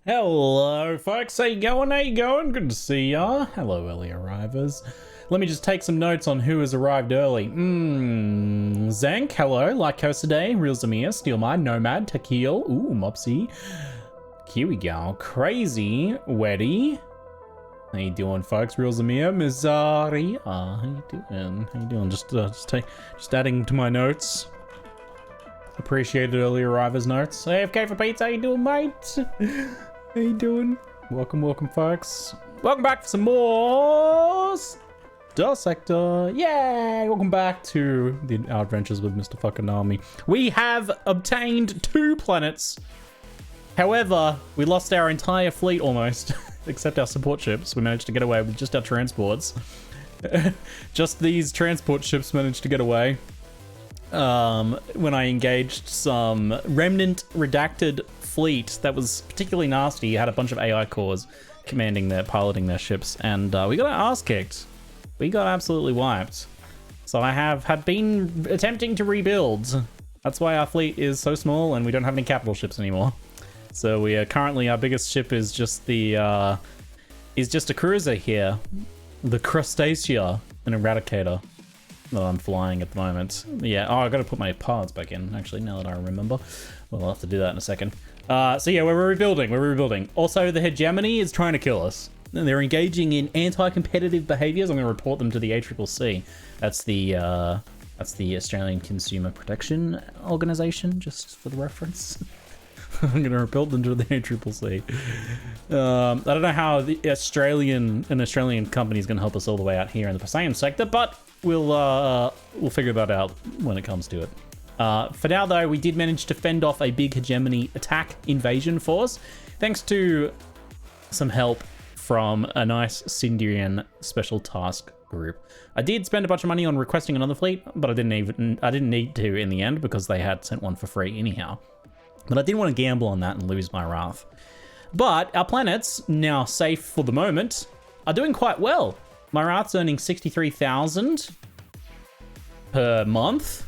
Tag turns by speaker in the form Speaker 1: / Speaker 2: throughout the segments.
Speaker 1: Hello folks, how you going? How you going? Good to see ya. Hello early arrivers. Let me just take some notes on who has arrived early. Zank, hello. Lycosa Day, Real Zamir, Steel Mind, Nomad, Takil, ooh, Mopsy, Kiwi Gal, Crazy, Weddy. How you doing folks? Real Zamir, Mizari. How you doing? How you doing? Just adding to my notes. Appreciated early arrivers notes. AFK for Pizza, how you doing, mate? How you doing? Welcome, folks. Welcome back for some more STARSECTOR. Yay! Welcome back to our adventures with Mr. Fakename. We have obtained 2 planets. However, we lost our entire fleet almost, except our support ships. We managed to get away with just our transports. Just these transport ships managed to get away. When I engaged some remnant redacted fleet that was particularly nasty. Had a bunch of AI cores piloting their ships, and we got our ass kicked. We got absolutely wiped. So I have been attempting to rebuild. That's why our fleet is so small and we don't have any capital ships anymore. So we are currently, our biggest ship is just a cruiser here, the Crustacea, an Eradicator that I'm flying at the moment. Yeah, oh, I gotta put my parts back in, actually, now that I remember. Well, I'll have to do that in a second. So yeah, we're rebuilding. Also, the hegemony is trying to kill us. they're engaging in anti-competitive behaviours. I'm going to report them to the ACCC. That's the Australian Consumer Protection Organisation, just for the reference. I'm going to report them to the ACCC. I don't know how an Australian company is going to help us all the way out here in the Passayan sector, but we'll figure that out when it comes to it. For now, though, we did manage to fend off a big hegemony attack invasion force, thanks to some help from a nice Syndrian special task group. I did spend a bunch of money on requesting another fleet, but I didn't need to in the end because they had sent one for free anyhow. But I didn't want to gamble on that and lose my wrath. But our planets, now safe for the moment, are doing quite well. My wrath's earning 63,000 per month,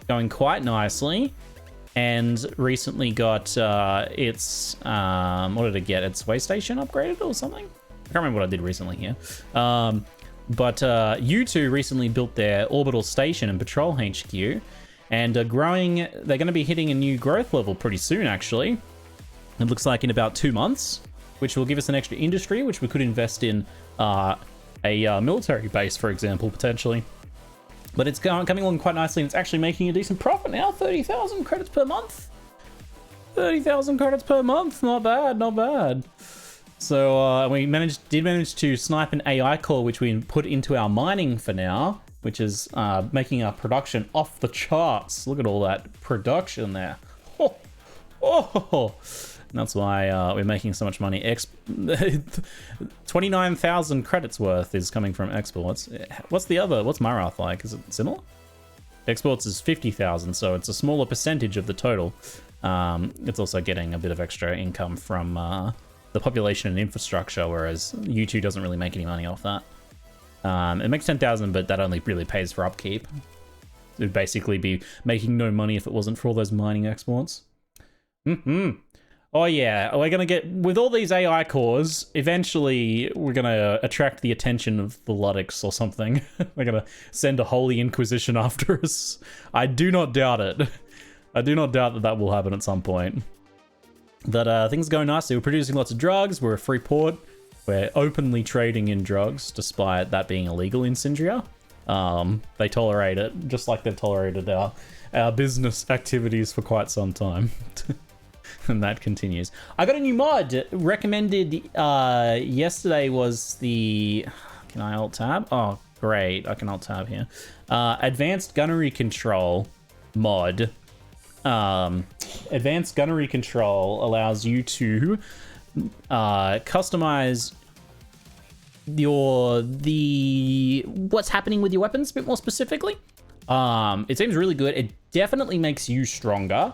Speaker 1: going quite nicely, and recently got its what did it get? Its way station upgraded or something? I can't remember what I did recently here. But U2 recently built their orbital station and patrol HQ, and growing. They're going to be hitting a new growth level pretty soon, actually. It looks like in about 2 months, which will give us an extra industry, which we could invest in a military base, for example, potentially. But it's coming along quite nicely, and it's actually making a decent profit now. 30,000 credits per month. 30,000 credits per month. Not bad, not bad. So we did manage to snipe an AI core, which we put into our mining for now, which is making our production off the charts. Look at all that production there. Oh. And that's why we're making so much money. 29,000 credits worth is coming from exports. What's Marath like? Is it similar? Exports is 50,000, so it's a smaller percentage of the total. It's also getting a bit of extra income from the population and infrastructure, whereas U2 doesn't really make any money off that. It makes 10,000, but that only really pays for upkeep. It would basically be making no money if it wasn't for all those mining exports. Oh yeah, we're gonna get, with all these AI cores, eventually we're gonna attract the attention of the Luddites or something. We're gonna send a holy inquisition after us. I do not doubt it. I do not doubt that will happen at some point. But things are going nicely. We're producing lots of drugs. We're a free port. We're openly trading in drugs, despite that being illegal in Syndria. They tolerate it, just like they've tolerated our business activities for quite some time. And that continues. I got a new mod recommended yesterday. Was the, can I alt tab? Oh great, I can alt tab here. Advanced gunnery control mod. Advanced gunnery control allows you to customize what's happening with your weapons a bit more specifically. It seems really good. It definitely makes you stronger.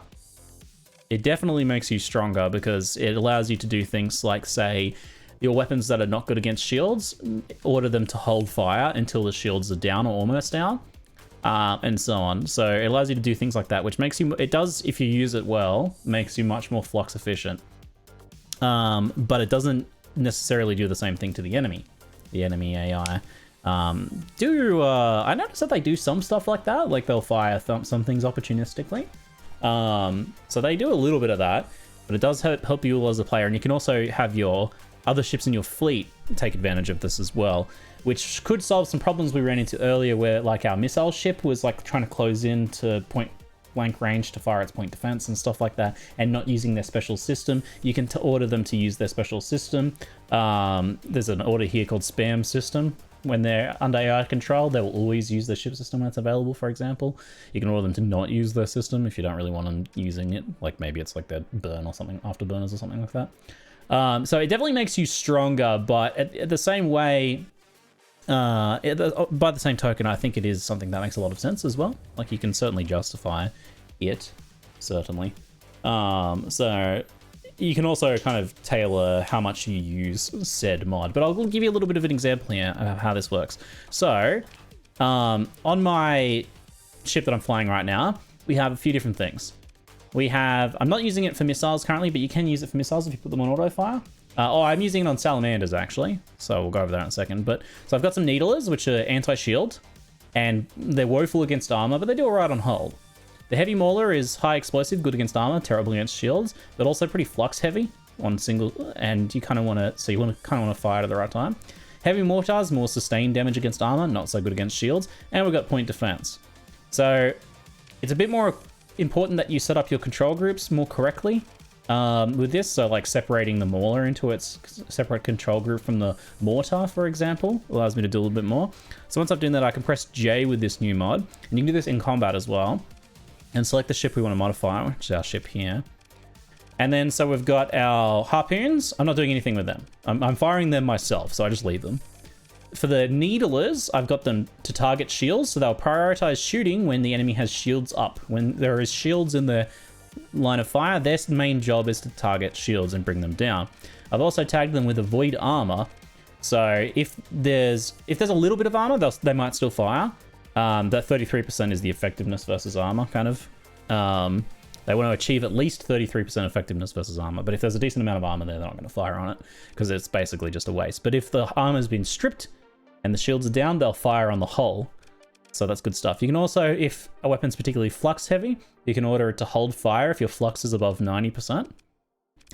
Speaker 1: It definitely makes you stronger because it allows you to do things like, say, your weapons that are not good against shields, order them to hold fire until the shields are down or almost down, and so on. So it allows you to do things like that, which makes you, it does, if you use it well, makes you much more flux efficient. But it doesn't necessarily do the same thing to the enemy AI. I noticed that they do some stuff like that, like they'll fire some things opportunistically. So they do a little bit of that, but it does help you as a player, and you can also have your other ships in your fleet take advantage of this as well, which could solve some problems we ran into earlier where, like, our missile ship was like trying to close in to point blank range to fire its point defense and stuff like that, and not using their special system. You can order them to use their special system. There's an order here called spam system. When they're under AI control, they will always use their ship system when it's available, for example. You can order them to not use their system if you don't really want them using it. Like maybe it's like their burn or something, afterburners or something like that. So it definitely makes you stronger, but at the same way, by the same token, I think it is something that makes a lot of sense as well. Like you can certainly justify it, certainly. So you can also kind of tailor how much you use said mod, but I'll give you a little bit of an example here of how this works. So on my ship that I'm flying right now, we have a few different things. I'm not using it for missiles currently, but you can use it for missiles if you put them on auto fire. I'm using it on salamanders actually, so we'll go over that in a second. But so I've got some needlers, which are anti-shield, and they're woeful against armor, but they do alright on hull. The heavy mauler is high explosive, good against armor, terrible against shields, but also pretty flux heavy. on single, and you kind of want to, so you kind of want to fire at the right time. Heavy mortars, more sustained damage against armor, not so good against shields, and we've got point defense. So it's a bit more important that you set up your control groups more correctly with this. So like separating the mauler into its separate control group from the mortar, for example, allows me to do a little bit more. So once I've done that, I can press J with this new mod, and you can do this in combat as well, and select the ship we want to modify, which is our ship here. And then, so we've got our harpoons. I'm not doing anything with them. I'm firing them myself, so I just leave them. For the needlers, I've got them to target shields, so they'll prioritize shooting when the enemy has shields up. When there is shields in the line of fire, their main job is to target shields and bring them down. I've also tagged them with avoid armor, so if there's a little bit of armor, they might still fire. That 33% is the effectiveness versus armor, kind of. They want to achieve at least 33% effectiveness versus armor, but if there's a decent amount of armor there, they're not going to fire on it, because it's basically just a waste. But if the armor's been stripped and the shields are down, they'll fire on the hull. So that's good stuff. You can also, if a weapon's particularly flux heavy, you can order it to hold fire if your flux is above 90%. And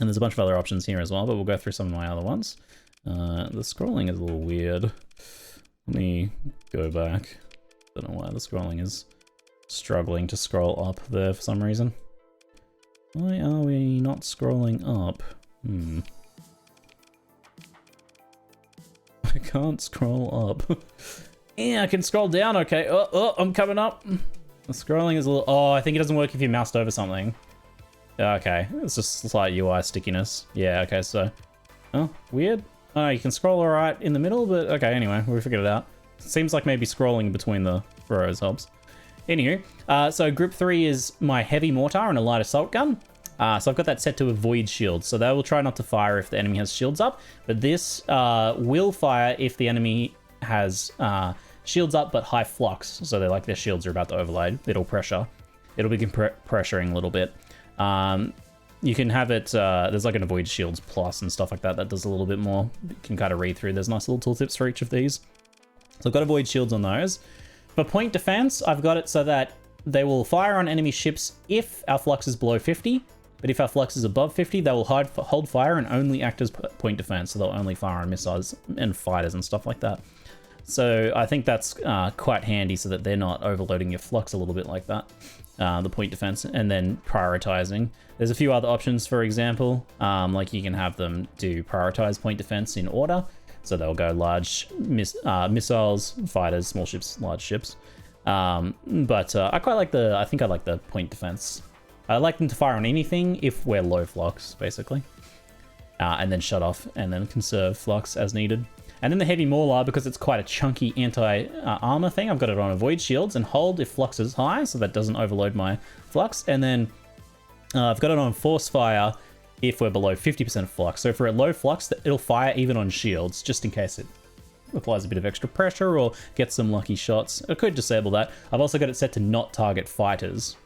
Speaker 1: there's a bunch of other options here as well, but we'll go through some of my other ones. The scrolling is a little weird. Let me go back. Don't know why the scrolling is struggling to scroll up there for some reason. Why are we not scrolling up? I can't scroll up. Yeah, I can scroll down, okay. Oh, I'm coming up. The scrolling is a little... Oh, I think it doesn't work if you moused over something. Okay, it's just slight UI stickiness. Yeah, okay, so... Oh, weird. Oh, you can scroll alright in the middle, but okay, anyway, we figured it out. Seems like maybe scrolling between the rows helps. Anywho, so group 3 is my heavy mortar and a light assault gun. So I've got that set to avoid shields, so they will try not to fire if the enemy has shields up, but this will fire if the enemy has shields up but high flux, so they're like their shields are about to overload. It'll pressure. It'll begin pressuring a little bit. You can have it, there's like an avoid shields plus and stuff like that that does a little bit more. You can kind of read through. There's nice little tooltips for each of these. So I've got avoid shields on those. For point defense, I've got it so that they will fire on enemy ships if our flux is below 50, but if our flux is above 50, they will hold fire and only act as point defense, so they'll only fire on missiles and fighters and stuff like that. So I think that's quite handy so that they're not overloading your flux a little bit like that, the point defense, and then prioritizing. There's a few other options, for example, like you can have them do prioritize point defense in order. So they'll go large missiles, fighters, small ships, large ships. But I quite like I think I like the point defense. I like them to fire on anything if we're low flux, basically. And then shut off and then conserve flux as needed. And then the heavy mauler, because it's quite a chunky anti-armor thing, I've got it on avoid shields and hold if flux is high, so that doesn't overload my flux. And then I've got it on force fire if we're below 50% flux. So if we're at low flux, it'll fire even on shields, just in case it applies a bit of extra pressure or gets some lucky shots. I could disable that. I've also got it set to not target fighters.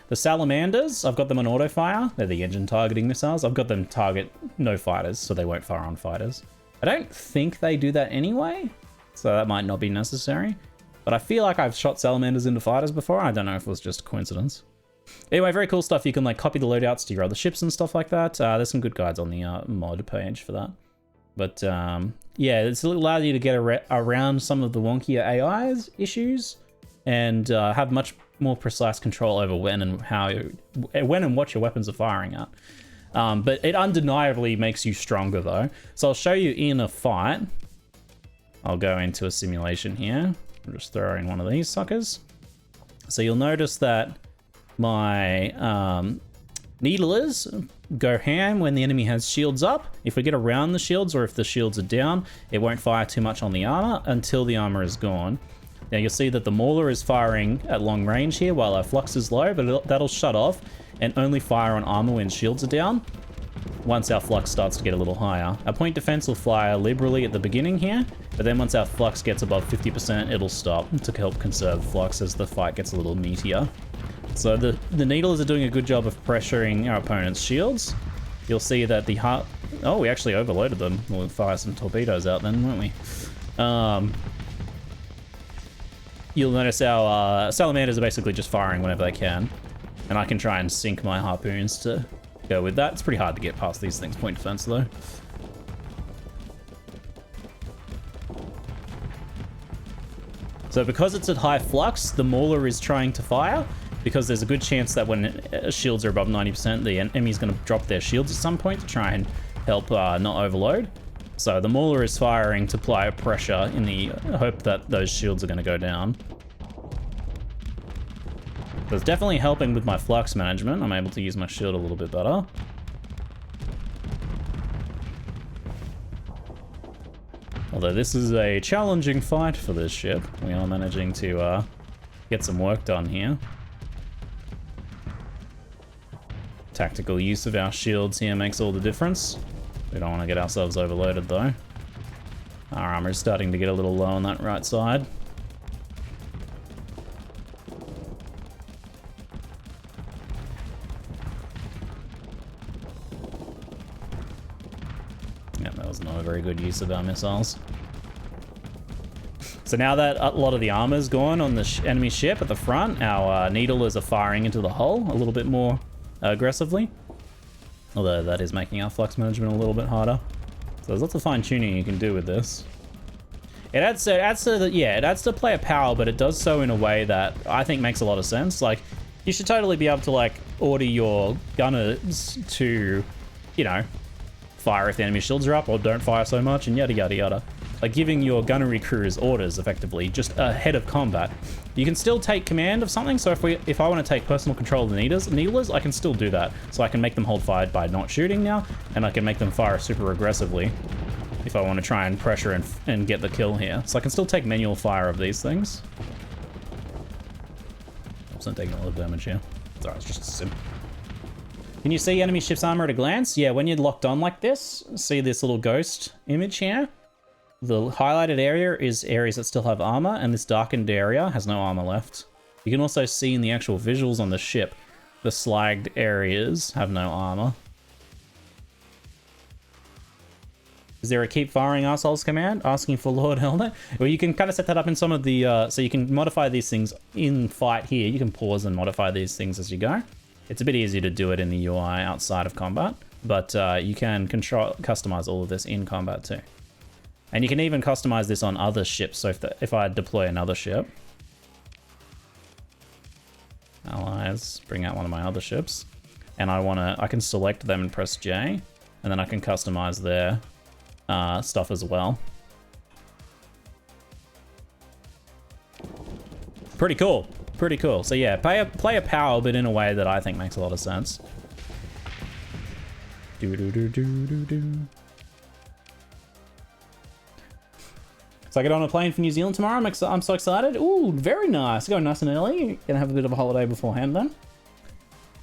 Speaker 1: The salamanders, I've got them on auto fire. They're the engine targeting missiles. I've got them target no fighters, so they won't fire on fighters. I don't think they do that anyway, so that might not be necessary. But I feel like I've shot salamanders into fighters before. I don't know if it was just a coincidence. Anyway, very cool stuff. You can like copy the loadouts to your other ships and stuff like that. There's some good guides on the mod page for that. But yeah, it's allowed you to get around some of the wonkier AI's issues and have much more precise control over when and what your weapons are firing at. But it undeniably makes you stronger though. So I'll show you in a fight. I'll go into a simulation here. I'll just throw in one of these suckers. So you'll notice that my needlers go ham when the enemy has shields up. If we get around the shields or if the shields are down, it won't fire too much on the armor until the armor is gone. Now you'll see that the mauler is firing at long range here while our flux is low, but that'll shut off and only fire on armor when shields are down once our flux starts to get a little higher. Our point defense will fire liberally at the beginning here, but then once our flux gets above 50%, it'll stop to help conserve flux as the fight gets a little meatier. So the needlers are doing a good job of pressuring our opponent's shields. You'll see that the heart... Oh, we actually overloaded them. We'll fire some torpedoes out then, won't we? You'll notice our salamanders are basically just firing whenever they can. And I can try and sync my harpoons to go with that. It's pretty hard to get past these things. Point defense, though. So because it's at high flux, the Mauler is trying to fire, because there's a good chance that when shields are above 90%, the enemy's going to drop their shields at some point to try and help not overload. So the Mauler is firing to apply pressure in the hope that those shields are going to go down. So it's definitely helping with my flux management. I'm able to use my shield a little bit better. Although this is a challenging fight for this ship. We are managing to get some work done here. Tactical use of our shields here makes all the difference. We don't want to get ourselves overloaded though. Our armor is starting to get a little low on that right side. Yeah, that was not a very good use of our missiles. So now that a lot of the armor is gone on the enemy ship at the front, our needlers are firing into the hull a little bit more aggressively. Although that is making our flux management a little bit harder. So there's lots of fine tuning you can do with this. It adds to player power, but it does so in a way that I think makes a lot of sense. Like, you should totally be able to like order your gunners to, you know, fire if the enemy shields are up, or don't fire so much, and yada yada yada. Like giving your gunnery crews orders effectively just ahead of combat. You can still take command of something, so if I want to take personal control of the needlers, I can still do that. So I can make them hold fire by not shooting now, and I can make them fire super aggressively if I want to try and pressure and get the kill here. So I can still take manual fire of these things. I'm taking a lot of damage here. Sorry, it's just a sim. Can you see enemy ship's armor at a glance? Yeah, when you're locked on like this, see this little ghost image here? The highlighted area is areas that still have armor, and this darkened area has no armor left. You can also see in the actual visuals on the ship, the slagged areas have no armor. Is there a keep firing assholes command? Asking for Lord Elder? Well, you can kind of set that up in some of the, so you can modify these things in fight here. You can pause and modify these things as you go. It's a bit easier to do it in the UI outside of combat, but you can customize all of this in combat too. And you can even customize this on other ships. So if I deploy another ship, allies, bring out one of my other ships, and I can select them and press J, and then I can customize their stuff as well. Pretty cool. Pretty cool. So yeah, play a power, but in a way that I think makes a lot of sense. So I get on a plane for New Zealand tomorrow. I'm so excited. Ooh, very nice. Going nice and early. Gonna have a bit of a holiday beforehand then.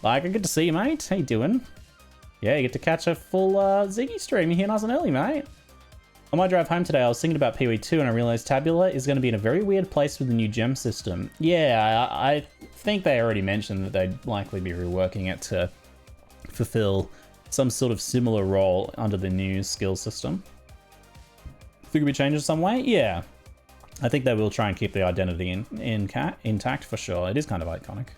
Speaker 1: Like, good to see you, mate. How you doing? Yeah, you get to catch a full Ziggy stream here nice and early, mate. On my drive home today, I was thinking about PoE2 and I realized Tabula is going to be in a very weird place with the new gem system. Yeah, I think they already mentioned that they'd likely be reworking it to fulfill some sort of similar role under the new skill system. Think it'll be changed in some way? Yeah. I think they will try and keep the identity intact for sure. It is kind of iconic.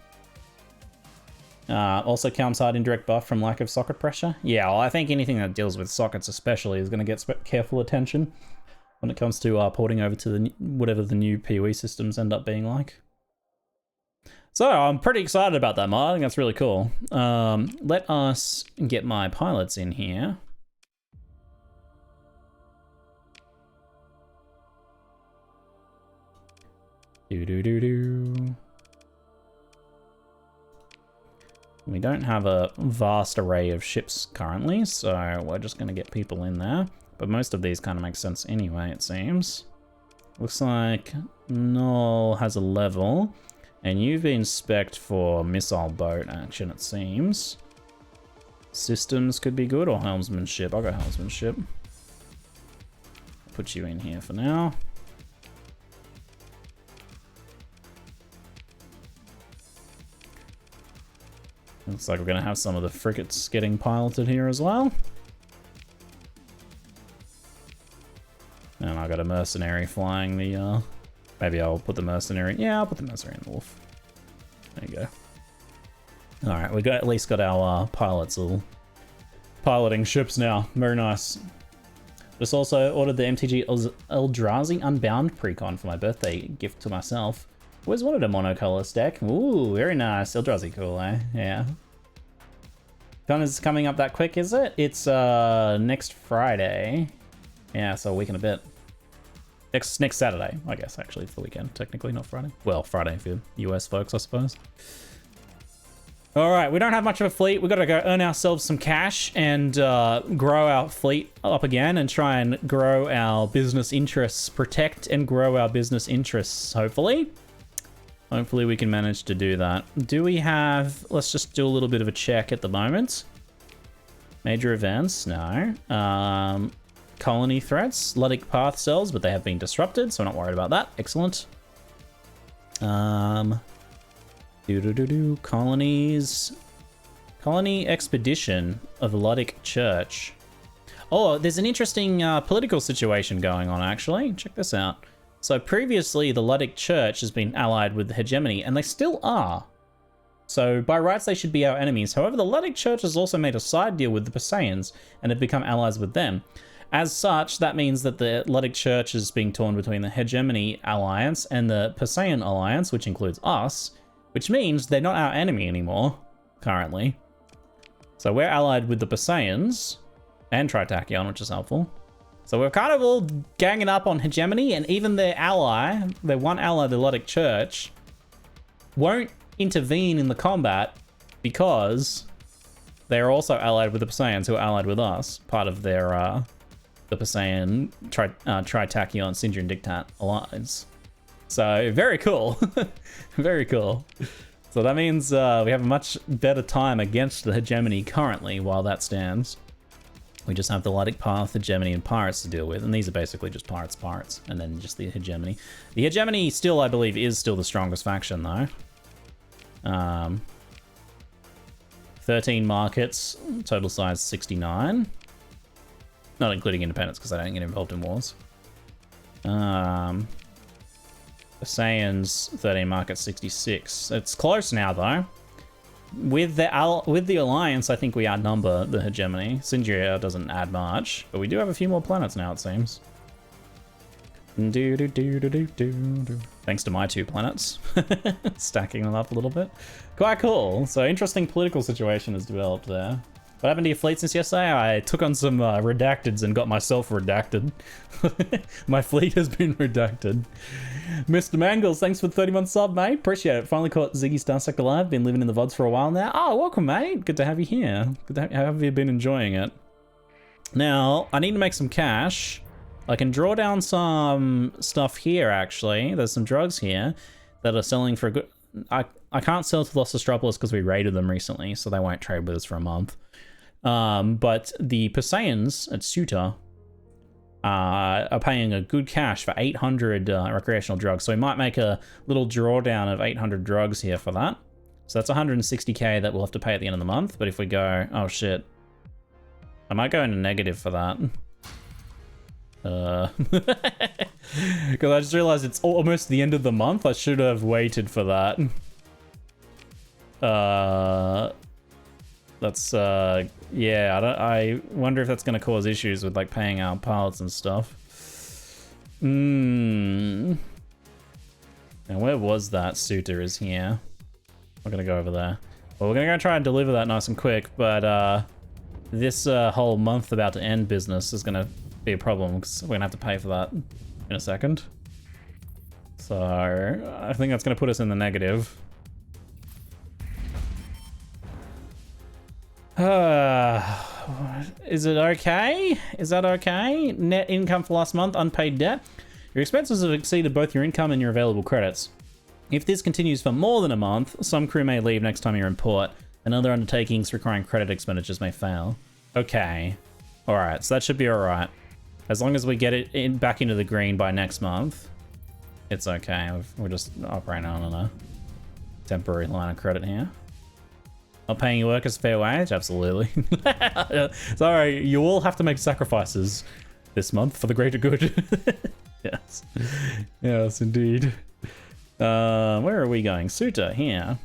Speaker 1: Also comes hard indirect buff from lack of socket pressure. Yeah, well, I think anything that deals with sockets especially is going to get careful attention when it comes to porting over to whatever the new PoE systems end up being like. So I'm pretty excited about that mod. I think that's really cool. Let us get my pilots in here. We don't have a vast array of ships currently, so we're just going to get people in there. But most of these kind of make sense anyway, it seems. Looks like Null has a level, and you've been spec'd for missile boat action, it seems. Systems could be good, or helmsmanship. I'll go helmsmanship. Put you in here for now. Looks like we're going to have some of the frigates getting piloted here as well. And I got a mercenary flying the, maybe I'll put the mercenary, yeah, I'll put the mercenary in the wolf. There you go. Alright, we got at least got our pilots all piloting ships now. Very nice. Just also ordered the MTG Eldrazi Unbound precon for my birthday gift to myself. Always wanted a monocolor stack. Ooh, very nice. Eldrazi cool, eh? Yeah. Con is coming up that quick, is it? It's next Friday. Yeah, so a week and a bit. Next Saturday, I guess, actually, it's the weekend. Technically, not Friday. Well, Friday for US folks, I suppose. All right, we don't have much of a fleet. We've got to go earn ourselves some cash and grow our fleet up again and try and grow our business interests, protect and grow our business interests, hopefully. Hopefully we can manage to do that. Do we have... Let's just do a little bit of a check at the moment. Major events, no. Colony threats, Luddic path cells, but they have been disrupted, so we're not worried about that. Excellent. Colonies. Colony expedition of Luddic Church. Oh, there's an interesting political situation going on, actually. Check this out. So previously, the Luddic Church has been allied with the Hegemony, and they still are. So by rights, they should be our enemies. However, the Luddic Church has also made a side deal with the Pasayans and have become allies with them. As such, that means that the Luddic Church is being torn between the Hegemony Alliance and the Pasayan Alliance, which includes us, which means they're not our enemy anymore, currently. So we're allied with the Pasayans and Tritachyon, which is helpful. So we're kind of all ganging up on Hegemony, and even their ally, their one ally, the Luddic Church, won't intervene in the combat because they're also allied with the Pasayans, who are allied with us, part of their the Pasayan Tritachyon Syndrian Dictat alliance. So very cool. Very cool. So that means we have a much better time against the Hegemony currently while that stands. We just have the Luddic Path, Hegemony, and Pirates to deal with, and these are basically just Pirates, and then just the Hegemony. The Hegemony still, I believe, is still the strongest faction, though. 13 markets, total size 69. Not including independence, because I don't get involved in wars. The Saiyans, 13 markets, 66. It's close now, though. With the Alliance, I think we outnumber the Hegemony. Syndria doesn't add much, but we do have a few more planets now, it seems. Thanks to my 2 planets. Stacking them up a little bit. Quite cool. So interesting political situation has developed there. What happened to your fleet since yesterday? I took on some redacteds and got myself redacted. My fleet has been redacted. Mr. Mangles, thanks for the 30-month sub, mate. Appreciate it. Finally caught Ziggy StarSector Live. Been living in the VODs for a while now. Oh, welcome, mate. Good to have you here. Good to how have you been enjoying it? Now, I need to make some cash. I can draw down some stuff here, actually. There's some drugs here that are selling for a good... I can't sell to Los Astropolis because we raided them recently, so they won't trade with us for a month. But the Pasayans at Suta are paying a good cash for 800 recreational drugs. So we might make a little drawdown of 800 drugs here for that. So that's 160k that we'll have to pay at the end of the month. But if we go, oh shit, I might go into negative for that. Because I just realized it's almost the end of the month. I should have waited for that. That's yeah, I wonder if that's going to cause issues with like paying our pilots and stuff. Now where was that? Suitor is here. We're going to go over there. Well, we're going to go try and deliver that nice and quick, but this whole month about to end business is going to be a problem because we're going to have to pay for that in a second. So I think that's going to put us in the negative. Is it okay? Is that okay? Net income for last month, unpaid debt. Your expenses have exceeded both your income and your available credits. If this continues for more than a month, some crew may leave next time you're in port, and other undertakings requiring credit expenditures may fail. Okay. Alright, so that should be alright. As long as we get it back into the green by next month, it's okay. We're just operating on a temporary line of credit here. Not paying your workers fair wage? Absolutely. Sorry, you all have to make sacrifices this month for the greater good. Yes. Yes, indeed. Where are we going? Suta, here.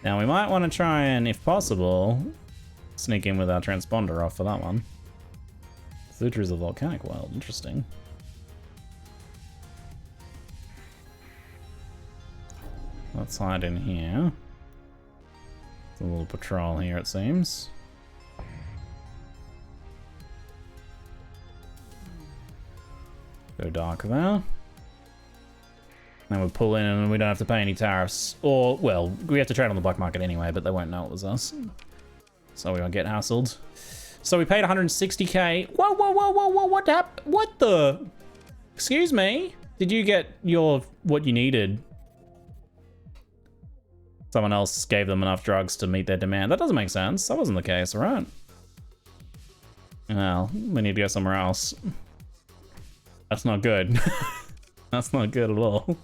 Speaker 1: Now, we might want to try and, if possible, sneak in with our transponder off for that one. Thutra is a volcanic world. Interesting. Let's hide in here. It's a little patrol here, it seems. Go dark there. And we'll pull in and we don't have to pay any tariffs. Or, well, we have to trade on the black market anyway, but they won't know it was us. So we won't get hassled. So we paid 160k. Whoa, whoa, whoa, whoa, whoa, what happened? What the? Excuse me? Did you get what you needed? Someone else gave them enough drugs to meet their demand. That doesn't make sense. That wasn't the case, right? Well, we need to go somewhere else. That's not good. That's not good at all.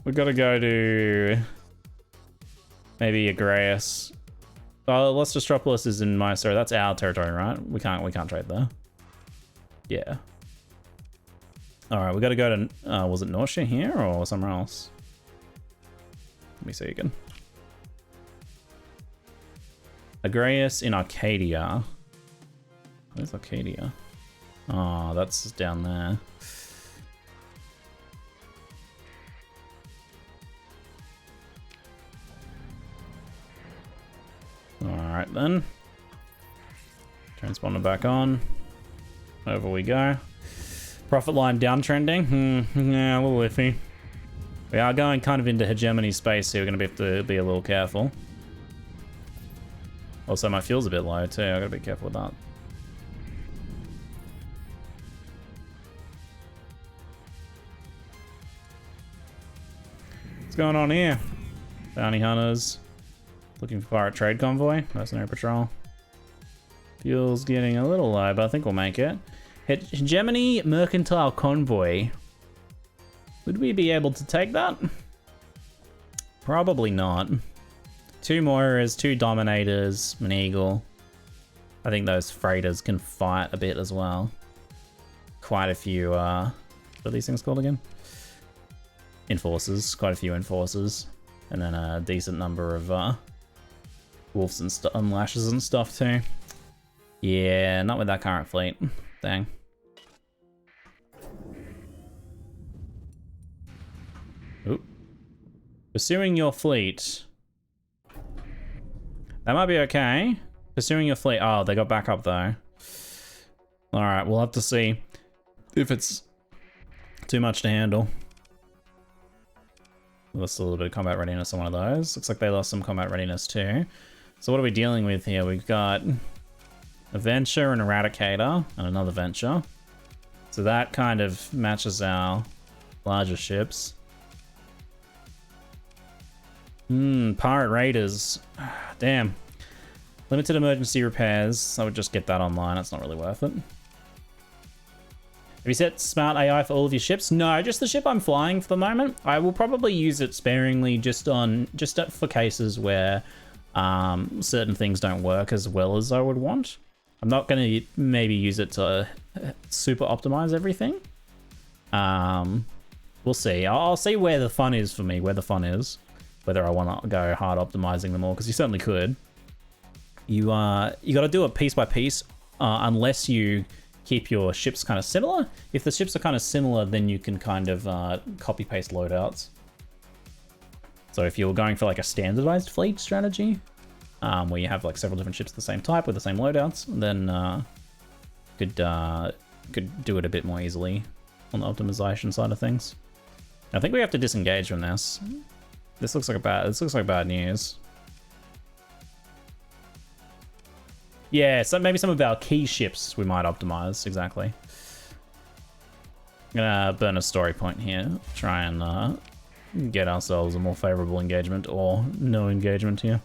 Speaker 1: We gotta go to maybe Agreus. Oh, Lestropolis is in Mysore. That's our territory, right? We can't trade there. Yeah. All right, we gotta go to. Was it Nausea here or somewhere else? Let me see again. Agreus in Arcadia. Where's Arcadia? Oh, that's down there. Alright then. Transponder back on. Over we go. Profit line downtrending. Yeah, a little iffy. We are going kind of into hegemony space, so we're going to have to be a little careful. Also, my fuel's a bit low too. I gotta be careful with that. What's going on here? Bounty hunters. Looking for pirate trade convoy. Mercenary patrol. Fuel's getting a little low, but I think we'll make it. Hegemony mercantile convoy. Would we be able to take that? Probably not. 2 Moiras, 2 Dominators, an Eagle. I think those freighters can fight a bit as well. Quite a few, what are these things called again? Enforcers, quite a few enforcers. And then a decent number of wolves and lashes and stuff too. Yeah, not with that current fleet. Dang. Oop. Pursuing your fleet. That might be okay. Pursuing your fleet. Oh, they got back up though. Alright, we'll have to see if it's too much to handle. Lost a little bit of combat readiness on one of those. Looks like they lost some combat readiness too. So what are we dealing with here? We've got a Venture, an Eradicator, and another Venture. So that kind of matches our larger ships. Pirate Raiders. Damn. Limited emergency repairs. I would just get that online. It's not really worth it. Have you set smart AI for all of your ships? No, just the ship I'm flying for the moment. I will probably use it sparingly just for cases where certain things don't work as well as I would want. I'm not going to maybe use it to super optimize everything. We'll see. I'll see where the fun is for me, where the fun is. Whether I want to go hard optimizing them all, because you certainly could. You got to do it piece by piece, unless you keep your ships kind of similar. If the ships are kind of similar, then you can kind of copy paste loadouts. So if you're going for like a standardized fleet strategy, where you have like several different ships of the same type with the same loadouts, then could do it a bit more easily on the optimization side of things. I think we have to disengage from this. This looks like bad news. Yeah, so maybe some of our key ships we might optimize, exactly. I'm gonna burn a story point here, try and get ourselves a more favorable engagement or no engagement here.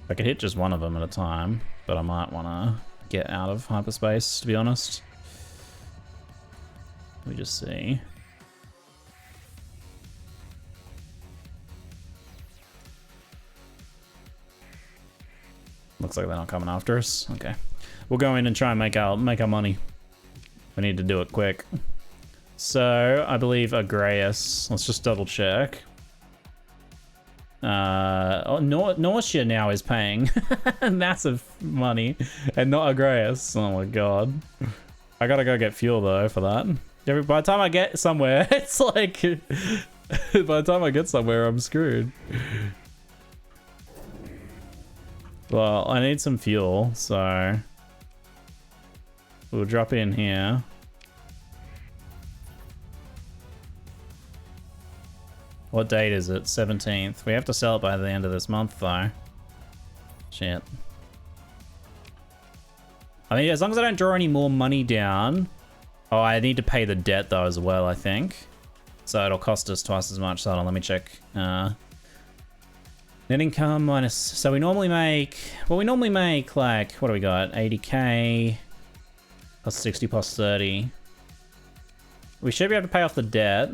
Speaker 1: I could hit just one of them at a time, but I might want to get out of hyperspace, to be honest. Let me just see. Looks like they're not coming after us. Okay. We'll go in and try and make our money. We need to do it quick. So, I believe Agreus. Let's just double check. Nausea now is paying massive money, and not Agreus. Oh my god. I gotta go get fuel though for that. By the time I get somewhere, it's like... by the time I get somewhere, I'm screwed. Well, I need some fuel, so... we'll drop in here. What date is it? 17th. We have to sell it by the end of this month, though. Shit. I mean, as long as I don't draw any more money down... Oh, I need to pay the debt, though, as well, I think. So it'll cost us twice as much. So hold on, let me check. Net income minus... So we normally make... Well, we normally make, like... What do we got? 80k... Plus 60 plus 30. We should be able to pay off the debt.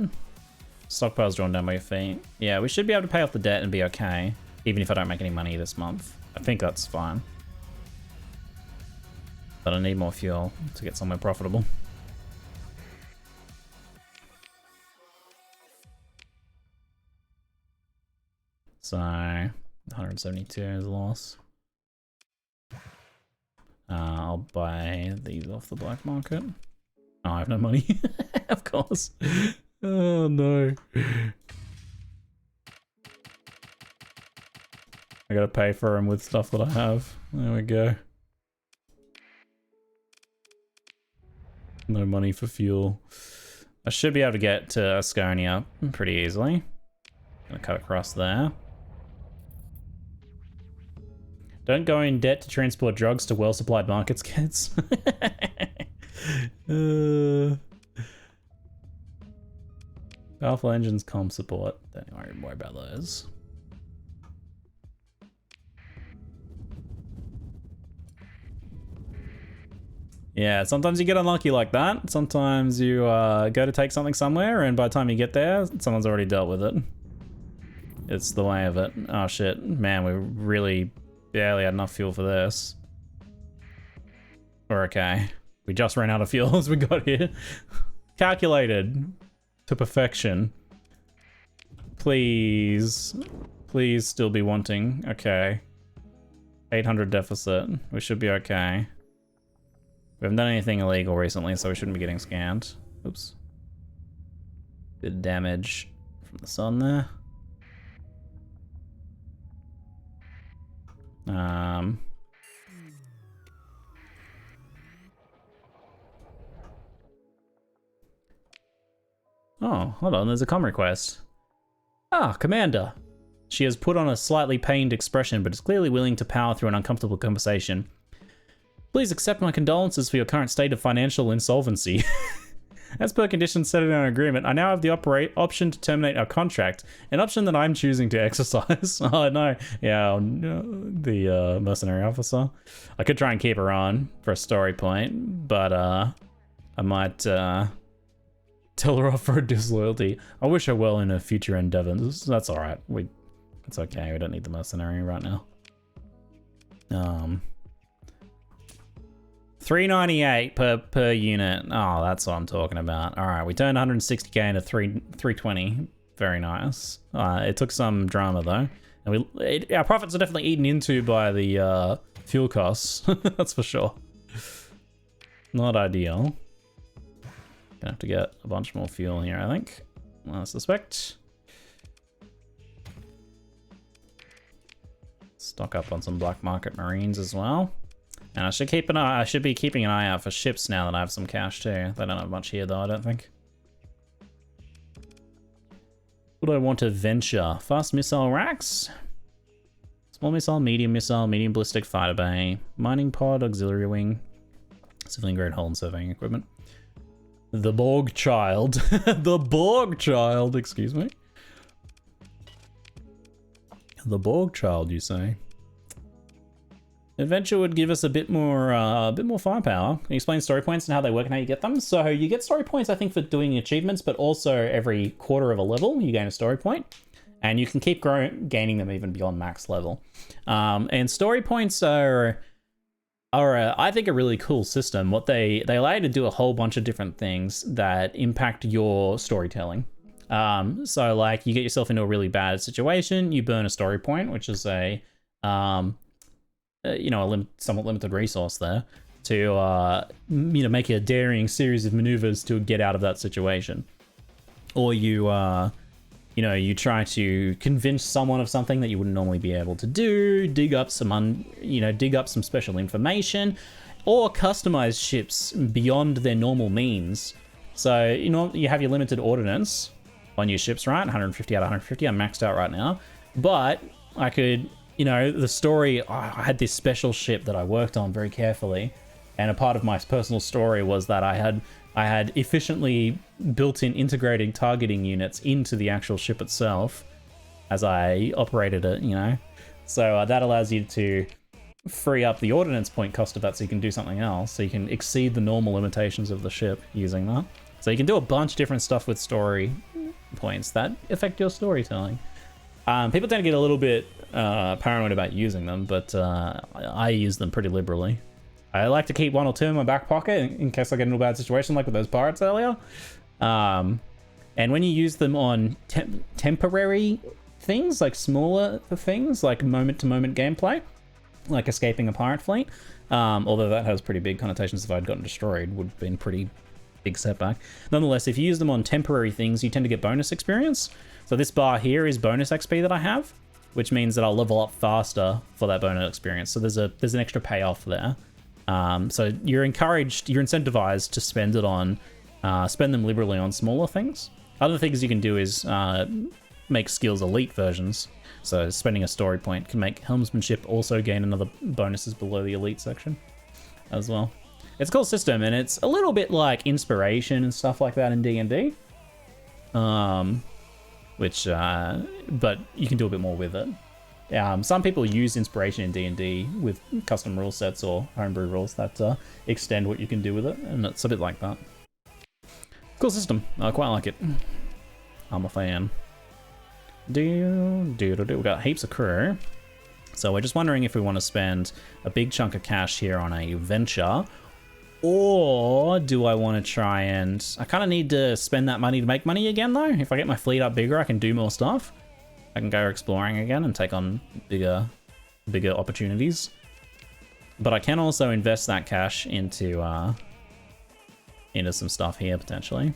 Speaker 1: Stockpile's drawn down by your feet. Yeah, we should be able to pay off the debt and be okay. Even if I don't make any money this month. I think that's fine. But I need more fuel to get somewhere profitable. So, 172 is a loss. I'll buy these off the black market. Oh, I have no money. Of course. Oh no. I gotta pay for them with stuff that I have. There we go. No money for fuel. I should be able to get to Asconia pretty easily. Gonna cut across there. Don't go in debt to transport drugs to well-supplied markets, kids. Powerful engines, comm support. Don't worry about those. Yeah, sometimes you get unlucky like that. Sometimes you go to take something somewhere, and by the time you get there, someone's already dealt with it. It's the way of it. Oh shit, man, we really barely had enough fuel for this. We're okay. We just ran out of fuel as we got here. Calculated to perfection. Please. Please still be wanting. Okay. 800 deficit. We should be okay. We haven't done anything illegal recently, so we shouldn't be getting scanned. Oops. Good damage from the sun there. Oh, hold on, there's a comm request. Ah, Commander. She has put on a slightly pained expression, but is clearly willing to power through an uncomfortable conversation. Please accept my condolences for your current state of financial insolvency. As per conditions set in our agreement, I now have the option to terminate our contract, an option that I'm choosing to exercise. Oh no, yeah, the mercenary officer. I could try and keep her on for a story point, but I might tell her off for her disloyalty. I wish her well in her future endeavors. That's all right. It's okay. We don't need the mercenary right now. 398 per unit. Oh, that's what I'm talking about. All right, we turned 160k into 320. Very nice. It took some drama though, and our profits are definitely eaten into by the fuel costs. That's for sure. Not ideal. Gonna have to get a bunch more fuel here, I think. I suspect. Stock up on some black market marines as well. And I should be keeping an eye out for ships now that I have some cash too. They don't have much here though, I don't think. What do I want to venture? Fast missile racks? Small missile, medium ballistic fighter bay, mining pod, auxiliary wing, civilian grade hull and surveying equipment. The Borg Child. The Borg Child, excuse me. The Borg Child, you say? Adventure would give us a bit more firepower. Can you explain story points and how they work and how you get them? So you get story points, I think, for doing achievements, but also every quarter of a level you gain a story point. and you can keep gaining them even beyond max level. And story points are I think a really cool system. What they allow you to do a whole bunch of different things that impact your storytelling. So like you get yourself into a really bad situation, you burn a story point, which is a somewhat limited resource there to make a daring series of maneuvers to get out of that situation. Or you try to convince someone of something that you wouldn't normally be able to do, dig up some special information, or customize ships beyond their normal means. So, you have your limited ordnance on your ships, right? 150 out of 150, I'm maxed out right now. But I could, the story, I had this special ship that I worked on very carefully, and a part of my personal story was that I had efficiently built-in integrated targeting units into the actual ship itself as I operated it, So that allows you to free up the ordnance point cost of that so you can do something else. So you can exceed the normal limitations of the ship using that. So you can do a bunch of different stuff with story points that affect your storytelling. People tend to get a little bit paranoid about using them, but I use them pretty liberally. I like to keep one or two in my back pocket in case I get into a bad situation, like with those pirates earlier. And when you use them on temporary things, like smaller things, like moment-to-moment gameplay, like escaping a pirate fleet, although that has pretty big connotations if I'd gotten destroyed, would have been pretty big setback. Nonetheless, if you use them on temporary things, you tend to get bonus experience. So this bar here is bonus XP that I have, which means that I'll level up faster for that bonus experience. So there's an extra payoff there. So you're incentivized to spend them liberally on smaller things. Other things you can do is make skills elite versions. So spending a story point can make helmsmanship also gain another bonuses below the elite section as well. It's a cool system, and it's a little bit like inspiration and stuff like that in D&D. But you can do a bit more with it. Some people use inspiration in D&D with custom rule sets or homebrew rules that extend what you can do with it, and it's a bit like that. Cool system. I quite like it. I'm a fan. We got heaps of crew. So we're just wondering if we want to spend a big chunk of cash here on a venture, or do I want to try and... I kind of need to spend that money to make money again, though. If I get my fleet up bigger, I can do more stuff. I can go exploring again and take on bigger opportunities. But I can also invest that cash into some stuff here, potentially.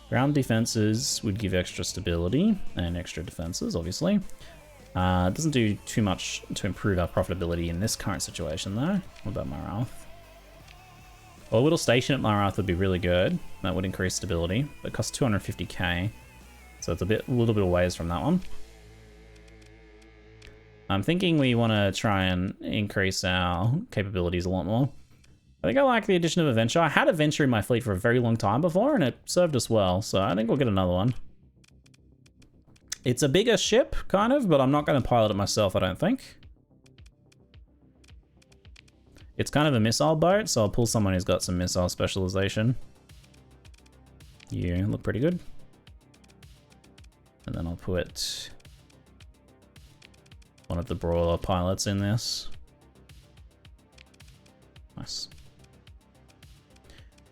Speaker 1: Ground defenses would give extra stability and extra defenses, obviously. It doesn't do too much to improve our profitability in this current situation, though. What about Marath? Well, a little station at Marath would be really good. That would increase stability, but it costs 250k. So it's a little bit of ways from that one. I'm thinking we want to try and increase our capabilities a lot more. I think I like the addition of a venture. I had a venture in my fleet for a very long time before, and it served us well, so I think we'll get another one. It's a bigger ship, kind of, but I'm not going to pilot it myself, I don't think. It's kind of a missile boat, so I'll pull someone who's got some missile specialization. You look pretty good. And then I'll put one of the brawler pilots in this. Nice.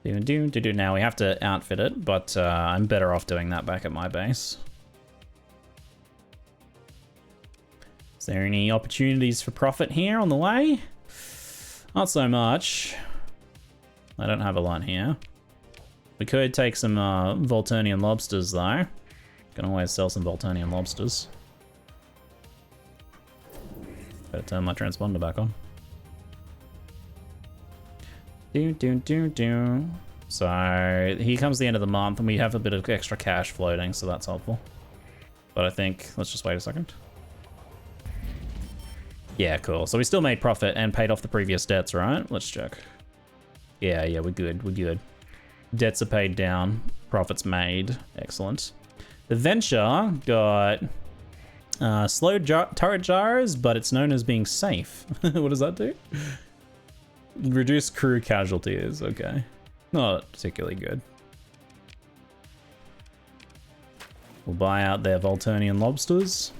Speaker 1: Now we have to outfit it, but I'm better off doing that back at my base. Is there any opportunities for profit here on the way? Not so much. I don't have a lot here. We could take some Volturnian lobsters though. Can always sell some Volturnian lobsters. Better turn my transponder back on. So here comes the end of the month and we have a bit of extra cash floating, so that's helpful. But I think, let's just wait a second. Yeah, cool. So we still made profit and paid off the previous debts, right? Let's check. Yeah, we're good. Debts are paid down, profits made. Excellent. The venture got slow turret gyros, but it's known as being safe. What does that do? Reduce crew casualties. Okay. Not particularly good. We'll buy out their Volturnian lobsters.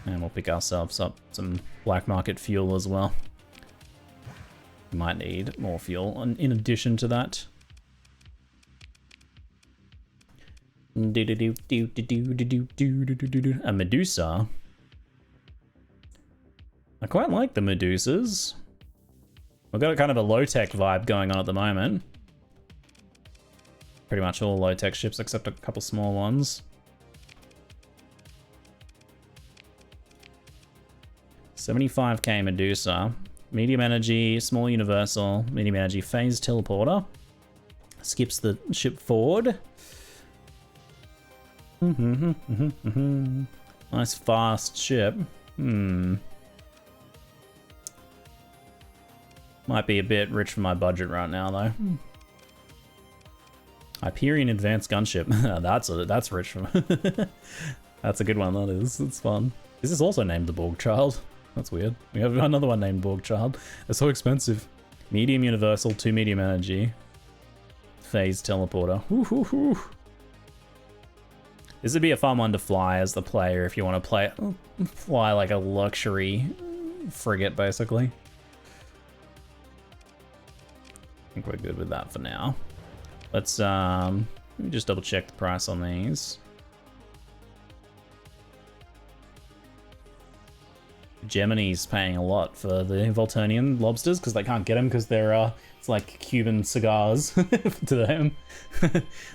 Speaker 1: And we'll pick ourselves up some black market fuel as well. We might need more fuel in addition to that. A Medusa. I quite like the Medusas. We've got a kind of a low-tech vibe going on at the moment. Pretty much all low-tech ships except a couple small ones. 75k Medusa. Medium energy, small universal, medium energy phase teleporter. Skips the ship forward. Nice fast ship. Might be a bit rich for my budget right now though. Hyperion advanced gunship. that's rich for me. That's a good one, that is. It's fun. This is also named the Borg Child. That's weird. We have another one named Borg Child. They're so expensive. Medium universal, 2 medium energy. Phase teleporter. Woo-hoo-hoo. This would be a fun one to fly as the player if you want to fly like a luxury frigate, basically. I think we're good with that for now. Let's let me just double check the price on these. Gemini's paying a lot for the Volturnian lobsters because they can't get them because they're it's like Cuban cigars to them.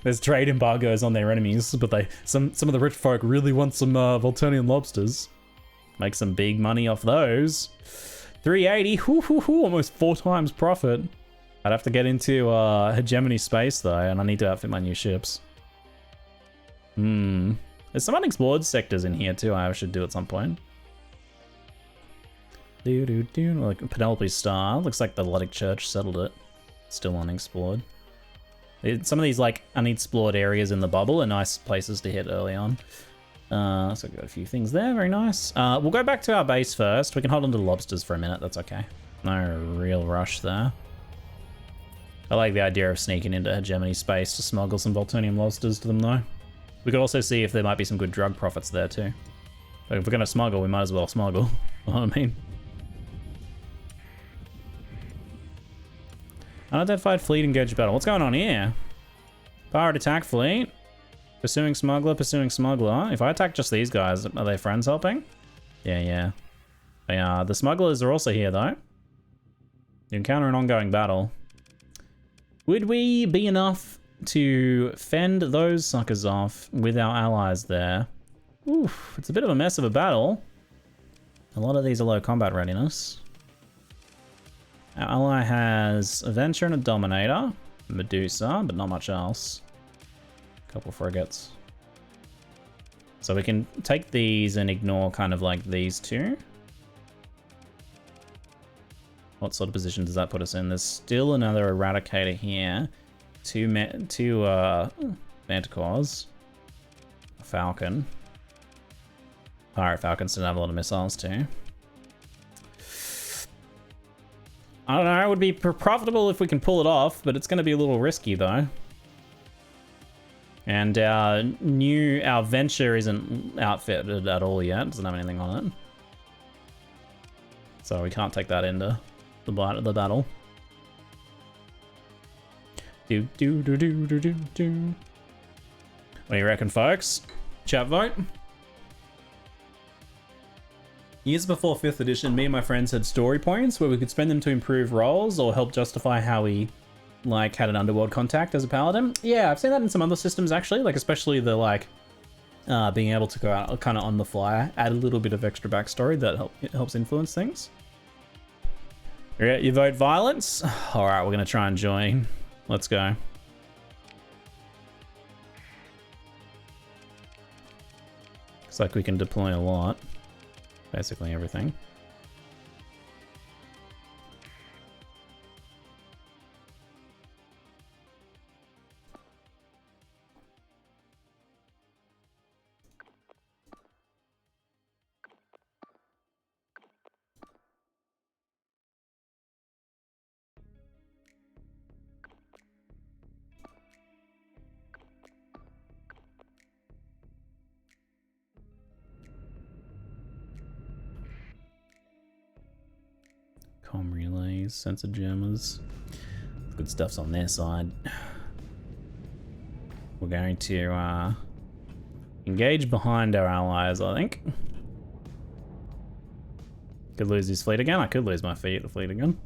Speaker 1: There's trade embargoes on their enemies, but some of the rich folk really want some Volturnian lobsters. Make some big money off those. 380, almost 4 times profit. I'd have to get into hegemony space though, and I need to outfit my new ships. There's some unexplored sectors in here too I should do at some point. Like Penelope Star. Looks like the Luddic Church settled it. Still unexplored. Some of these like unexplored areas in the bubble are nice places to hit early on. So we've got a few things there, very nice. We'll go back to our base first. We can hold on to the lobsters for a minute, that's okay. No real rush there. I like the idea of sneaking into hegemony space to smuggle some Volturnian lobsters to them though. We could also see if there might be some good drug profits there too. But if we're gonna smuggle, we might as well smuggle. You know what I mean? Unidentified fleet engaged battle. What's going on here? Pirate attack fleet. Pursuing smuggler, pursuing smuggler. If I attack just these guys, are they friends helping? Yeah. They are. The smugglers are also here though. You encounter an ongoing battle. Would we be enough to fend those suckers off with our allies there? Oof, it's a bit of a mess of a battle. A lot of these are low combat readiness. Our ally has a Venture and a Dominator, Medusa, but not much else. A couple frigates. So we can take these and ignore kind of like these two. What sort of position does that put us in? There's still another Eradicator here. Two Manticores. A Falcon. Pirate Falcons didn't have a lot of missiles too. I don't know, it would be profitable if we can pull it off, but it's going to be a little risky though. And our Venture isn't outfitted at all yet, doesn't have anything on it. So we can't take that into the battle. What do you reckon, folks? Chat vote? Years before 5th edition, me and my friends had story points where we could spend them to improve roles or help justify how we like had an underworld contact as a paladin. Yeah, I've seen that in some other systems actually, like especially the like being able to go out kind of on the fly, add a little bit of extra backstory that helps influence things. You vote violence? All right, we're gonna try and join. Let's go. Looks like we can deploy a lot. Basically everything. comm relays, sensor jammers. Good stuff's on their side. We're going to engage behind our allies, I think. Could lose his fleet again. I could lose my fleet again.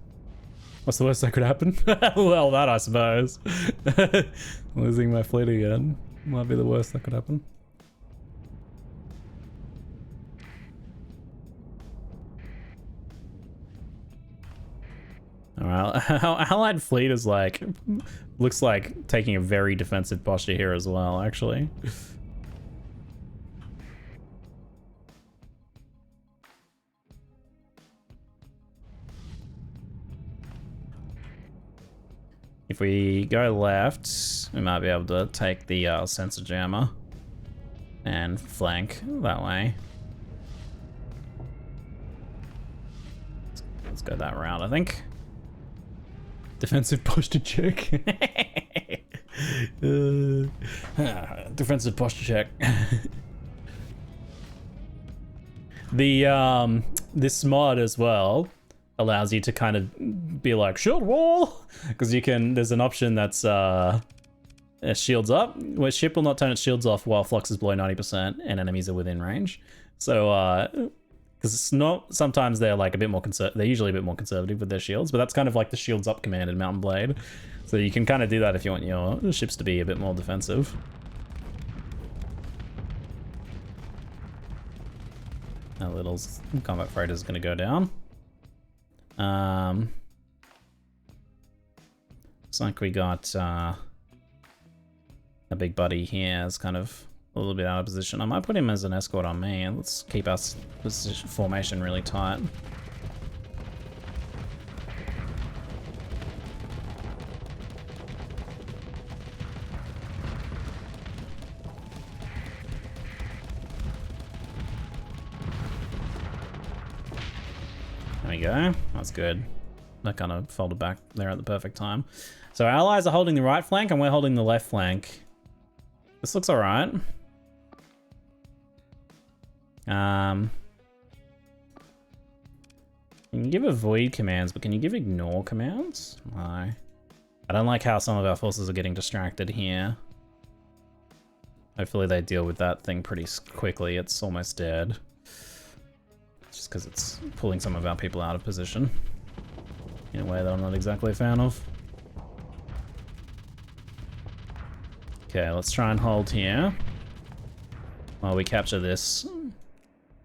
Speaker 1: What's the worst that could happen? Well, that I suppose. Losing my fleet again might be the worst that could happen. Alright, our allied fleet is like, looks like taking a very defensive posture here as well, actually. If we go left, we might be able to take the sensor jammer and flank that way. Let's go that route, I think. Defensive posture check. Defensive posture check. This mod as well allows you to kind of be like shield wall, because you can. There's an option that's shields up, where ship will not turn its shields off while flux is below 90% and enemies are within range. So because it's not, sometimes they're like a bit more they're usually a bit more conservative with their shields, but that's kind of like the shields up command in Mountain Blade. So you can kind of do that if you want your ships to be a bit more defensive. Our little combat freighter is going to go down. Looks like we got a big buddy here is kind of a little bit out of position. I might put him as an escort on me, and let's keep our position formation really tight. There we go. That's good. That kind of folded back there at the perfect time. So our allies are holding the right flank and we're holding the left flank. This looks all right. Can you give avoid commands, but can you give ignore commands? No. I don't like how some of our forces are getting distracted here. Hopefully they deal with that thing pretty quickly. It's almost dead. Just because it's pulling some of our people out of position in a way that I'm not exactly a fan of. Okay, let's try and hold here while we capture this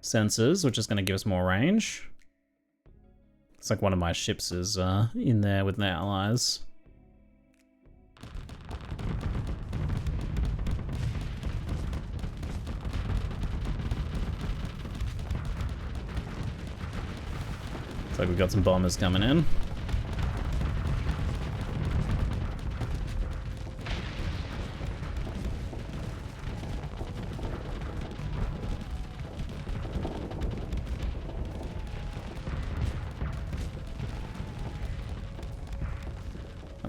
Speaker 1: sensors, which is going to give us more range. It's like one of my ships is in there with their allies. Looks like we've got some bombers coming in.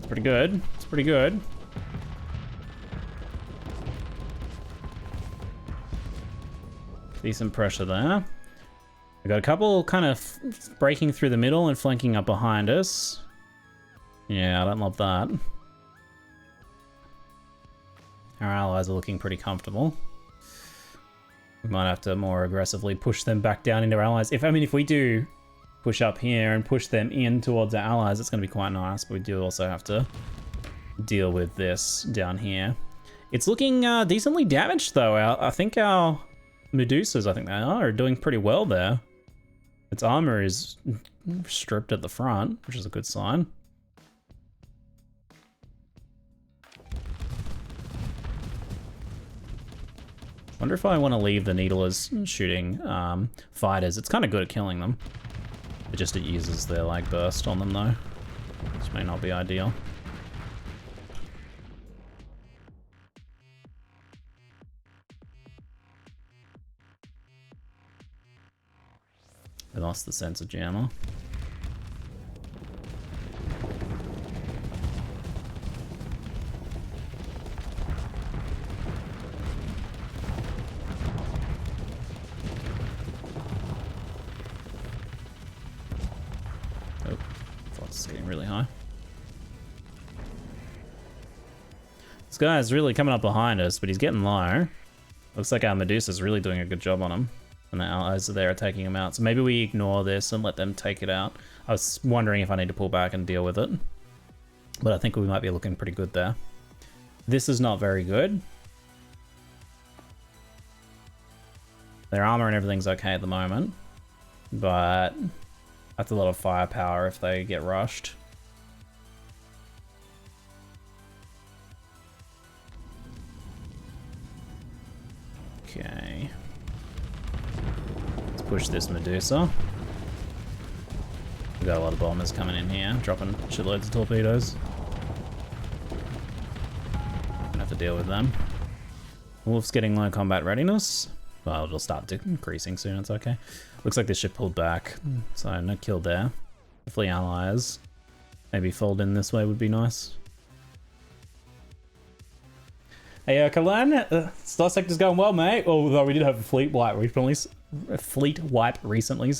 Speaker 1: Pretty good. It's pretty good. Decent pressure there. We got a couple kind of breaking through the middle and flanking up behind us. Yeah, I don't love that. Our allies are looking pretty comfortable. We might have to more aggressively push them back down into our allies. If we do push up here and push them in towards our allies, it's going to be quite nice, but we do also have to deal with this down here. It's looking decently damaged though. I think our Medusas, I think they are doing pretty well there. Its armor is stripped at the front, which is a good sign. Wonder if I want to leave the Needlers shooting fighters. It's kind of good at killing them. It uses their like burst on them though, which may not be ideal. I lost the sensor jammer. Oh, It's getting really high. This guy's really coming up behind us, but he's getting low. Looks like our Medusa's really doing a good job on him. And the allies are there taking him out. So maybe we ignore this and let them take it out. I was wondering if I need to pull back and deal with it. But I think we might be looking pretty good there. This is not very good. Their armor and everything's okay at the moment. But that's a lot of firepower if they get rushed. Okay. Let's push this Medusa. We've got a lot of bombers coming in here, dropping shitloads of torpedoes. Gonna have to deal with them. Wolf's getting low combat readiness. Well, it'll start decreasing soon, it's okay. Looks like this ship pulled back, so no kill there. Hopefully allies maybe fold in this way would be nice. Hey, Kalan, StarSector's going well, mate. Although we did have a fleet wipe recently, so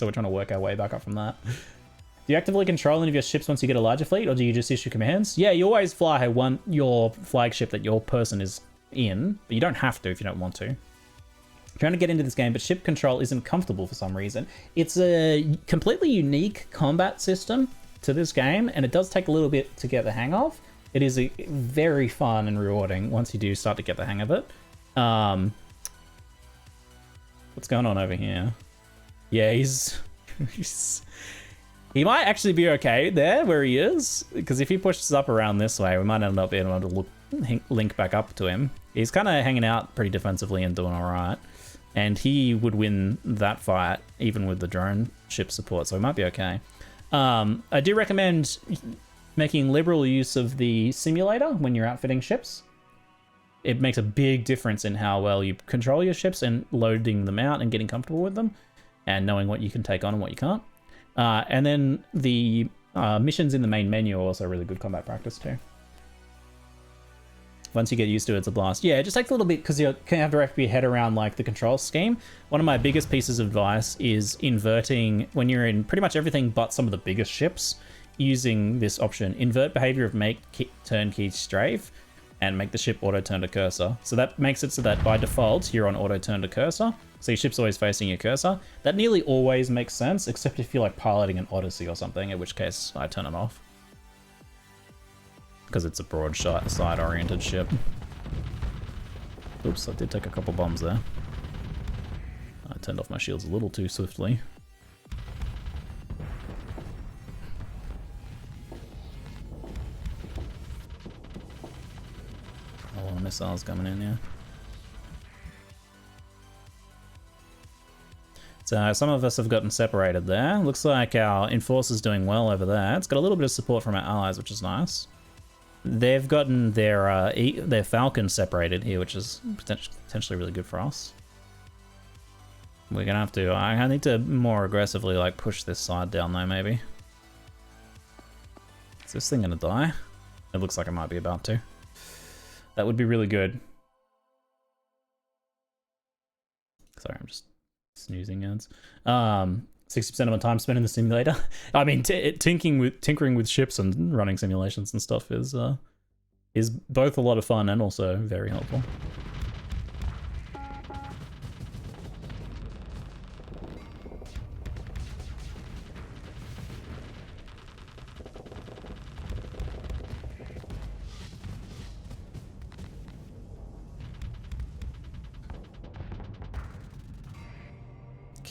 Speaker 1: we're trying to work our way back up from that. Do you actively control any of your ships once you get a larger fleet, or do you just issue commands? Yeah, you always fly your flagship that your person is in, but you don't have to if you don't want to. Trying to get into this game, but ship control isn't comfortable for some reason. It's a completely unique combat system to this game, and it does take a little bit to get the hang of. It is very fun and rewarding once you do start to get the hang of it. What's going on over here? Yeah, he might actually be okay there where he is, because if he pushes up around this way, we might end up being able to link back up to him. He's kind of hanging out pretty defensively and doing all right. And he would win that fight, even with the drone ship support, so he might be okay. I do recommend making liberal use of the simulator when you're outfitting ships. It makes a big difference in how well you control your ships and loading them out and getting comfortable with them, and knowing what you can take on and what you can't. And then the missions in the main menu are also really good combat practice too. Once you get used to it, it's a blast. Yeah, it just takes a little bit because you can have to wrap your head around like the control scheme. One of my biggest pieces of advice is inverting when you're in pretty much everything but some of the biggest ships, using this option, invert behavior of make turn key strafe and make the ship auto turn to cursor. So that makes it so that by default, you're on auto turn to cursor. So your ship's always facing your cursor. That nearly always makes sense, except if you're like piloting an Odyssey or something, in which case I turn it off. Because it's a broadside oriented ship. Oops, I did take a couple bombs there. I turned off my shields a little too swiftly. A lot of missiles coming in here. So some of us have gotten separated there. Looks like our Enforcer's doing well over there. It's got a little bit of support from our allies, which is nice. They've gotten their Falcon separated here, which is potentially really good for us. We're gonna have to. I need to more aggressively like push this side down though. Maybe. Is this thing gonna die? It looks like it might be about to. That would be really good. Sorry, I'm just snoozing ads. 60% of my time spent in the simulator. I mean, tinkering with ships and running simulations and stuff is both a lot of fun and also very helpful.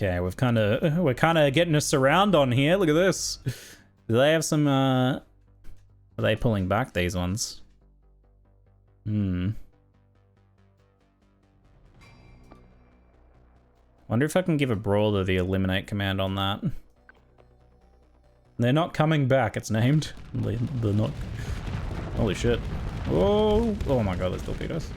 Speaker 1: Okay, we're kind of getting us around on here. Look at this. Do they have some? Are they pulling back these ones? Wonder if I can give a brawler the eliminate command on that. They're not coming back. It's named. They're not. Holy shit! Oh! Oh my god! There's torpedoes.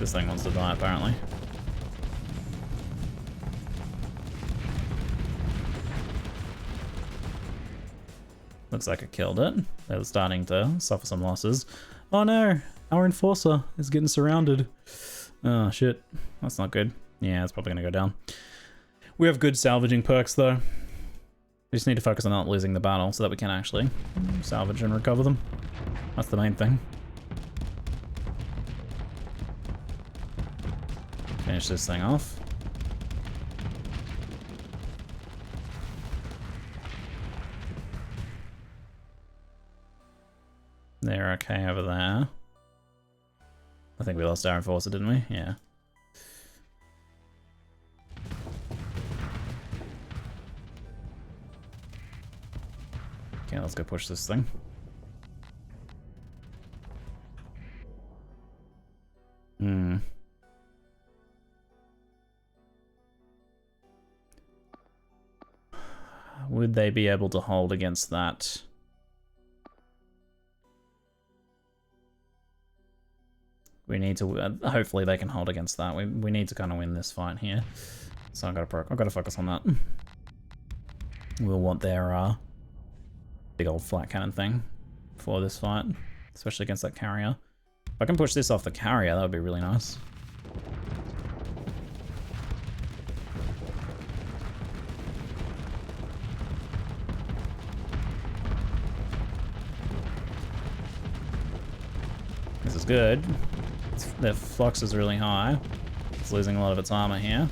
Speaker 1: This thing wants to die, apparently. Looks like it killed it. They were starting to suffer some losses. Oh no, our enforcer is getting surrounded. Oh shit, that's not good. Yeah, it's probably gonna go down. We have good salvaging perks though. We just need to focus on not losing the battle so that we can actually salvage and recover them. That's the main thing. Finish this thing off. They're okay over there. I think we lost our enforcer, didn't we? Yeah. Okay, let's go push this thing. Would they be able to hold against that? We need to, hopefully they can hold against that. We need to kind of win this fight here. So I've got to focus on that. We'll want their big old flat cannon thing for this fight, especially against that carrier. If I can push this off the carrier, that would be really nice. This is good. Their flux is really high. It's losing a lot of its armor here.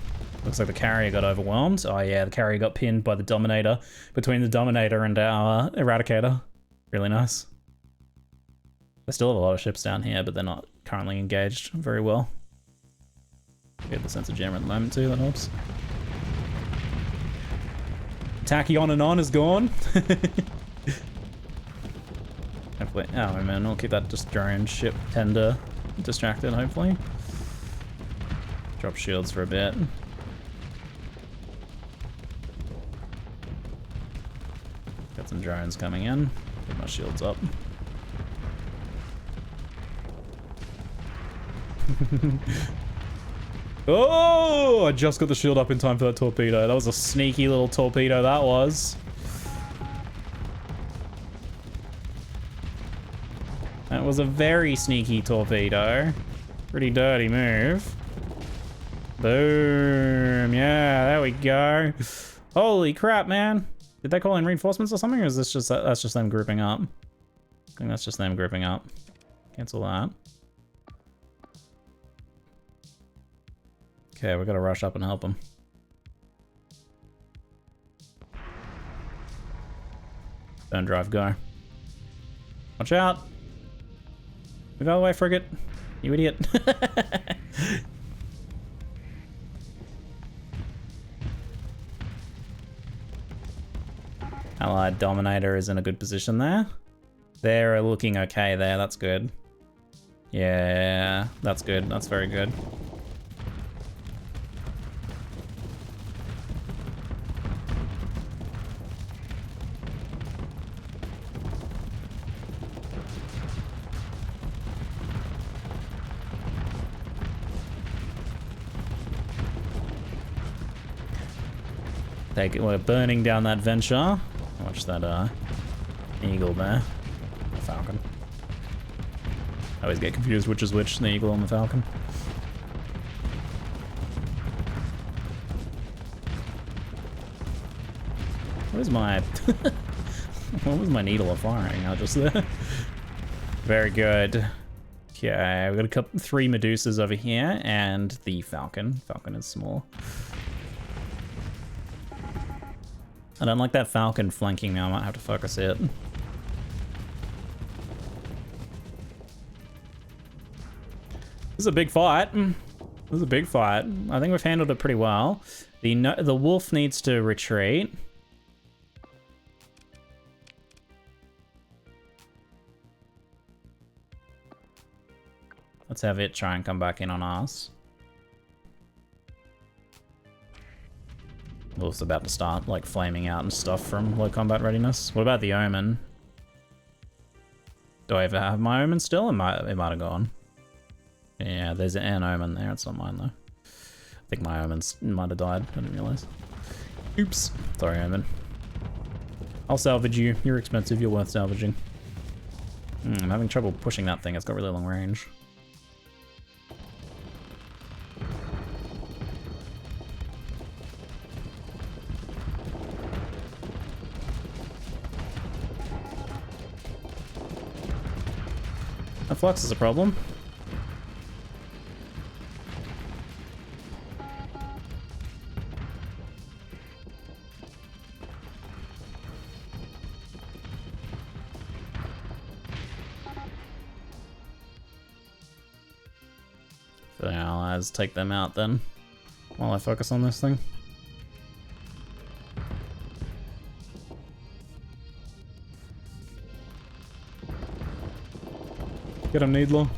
Speaker 1: Looks like the carrier got overwhelmed. Oh yeah, the carrier got pinned by the Dominator, between the Dominator and our Eradicator. Really nice. They still have a lot of ships down here, but they're not currently engaged very well. Get the sensor jammer at the moment too, that helps. Tachyon and on is gone. Hopefully, oh man, we'll keep that just drone ship tender distracted, hopefully. Drop shields for a bit. Got some drones coming in. Get my shields up. Oh! I just got the shield up in time for that torpedo. That was a sneaky little torpedo, that was. That was a very sneaky torpedo. Pretty dirty move. Boom. Yeah, there we go. Holy crap, man. Did they call in reinforcements or something, or is this just that's just them grouping up? I think that's just them grouping up. Cancel that. Okay, we gotta rush up and help them. Burn drive, go. Watch out. Move out of the way, frigate. You idiot. Allied Dominator is in a good position there. They're looking okay there, that's good. Yeah, that's good, that's very good. We're burning down that Venture. Watch that eagle there. The Falcon. I always get confused which is which, the eagle and the Falcon. What is my... what was my needle of firing out just there? Very good. Okay, we've got a couple, 3 Medusas over here, and the Falcon. Falcon is small. I don't like that Falcon flanking me, I might have to focus it. This is a big fight. This is a big fight. I think we've handled it pretty well. The wolf needs to retreat. Let's have it try and come back in on us. Wolf's about to start, like, flaming out and stuff from low combat readiness. What about the Omen? Do I ever have my Omen still? It might have gone. Yeah, there's an Omen there. It's not mine, though. I think my Omens might have died. I didn't realize. Oops. Sorry, Omen. I'll salvage you. You're expensive. You're worth salvaging. I'm having trouble pushing that thing. It's got really long range. The flux is a problem. For the allies, take them out then, while I focus on this thing. Get him, Needler.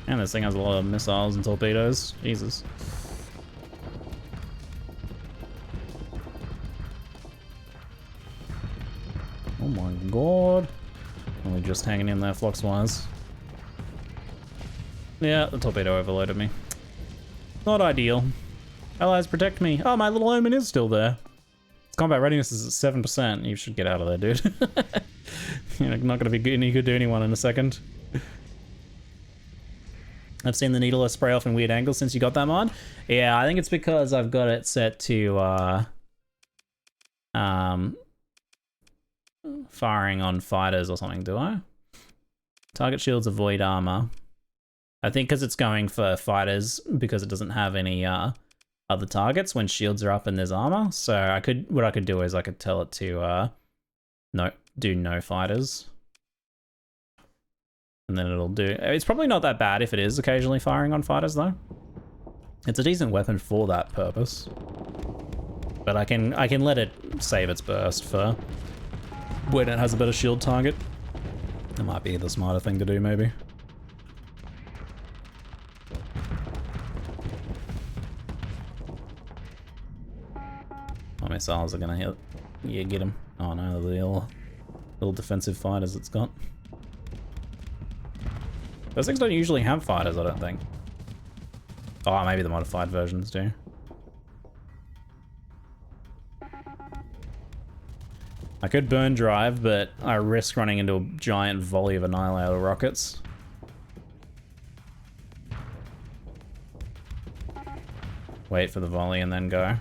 Speaker 1: And this thing has a lot of missiles and torpedoes. Jesus. Oh my god. Only just hanging in there flux-wise. Yeah, the torpedo overloaded me. Not ideal. Allies, protect me. Oh, my little omen is still there. Its combat readiness is at 7%. You should get out of there, dude. You're not going to be any good to anyone in a second. I've seen the needler spray off in weird angles since you got that mod. Yeah, I think it's because I've got it set to firing on fighters or something, do I? Target shields avoid armor. I think because it's going for fighters because it doesn't have any other targets when shields are up and there's armor. So what I could do is I could tell it to do no fighters. And then it'll do... It's probably not that bad if it is occasionally firing on fighters though. It's a decent weapon for that purpose. But I can let it save its burst for when it has a better shield target. That might be the smarter thing to do maybe. My missiles are gonna hit. Yeah, get him. Oh no, the little defensive fighters it's got. Those things don't usually have fighters, I don't think. Oh, maybe the modified versions do. I could burn drive, but I risk running into a giant volley of annihilator rockets. Wait for the volley and then go.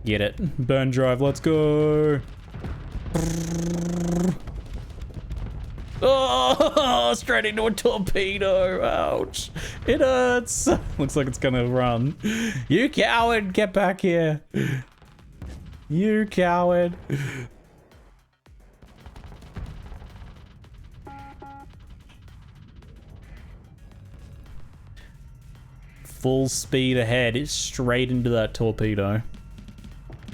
Speaker 1: Get it. Burn drive, let's go! Oh, straight into a torpedo. Ouch. It hurts. Looks like it's gonna run. You coward, get back here. You coward. Full speed ahead. It's straight into that torpedo.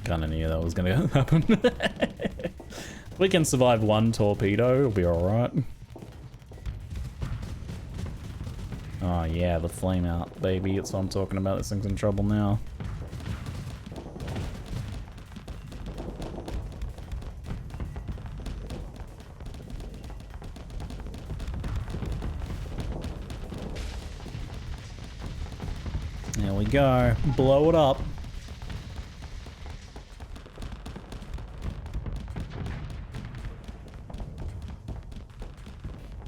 Speaker 1: Kinda knew that was gonna happen. We can survive one torpedo, it'll be alright. Oh yeah, the flame out, baby. That's what I'm talking about. This thing's in trouble now. There we go. Blow it up.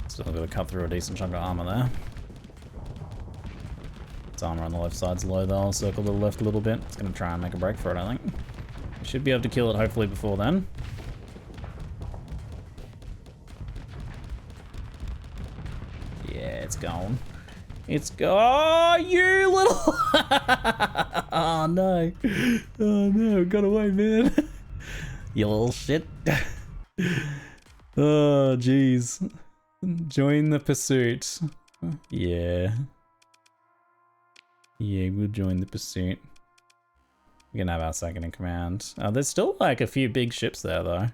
Speaker 1: Still got to cut through a decent chunk of armor there. Its armor on the left side's low though. I'll circle to the left a little bit. It's going to try and make a break for it, I think. Should be able to kill it hopefully before then. Yeah, it's gone. It's oh, you little... Oh no. Oh no, it got away, man. You little shit. Oh, jeez. Join the pursuit. Yeah. Yeah, we'll join the pursuit. We're gonna have our second in command. There's still like a few big ships there though.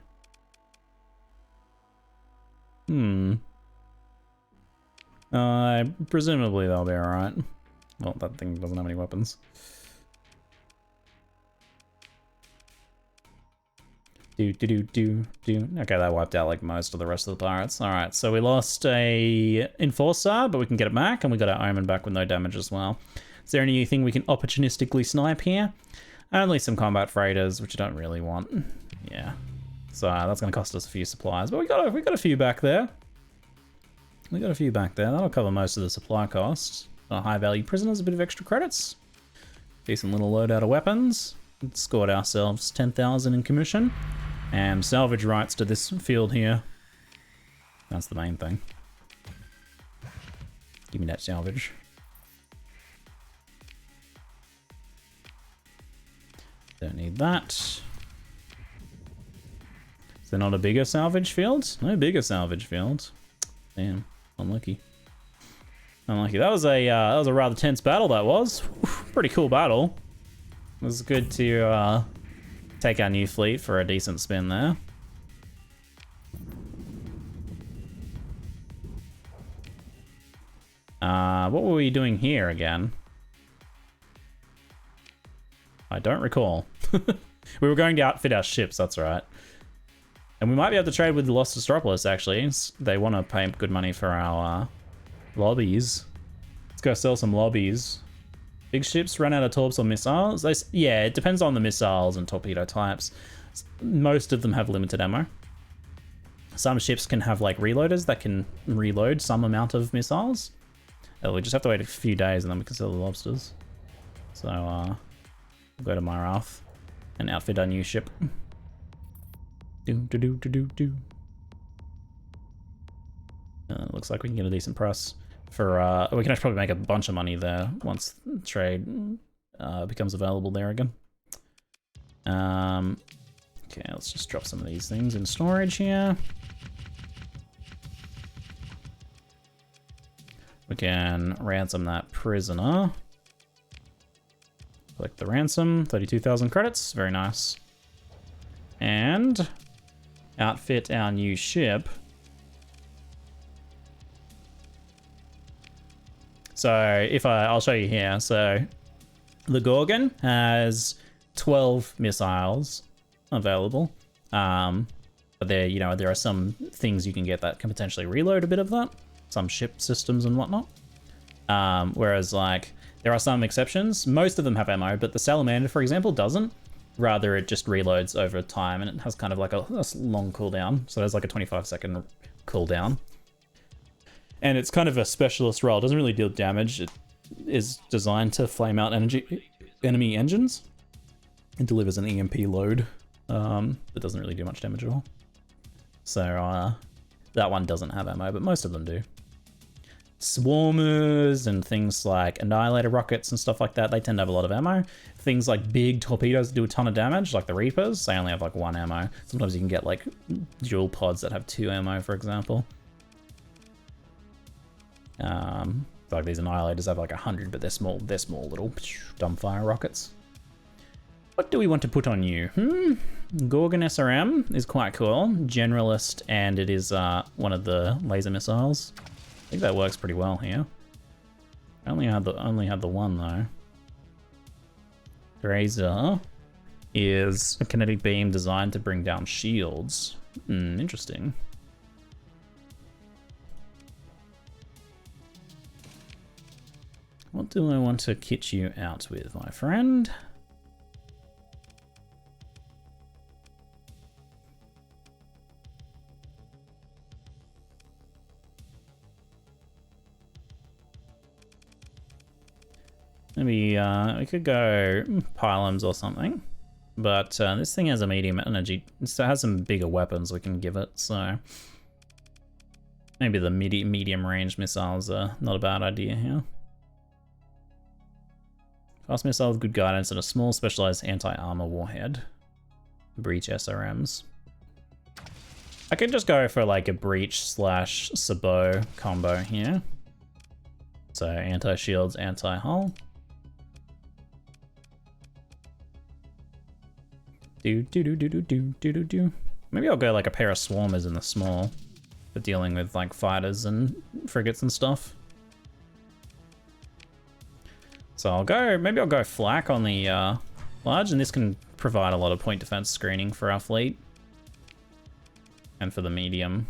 Speaker 1: Presumably they'll be alright. Well, that thing doesn't have any weapons. Okay, that wiped out like most of the rest of the pirates. Alright, so we lost a enforcer, but we can get it back, and we got our omen back with no damage as well. Is there anything we can opportunistically snipe here? Only some combat freighters, which I don't really want. Yeah. So that's going to cost us a few supplies, but we got a few back there. We got a few back there. That'll cover most of the supply costs. High value prisoners, a bit of extra credits. Decent little loadout of weapons. Scored ourselves 10,000 in commission. And salvage rights to this field here. That's the main thing. Give me that salvage. Don't need that. Is there not a bigger salvage field? No bigger salvage field. Damn, unlucky. Unlucky. That was a rather tense battle. That was pretty cool battle. It was good to take our new fleet for a decent spin there. What were we doing here again? I don't recall. We were going to outfit our ships, that's right. And we might be able to trade with the Lost Astropolis, actually. They want to pay good money for our lobbies. Let's go sell some lobbies. Big ships run out of torps or missiles? Yeah, it depends on the missiles and torpedo types. Most of them have limited ammo. Some ships can have like reloaders that can reload some amount of missiles. We just have to wait a few days and then we can sell the lobsters. So, we'll go to Marath and outfit our new ship. It looks like we can get a decent price for, we can actually probably make a bunch of money there once trade becomes available there again. Okay, let's just drop some of these things in storage here. We can ransom that prisoner. Collect the ransom, 32,000 credits, very nice. And outfit our new ship. So I'll show you here. So the Gorgon has 12 missiles available. But there are some things you can get that can potentially reload a bit of that. Some ship systems and whatnot. Whereas like there are some exceptions. Most of them have ammo, but the Salamander, for example, doesn't. Rather, it just reloads over time, and it has kind of like a long cooldown. So there's like a 25-second cooldown. And it's kind of a specialist role. It doesn't really deal damage. It is designed to flame out enemy engines. It delivers an EMP load. It doesn't really do much damage at all. So that one doesn't have ammo, but most of them do. Swarmers and things like Annihilator rockets and stuff like that, they tend to have a lot of ammo. Things like big torpedoes do a ton of damage, like the Reapers, they only have like 1 ammo. Sometimes you can get like dual pods that have 2 ammo, for example. Like these Annihilators have like 100, but they're small little dumbfire rockets. What do we want to put on you? Gorgon SRM is quite cool. Generalist, and it is one of the laser missiles. I think that works pretty well here. I only had the one though. Grazer is a kinetic beam designed to bring down shields. Interesting. What do I want to kit you out with, my friend? Maybe we could go pylons or something, but this thing has a medium energy, so it has some bigger weapons we can give it, so maybe the medium range missiles are not a bad idea here. Fast missile with good guidance and a small specialized anti-armor warhead. Breach SRMs. I could just go for like a breach / sabot combo here. So anti-shields, anti-hull. Maybe I'll go like a pair of swarmers in the small for dealing with like fighters and frigates and stuff. So maybe I'll go flak on the large, and this can provide a lot of point defense screening for our fleet. And for the medium.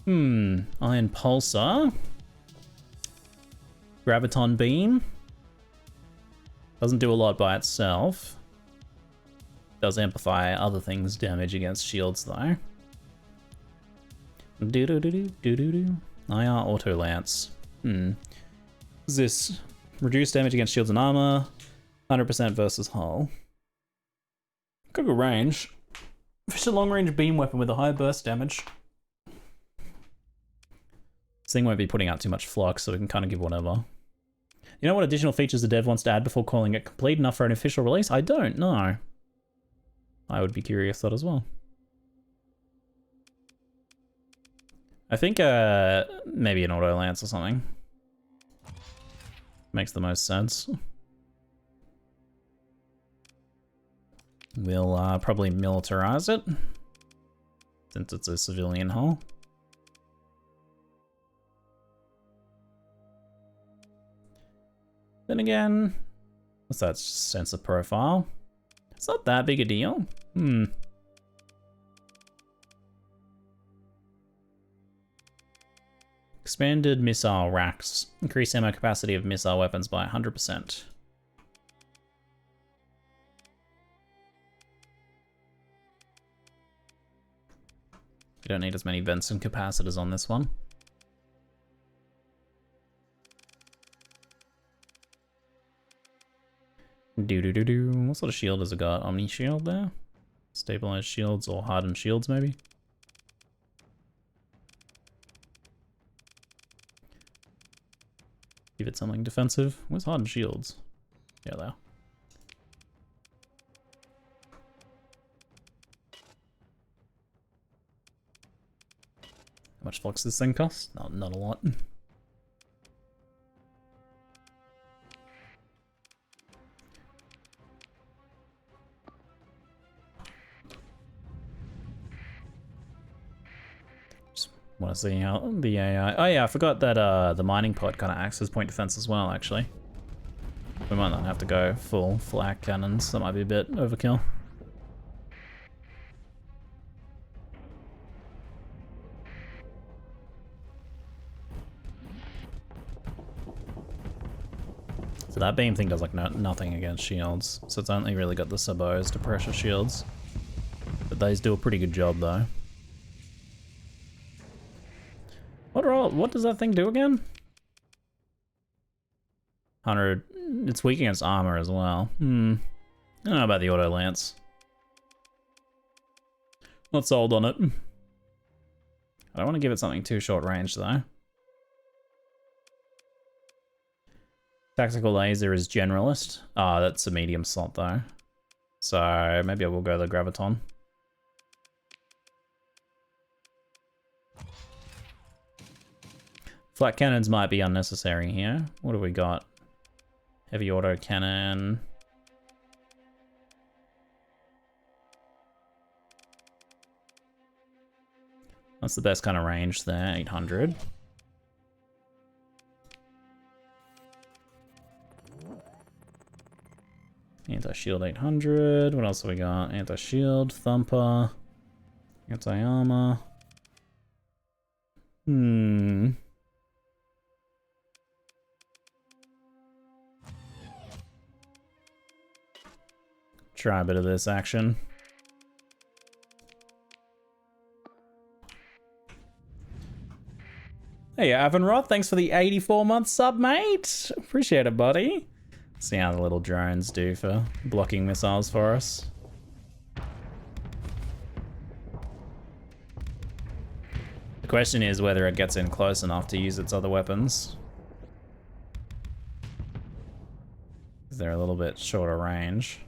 Speaker 1: Iron pulsar. Graviton beam. Doesn't do a lot by itself. Does amplify other things' damage against shields though. Do-do-do-do-do-do-do. IR Auto Lance. What's this? Reduced damage against shields and armor. 100% versus hull. Got good range. Fish a long-range beam weapon with a high burst damage. This thing won't be putting out too much flux, so we can kind of give whatever. You know what additional features the dev wants to add before calling it complete enough for an official release? I don't know. I would be curious that as well. I think maybe an auto lance or something. Makes the most sense. We'll probably militarize it, since it's a civilian hull. Then again, what's that sensor profile? It's not that big a deal. Expanded missile racks. Increase ammo capacity of missile weapons by 100%. You don't need as many vents and capacitors on this one. Do-do-do-do. What sort of shield has it got? Omni shield there? Stabilized shields or hardened shields maybe? Give it something defensive. Where's hardened shields? Yeah, there. How much flux does this thing cost? Not a lot. Just want to see how the AI... Oh yeah, I forgot that the mining pod kind of acts as point defense as well, actually. We might not have to go full flak cannons. That might be a bit overkill. So that beam thing does like nothing against shields. So it's only really got the sabos to pressure shields. But those do a pretty good job though. What does that thing do again? 100. It's weak against armor as well. I don't know about the auto lance. Not sold on it. I don't want to give it something too short range though. Tactical laser is generalist. Ah, that's a medium slot though. So maybe I will go the graviton. Flat cannons might be unnecessary here. What have we got? Heavy auto cannon. That's the best kind of range there, 800. Anti-shield 800. What else have we got? Anti-shield, thumper, anti-armor. Try a bit of this action. Hey, Avenroth, thanks for the 84-month sub, mate. Appreciate it, buddy. See how the little drones do for blocking missiles for us. The question is whether it gets in close enough to use its other weapons. They're a little bit shorter range.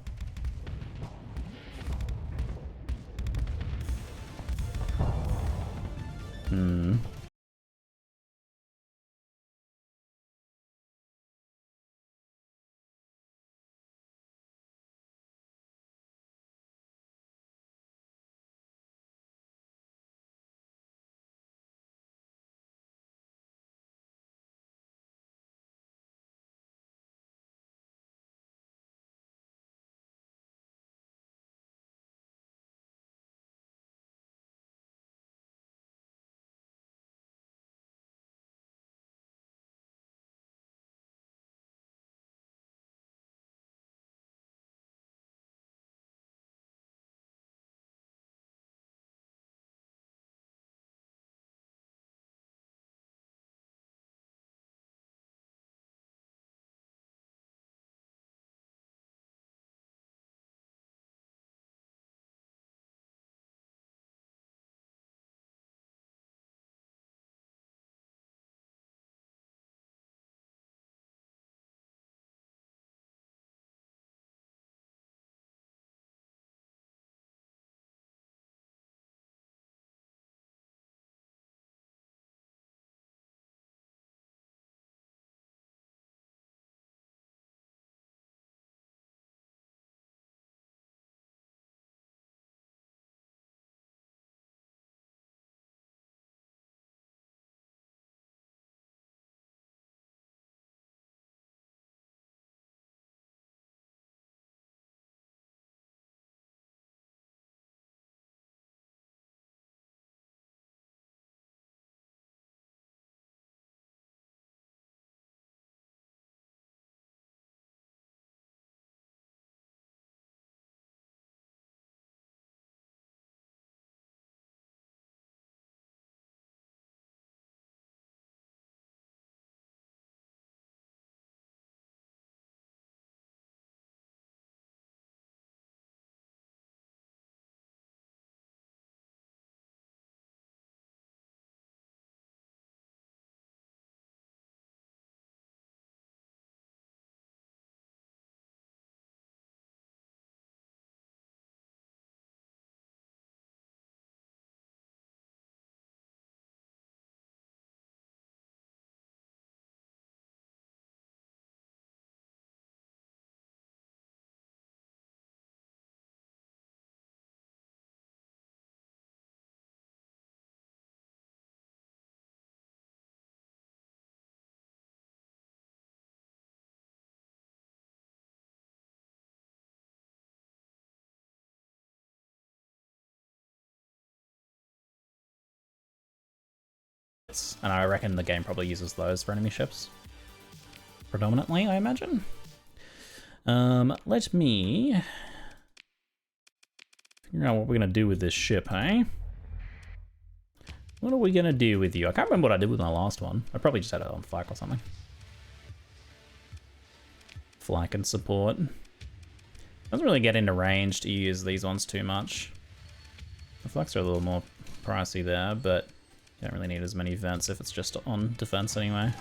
Speaker 1: rockets, and I reckon the game probably uses those for enemy ships. Predominantly, I imagine. Let me figure out what we're gonna do with this ship, hey? What are we gonna do with you? I can't remember what I did with my last one. I probably just had it on flak or something. Flak and support. Doesn't really get into range to use these ones too much. The flaks are a little more pricey there, but you don't really need as many vents if it's just on defense anyway.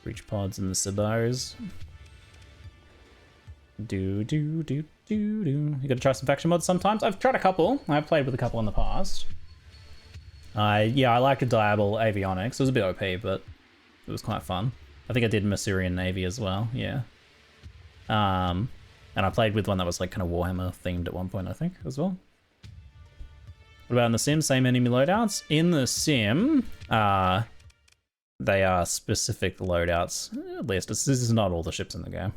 Speaker 1: Breach pods and the sabos. You gotta try some faction mods sometimes. I've tried a couple. I've played with a couple in the past. Yeah, I like to dabble avionics. It was a bit OP, but it was quite fun. I think I did Masurian Navy as well, yeah. And I played with one that was like kind of Warhammer themed at one point, I think, as well. What about in the sim? Same enemy loadouts? In the sim, they are specific loadouts. At least this is not all the ships in the game.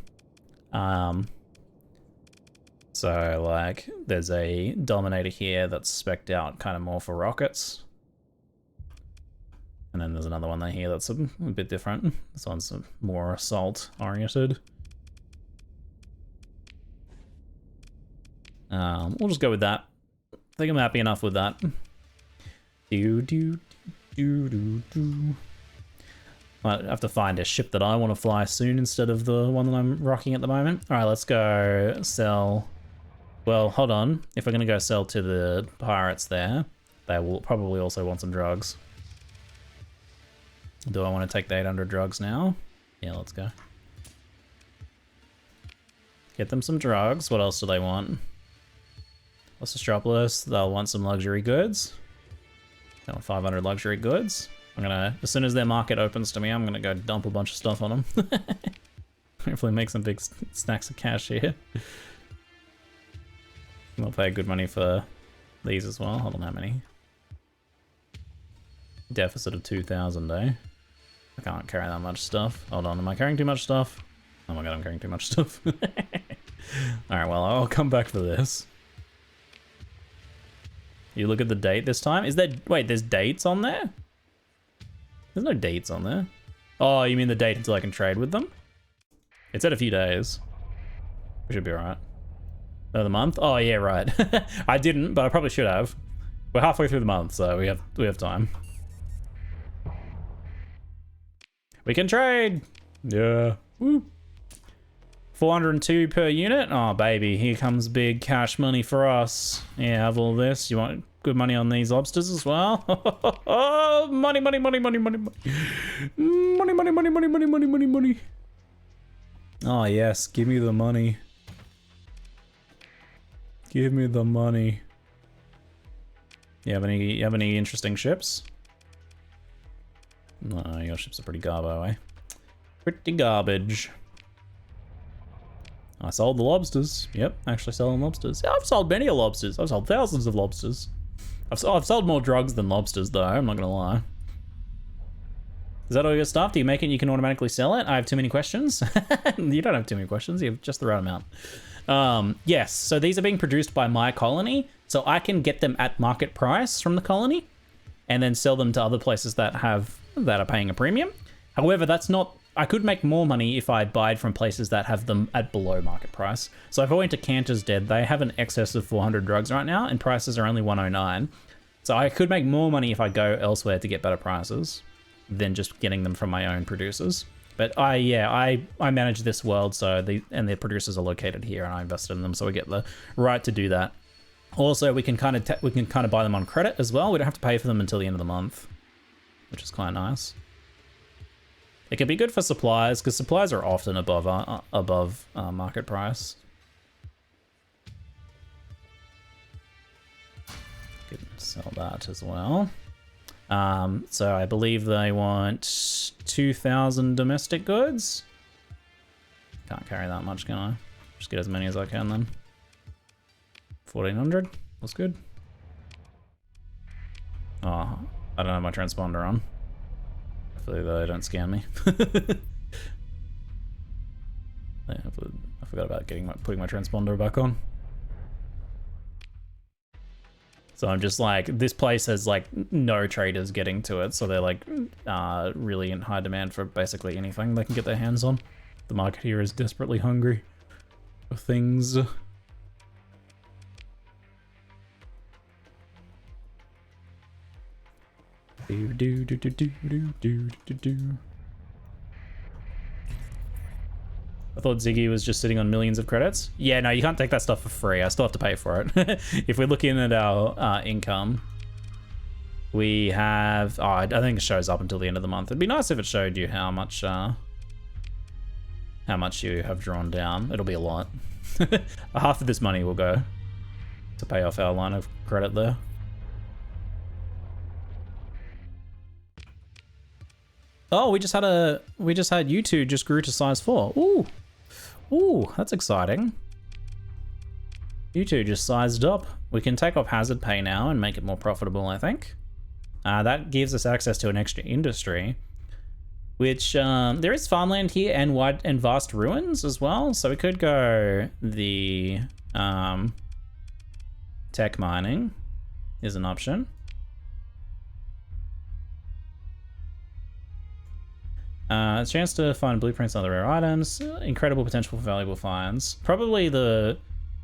Speaker 1: So like there's a Dominator here that's spec'd out kind of more for rockets. And then there's another one there here that's a bit different. This one's more assault oriented. We'll just go with that. I think I'm happy enough with that. I have to find a ship that I want to fly soon instead of the one that I'm rocking at the moment. All right, let's go sell. Well, hold on. If we're going to go sell to the pirates there, they will probably also want some drugs. Do I want to take the 800 drugs now? Yeah, let's go. Get them some drugs. What else do they want? Lostropolis, they'll want some luxury goods. They want 500 luxury goods. I'm gonna, as soon as their market opens to me, I'm gonna go dump a bunch of stuff on them. Hopefully make some big stacks of cash here. I'll pay good money for these as well. Hold on, how many? Deficit of 2,000, eh? I can't carry that much stuff. Hold on, am I carrying too much stuff? Oh my god, I'm carrying too much stuff. Alright, well, I'll come back for this. You look at the date this time? Is there, wait, there's dates on there? There's no dates on there. Oh, you mean the date until I can trade with them? It's at a few days. We should be alright. Oh, the month? Oh yeah, right. I didn't, but I probably should have. We're halfway through the month, so we have time. We can trade! Yeah. Woo. 402 per unit? Oh baby, here comes big cash money for us. Yeah, have all this. You want good money on these lobsters as well? Oh, money, money, money, money, money, money. Money, money, money, money, money, money, money, money. Oh yes, give me the money. Give me the money. You have any interesting ships? No, your ships are pretty garbo, eh? Pretty garbage. I sold the lobsters. Yep, actually selling lobsters. Yeah, I've sold many lobsters. I've sold thousands of lobsters. I've sold more drugs than lobsters, though. I'm not gonna lie. Is that all your stuff? Do you make it and you can automatically sell it? I have too many questions. You don't have too many questions. You have just the right amount. Yes, so these are being produced by my colony, so I can get them at market price from the colony, and then sell them to other places that are paying a premium. However, that's not. I could make more money if I buyed from places that have them at below market price. So if I went to Cantor's Dead, they have an excess of 400 drugs right now, and prices are only 109. So I could make more money if I go elsewhere to get better prices than just getting them from my own producers. But I manage this world, so the producers are located here, and I invested in them, so we get the right to do that. Also, we can kind of buy them on credit as well. We don't have to pay for them until the end of the month, which is quite nice. It can be good for supplies, because supplies are often above market price. Could sell that as well. So I believe they want 2,000 domestic goods. Can't carry that much, can I? Just get as many as I can then. 1,400, that's good. Oh, I don't have my transponder on. Hopefully they don't scam me. Yeah, I forgot about putting my transponder back on. So I'm just like, this place has like no traders getting to it, so they're like really in high demand for basically anything they can get their hands on. The market here is desperately hungry for things. I thought Ziggy was just sitting on millions of credits. Yeah, no, you can't take that stuff for free. I still have to pay for it. If we're looking at our income, we have... Oh, I think it shows up until the end of the month. It'd be nice if it showed you how much you have drawn down. It'll be a lot. Half of this money will go to pay off our line of credit there. Oh, we just had U2 just grew to size 4. Ooh. Ooh, that's exciting. U2 just sized up. We can take off hazard pay now and make it more profitable, I think. That gives us access to an extra industry, which there is farmland here and wide and vast ruins as well. So we could go the tech mining is an option. A chance to find blueprints and other rare items. Incredible potential for valuable finds. Probably the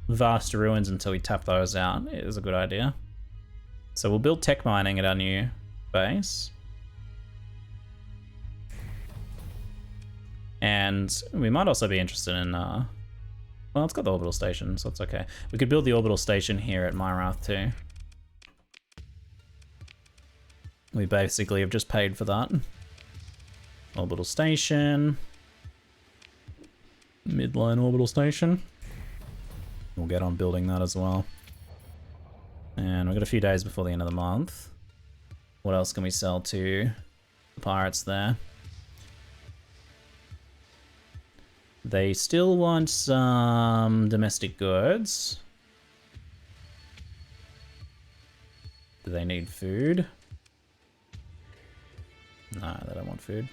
Speaker 1: vast ruins until we tap those out is a good idea. So we'll build tech mining at our new base. And we might also be interested in, well, it's got the orbital station, so it's okay. We could build the orbital station here at Myrath too. We basically have just paid for that. Orbital station. Midline orbital station. We'll get on building that as well. And we've got a few days before the end of the month. What else can we sell to the pirates there? They still want some domestic goods. Do they need food? No, they don't want food.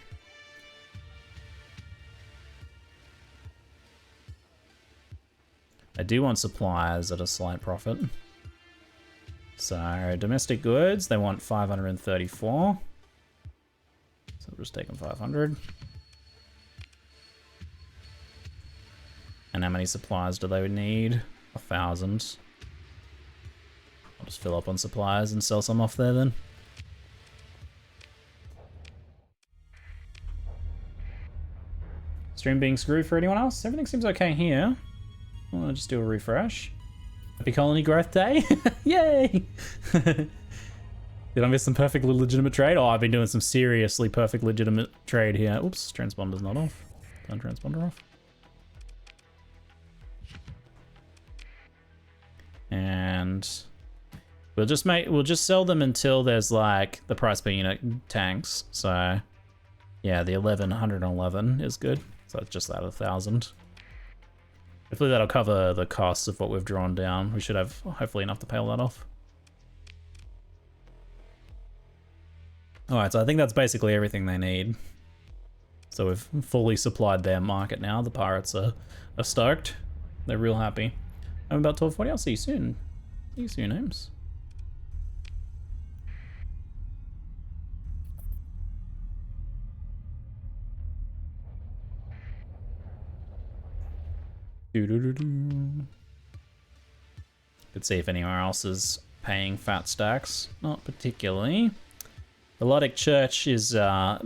Speaker 1: I do want supplies at a slight profit. So domestic goods, they want 534. So we'll just take them 500. And how many supplies do they need? 1,000. I'll just fill up on supplies and sell some off there then. Stream being screwed for anyone else? Everything seems okay here. I'll just do a refresh. Happy colony growth day. Yay! Did I miss some perfectly legitimate trade? Oh, I've been doing some seriously perfect legitimate trade here. Oops, transponder's not off. Turn transponder off. And we'll just sell them until there's like the price per unit tanks. So yeah, the 111 is good. So it's just that 1,000. Hopefully that'll cover the costs of what we've drawn down. We should have hopefully enough to pay all that off. Alright, so I think that's basically everything they need. So we've fully supplied their market now. The pirates are stoked. They're real happy. I'm about 12:40. I'll see you soon. See you soon, Ames. Could see if anywhere else is paying fat stacks. Not particularly. The Melodic Church is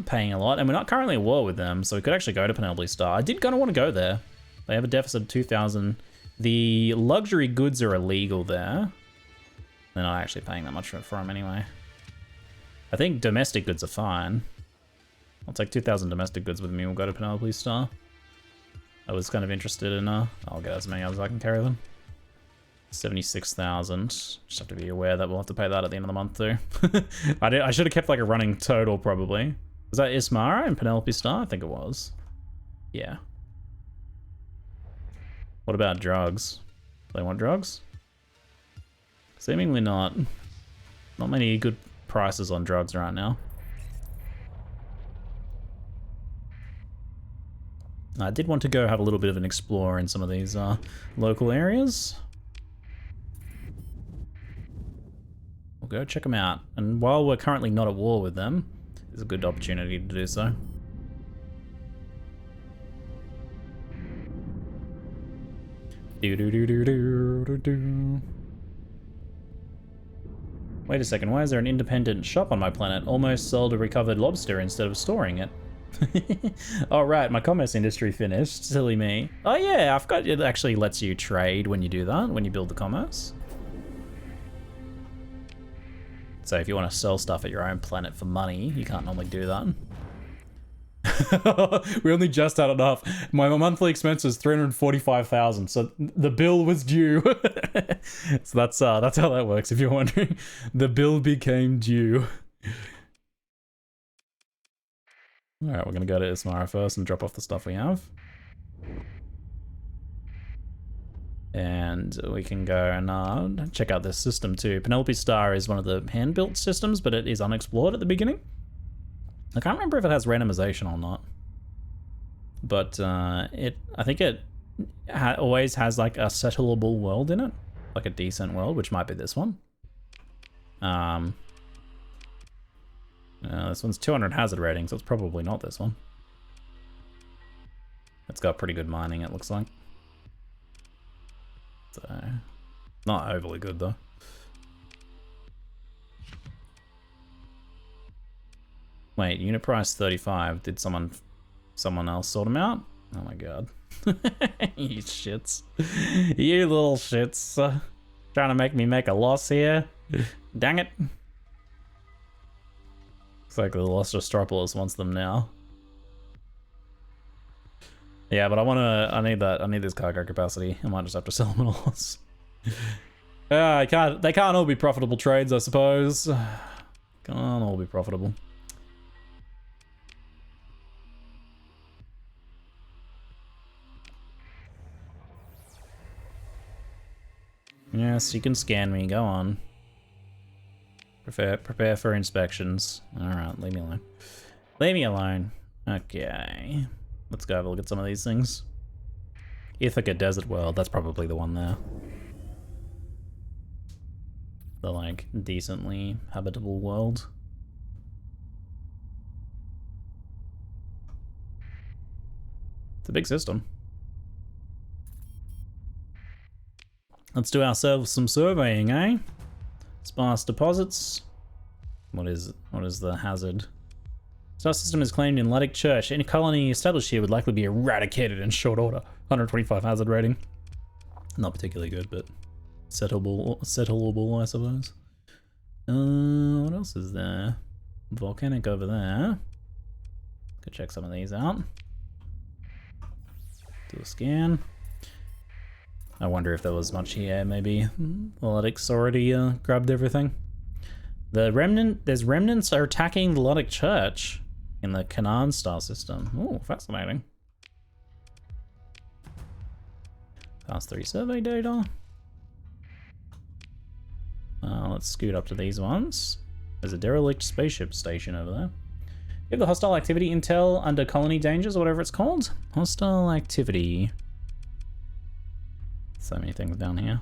Speaker 1: paying a lot, and we're not currently at war with them, so we could actually go to Penelope Star. I did kind of want to go there. They have a deficit of 2,000. The luxury goods are illegal there. They're not actually paying that much for them anyway. I think domestic goods are fine. I'll take 2,000 domestic goods with me. We'll go to Penelope Star. I was kind of interested in, I'll get as many as I can carry them. 76,000. Just have to be aware that we'll have to pay that at the end of the month too. I should have kept like a running total probably. Was that Ismara and Penelope Star? I think it was. Yeah. What about drugs? Do they want drugs? Seemingly not. Not many good prices on drugs right now. I did want to go have a little bit of an explore in some of these local areas. We'll go check them out. And while we're currently not at war with them, it's a good opportunity to do so. Wait a second, why is there an independent shop on my planet? Almost sold a recovered lobster instead of storing it. Oh right, my commerce industry finished. Silly me. Oh yeah, I forgot it actually lets you trade when you do that, when you build the commerce. So if you want to sell stuff at your own planet for money, you can't normally do that. We only just had enough. My monthly expense is 345,000, so the bill was due. So that's how that works. If you're wondering, the bill became due. All right, we're gonna go to Ismara first and drop off the stuff we have, and we can go and check out this system too. Penelope Star is one of the hand-built systems, but it is unexplored at the beginning. I can't remember if it has randomization or not, but I think it always has like a settleable world in it, like a decent world, which might be this one. This one's 200 hazard rating, so it's probably not this one. It's got pretty good mining, it looks like. So, not overly good though. Wait, unit price 35. Did someone else sort them out? Oh my god. You shits. You little shits. Trying to make me make a loss here. Dang it. Looks like the Lost Astropolis wants them now. Yeah, but I need this cargo capacity. I might just have to sell them at a loss. They can't all be profitable trades, I suppose. Can't all be profitable. Yes, you can scan me, go on. Prepare for inspections. Alright, leave me alone. Leave me alone. Okay. Let's go have a look at some of these things. Ithaca Desert World, that's probably the one there. The, like, decently habitable world. It's a big system. Let's do ourselves some surveying, eh? Sparse deposits. What is the hazard? Star system is claimed in Luddic Church. Any colony established here would likely be eradicated in short order. 125 hazard rating. Not particularly good, but settleable, I suppose. What else is there? Volcanic over there. Go check some of these out. Do a scan. I wonder if there was much here, maybe. The Luddic's already grabbed everything. There's remnants are attacking the Luddic Church in the Canaan star system. Oh, fascinating. Past 3 survey data. Let's scoot up to these ones. There's a derelict spaceship station over there. You have the hostile activity intel under colony dangers, or whatever it's called. Hostile activity. So many things down here.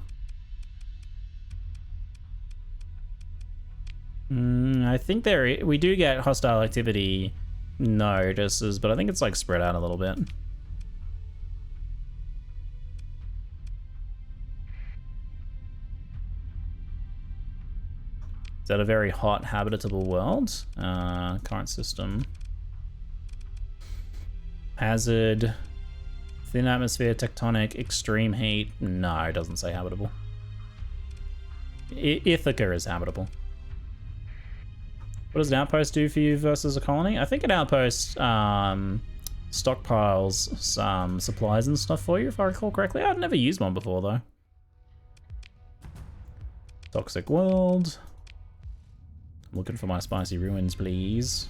Speaker 1: I think we do get hostile activity notices, but I think it's like spread out a little bit. Is that a very hot habitable world? Current system. Hazard. Thin atmosphere, tectonic, extreme heat. No, it doesn't say habitable. Ithaca is habitable. What does an outpost do for you versus a colony? I think an outpost stockpiles some supplies and stuff for you, if I recall correctly. I've never used one before, though. Toxic world. I'm looking for my spicy ruins, please.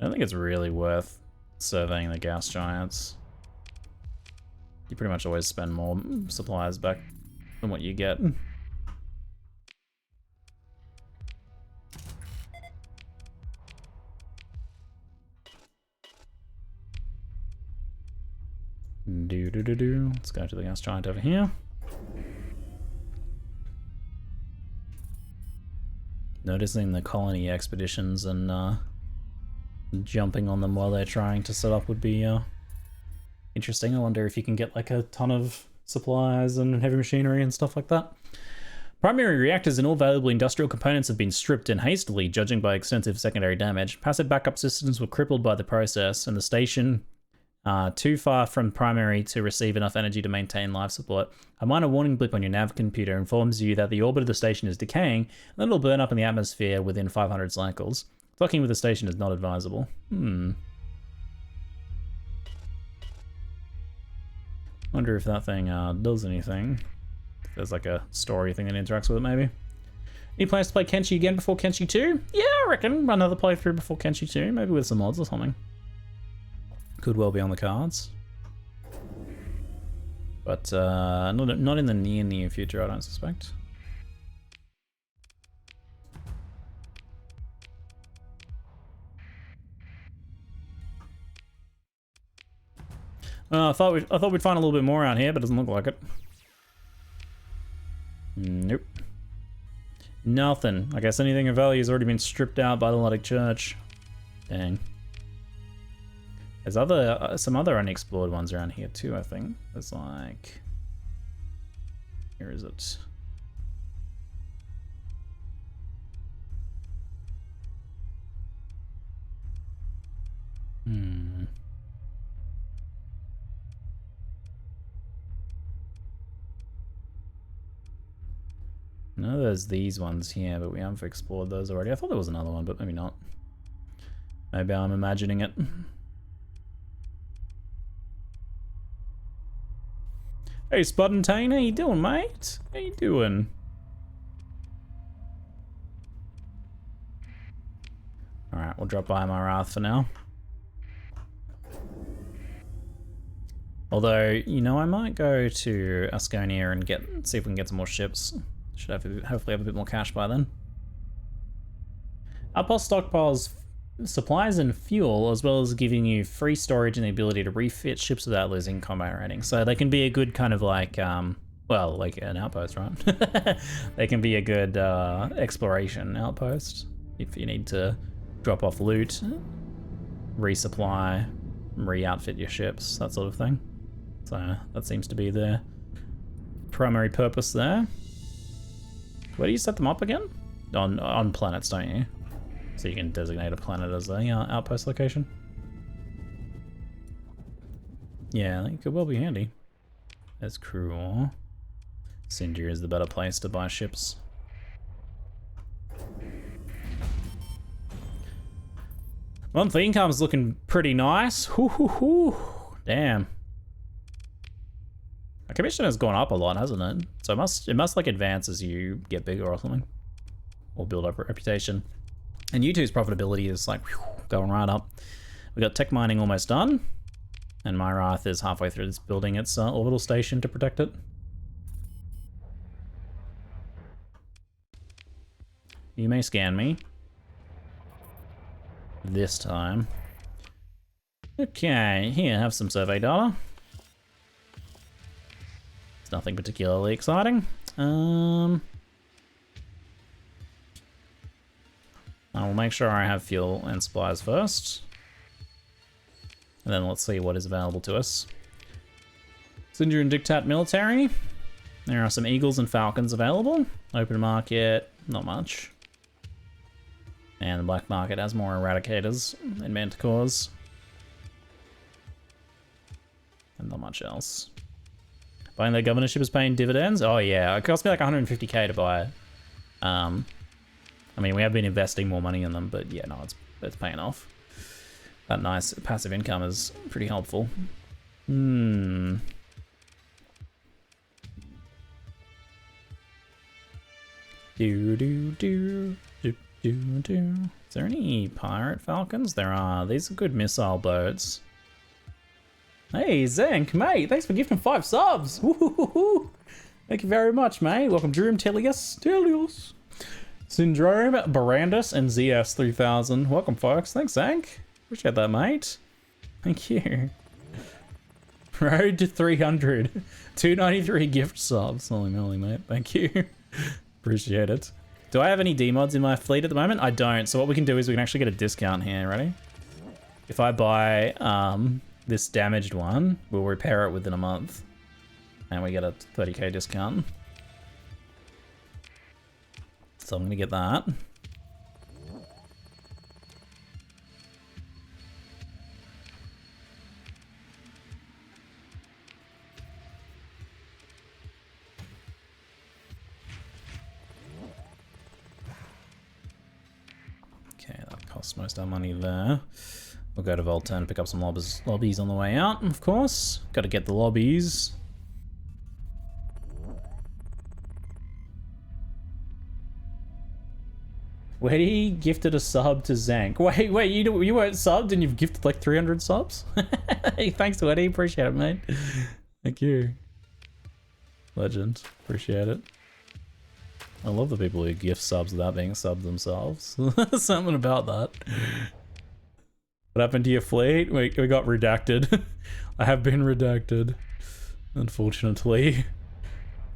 Speaker 1: I don't think it's really worth surveying the gas giants. You pretty much always spend more supplies back than what you get. Let's go to the gas giant over here. Noticing the colony expeditions and jumping on them while they're trying to set up would be interesting. I wonder if you can get like a ton of supplies and heavy machinery and stuff like that. Primary reactors and all valuable industrial components have been stripped and hastily, judging by extensive secondary damage. Passive backup systems were crippled by the process, and the station too far from primary to receive enough energy to maintain life support. A minor warning blip on your nav computer informs you that the orbit of the station is decaying, and then it'll burn up in the atmosphere within 500 cycles. Fucking with the station is not advisable. Wonder if that thing does anything. There's like a story thing that interacts with it, maybe. Any plans to play Kenshi again before Kenshi 2? Yeah, I reckon. Another playthrough before Kenshi 2, maybe with some mods or something. Could well be on the cards. But not in the near future, I don't suspect. I thought we'd find a little bit more out here, but it doesn't look like it. Nope. Nothing. I guess anything of value has already been stripped out by the Luddic Church. Dang. There's some other unexplored ones around here too, I think. There's like... Where is it? No, there's these ones here, but we haven't explored those already. I thought there was another one, but maybe not. Maybe I'm imagining it. Hey, Spuddentane, how you doing, mate? How you doing? Alright, we'll drop by my Wrath for now. Although, you know, I might go to Asconia and see if we can get some more ships. Should hopefully have a bit more cash by then. Outpost stockpiles supplies and fuel, as well as giving you free storage and the ability to refit ships without losing combat rating. So they can be a good kind of like, well, like an outpost, right? They can be a good exploration outpost if you need to drop off loot, resupply, re-outfit your ships, that sort of thing. So that seems to be the primary purpose there. Where do you set them up again? On planets, don't you? So you can designate a planet as the outpost location. Yeah, that could well be handy. That's cool. Sinjar is the better place to buy ships. Monthly income's looking pretty nice. Hoo. Damn. Our commission has gone up a lot, hasn't it? So it must like advance as you get bigger or something, or build up a reputation. And U2's profitability is like going right up. We got tech mining almost done, and my Wrath is halfway through this building its orbital station to protect it. You may scan me this time. Okay, here, have some survey data. It's nothing particularly exciting. I will make sure I have fuel and supplies first. And then let's see what is available to us. Sinjar and Dictat military. There are some Eagles and Falcons available. Open market, not much. And the black market has more Eradicators and Manticores. And not much else. Buying the governorship is paying dividends? Oh yeah, it cost me like 150k to buy it. I mean, we have been investing more money in them, but yeah, no, it's paying off. That nice passive income is pretty helpful. Is there any pirate falcons? There are. These are good missile boats. Hey, Zank, mate, thanks for gifting 5 subs. Woo-hoo-hoo-hoo. Thank you very much, mate. Welcome, Dream Telius. Syndrome, Barandus, and ZS3000. Welcome, folks. Thanks, Zank. Appreciate that, mate. Thank you. Road to 300. 293 gift subs. Holy moly, mate. Thank you. Appreciate it. Do I have any D-mods in my fleet at the moment? I don't. So what we can do is we can actually get a discount here. Ready? If I buy this damaged one, we'll repair it within a month. And we get a 30k discount. So I'm going to get that. Okay, that costs most of our money there. We'll go to Volta and pick up some lobbies on the way out, of course. Got to get the lobbies. Weddy gifted a sub to Zank. Wait, you weren't subbed and you've gifted like 300 subs? Hey, thanks, Weddy. Appreciate it, mate. Thank you. Legend. Appreciate it. I love the people who gift subs without being subbed themselves. Something about that. What happened to your fleet? We got redacted. I have been redacted, unfortunately.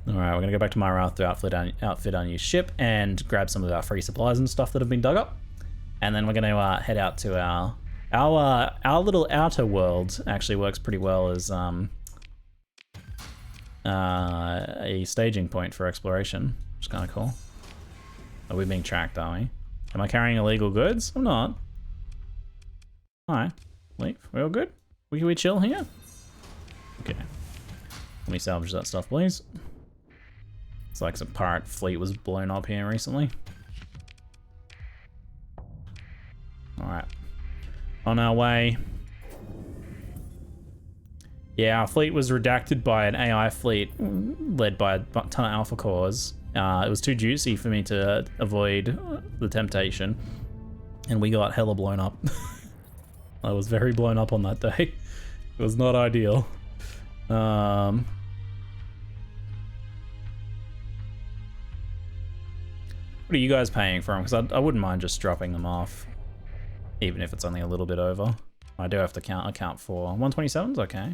Speaker 1: Alright, we're gonna go back to my Wrath to outfit our new ship and grab some of our free supplies and stuff that have been dug up. And then we're gonna head out to our little outer world. Actually works pretty well as a staging point for exploration, which is kind of cool. Are we being tracked, are we? Am I carrying illegal goods? I'm not. Alright, leave. We all good? We chill here? Okay. Let me salvage that stuff, please. It's like some pirate fleet was blown up here recently. Alright. On our way. Yeah, our fleet was redacted by an AI fleet led by a ton of alpha cores. It was too juicy for me to avoid the temptation. And we got hella blown up. I was very blown up on that day. It was not ideal. What are you guys paying for them? Because I wouldn't mind just dropping them off, even if it's only a little bit over. I do have to account for 127s. Okay,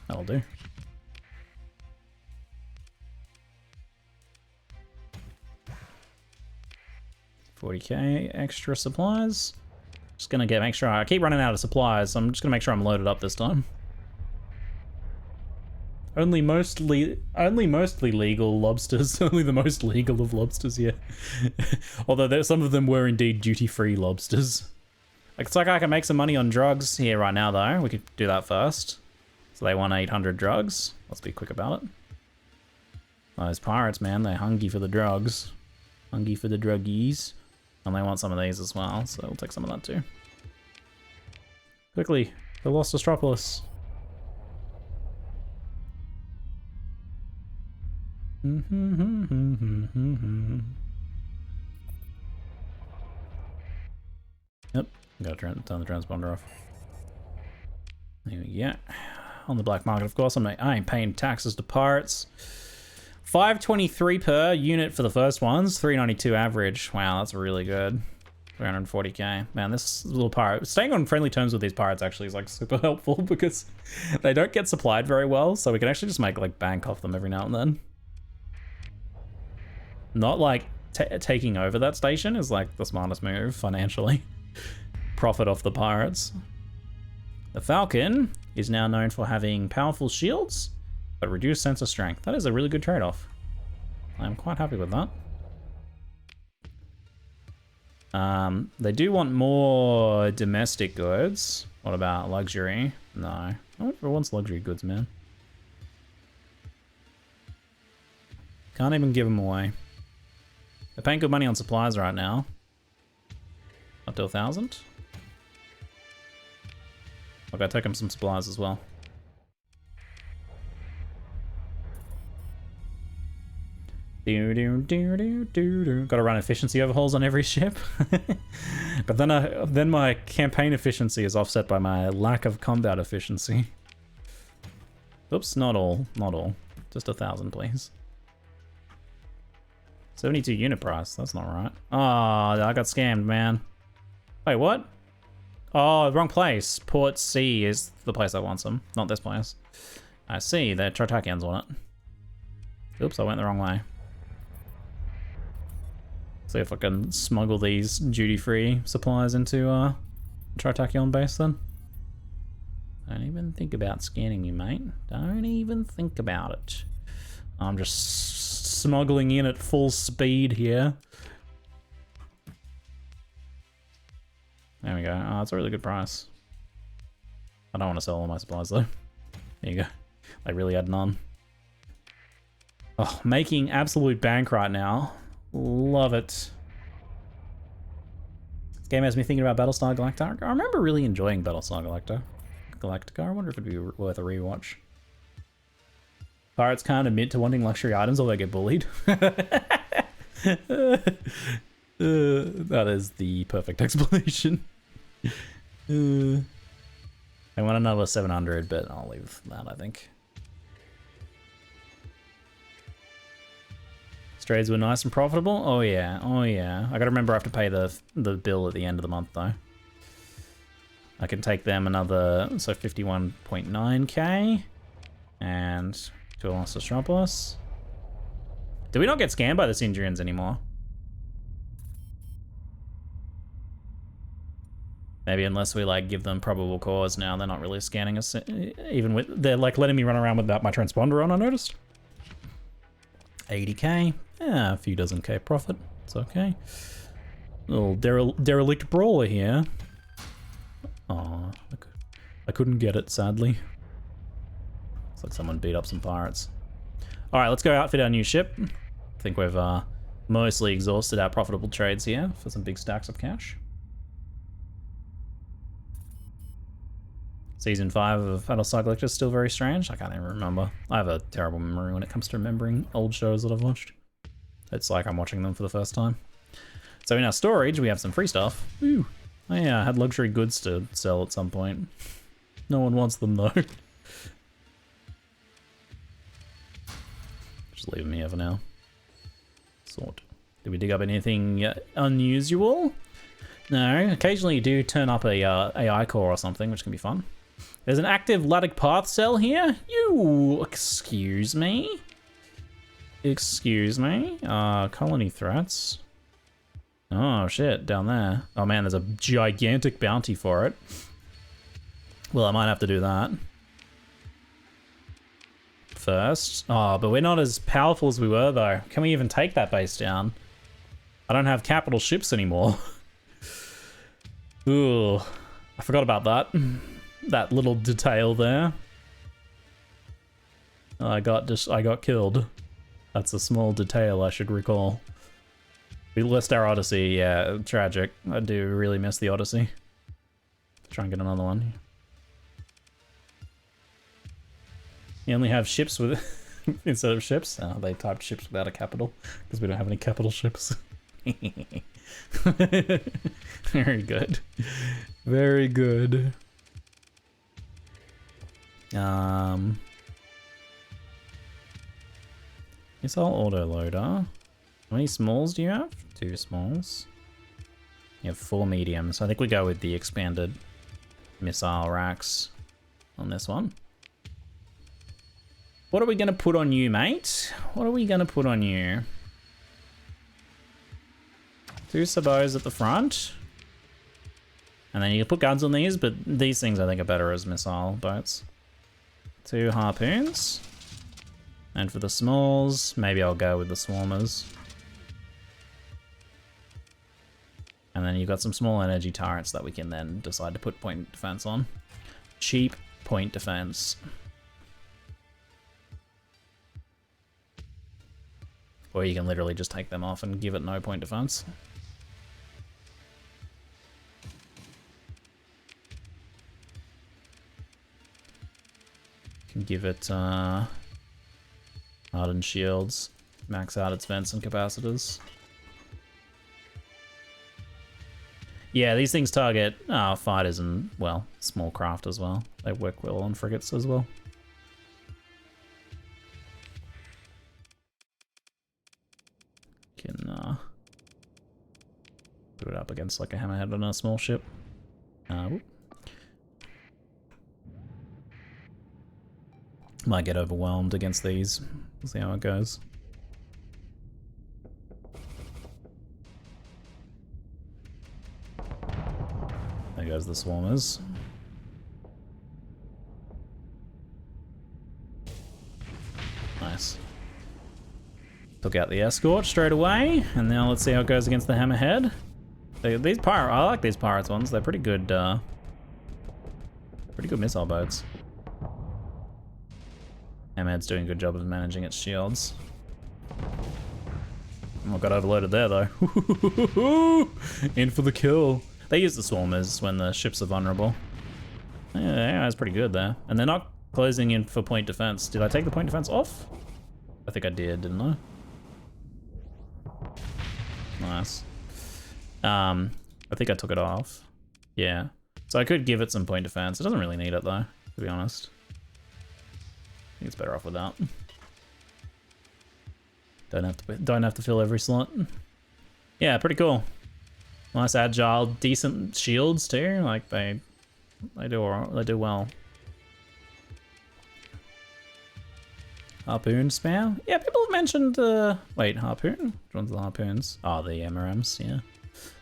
Speaker 1: that'll do. $40k extra supplies. Just gonna make sure I keep running out of supplies, so I'm just gonna make sure I'm loaded up this time. Only mostly legal lobsters. Only the most legal of lobsters here. Although some of them were indeed duty-free lobsters. Looks like I can make some money on drugs here right now, though. We could do that first. So they want 800 drugs. Let's be quick about it. Those pirates, man, they're hungry for the drugs. Hungry for the druggies. And they want some of these as well, so we'll take some of that too. Quickly, the Lost Astropolis. Yep, gotta turn the transponder off. There we go. On the black market, of course. I ain't paying taxes to pirates. 523 per unit for the first ones, 392 average. Wow, that's really good. 340k. Man, this little pirate, staying on friendly terms with these pirates actually is like super helpful because they don't get supplied very well, so we can actually just make like bank off them every now and then. Not like taking over that station is like the smartest move financially. Profit off the pirates. The Falcon is now known for having powerful shields, but reduced sensor strength. That is a really good trade-off. I'm quite happy with that. They do want more domestic goods. What about luxury? No. Who wants luxury goods, man? Can't even give them away. They're paying good money on supplies right now. Up to 1,000. I'll go take them some supplies as well. Gotta run efficiency overhauls on every ship. But then my campaign efficiency is offset by my lack of combat efficiency. Oops, not all. Just 1,000, please. 72 unit price, that's not right. Oh, I got scammed, man. Wait, what? Oh, wrong place. Port C is the place that wants them, not this place. I see, the Tritakians want it. Oops, I went the wrong way. See if I can smuggle these duty-free supplies into Tritakion base then. Don't even think about scanning you, mate. Don't even think about it. I'm just smuggling in at full speed here. There we go. Oh, it's a really good price. I don't want to sell all my supplies though. There you go. I really had none. Oh, making absolute bank right now. Love it. This game has me thinking about Battlestar Galactica. I remember really enjoying Battlestar Galactica. I wonder if it'd be worth a rewatch. Pirates can't admit to wanting luxury items or they get bullied. That is the perfect explanation. I want another 700, but I'll leave that, I think. Trades were nice and profitable. Oh yeah, oh yeah. I gotta remember I have to pay the bill at the end of the month though. I can take them another, so 51.9k, and to Metropolis. Do we not get scanned by the Sindrians anymore? Maybe unless we like give them probable cause now, they're not really scanning us. Even with, they're like letting me run around without my transponder on, I noticed. 80k, yeah, a few dozen K profit, it's okay. Little derelict brawler here. Oh, I couldn't get it, sadly. Looks like someone beat up some pirates. All right, let's go outfit our new ship. I think we've mostly exhausted our profitable trades here for some big stacks of cash. Season 5 of Battlestar Galactica is still very strange. I can't even remember. I have a terrible memory when it comes to remembering old shows that I've watched. It's like I'm watching them for the first time. So in our storage, we have some free stuff. Ooh. Oh yeah, I had luxury goods to sell at some point. No one wants them though. Just leave them here for now. Sort. Did we dig up anything unusual? No, occasionally you do turn up a AI core or something, which can be fun. There's an active Laddick path cell here. You, excuse me? Excuse me? Colony threats. Oh shit, down there. Oh man, there's a gigantic bounty for it. Well, I might have to do that first. Oh, but we're not as powerful as we were though. Can we even take that base down? I don't have capital ships anymore. Ooh, I forgot about that. That little detail there. I got killed. That's a small detail I should recall. We lost our Odyssey, yeah, tragic. I do really miss the Odyssey. Try and get another one. You only have ships with instead of ships. Oh, they typed ships without a capital because we don't have any capital ships. Very good. Very good. Missile autoloader. How many smalls do you have? 2 smalls. You have 4 mediums. So I think we go with the expanded missile racks on this one. What are we gonna put on you, mate? What are we gonna put on you? 2 sabots at the front. And then you can put guns on these, but these things I think are better as missile boats. 2 harpoons. And for the smalls, maybe I'll go with the swarmers. And then you've got some small energy turrets that we can then decide to put point defense on. Cheap point defense. Or you can literally just take them off and give it no point defense. Can give it hardened shields, max out its vents and capacitors. Yeah, these things target fighters and, well, small craft as well. They work well on frigates as well. Can put it up against like a hammerhead on a small ship. Whoop. Might get overwhelmed against these. We'll see how it goes. There goes the swarmers. Nice. Took out the escort straight away, and now let's see how it goes against the hammerhead. These pirate, I like these pirates ones. They're pretty good missile boats. Hammerhead's doing a good job of managing its shields. Oh, got overloaded there though. In for the kill. They use the swarmers when the ships are vulnerable. Yeah, that's pretty good there. And they're not closing in for point defense. Did I take the point defense off? I think I did, didn't I? Nice. I think I took it off. Yeah. So I could give it some point defense. It doesn't really need it though, to be honest. I think it's better off without. Don't have to fill every slot. Yeah, pretty cool. Nice, agile, decent shields too. Like they do well. Harpoon spam? Yeah, people have mentioned. Wait, harpoon? Which one's the harpoons? Oh, the MRMs. Yeah,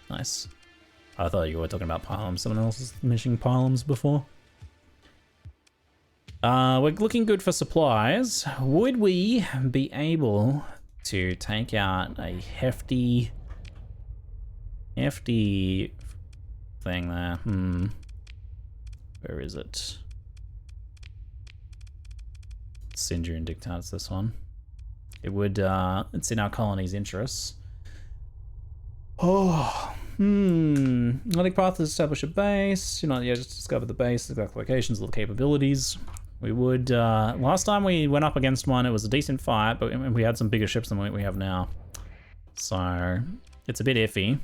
Speaker 1: nice. I thought you were talking about pylums. Someone else was mentioning pylums before. We're looking good for supplies. Would we be able to take out a hefty thing there? Where is it? Sindri and Dictate's this one. It would, it's in our colony's interests. Oh, Nordic path to establish a base. You're not yet just discovered the base, the exact locations, all the capabilities. We would, last time we went up against one, it was a decent fight, but we had some bigger ships than what we have now. So, it's a bit iffy.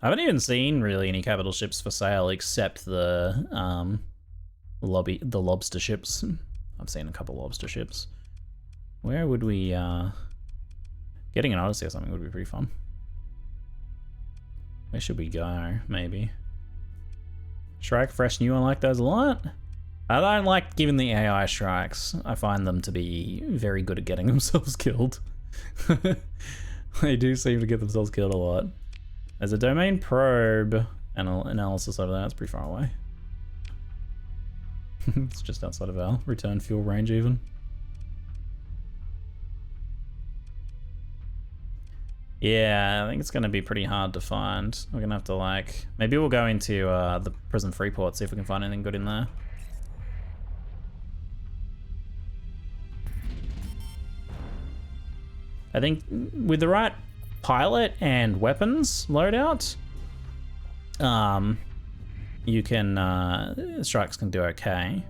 Speaker 1: I haven't even seen really any capital ships for sale except the lobster ships. I've seen a couple lobster ships. Where would we getting an Odyssey or something would be pretty fun. Where should we go? Maybe Strike Fresh New. I like those a lot. I don't like giving the AI strikes. I find them to be very good at getting themselves killed. They do seem to get themselves killed a lot. There's a domain probe analysis over there. That's pretty far away. It's just outside of our return fuel range even. Yeah, I think it's going to be pretty hard to find. We're going to have to like... Maybe we'll go into the prison Freeport, see if we can find anything good in there. I think with the right pilot and weapons loadout, you can strikes can do okay,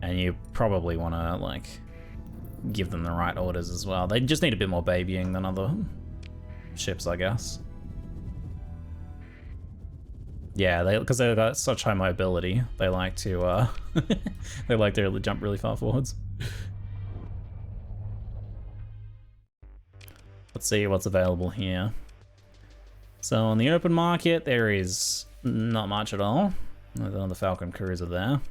Speaker 1: and you probably want to like give them the right orders as well. They just need a bit more babying than other ships, I guess. Yeah, because they've got such high mobility, they like to they like to jump really far forwards. Let's see what's available here. So on the open market, there is not much at all. There's another Falcon cruiser there.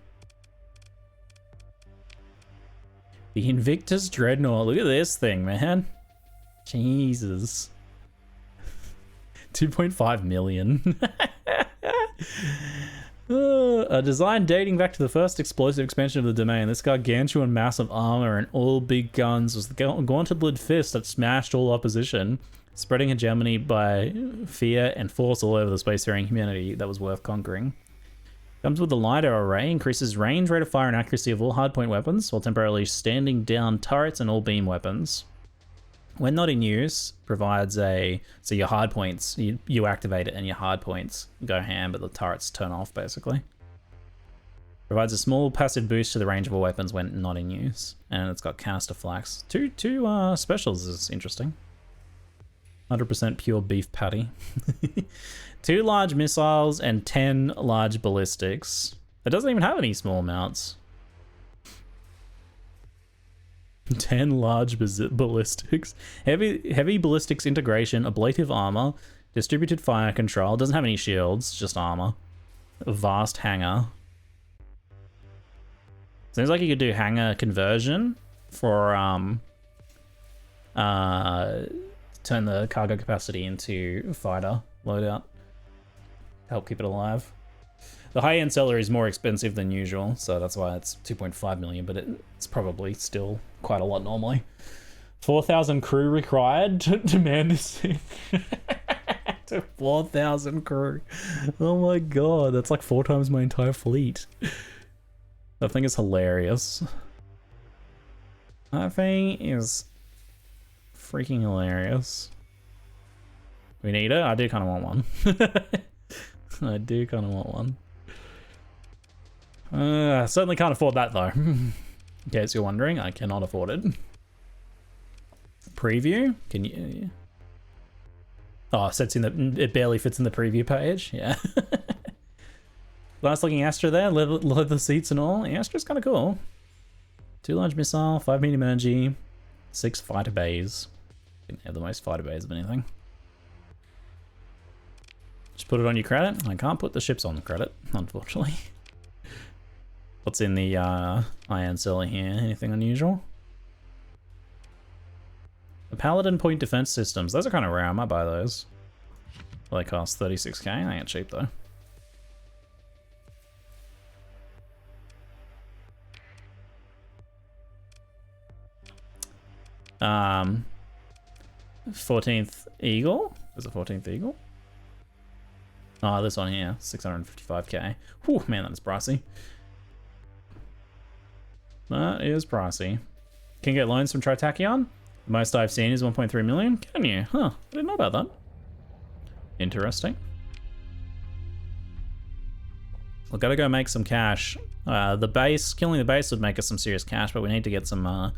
Speaker 1: The Invictus Dreadnought. Look at this thing, man. Jesus. 2.5 million. A design dating back to the first explosive expansion of the domain. This gargantuan mass of armor and all big guns was the gauntleted fist that smashed all opposition, spreading hegemony by fear and force all over the spacefaring humanity that was worth conquering. Comes with a LiDAR array, increases range, rate of fire, and accuracy of all hardpoint weapons, while temporarily standing down turrets and all beam weapons. When not in use, provides a... So your hardpoints, you activate it and your hardpoints go ham, but the turrets turn off, basically. Provides a small passive boost to the range of all weapons when not in use. And it's got canister flax. Two specials is interesting. 100% pure beef patty. 2 large missiles and 10 large ballistics. It doesn't even have any small mounts. 10 large ballistics. Heavy ballistics integration, ablative armor, distributed fire control. Doesn't have any shields, just armor. A vast hangar. Seems like you could do hangar conversion for turn the cargo capacity into fighter loadout. Help keep it alive. The high-end seller is more expensive than usual, so that's why it's 2.5 million, but it's probably still quite a lot normally. 4,000 crew required to man this thing. To 4,000 crew. Oh my god, that's like 4 times my entire fleet. That thing is hilarious. That thing is freaking hilarious. We need it? I do kind of want one. I do kind of want one. I certainly can't afford that though. In case you're wondering, I cannot afford it. Preview? Can you? Oh, it barely fits in the preview page. Yeah. Nice looking Astra there, leather seats and all. Yeah, Astra's kind of cool. 2 large missile, 5 medium energy, 6 fighter bays. Didn't have the most fighter bays of anything. Just put it on your credit. I can't put the ships on the credit, unfortunately. What's in the iron cellar here? Anything unusual? The Paladin point defense systems. Those are kind of rare. I might buy those. Well, they cost 36k. They ain't cheap though. Um, 14th Eagle. There's a 14th Eagle. Oh, this one here, 655k. Whew, man, that is pricey. That is pricey. Can you get loans from Tritachyon? The most I've seen is 1.3 million. Can you? Huh, I didn't know about that. Interesting. We've got to go make some cash. Killing the base would make us some serious cash, but we need to get some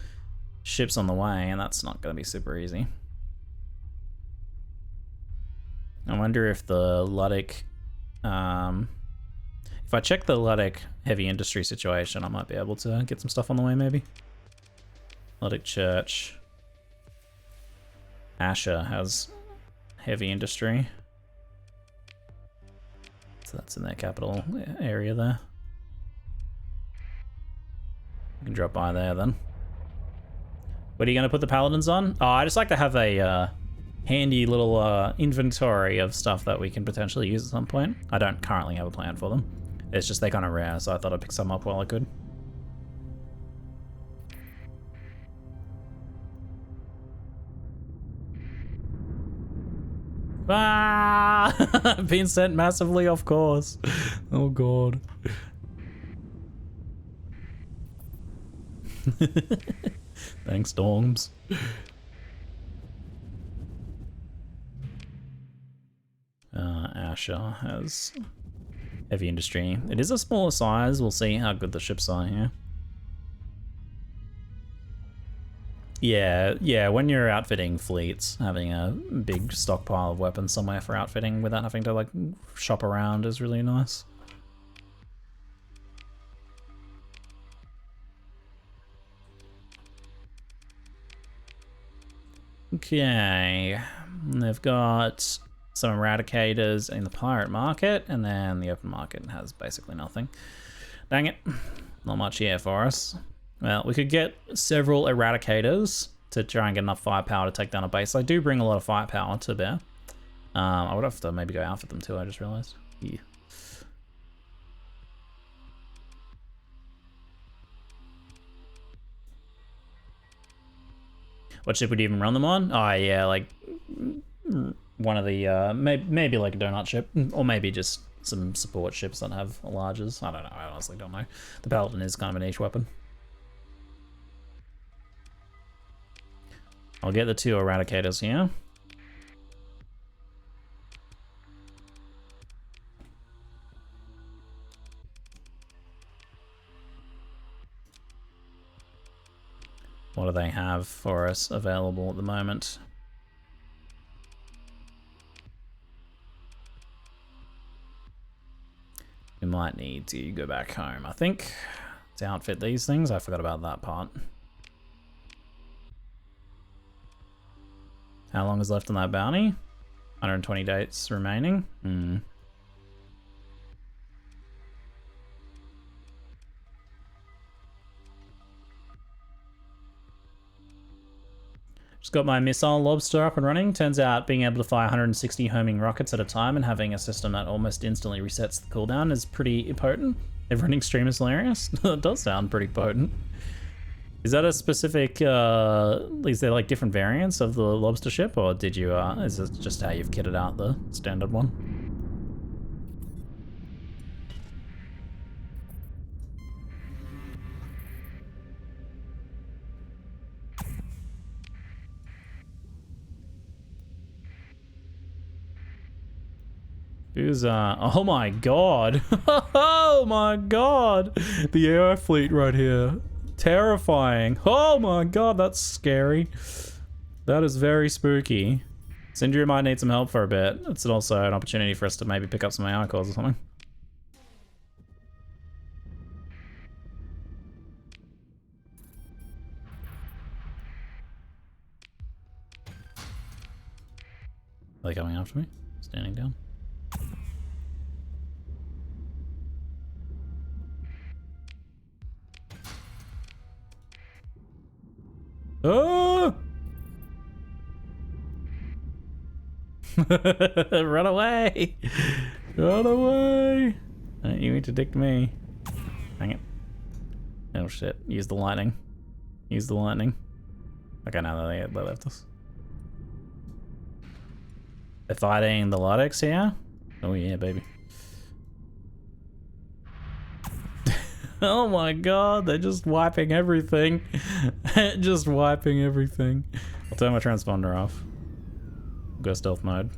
Speaker 1: ships on the way, and that's not going to be super easy. I wonder if the Luddic, if I check the Luddic heavy industry situation, I might be able to get some stuff on the way, maybe. Luddic Church. Asher has heavy industry. So that's in their capital area there. You can drop by there then. What are you going to put the Paladins on? Oh, I just like to have a handy little inventory of stuff that we can potentially use at some point. I don't currently have a plan for them. It's just they're kind of rare, so I thought I'd pick some up while I could. Ah! Being sent massively off course. Oh god. Thanks, Storms. Asher has heavy industry. It is a smaller size. We'll see how good the ships are here. Yeah, when you're outfitting fleets, having a big stockpile of weapons somewhere for outfitting without having to like shop around is really nice. Okay, they've got some eradicators in the pirate market, and then the open market has basically nothing. Dang it, not much here for us. Well, we could get several eradicators to try and get enough firepower to take down a base. I do bring a lot of firepower to bear. I would have to maybe go outfit them too, I just realized. Yeah. What ship would you even run them on? Oh yeah, like one of the, maybe like a donut ship, or maybe just some support ships that have larges. I don't know, I honestly don't know. The Paladin is kind of a niche weapon. I'll get the 2 eradicators here. What do they have for us available at the moment? We might need to go back home, I think, to outfit these things. I forgot about that part. How long is left on that bounty? 120 days remaining. Just got my missile lobster up and running. Turns out being able to fire 160 homing rockets at a time and having a system that almost instantly resets the cooldown is pretty potent. If running stream is hilarious. It does sound pretty potent. Is that a specific, is there like different variants of the lobster ship, or did you, is it just how you've kitted out the standard one? Who's, oh my god. Oh my god. The air fleet right here. Terrifying. Oh my god, that's scary. That is very spooky. Syndria might need some help for a bit. It's also an opportunity for us to maybe pick up some AI cores or something. Are they coming after me? Standing down. Oh! Run away! Run away! You interdict me. Hang it. Oh shit. Use the lightning. Use the lightning. Okay, now they left us. They're fighting the Lydex here? Oh yeah, baby. Oh my god, they're just wiping everything. Just wiping everything. I'll turn my transponder off. Go stealth mode.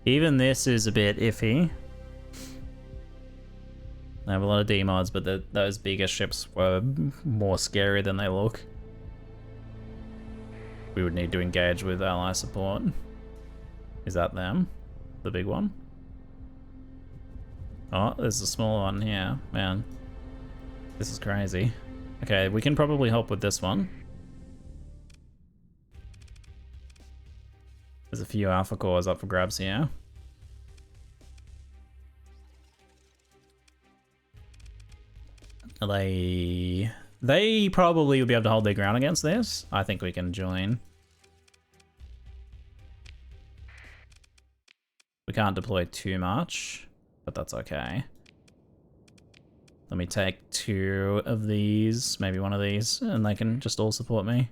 Speaker 1: Even this is a bit iffy. I have a lot of D-mods, but those bigger ships were more scary than they look. We would need to engage with ally support. Is that them? The big one? Oh, there's a small one here. Man, this is crazy. Okay, we can probably help with this one. There's a few alpha cores up for grabs here. They probably will be able to hold their ground against this. I think we can join. We can't deploy too much, but that's okay. Let me take 2 of these, maybe one of these, and they can just all support me.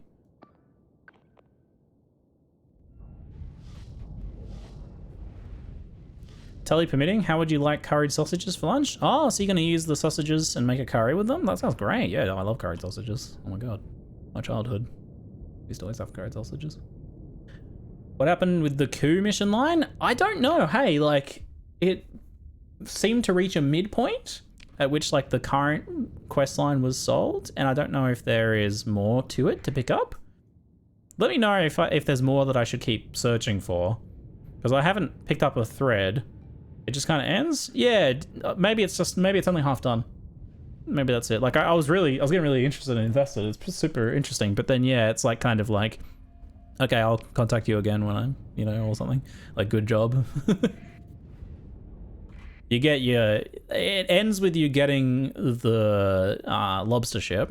Speaker 1: Telly permitting, how would you like curried sausages for lunch? Oh, so you're gonna use the sausages and make a curry with them? That sounds great. Yeah, I love curried sausages. Oh my god. My childhood. We used to always have curried sausages. What happened with the coup mission line? I don't know. Hey, like, it seemed to reach a midpoint at which, like, the current quest line was solved, and I don't know if there is more to it to pick up. Let me know if there's more that I should keep searching for, because I haven't picked up a thread. It just kind of ends? Yeah, maybe it's only half done. Maybe that's it. Like, I was getting really interested and invested. It's super interesting, but then, yeah, it's like, kind of like, okay, I'll contact you again when I'm, you know, or something. Like, good job. You get it ends with you getting the lobster ship.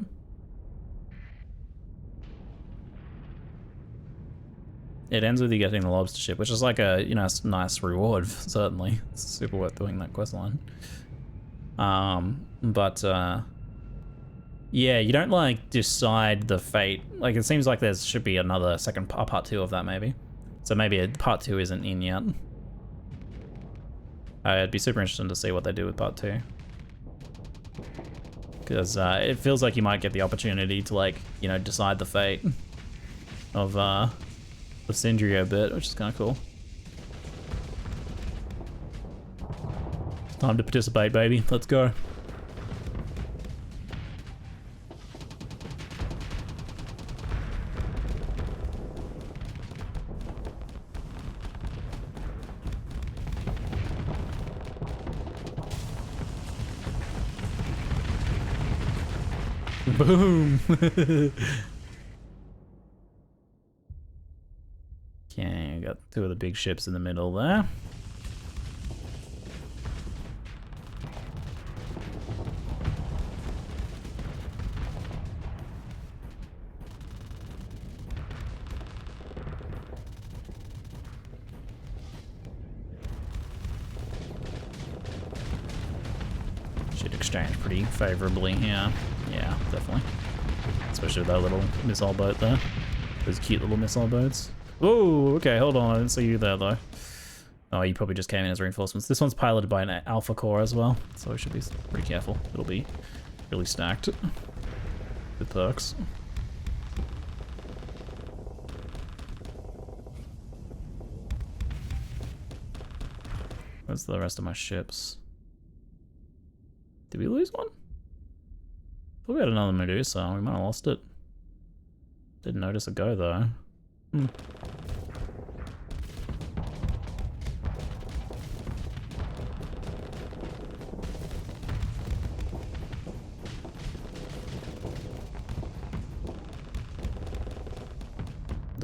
Speaker 1: It ends with you getting the lobster ship, which is like a, you know, nice reward, certainly. It's super worth doing that quest line. Yeah, you don't, like, decide the fate. Like, it seems like there should be another part 2 of that, maybe. So maybe part 2 isn't in yet. It'd be super interesting to see what they do with part 2. Because it feels like you might get the opportunity to, like, you know, decide the fate of Syndria a bit, which is kind of cool. Time to participate, baby. Let's go. Boom. Okay, got two of the big ships in the middle there. Should exchange pretty favorably here. Yeah, definitely. Especially with that little missile boat there. Those cute little missile boats. Oh, okay, hold on. I didn't see you there, though. Oh, you probably just came in as reinforcements. This one's piloted by an alpha core as well, so we should be pretty careful. It'll be really stacked with perks. Where's the rest of my ships? Did we lose one? Thought we had another Medusa. We might have lost it. Didn't notice it go, though. Did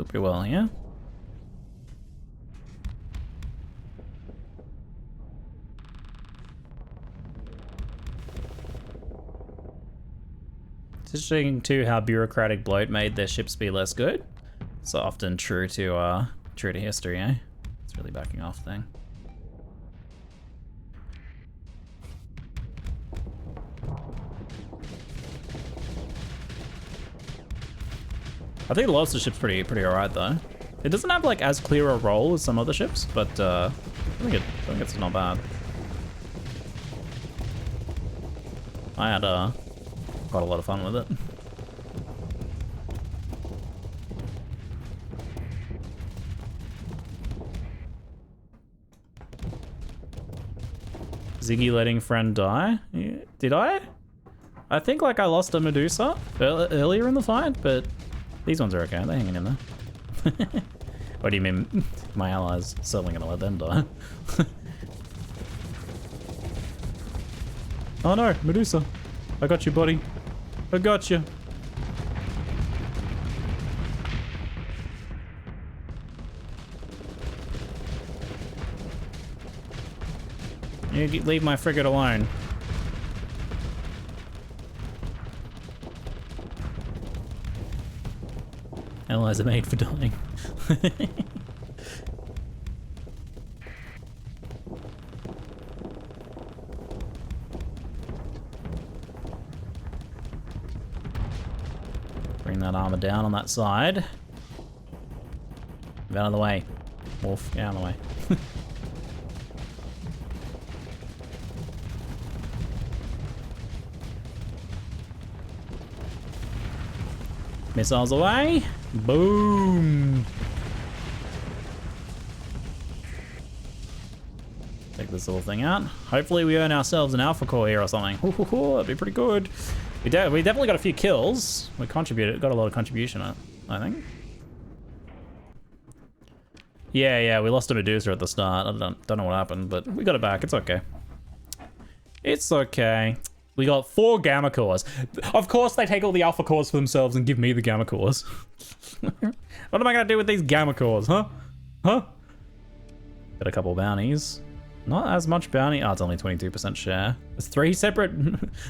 Speaker 1: pretty well, yeah? It's interesting too how bureaucratic bloat made their ships be less good. It's often true to history, eh? It's really backing off thing. I think the lobster ship's pretty alright though. It doesn't have like as clear a role as some other ships, but I think it's not bad. I had quite a lot of fun with it. Ziggy letting friend die? Yeah. Did I? I think like I lost a Medusa earlier in the fight, but these ones are okay. They're hanging in there. What do you mean? My allies certainly gonna let them die. Oh no, Medusa. I got you, buddy. I got you. You leave my frigate alone. Allies are made for dying. Bring that armor down on that side. Get out of the way. Wolf, get out of the way. Missiles away. Boom. Take this little thing out. Hopefully we earn ourselves an alpha core here or something. That'd be pretty good. We definitely got a few kills. We got a lot of contribution, I think. Yeah, we lost a Medusa at the start. I don't know what happened, but we got it back. It's okay. It's okay. We got 4 gamma cores. Of course they take all the alpha cores for themselves and give me the gamma cores. What am I gonna do with these gamma cores, huh? Huh? Got a couple bounties. Not as much bounty. Oh, it's only 22% share. There's 3 separate,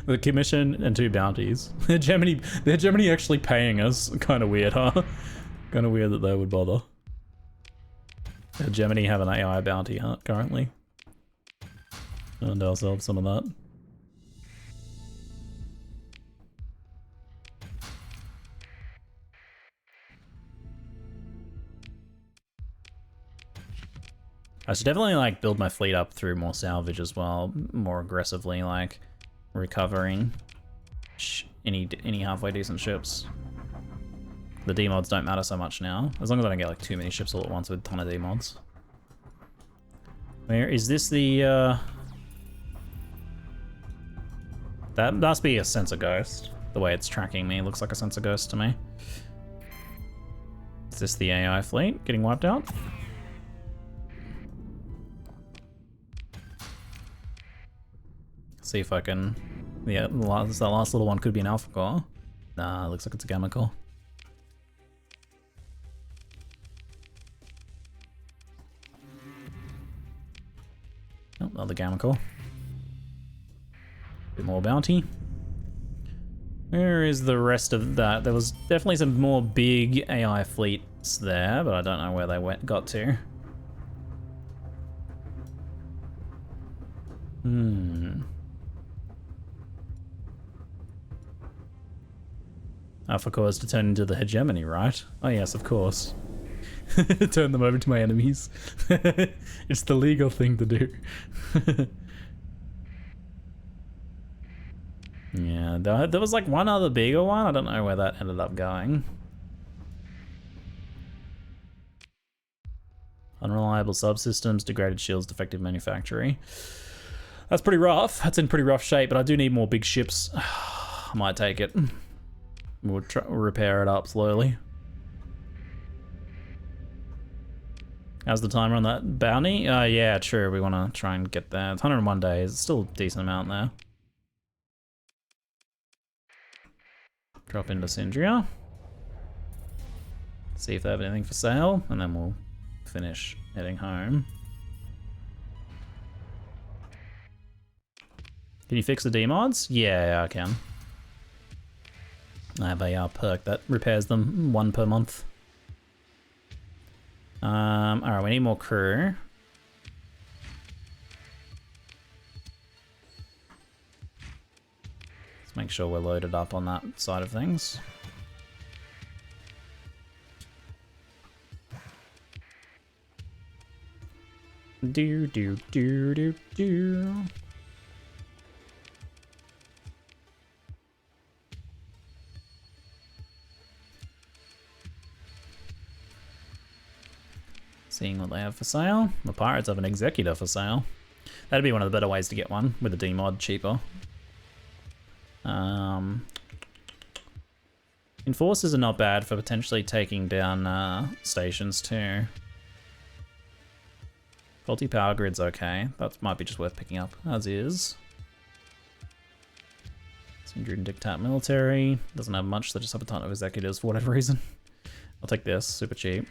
Speaker 1: the commission and 2 bounties. They're Germany actually paying us. Kind of weird, huh? Kind of weird that they would bother. Germany have an AI bounty, huh, currently. Earned ourselves some of that. I should definitely like build my fleet up through more salvage as well, more aggressively, like recovering any halfway decent ships. The demods don't matter so much now, as long as I don't get like too many ships all at once with a ton of demods. Where is this the that must be a sensor ghost. The way it's tracking me looks like a sensor ghost to me. Is this the AI fleet getting wiped out? See if I can... Yeah, that last little one could be an alpha core. Nah, looks like it's a chemical. Oh, another chemical. Bit more bounty. Where is the rest of that? There was definitely some more big AI fleets there, but I don't know where they got to. Alpha Core is to turn into the hegemony, right? Oh yes, of course. Turn them over to my enemies. It's the legal thing to do. Yeah, there was like one other bigger one. I don't know where that ended up going. Unreliable subsystems, degraded shields, defective manufacturing. That's pretty rough. That's in pretty rough shape, but I do need more big ships. I might take it. We'll repair it up slowly. How's the timer on that bounty? Yeah, true. We want to try and get there. It's 101 days. It's still a decent amount there. Drop into Syndria. See if they have anything for sale, and then we'll finish heading home. Can you fix the demods? Yeah, I can. I have a perk that repairs them 1 per month. Alright, we need more crew. Let's make sure we're loaded up on that side of things. Do do do do do. Seeing what they have for sale. The pirates have an executor for sale. That'd be one of the better ways to get one, with a demod cheaper. Enforcers are not bad for potentially taking down stations too. Faulty power grid's okay. That might be just worth picking up, as is. Syndrian Dictat military. Doesn't have much, they just have a ton of executives for whatever reason. I'll take this, super cheap.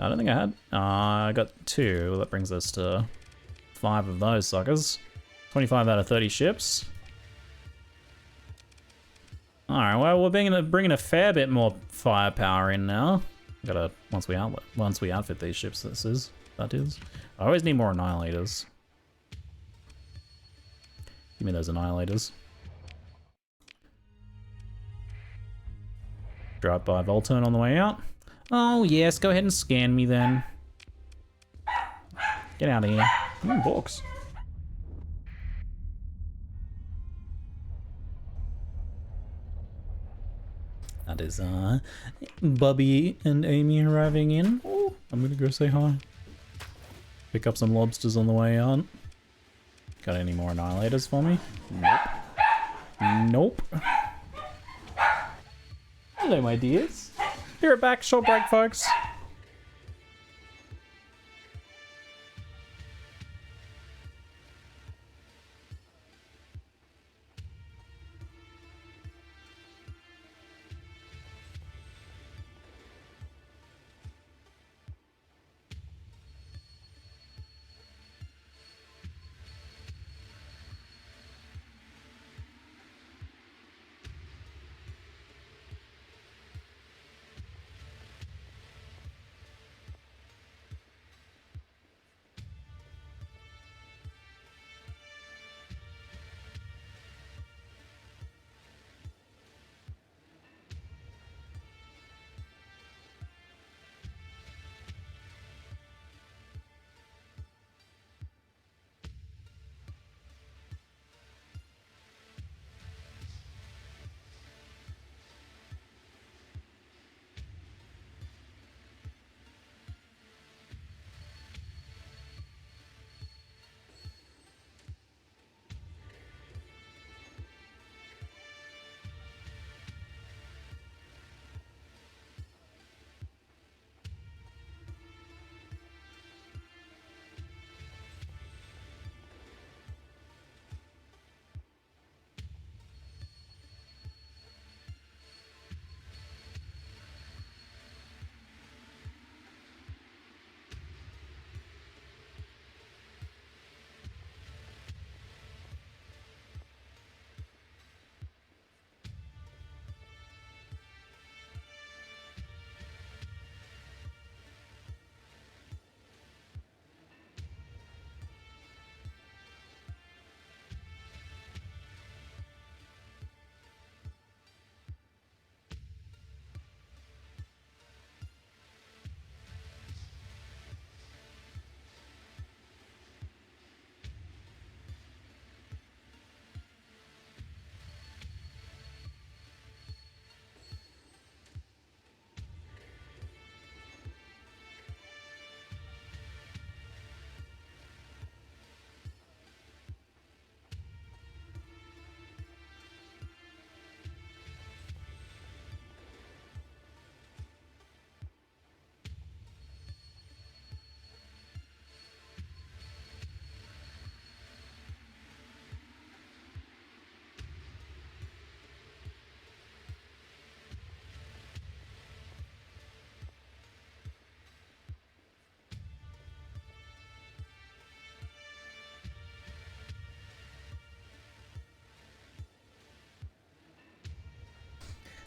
Speaker 1: I don't think I had. I got 2. That brings us to 5 of those suckers. 25 out of 30 ships. Alright, well, we're bringing a fair bit more firepower in now. Gotta, once we outfit these ships, that is. I always need more Annihilators. Give me those Annihilators. Drive by Volturn on the way out. Oh yes, go ahead and scan me then. Get out of here. Books. That is Bubby and Amy arriving in. Oh, I'm gonna go say hi. Pick up some lobsters on the way out. Got any more Annihilators for me? Nope. Nope. Hello, my dears. Be right back, short break, folks.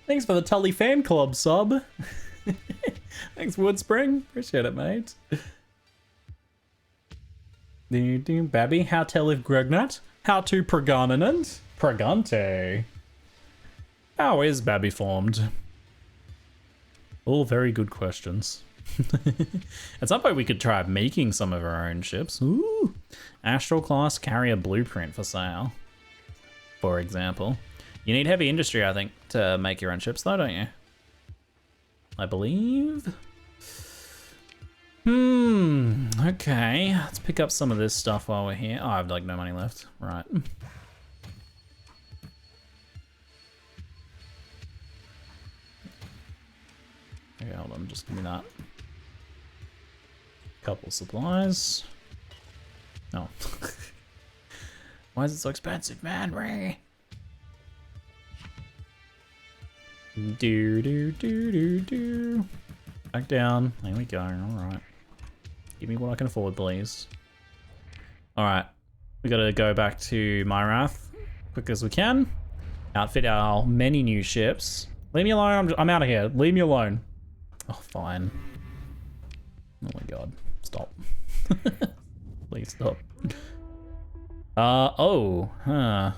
Speaker 1: Thanks for the Tully fan club sub. Thanks, Woodspring. Appreciate it, mate. Babby, how tell if Gregnut? How to pregonanant? Pregante. How is Babby formed? All very good questions. At some point we could try making some of our own ships. Ooh. Astral class carrier blueprint for sale, for example. You need heavy industry, I think, to make your own ships though, don't you? I believe. Okay. Let's pick up some of this stuff while we're here. Oh, I have like no money left. Right. Okay, hold on, just give me that. Couple supplies. No. Why is it so expensive, man? Ray. Do. Back down. There we go. Alright. Give me what I can afford, please. Alright. We gotta go back to Myrath quick as we can. Outfit our many new ships. Leave me alone. I'm out of here. Leave me alone. Oh, fine. Oh my god. Stop. Please stop. Huh.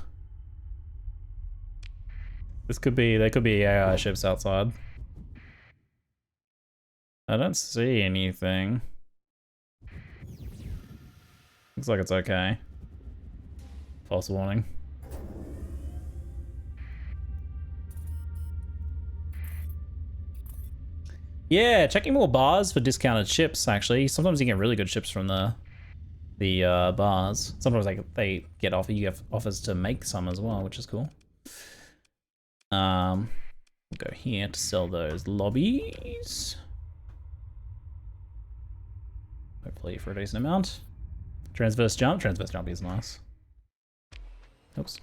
Speaker 1: There could be AI ships outside. I don't see anything. Looks like it's okay. False warning. Yeah, checking more bars for discounted ships, actually. Sometimes you get really good ships from the bars. Sometimes they get you have offers to make some as well, which is cool. We'll go here to sell those lobbies. Hopefully for a decent amount. Transverse jump is nice. Oops.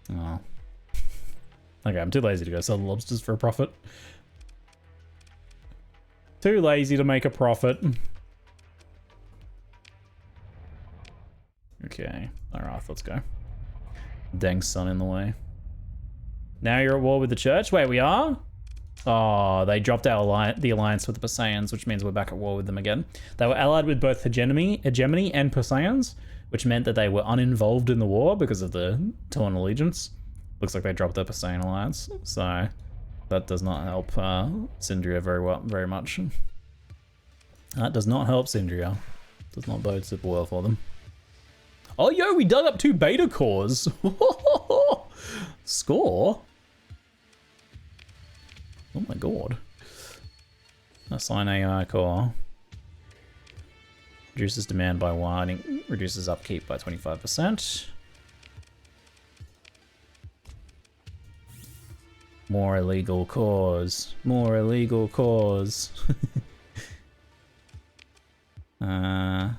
Speaker 1: Oh. Okay, I'm too lazy to go sell the lobsters for a profit. Too lazy to make a profit. Okay, alright, let's go. Dang sun in the way. Now you're at war with the church? Wait, we are? Oh, they dropped the alliance with the Perseians, which means we're back at war with them again. They were allied with both Hegemony and Perseians, which meant that they were uninvolved in the war because of the torn allegiance. Looks like they dropped the Perseian alliance, so that does not help Syndria very much. That does not help Syndria. Does not bode super well for them. Oh, yo, we dug up 2 beta cores. Score? Oh my god. Assign AI core. Reduces demand by 1, reduces upkeep by 25%. More illegal cores. More illegal cores. Maybe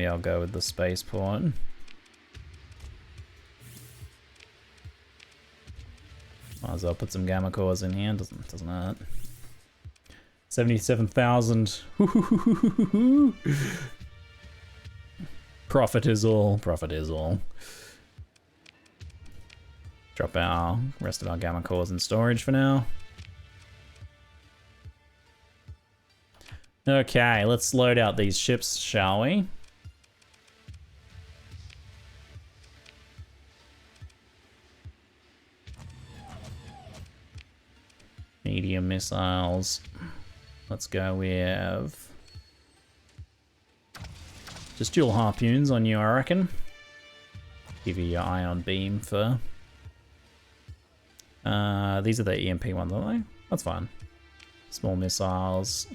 Speaker 1: I'll go with the spaceport. Might as well put some gamma cores in here. Doesn't hurt. 77,000. Profit is all. Profit is all. Drop our rest of our gamma cores in storage for now. Okay, let's load out these ships, shall we? Medium missiles. Let's go with just dual harpoons on you, I reckon. Give you your ion beam for. These are the EMP ones, aren't they? That's fine. Small missiles.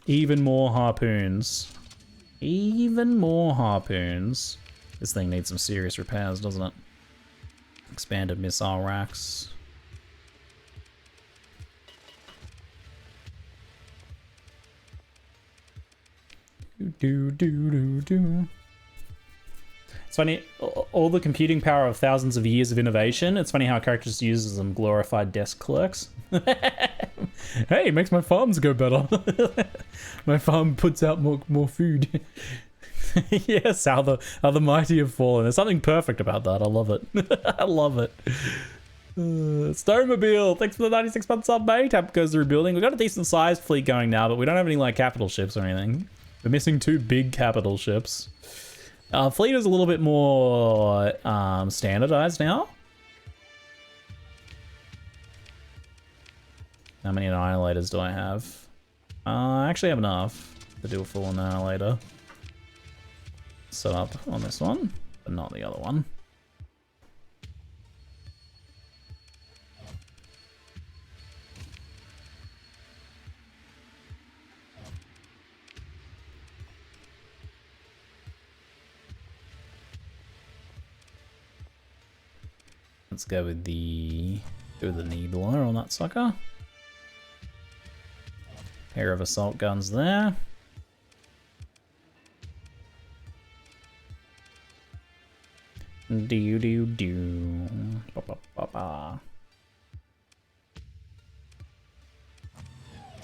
Speaker 1: Even more harpoons. Even more harpoons. This thing needs some serious repairs, doesn't it? Expanded missile racks. It's It's funny, all the computing power of thousands of years of innovation. It's funny how a character just uses them glorified desk clerks. Hey, it makes my farms go better. My farm puts out more food. Yes, how the mighty have fallen. There's something perfect about that. I love it. I love it. Starmobile, thanks for the 96 months up, mate. Tap goes the rebuilding. We've got a decent sized fleet going now, but we don't have any like capital ships or anything. We're missing 2 big capital ships. Fleet is a little bit more standardized now. How many annihilators do I have? I actually have enough to do a full annihilator set up on this one, but not the other one. Let's go with the needler on that sucker. Pair of assault guns there. Do. Ba, ba, ba, ba.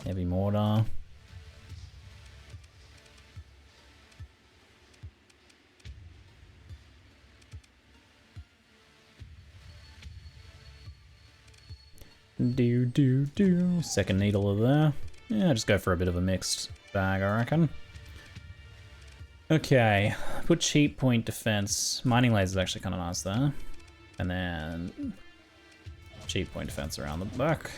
Speaker 1: Heavy mortar. Do. Second needler there. Yeah, just go for a bit of a mixed bag, I reckon. Okay, put cheap point defense. Mining laser is actually kind of nice there. And then cheap point defense around the back.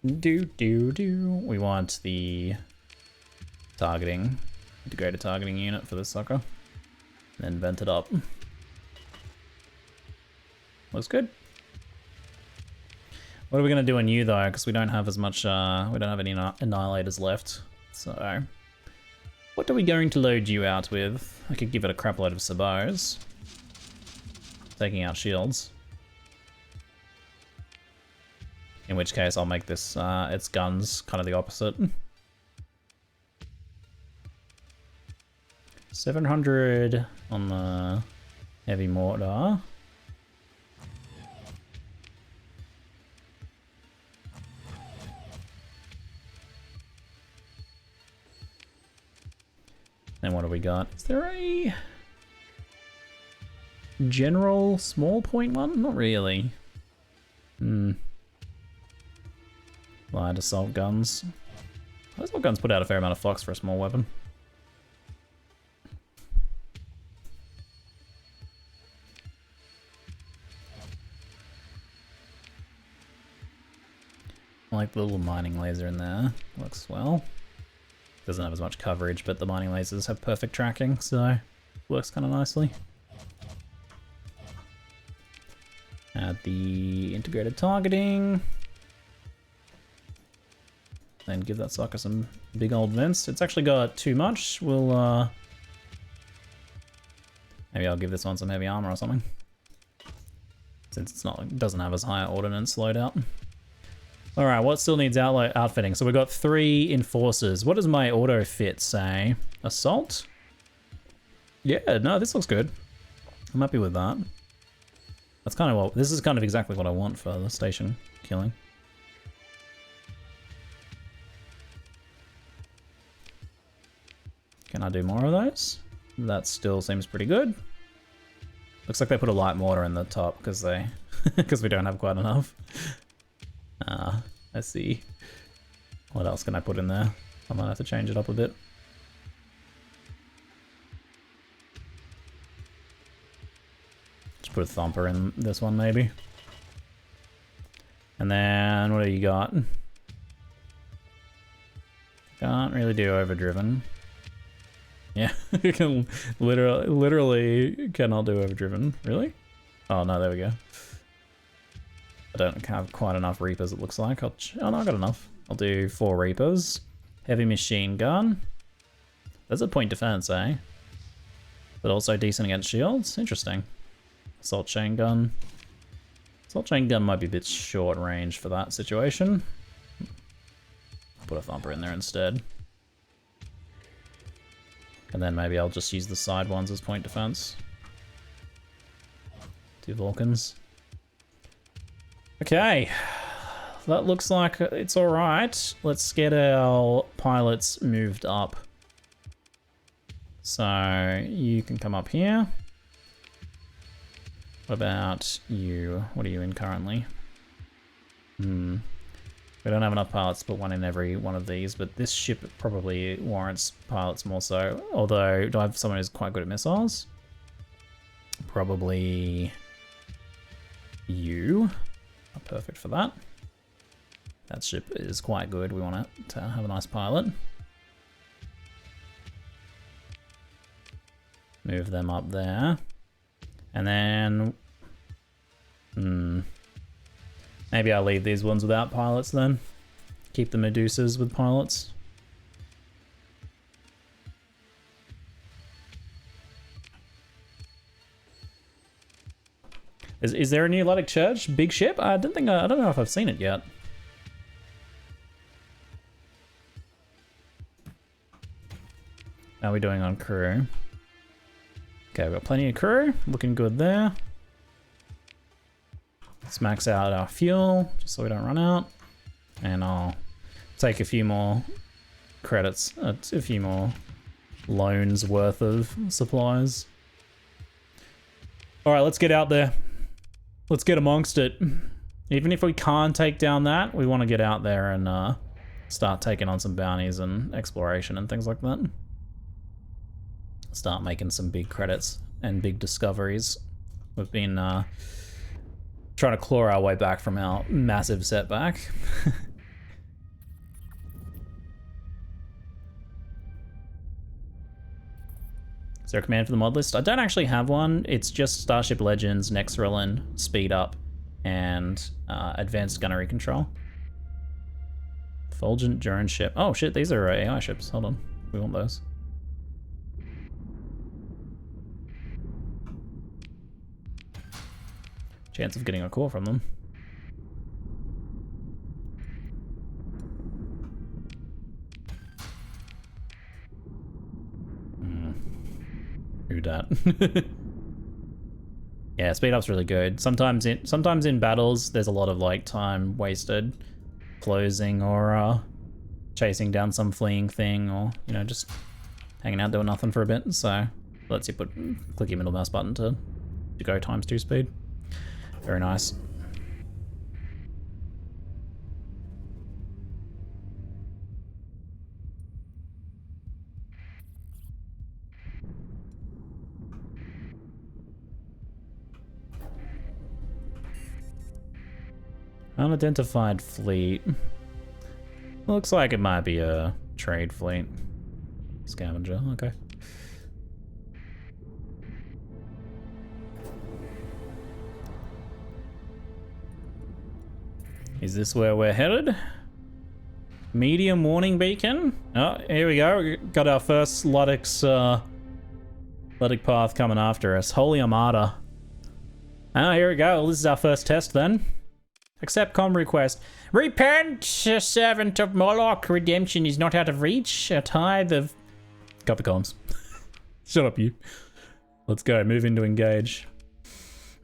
Speaker 1: Do. We want the targeting, integrated targeting unit for this sucker. And then vent it up. Looks good. What are we gonna do on you though? Because we don't have as much. We don't have any annihilators left. So, what are we going to load you out with? I could give it a crap load of sabots. Taking out shields. In which case, I'll make this its guns kind of the opposite. 700 on the heavy mortar. Then what do we got? Is there a general small point one? Not really. Light assault guns. Assault guns put out a fair amount of flux for a small weapon. I like the little mining laser in there. Looks well. Doesn't have as much coverage, but the mining lasers have perfect tracking, so works kind of nicely. Add the integrated targeting. Then give that sucker some big old vents. It's actually got too much. We'll, maybe I'll give this one some heavy armor or something. Since it doesn't have as high an ordnance loadout. Alright, what still needs outfitting? So we've got 3 enforcers. What does my auto fit say? Assault? Yeah, no, this looks good. I'm happy with that. That's kind of what, this is kind of exactly what I want for the station killing. Can I do more of those? That still seems pretty good. Looks like they put a light mortar in the top because because we don't have quite enough. Let's see. What else can I put in there? I might have to change it up a bit. Just put a thumper in this one maybe. And then what do you got? Can't really do overdriven. Yeah, you can literally cannot do overdriven. Really? Oh no, there we go. I don't have quite enough Reapers, it looks like. Oh no, I got enough. I'll do 4 Reapers. Heavy machine gun. There's a point defense, eh? But also decent against shields. Interesting. Assault chain gun. Assault chain gun might be a bit short range for that situation. Put a thumper in there instead. And then maybe I'll just use the side ones as point defense. 2 Vulcans. Okay. That looks like it's alright. Let's get our pilots moved up. So you can come up here. What about you? What are you in currently? We don't have enough pilots to put one in every one of these, but this ship probably warrants pilots more so. Although, do I have someone who's quite good at missiles? Probably you are perfect for that. That ship is quite good. We want it to have a nice pilot. Move them up there. And then... maybe I'll leave these ones without pilots then. Keep the Medusas with pilots. Is there a new Luddic Church big ship? I don't know if I've seen it yet. How are we doing on crew? Okay, we've got plenty of crew. Looking good there. Let's max out our fuel, just so we don't run out. And I'll take a few more credits, a few more loans worth of supplies. All right, let's get out there. Let's get amongst it. Even if we can't take down that, we want to get out there and start taking on some bounties and exploration and things like that. Start making some big credits and big discoveries. We've been trying to claw our way back from our massive setback. Is there a command for the mod list? I don't actually have one. It's just Starship Legends, Nexrelin, Speed Up, and Advanced Gunnery Control. Fulgent Duran ship. Oh shit, these are AI ships. Hold on. We want those. Chance of getting a call from them. Who dat? Yeah, speed up's really good. Sometimes in battles, there's a lot of like time wasted closing or chasing down some fleeing thing, or you know just hanging out doing nothing for a bit. So it lets you click your middle mouse button to go ×2 speed. Very nice. Unidentified fleet. Looks like it might be a trade fleet. Scavenger, okay. Is this where we're headed? Medium warning beacon? Oh, here we go. We got our first Luddic path coming after us. Holy Armada. Oh, here we go. Well, this is our first test then. Accept comm request. Repent, servant of Moloch. Redemption is not out of reach. A tithe of... Got the comms. Shut up, you. Let's go. Move into engage.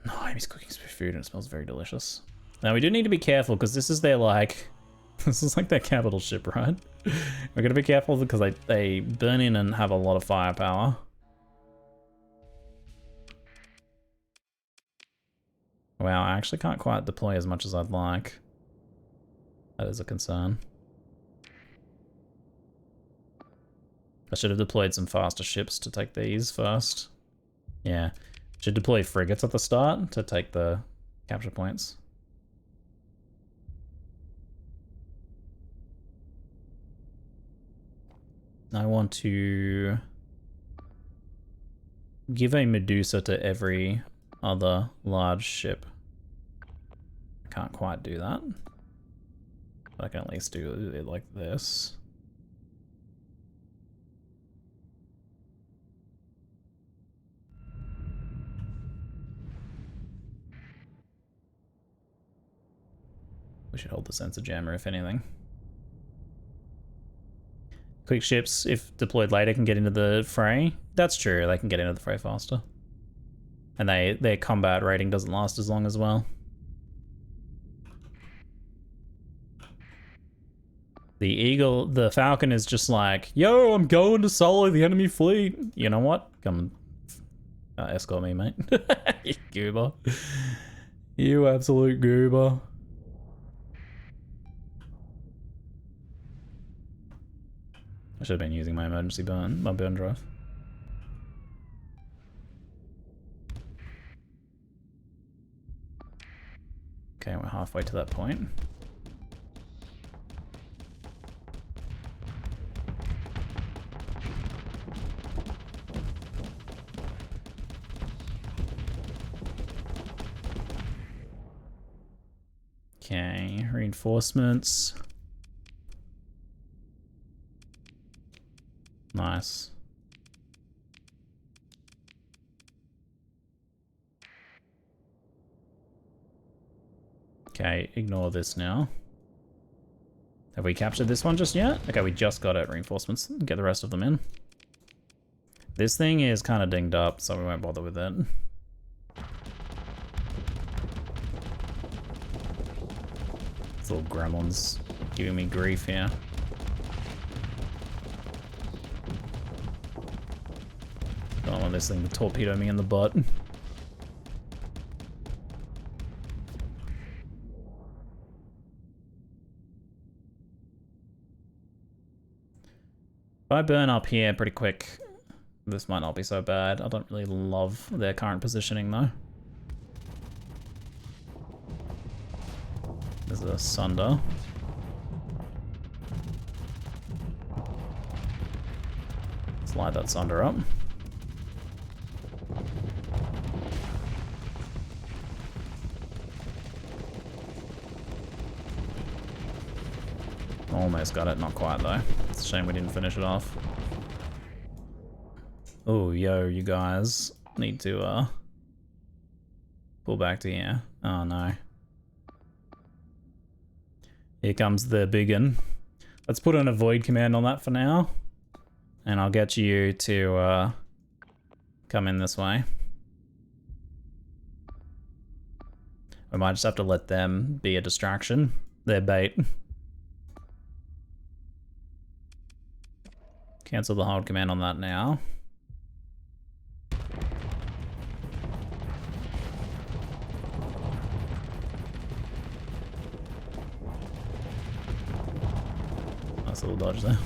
Speaker 1: Oh, Amy's cooking some food and it smells very delicious. Now, we do need to be careful because this is their, like... This is like their capital ship, right? We're going to be careful because they burn in and have a lot of firepower. Wow, I actually can't quite deploy as much as I'd like. That is a concern. I should have deployed some faster ships to take these first. Yeah. Should deploy frigates at the start to take the capture points. I want to give a Medusa to every other large ship. I can't quite do that. But I can at least do it like this. We should hold the sensor jammer if anything. quick ships, if deployed later, can get into the fray. That's true, they can get into the fray faster. And their combat rating doesn't last as long as well. The Falcon is just like, yo, I'm going to solo the enemy fleet. You know what? Come escort me, mate. You goober. You absolute goober. I should have been using my emergency burn, my burn drive. Okay, we're halfway to that point. Okay, reinforcements. Nice. Okay, ignore this now. Have we captured this one just yet? Okay, we just got it. Reinforcements. Get the rest of them in. This thing is kind of dinged up, so we won't bother with it. These little gremlins giving me grief here. Don't want this thing to torpedo me in the butt. If I burn up here pretty quick, this might not be so bad. I don't really love their current positioning though. There's a Sunder. Let's light that Sunder up. Almost got it, not quite though. It's a shame we didn't finish it off. Oh, yo, you guys need to pull back to here. Oh no. Here comes the big un. Let's put an avoid command on that for now. And I'll get you to come in this way. We might just have to let them be a distraction. They're bait. Cancel the hold command on that now. Nice little dodge there.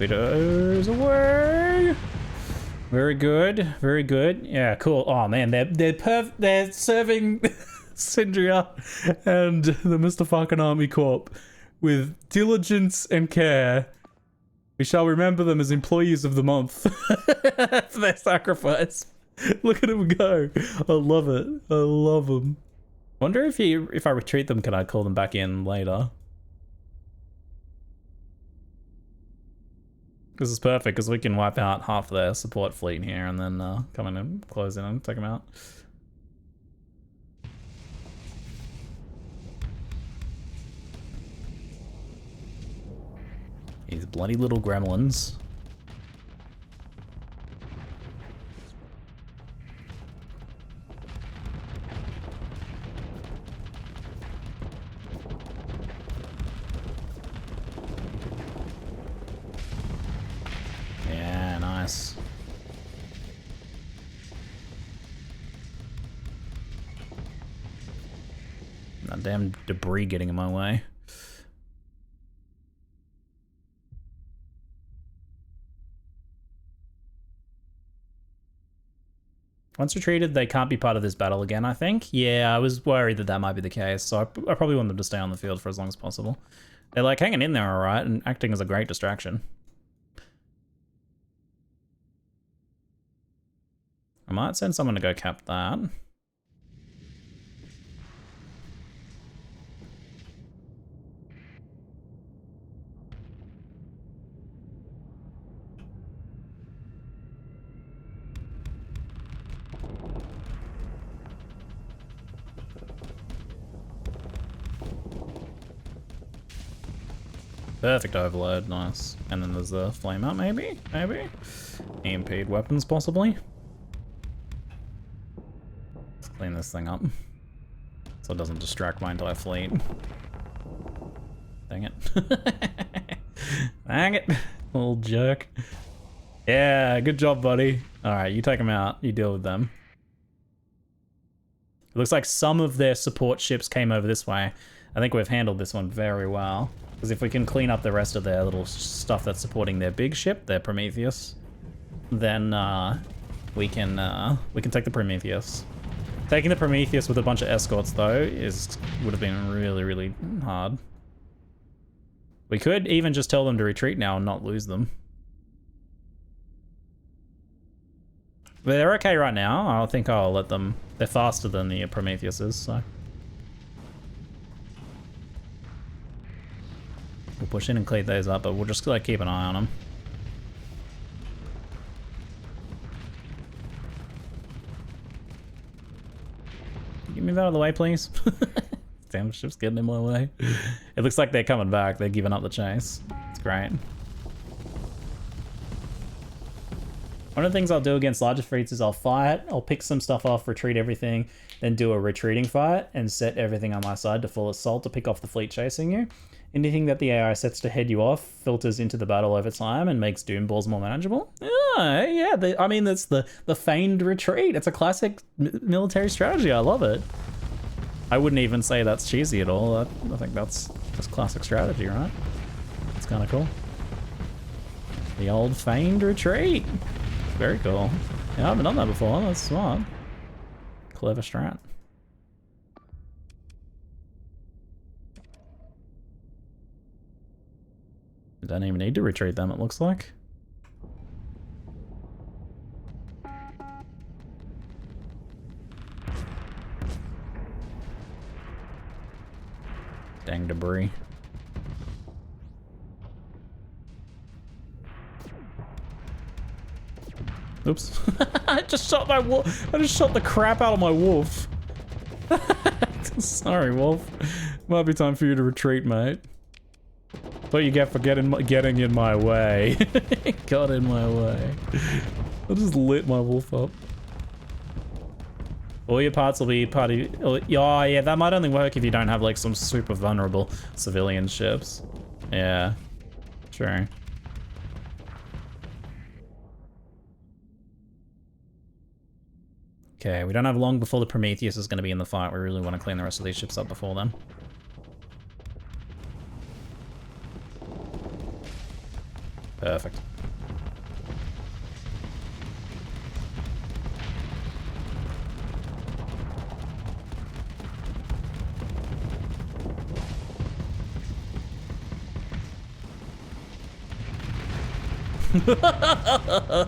Speaker 1: Torpedoes away. Very good, very good. Yeah, cool. Oh man, they're serving Syndria and the Mr. Fakename Corp with diligence and care. We shall remember them as employees of the month for their sacrifice. Look at them go. I love it. I love them. Wonder if I retreat them, can I call them back in later? This is perfect because we can wipe out half their support fleet here and then come in and close in and take them out. These bloody little gremlins. Yeah, nice. That damn debris getting in my way. Once retreated, they can't be part of this battle again, I think. Yeah, I was worried that that might be the case, so I probably want them to stay on the field for as long as possible. They're like hanging in there alright and acting as a great distraction. I might send someone to go cap that. Perfect overload, nice. And then there's the flame up, maybe? Maybe? EMP'd weapons, possibly? Let's clean this thing up. So it doesn't distract my entire fleet. Dang it. Dang it, little jerk. Yeah, good job, buddy. Alright, you take them out. You deal with them. It looks like some of their support ships came over this way. I think we've handled this one very well. Because if we can clean up the rest of their little stuff that's supporting their big ship, their Prometheus, then we can take the Prometheus. Taking the Prometheus with a bunch of escorts though would have been really, really hard. We could even just tell them to retreat now and not lose them. But they're okay right now. I think I'll let them. They're faster than the Prometheuses, so. We'll push in and clean those up, but we'll just like keep an eye on them. Get me out of the way, please. Damn, ship's getting in my way. It looks like they're coming back. They're giving up the chase. It's great. One of the things I'll do against larger fleets is I'll fight, I'll pick some stuff off, retreat everything, then do a retreating fight and set everything on my side to full assault to pick off the fleet chasing you. Anything that the AI sets to head you off filters into the battle over time and makes doom balls more manageable. Yeah, I mean, that's the feigned retreat. It's a classic military strategy. I love it. I wouldn't even say that's cheesy at all. I think that's just classic strategy, right? It's kind of cool. The old feigned retreat. Very cool. Yeah, I haven't done that before. That's smart. Clever strat. I don't even need to retreat them, it looks like. Dang debris. Oops. I just shot my wolf. I just shot the crap out of my wolf. Sorry, wolf. Might be time for you to retreat, mate. What you get for getting in my way. Got in my way. I just lit my wolf up. All your parts will be part of... Oh, yeah, that might only work if you don't have, like, some super vulnerable civilian ships. Yeah. Sure. Okay, we don't have long before the Prometheus is going to be in the fight. We really want to clean the rest of these ships up before then. Perfect.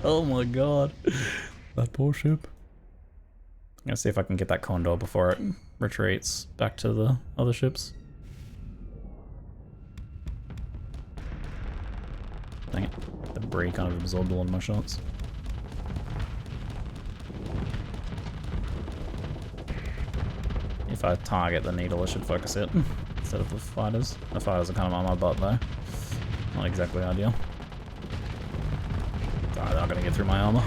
Speaker 1: Oh my god. That poor ship. I'm gonna see if I can get that Condor before it retreats back to the other ships. Dang it. The debris kind of absorbed all of my shots. If I target the needle, I should focus it instead of the fighters. The fighters are kind of on my butt though. Not exactly ideal. Alright, they're not gonna get through my armor.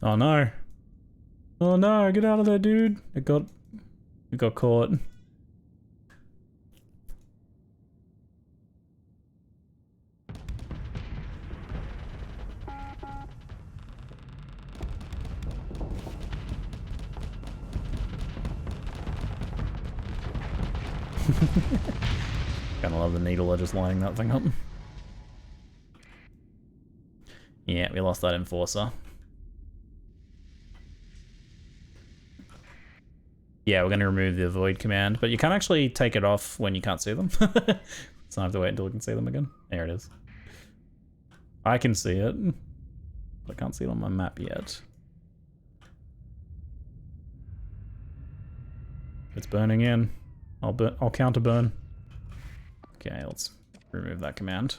Speaker 1: Oh no. Oh no, get out of there, dude. It got caught. Kinda love the needler just lining that thing up. Yeah, we lost that enforcer. Yeah, we're going to remove the avoid command, but you can't actually take it off when you can't see them. So I have to wait until we can see them again. There it is. I can see it, but I can't see it on my map yet. It's burning in. I'll counter burn. Okay, let's remove that command.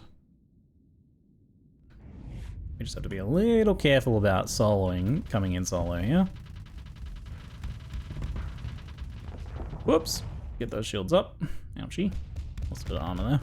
Speaker 1: We just have to be a little careful about soloing, coming in solo here. Whoops. Get those shields up. Ouchie. Lost a bit of armor there.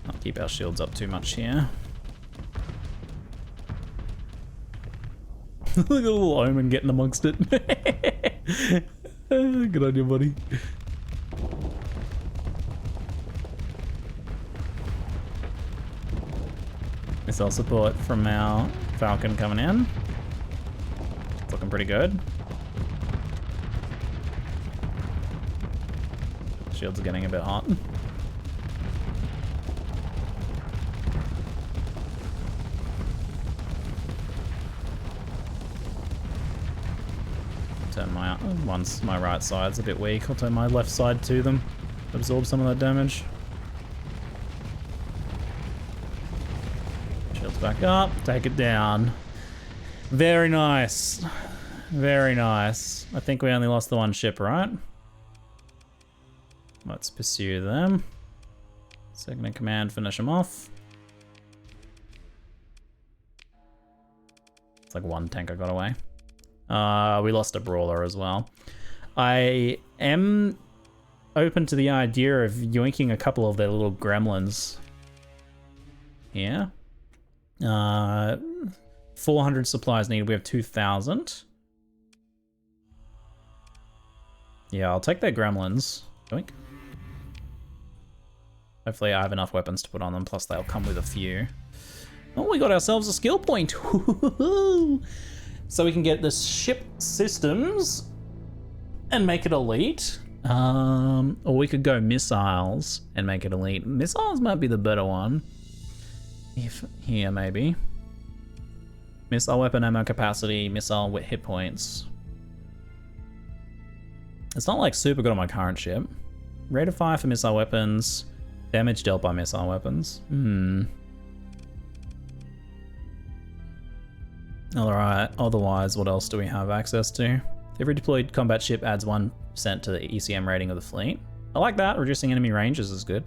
Speaker 1: Not keep our shields up too much here. Look at a little Omen getting amongst it. Good on you, buddy. Missile support from our Falcon coming in. It's looking pretty good. Shields are getting a bit hot. Turn my once my right side's a bit weak, I'll turn my left side to them. Absorb some of that damage. Shields back up, take it down. Very nice. Very nice. I think we only lost the one ship, right? Let's pursue them. Second in command, finish them off. It's like one tanker got away. We lost a brawler as well. I am open to the idea of yoinking a couple of their little gremlins here. 400 supplies needed. We have 2,000. Yeah, I'll take their gremlins. Yoink. Hopefully I have enough weapons to put on them, plus they'll come with a few. Oh, we got ourselves a skill point. So we can get the ship systems and make it elite. Or we could go missiles and make it elite. Missiles might be the better one. If here, maybe. Missile weapon ammo capacity, missile with hit points. It's not like super good on my current ship. Rate of fire for missile weapons. Damage dealt by missile weapons. Alright, otherwise, what else do we have access to? Every deployed combat ship adds 1% to the ECM rating of the fleet. I like that, reducing enemy ranges is good.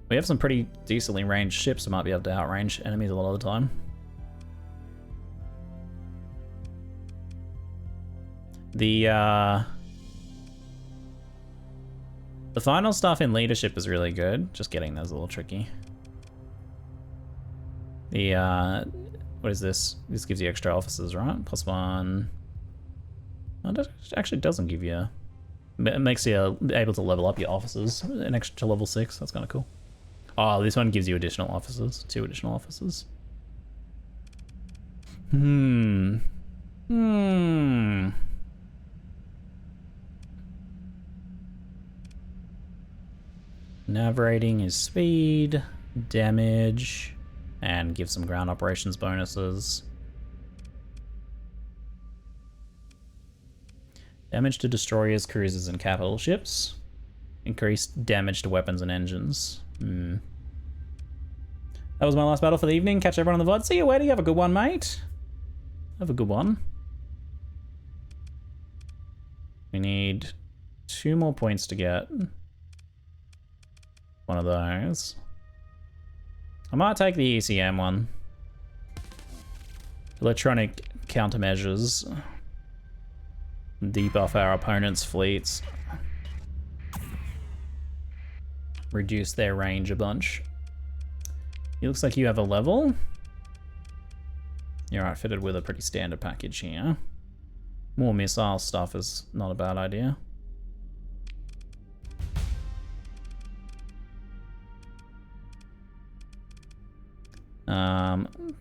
Speaker 1: We have some pretty decently ranged ships that might be able to outrange enemies a lot of the time. The final stuff in leadership is really good. Just getting those a little tricky. The what is this? This gives you extra officers, right? +1. Oh, it actually doesn't give you. It makes you able to level up your officers an extra to level 6. That's kind of cool. Oh, this one gives you additional officers. 2 additional officers. Nav rating is speed, damage, and give some ground operations bonuses. Damage to destroyers, cruisers, and capital ships. Increased damage to weapons and engines. That was my last battle for the evening. Catch everyone on the VOD. See you, Weddy. Have a good one, mate. Have a good one. We need 2 more points to get one of those. I might take the ECM one. Electronic countermeasures. Debuff our opponent's fleets. Reduce their range a bunch. It looks like you have a level. You're outfitted with a pretty standard package here. More missile stuff is not a bad idea.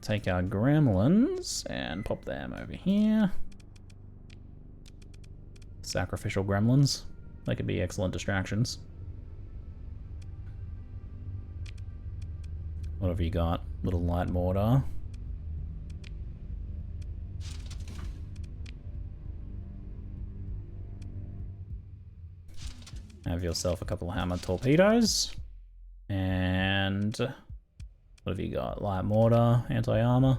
Speaker 1: Take our gremlins and pop them over here. Sacrificial gremlins. They could be excellent distractions. What have you got? Little light mortar. Have yourself a couple of hammer torpedoes. And What have you got? Light mortar, anti-armor.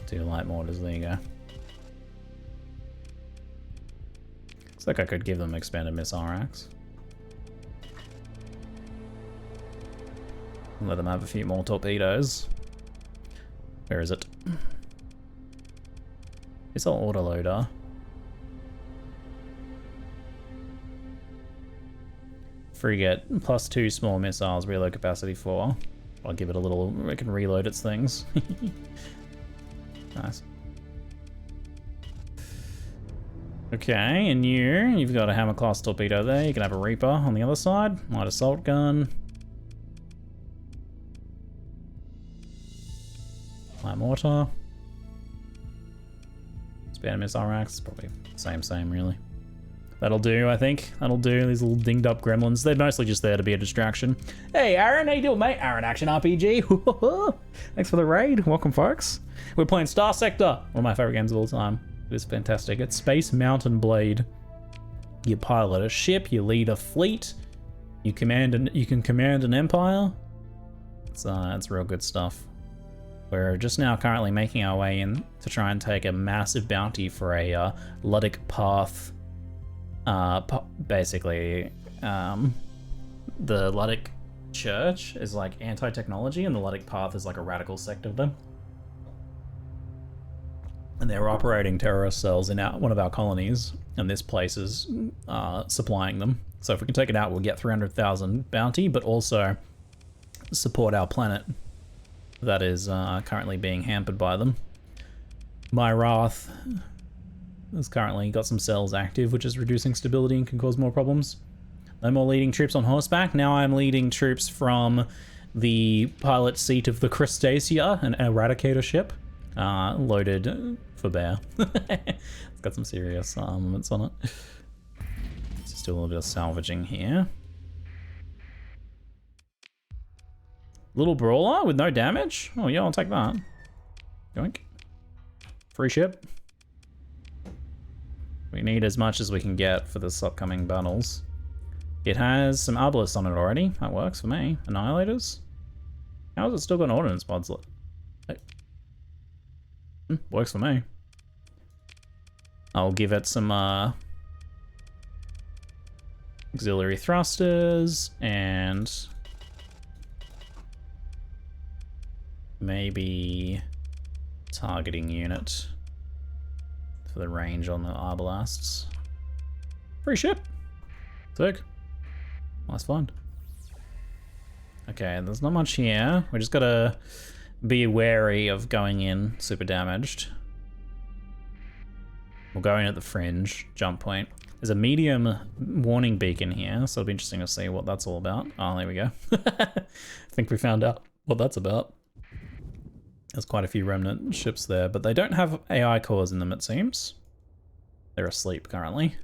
Speaker 1: 2 light mortars, there you go. Looks like I could give them expanded missile racks. Let them have a few more torpedoes. Where is it? Missile autoloader. Frigate, +2 small missiles, reload capacity 4. I'll give it a little, it can reload its things. Nice. Okay, and you've got a hammer class torpedo there. You can have a Reaper on the other side. Light assault gun. Light mortar. Expanded missile racks. Probably same really. That'll do, I think. That'll do. These little dinged up gremlins. They're mostly just there to be a distraction. Hey, Aaron, how you doing, mate? Aaron Action RPG. Thanks for the raid. Welcome, folks. We're playing STARSECTOR, one of my favorite games of all time. It is fantastic. It's Space Mountain Blade. You pilot a ship, you lead a fleet, you can command an empire. It's real good stuff. We're just now currently making our way in to try and take a massive bounty for a Luddic Path. Basically, the Luddic Church is like anti-technology, and the Luddic Path is like a radical sect of them. And they're operating terrorist cells in one of our colonies, and this place is supplying them. So if we can take it out, we'll get 300,000 bounty, but also support our planet that is currently being hampered by them. My Wrath has currently got some cells active, which is reducing stability and can cause more problems. No more leading troops on horseback. Now I'm leading troops from the pilot seat of the Crustacea, an Eradicator ship, loaded for bear. It's got some serious armaments on it. Let's just do a little bit of salvaging here. Little brawler with no damage? Oh yeah, I'll take that. Yoink. Free ship. We need as much as we can get for this upcoming battles. It has some obelisks on it already. That works for me. Annihilators? How has it still got an ordnance mods? Works for me. I'll give it some auxiliary thrusters and maybe targeting unit for the range on the arbalasts. Free ship. Sick. Nice find. Okay, there's not much here. We just gotta be wary of going in super damaged. We'll go in at the fringe, jump point. There's a medium warning beacon here, so it'll be interesting to see what that's all about. Oh, there we go. I think we found out what that's about. There's quite a few remnant ships there, but they don't have AI cores in them, it seems. They're asleep currently.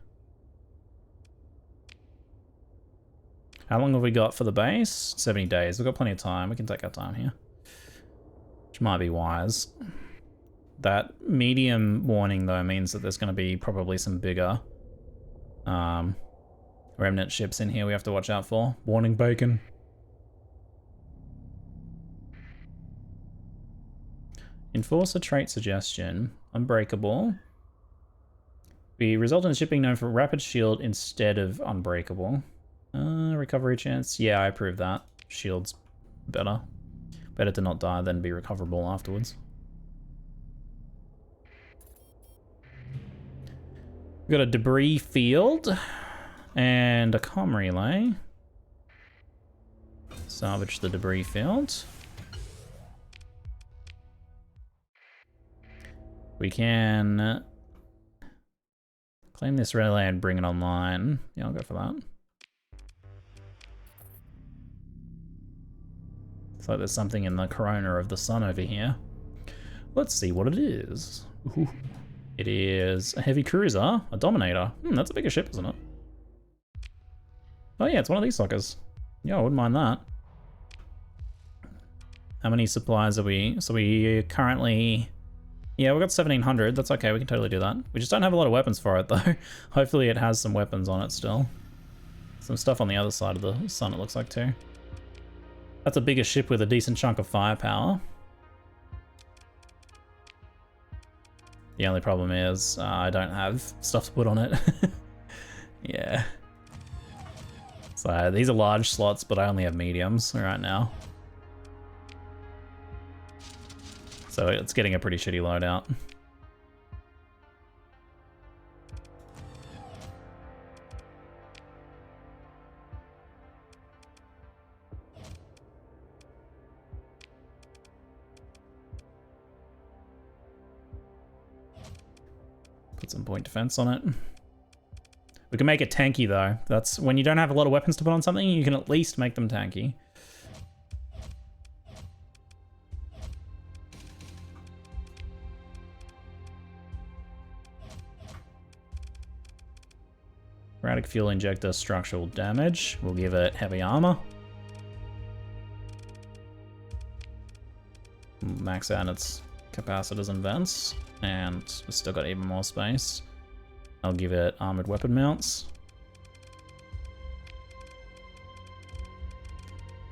Speaker 1: How long have we got for the base? 70 days. We've got plenty of time. We can take our time here, which might be wise. That medium warning, though, means that there's going to be probably some bigger remnant ships in here we have to watch out for. Warning bacon. Enforce a trait suggestion. Unbreakable. We result in the ship being known for rapid shield instead of unbreakable. Recovery chance. Yeah, I approve that. Shield's better. Better to not die than be recoverable afterwards. We've got a debris field and a comm relay. Salvage the debris field. We can claim this relay and bring it online. Yeah, I'll go for that. It's like there's something in the corona of the sun over here. Let's see what it is. Ooh. It is a heavy cruiser, a Dominator. That's a bigger ship, isn't it? Oh yeah, it's one of these suckers. Yeah, I wouldn't mind that. How many supplies are we? So we currently... Yeah, we've got 1,700. That's okay, we can totally do that. We just don't have a lot of weapons for it, though. Hopefully it has some weapons on it still. Some stuff on the other side of the sun, it looks like, too. That's a bigger ship with a decent chunk of firepower. The only problem is I don't have stuff to put on it. Yeah. So these are large slots, but I only have mediums right now. So it's getting a pretty shitty loadout. Put some point defense on it. We can make it tanky though. That's when you don't have a lot of weapons to put on something, you can at least make them tanky. Erratic fuel injector structural damage. We'll give it heavy armor. Max out its capacitors and vents. And we've still got even more space. I'll give it armored weapon mounts.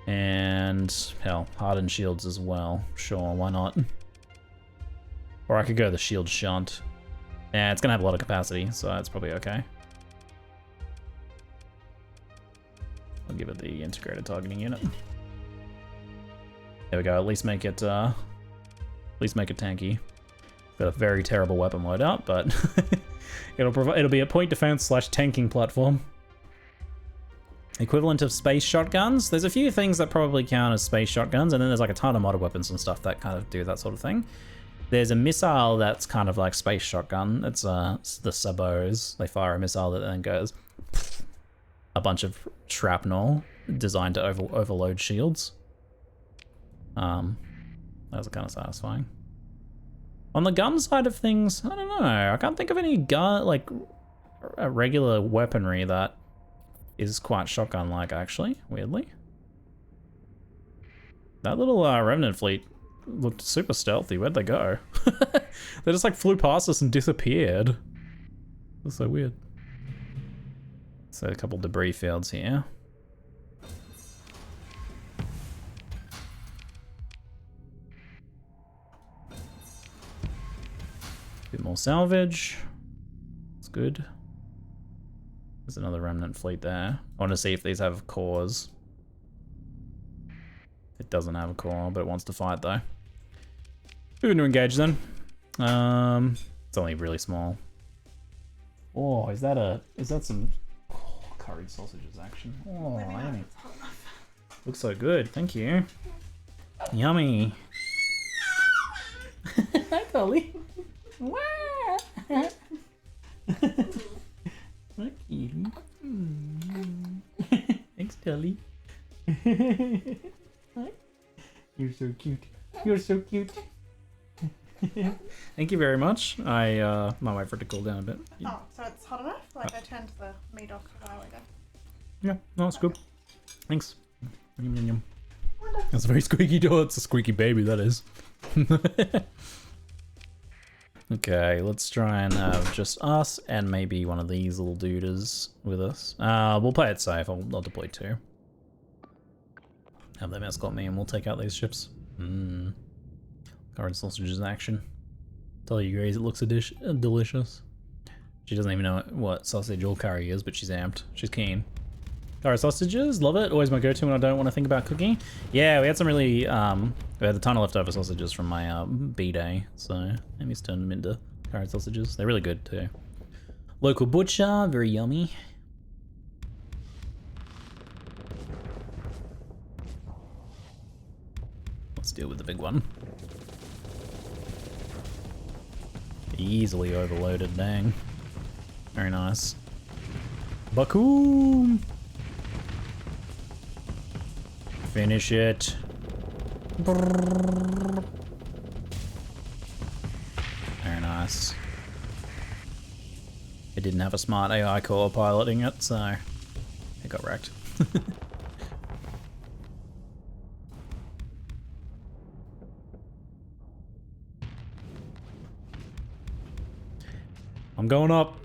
Speaker 1: And, hell, hardened shields as well. Sure, why not? Or I could go the shield shunt. Yeah, it's gonna have a lot of capacity, so that's probably okay. I'll give it the integrated targeting unit. There we go, at least make it tanky. Got a very terrible weapon loadout, but it'll be a point defense / tanking platform. Equivalent of space shotguns. There's a few things that probably count as space shotguns, and then there's like a ton of modded weapons and stuff that kind of do that sort of thing. There's a missile that's kind of like space shotgun. It's the sabos. They fire a missile that then goes a bunch of shrapnel designed to overload shields. Those are kind of satisfying. On the gun side of things, I don't know. I can't think of any gun, like, a regular weaponry that is quite shotgun-like, actually, weirdly. That little Remnant fleet looked super stealthy. Where'd they go? They just, like, flew past us and disappeared. That's so weird. So, a couple debris fields here. Bit more salvage. It's good. There's another remnant fleet there. I want to see if these have cores. It doesn't have a core, but it wants to fight though. We're going to engage then. It's only really small. Oh, is that some curried sausages action? Oh, yummy. Looks so good. Thank you. Yummy. Hi, Collie. Thanks, Tully. You're so cute. You're so cute. Thank you very much. I might wait for it to cool down a bit.
Speaker 2: Oh, so it's hot enough? Like I turned the meat off a while ago.
Speaker 1: Yeah, no, it's good. Thanks. Yum, yum, yum. That's a very squeaky door. It's a squeaky baby, that is. Okay, let's try and have just us and maybe one of these little duders with us. We'll play it safe. I'll deploy 2. Have them escort me and we'll take out these ships. Current sausages in action. Tell you, Grace, it looks delicious. She doesn't even know what sausage or curry is, but she's amped. She's keen. Curry sausages, love it. Always my go-to when I don't want to think about cooking. Yeah, we had some really, we had a ton of leftover sausages from my B-day, so Amy's turned them into curry sausages. They're really good too. Local butcher, very yummy. Let's deal with the big one. Easily overloaded, dang. Very nice. Bakoom! Finish it. Very nice. It didn't have a smart AI core piloting it, so it got wrecked. I'm going up.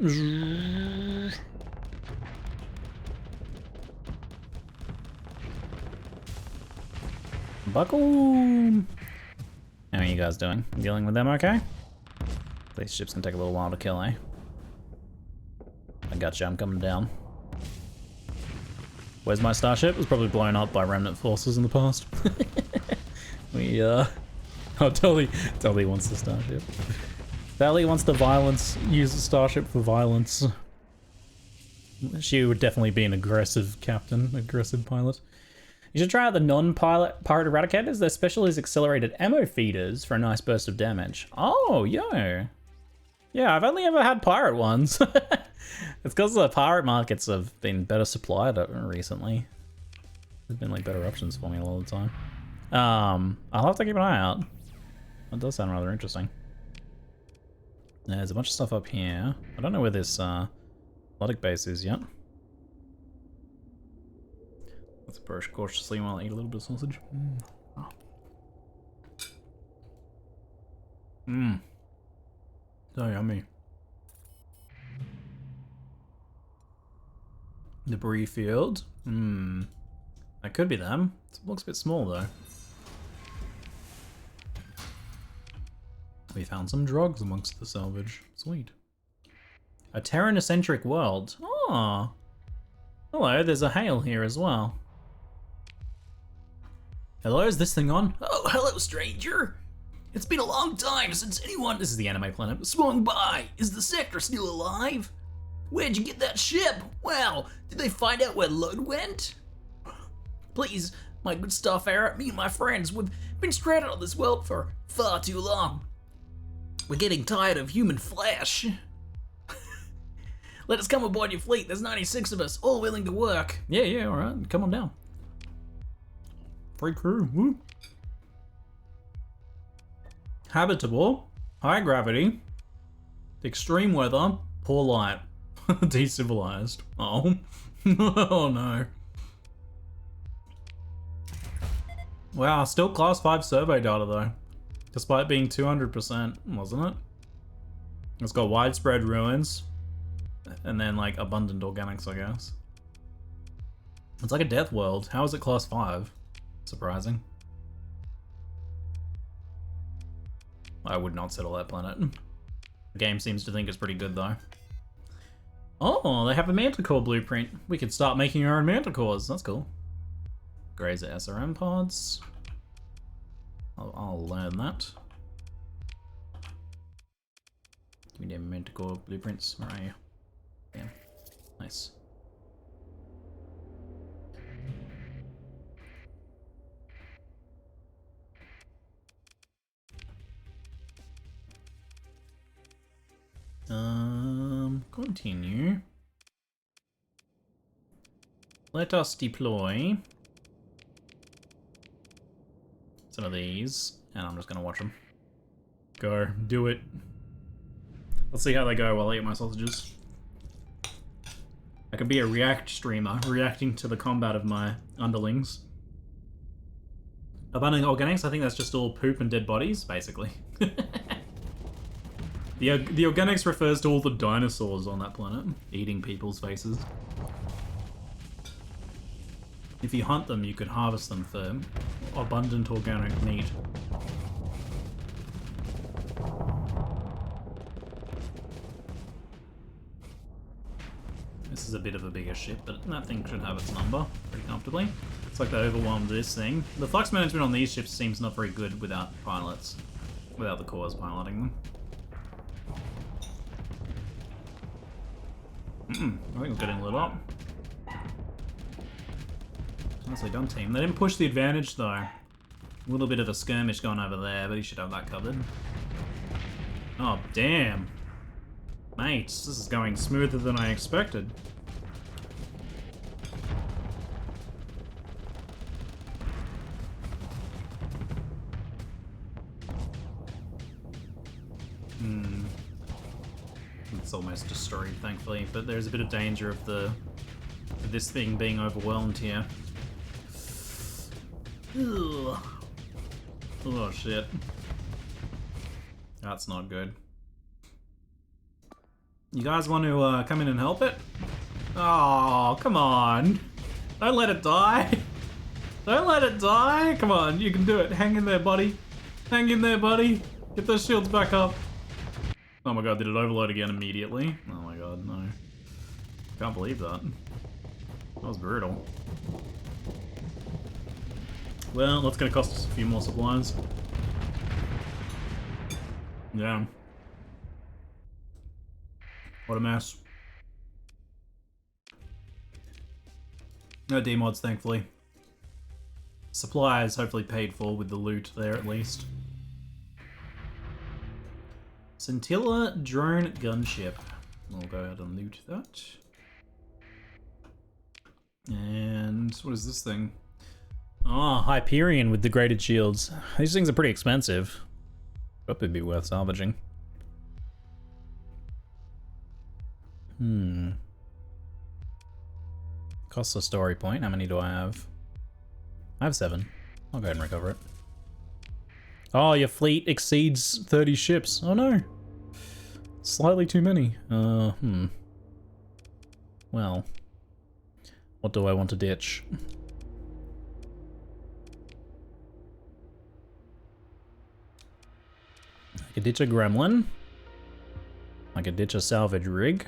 Speaker 1: buckle. How are you guys doing? Dealing with them okay? These ships can take a little while to kill, eh? I gotcha, I'm coming down. Where's my starship? It was probably blown up by remnant forces in the past. Oh, Tully wants the starship. Tully wants the violence, use the starship for violence. She would definitely be an aggressive captain, aggressive pilot. You should try out the non-pilot pirate eradicators. Their special is accelerated ammo feeders for a nice burst of damage. Oh, yo. Yeah, I've only ever had pirate ones. It's because the pirate markets have been better supplied recently. There's been like better options for me a lot of the time. I'll have to keep an eye out. That does sound rather interesting. There's a bunch of stuff up here. I don't know where this Luddic base is yet. Let's approach cautiously while I eat a little bit of sausage. Oh. So yummy. Debris field. That could be them. It looks a bit small though. We found some drugs amongst the salvage. Sweet. A Terran-eccentric world. Oh. Hello, there's a hail here as well. Hello, is this thing on? Oh, hello, stranger. It's been a long time since anyone, this is the anime planet, swung by. Is the sector still alive? Where'd you get that ship? Wow, did they find out where Lud went? Please, my good Starfarer, me and my friends, we've been stranded on this world for far too long. We're getting tired of human flesh. Let us come aboard your fleet. There's 96 of us, all willing to work. Yeah, all right. Come on down. Free crew. Woo. Habitable. High gravity. Extreme weather. Poor light. Decivilized. Oh. Oh no. Wow, still class 5 survey data though. Despite being 200%, wasn't it? It's got widespread ruins. And then like abundant organics, I guess. It's like a death world. How is it class 5? Surprising. I would not settle that planet. The game seems to think it's pretty good though. Oh, they have a manticore blueprint. We could start making our own manticores. That's cool. Grazer SRM pods. I'll learn that. Give me them manticore blueprints. Where are you? Damn. Nice. Continue. Let us deploy some of these, and I'm just gonna watch them. Go, do it. Let's see how they go while I eat my sausages. I could be a react streamer, reacting to the combat of my underlings. Abundant organics, I think that's just all poop and dead bodies, basically. The organics refers to all the dinosaurs on that planet, eating people's faces. If you hunt them, you could harvest them for abundant organic meat. This is a bit of a bigger ship, but that thing should have its number pretty comfortably. It's like they overwhelmed this thing. The flux management on these ships seems not very good without pilots, without the cores piloting them. I think we're getting lit up. Nicely done, team. They didn't push the advantage, though. A little bit of a skirmish going over there, but he should have that covered. Oh, damn. Mates, this is going smoother than I expected. It's almost destroyed, thankfully, but there's a bit of danger of this thing being overwhelmed here. Ugh. Oh shit. That's not good. You guys want to come in and help it? Oh, come on. Don't let it die. Don't let it die. Come on, you can do it. Hang in there, buddy. Hang in there, buddy. Get those shields back up. Oh my god, did it overload again immediately? Oh my god, no. Can't believe that. That was brutal. Well, that's gonna cost us a few more supplies. Yeah. What a mess. No demods, thankfully. Supplies hopefully paid for with the loot there at least. Scintilla drone gunship. We'll go ahead and loot that. And what is this thing? Oh, Hyperion with degraded shields. These things are pretty expensive. Hope it'd be worth salvaging. Costs a story point. How many do I have? I have 7. I'll go ahead and recover it. Oh, your fleet exceeds 30 ships. Oh no. Slightly too many. Well. What do I want to ditch? I could ditch a gremlin. I could ditch a salvage rig.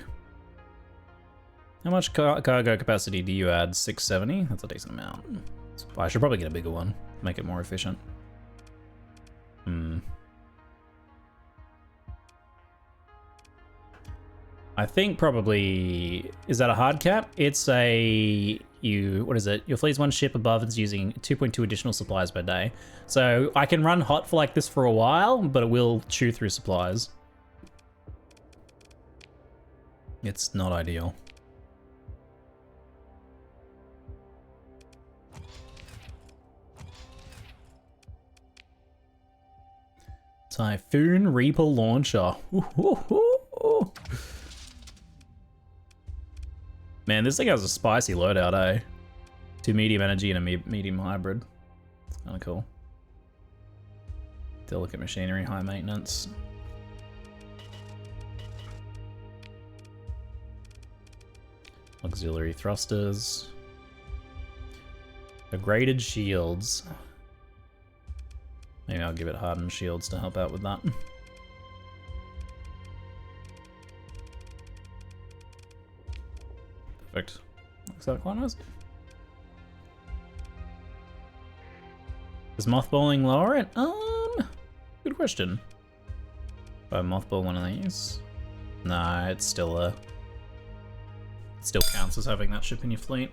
Speaker 1: How much cargo capacity do you add? 670? That's a decent amount. I should probably get a bigger one. Make it more efficient. I think probably... Is that a hard cap? It's a... What is it? Your fleet's one ship above is using 2.2 additional supplies per day. So I can run hot for like this for a while, but it will chew through supplies. It's not ideal. Typhoon Reaper Launcher. Ooh. Man, this thing has a spicy loadout, eh? 2 medium energy and a medium hybrid. It's kind of cool. Delicate machinery, high maintenance. Auxiliary thrusters. Degraded shields. Maybe I'll give it hardened shields to help out with that. Perfect. Looks like quite nice. Does mothballing lower it? Good question. If I mothball one of these. Nah, it's still it still counts as having that ship in your fleet.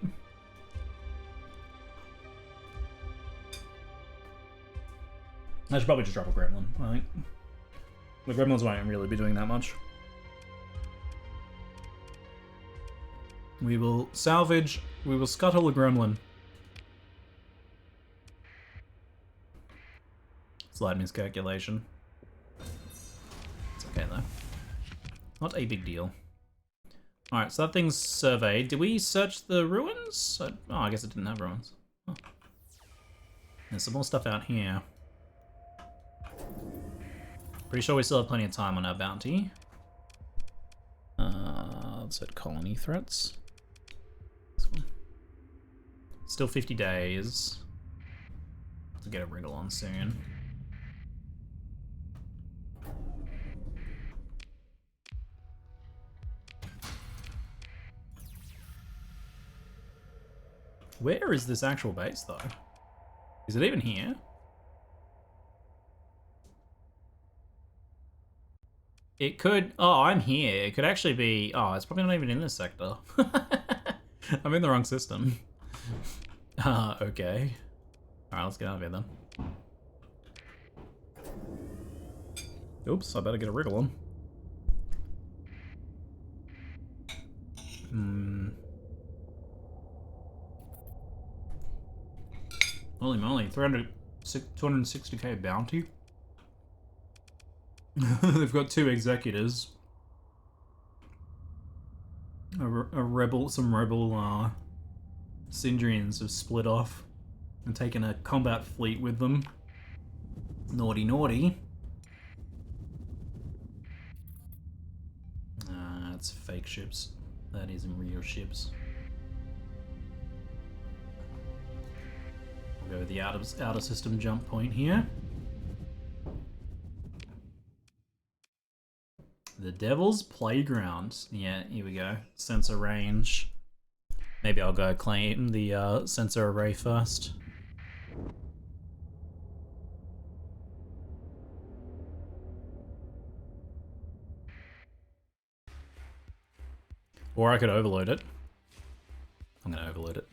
Speaker 1: I should probably just drop a gremlin, I think. The gremlins won't really be doing that much. We will salvage, we will scuttle a gremlin. Slight miscalculation. It's okay though. Not a big deal. Alright, so that thing's surveyed. Did we search the ruins? Oh, I guess it didn't have ruins. Oh. There's some more stuff out here. Pretty sure we still have plenty of time on our bounty. Let's hit colony threats. This one. Still 50 days. To get a wriggle on soon. Where is this actual base though? Is it even here? It could... Oh, I'm here. It could actually be... Oh, it's probably not even in this sector. I'm in the wrong system. Okay. Alright, let's get out of here then. Oops, I better get a wriggle on. Holy moly, 260k bounty? They've got 2 executors. Some rebel Syndrians have split off and taken a combat fleet with them. Naughty, naughty. That's fake ships. That isn't real ships. go with the outer system jump point here. The Devil's Playground. Yeah, here we go. Sensor range. Maybe I'll go claim the sensor array first. Or I could overload it. I'm gonna overload it.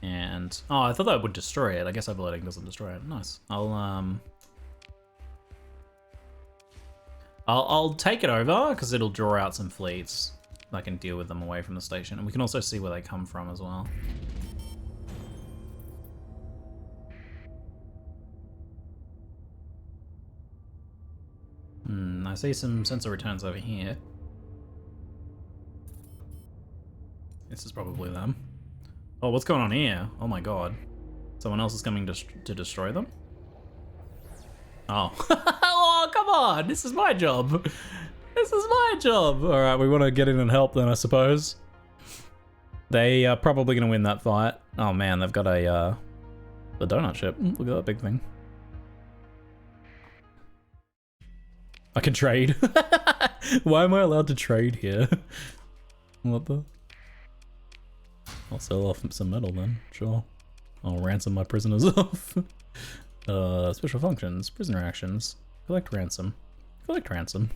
Speaker 1: And oh, I thought that would destroy it. I guess overloading doesn't destroy it. Nice. I'll take it over because it'll draw out some fleets. I can deal with them away from the station, and we can also see where they come from as well. I see some sensor returns over here. This is probably them. Oh, what's going on here? Oh my god. Someone else is coming to destroy them? Oh. Oh, come on! This is my job! This is my job! Alright, we want to get in and help then, I suppose. They are probably going to win that fight. Oh man, they've got a donut ship. Look at that big thing. I can trade. Why am I allowed to trade here? What the? I'll sell off some metal then, sure. I'll ransom my prisoners off. Special functions, prisoner actions, collect ransom. Collect ransom.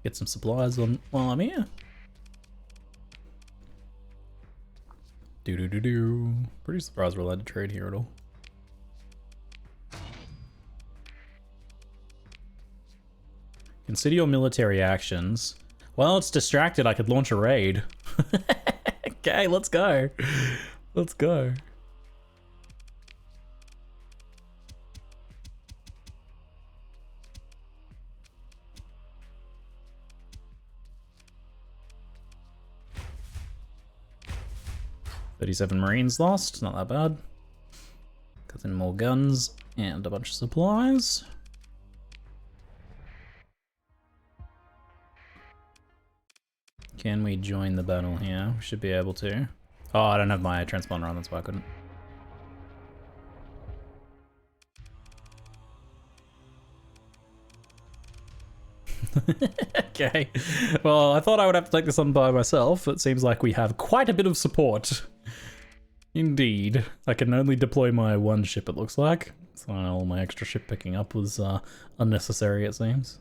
Speaker 1: Get some supplies on while I'm here. Do. Pretty surprised we're allowed to trade here at all. Consider your military actions. While it's distracted, I could launch a raid. Okay, let's go. Let's go. $37 Marines lost, not that bad. Got in more guns and a bunch of supplies. Can we join the battle here? We should be able to. Oh, I don't have my transponder on, that's why I couldn't. Okay. Well, I thought I would have to take this on by myself. It seems like we have quite a bit of support. Indeed. I can only deploy my one ship, it looks like. So all my extra ship picking up was unnecessary, it seems.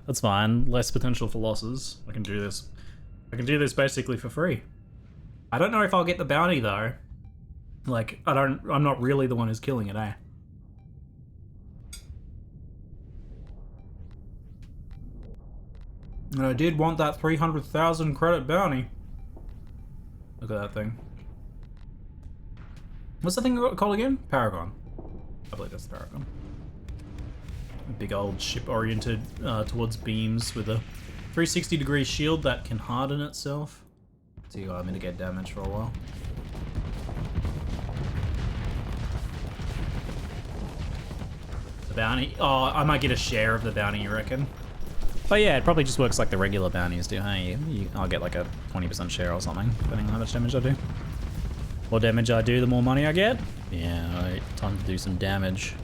Speaker 1: That's fine. Less potential for losses. I can do this. I can do this basically for free. I don't know if I'll get the bounty though. Like, I'm not really the one who's killing it, eh? And I did want that 300,000 credit bounty. Look at that thing. What's the thing called again? Paragon. I believe that's Paragon. A big old ship oriented towards beams with a 360-degree shield that can harden itself to mitigate damage for a while. The bounty. Oh, I might get a share of the bounty, you reckon? But yeah, it probably just works like the regular bounties do, hey? I'll get like a 20% share or something, depending on how much damage I do. The more damage I do, the more money I get. Yeah, alright, time to do some damage.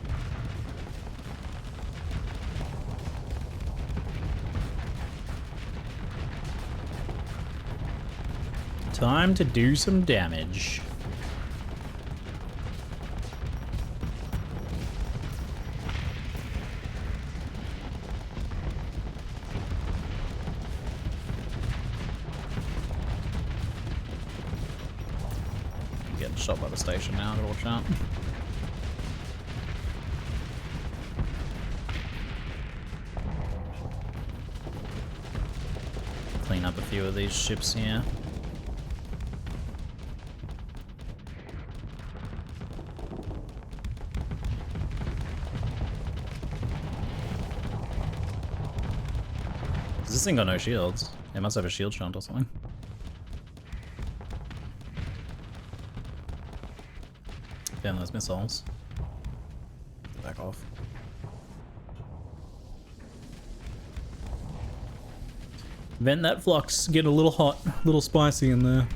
Speaker 1: Time to do some damage. Getting shot by the station now, to watch out. Clean up a few of these ships here. This thing got no shields. It must have a shield shunt or something. Damn those missiles. Back off. Vent that flux, get a little hot, a little spicy in there.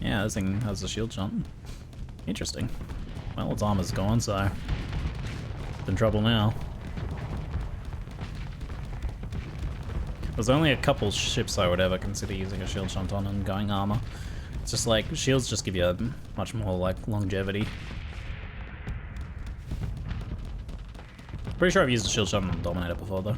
Speaker 1: Yeah, this thing has a shield jump. Interesting. Well, its armor's gone, so it's in trouble now. There's only a couple ships I would ever consider using a shield jump on and going armor. It's just like, shields just give you a much more like longevity. Pretty sure I've used a shield jump on Dominator before though.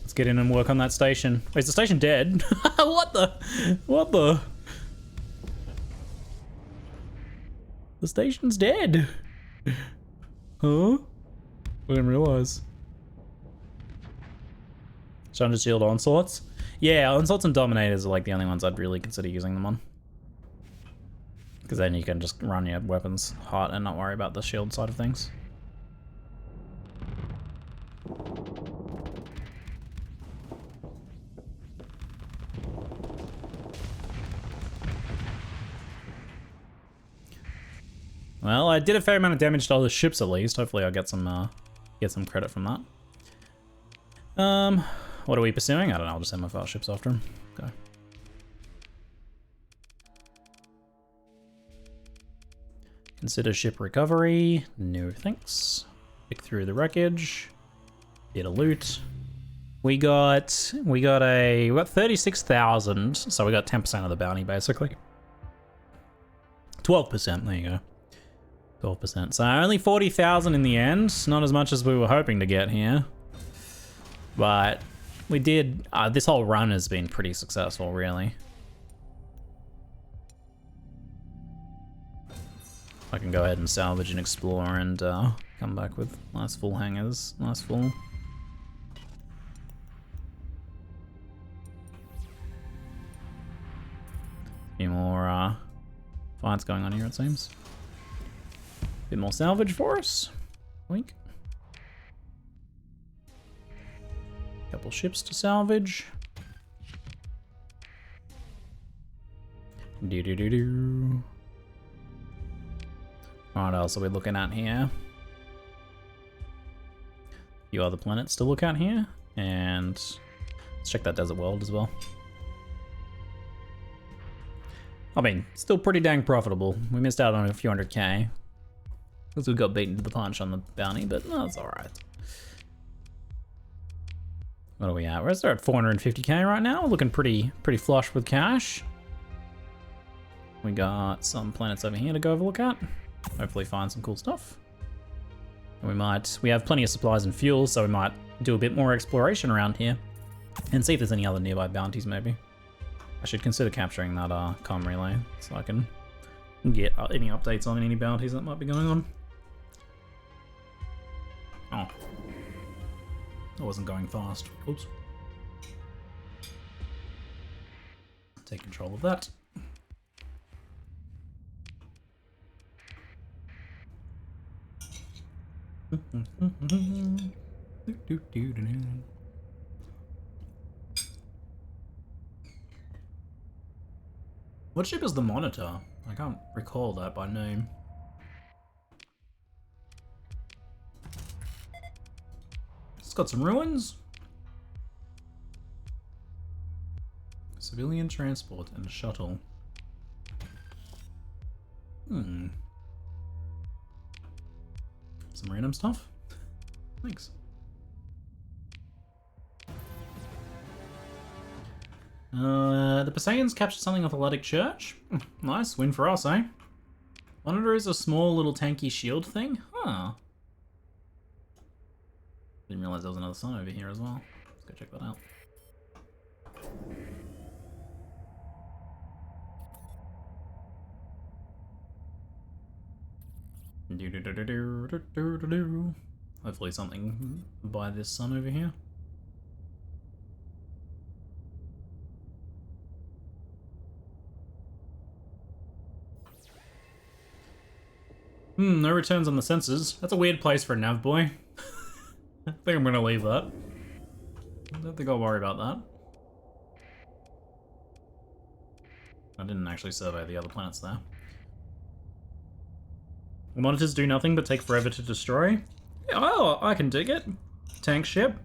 Speaker 1: Let's get in and work on that station. Wait, is the station dead? What the? What the? The station's dead. Huh? I didn't realize. Thunder Shield Onslaughts? Yeah, Onslaughts and Dominators are like the only ones I'd really consider using them on. Because then you can just run your weapons hot and not worry about the shield side of things. Well, I did a fair amount of damage to all the ships at least. Hopefully I'll get some credit from that. What are we pursuing? I don't know, I'll just send my file ships after him. Go. Consider ship recovery. No thanks. Pick through the wreckage. Bit of loot. We got 36,000, so we got 10% of the bounty basically. 12%, there you go. 12%. So only 40,000 in the end. Not as much as we were hoping to get here. But we did, this whole run has been pretty successful, really. I can go ahead and salvage and explore and come back with nice full hangers, nice full. A few more fights going on here, it seems. Bit more salvage for us. Wink. Couple ships to salvage. Do. What else are we looking at here? A few other planets to look at here, and let's check that desert world as well. I mean, still pretty dang profitable. We missed out on a few 100K because we got beaten to the punch on the bounty, but no, that's all right. What are we at? We're at 450K right now. We're looking pretty flush with cash. We got some planets over here to go have a look at. Hopefully find some cool stuff. And we have plenty of supplies and fuel, so we might do a bit more exploration around here and see if there's any other nearby bounties maybe. I should consider capturing that comm relay so I can get any updates on any bounties that might be going on. Oh. I wasn't going fast. Oops. Take control of that. What ship is the Monitor? I can't recall that by name. It's got some ruins. Civilian transport and shuttle. Some random stuff. Thanks. The Pasayans captured something off Athletic Church. Nice, win for us, eh? Monitor is a small little tanky shield thing. Huh. Didn't realize there was another sun over here as well. Let's go check that out. Hopefully something by this sun over here. No returns on the sensors. That's a weird place for a nav boy. I think I'm gonna leave that. I don't think I'll worry about that. I didn't actually survey the other planets there. The monitors do nothing but take forever to destroy. Yeah, oh, I can dig it. Tank ship.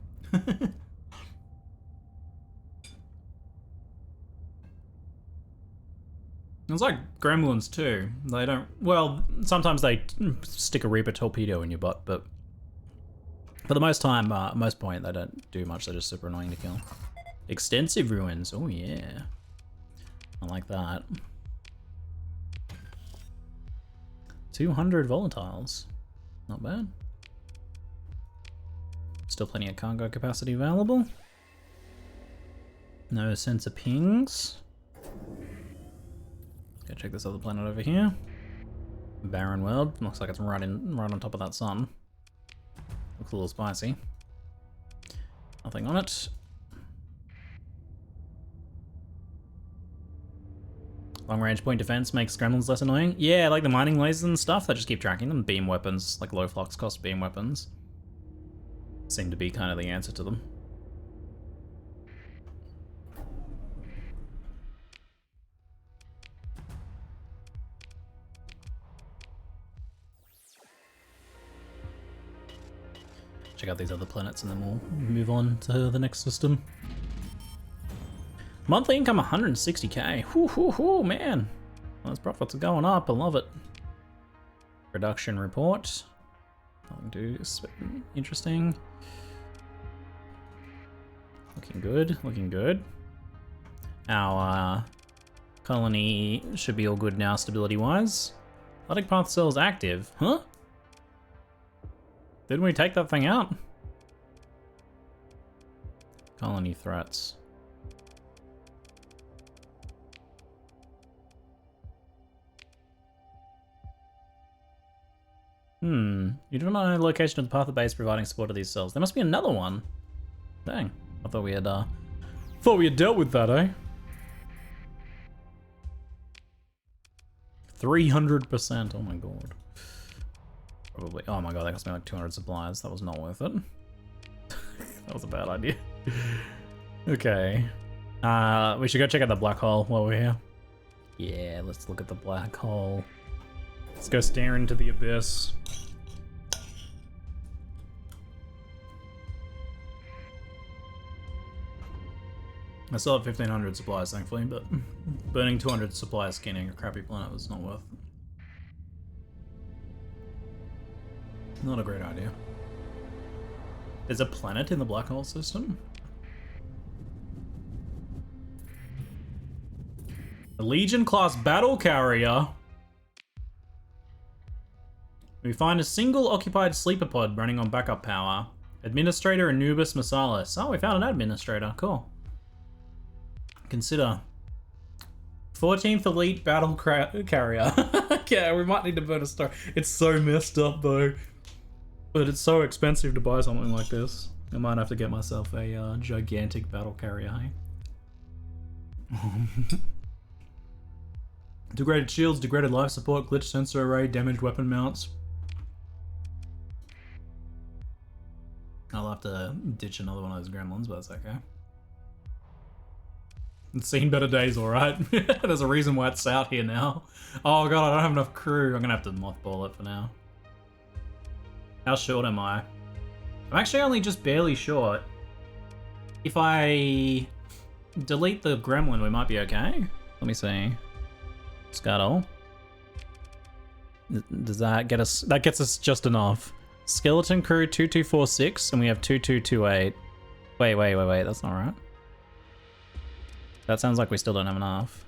Speaker 1: It's like gremlins too. They don't, well, sometimes they stick a Reaper torpedo in your butt, but for the most point, they don't do much. They're just super annoying to kill. Extensive ruins. Oh yeah. I like that. 200 volatiles. Not bad. Still plenty of cargo capacity available. No sensor pings. Go check this other planet over here. Barren world. Looks like it's right on top of that sun. Looks a little spicy. Nothing on it. Long range point defense makes gremlins less annoying. Yeah, like the mining lasers and stuff, they just keep tracking them. Beam weapons, like low flux cost beam weapons, seem to be kind of the answer to them. Check out these other planets and then we'll move on to the next system. Monthly income 160k. Whoo, man. Those profits are going up. I love it. Production report. Nothing too interesting. Looking good. Looking good. Our colony should be all good now, stability-wise. Logic path cell's active. Huh? Didn't we take that thing out? Colony threats. You don't know the location of the path of base providing support to these cells. There must be another one. Dang. I thought we had dealt with that, eh? 300%, oh my god. Probably, oh my god, that cost me like 200 supplies. That was not worth it. That was a bad idea. Okay. We should go check out the black hole while we're here. Yeah, let's look at the black hole. Let's go stare into the abyss. I still have 1500 supplies, thankfully, but burning 200 supplies scanning a crappy planet was not worth it. Not a great idea. There's a planet in the black hole system? A Legion class battle carrier? We find a single occupied sleeper pod running on backup power. Administrator Anubis Masalis. Oh, we found an administrator. Cool. Consider 14th elite battle carrier. Yeah, we might need to burn a star. It's so messed up though, but it's so expensive to buy something like this. I might have to get myself a gigantic battle carrier. Hey? Degraded shields, degraded life support, glitch sensor array, damaged weapon mounts. I'll have to ditch another one of those gremlins, but that's okay. It's seen better days, alright. There's a reason why it's out here now. Oh god, I don't have enough crew. I'm gonna have to mothball it for now. How short am I? I'm actually only just barely short. If I delete the gremlin, we might be okay. Let me see. Scuttle. Does that get us? That gets us just enough. Skeleton crew 2246, and we have 2228. Wait, that's not right. That sounds like we still don't have enough.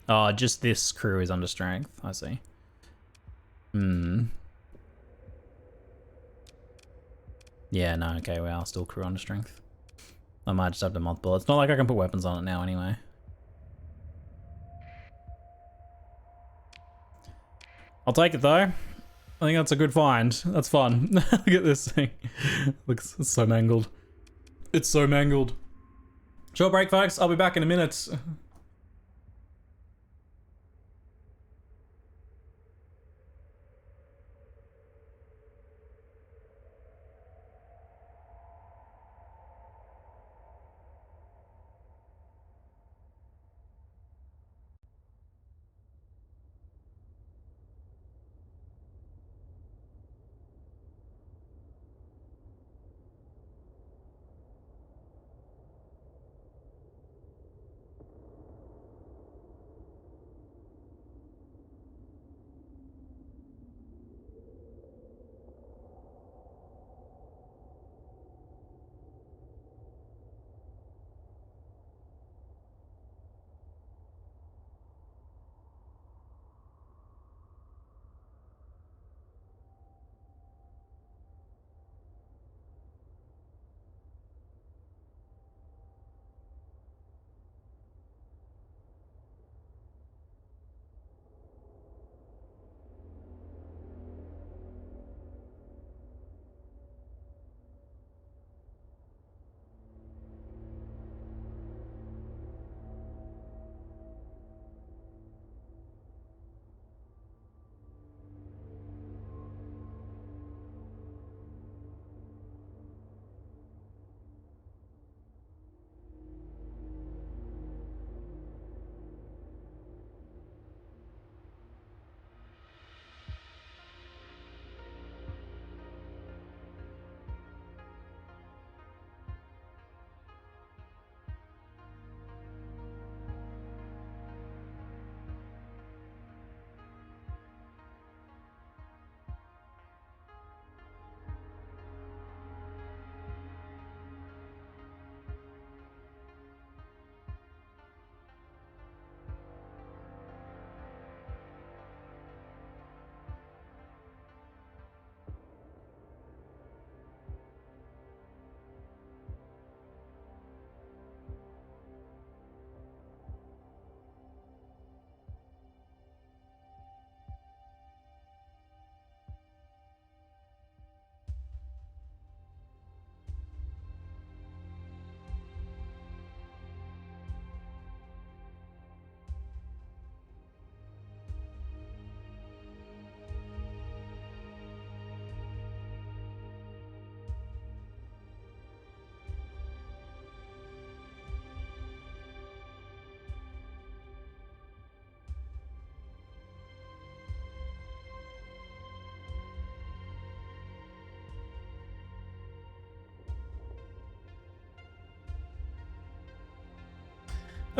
Speaker 1: Oh, just this crew is under strength. I see. Yeah, no, okay, we are still crew under strength. I might just have to mothball. It's not like I can put weapons on it now anyway. I'll take it though. I think that's a good find. That's fun. Look at this thing. Looks so mangled. It's so mangled. Short break, folks. I'll be back in a minute.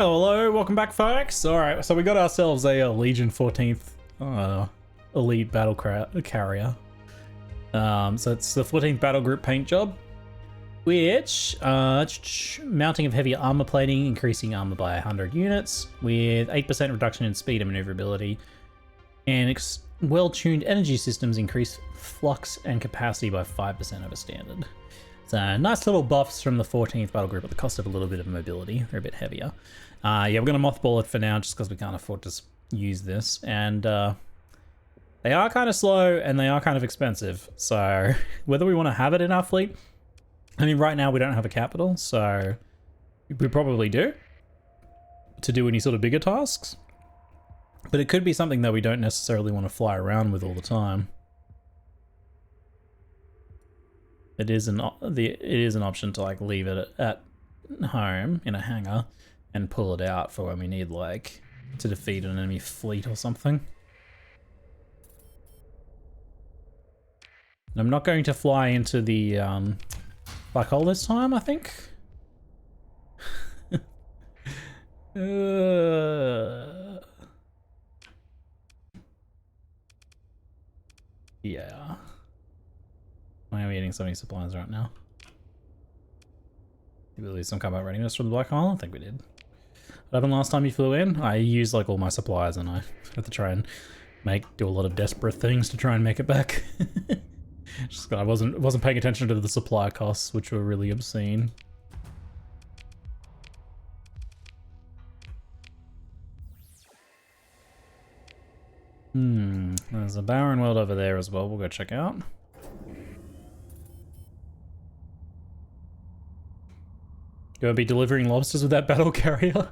Speaker 1: Hello, welcome back, folks. All right, so we got ourselves a Legion 14th elite battle carrier. So it's the 14th battle group paint job, which mounting of heavy armor plating, increasing armor by 100 units, with 8% reduction in speed and maneuverability, and well-tuned energy systems increase flux and capacity by 5% over standard. So nice little buffs from the 14th battle group at the cost of a little bit of mobility. They're a bit heavier. Yeah, we're going to mothball it for now just because we can't afford to use this. And they are kind of slow and they are kind of expensive. So whether we want to have it in our fleet, I mean, right now we don't have a capital, so we probably do to do any sort of bigger tasks. But it could be something that we don't necessarily want to fly around with all the time. It is an option to like leave it at home in a hangar and pull it out for when we need like to defeat an enemy fleet or something. I'm not going to fly into the black hole this time, I think. Yeah. Why are we eating so many supplies right now? Did we lose some combat readiness from the black hole? I think we did. What happened last time you flew in? I used like all my supplies and I had to try and do a lot of desperate things to try and make it back. Just I wasn't paying attention to the supply costs, which were really obscene. There's a barren world over there as well. We'll go check out. Gonna be delivering lobsters with that battle carrier?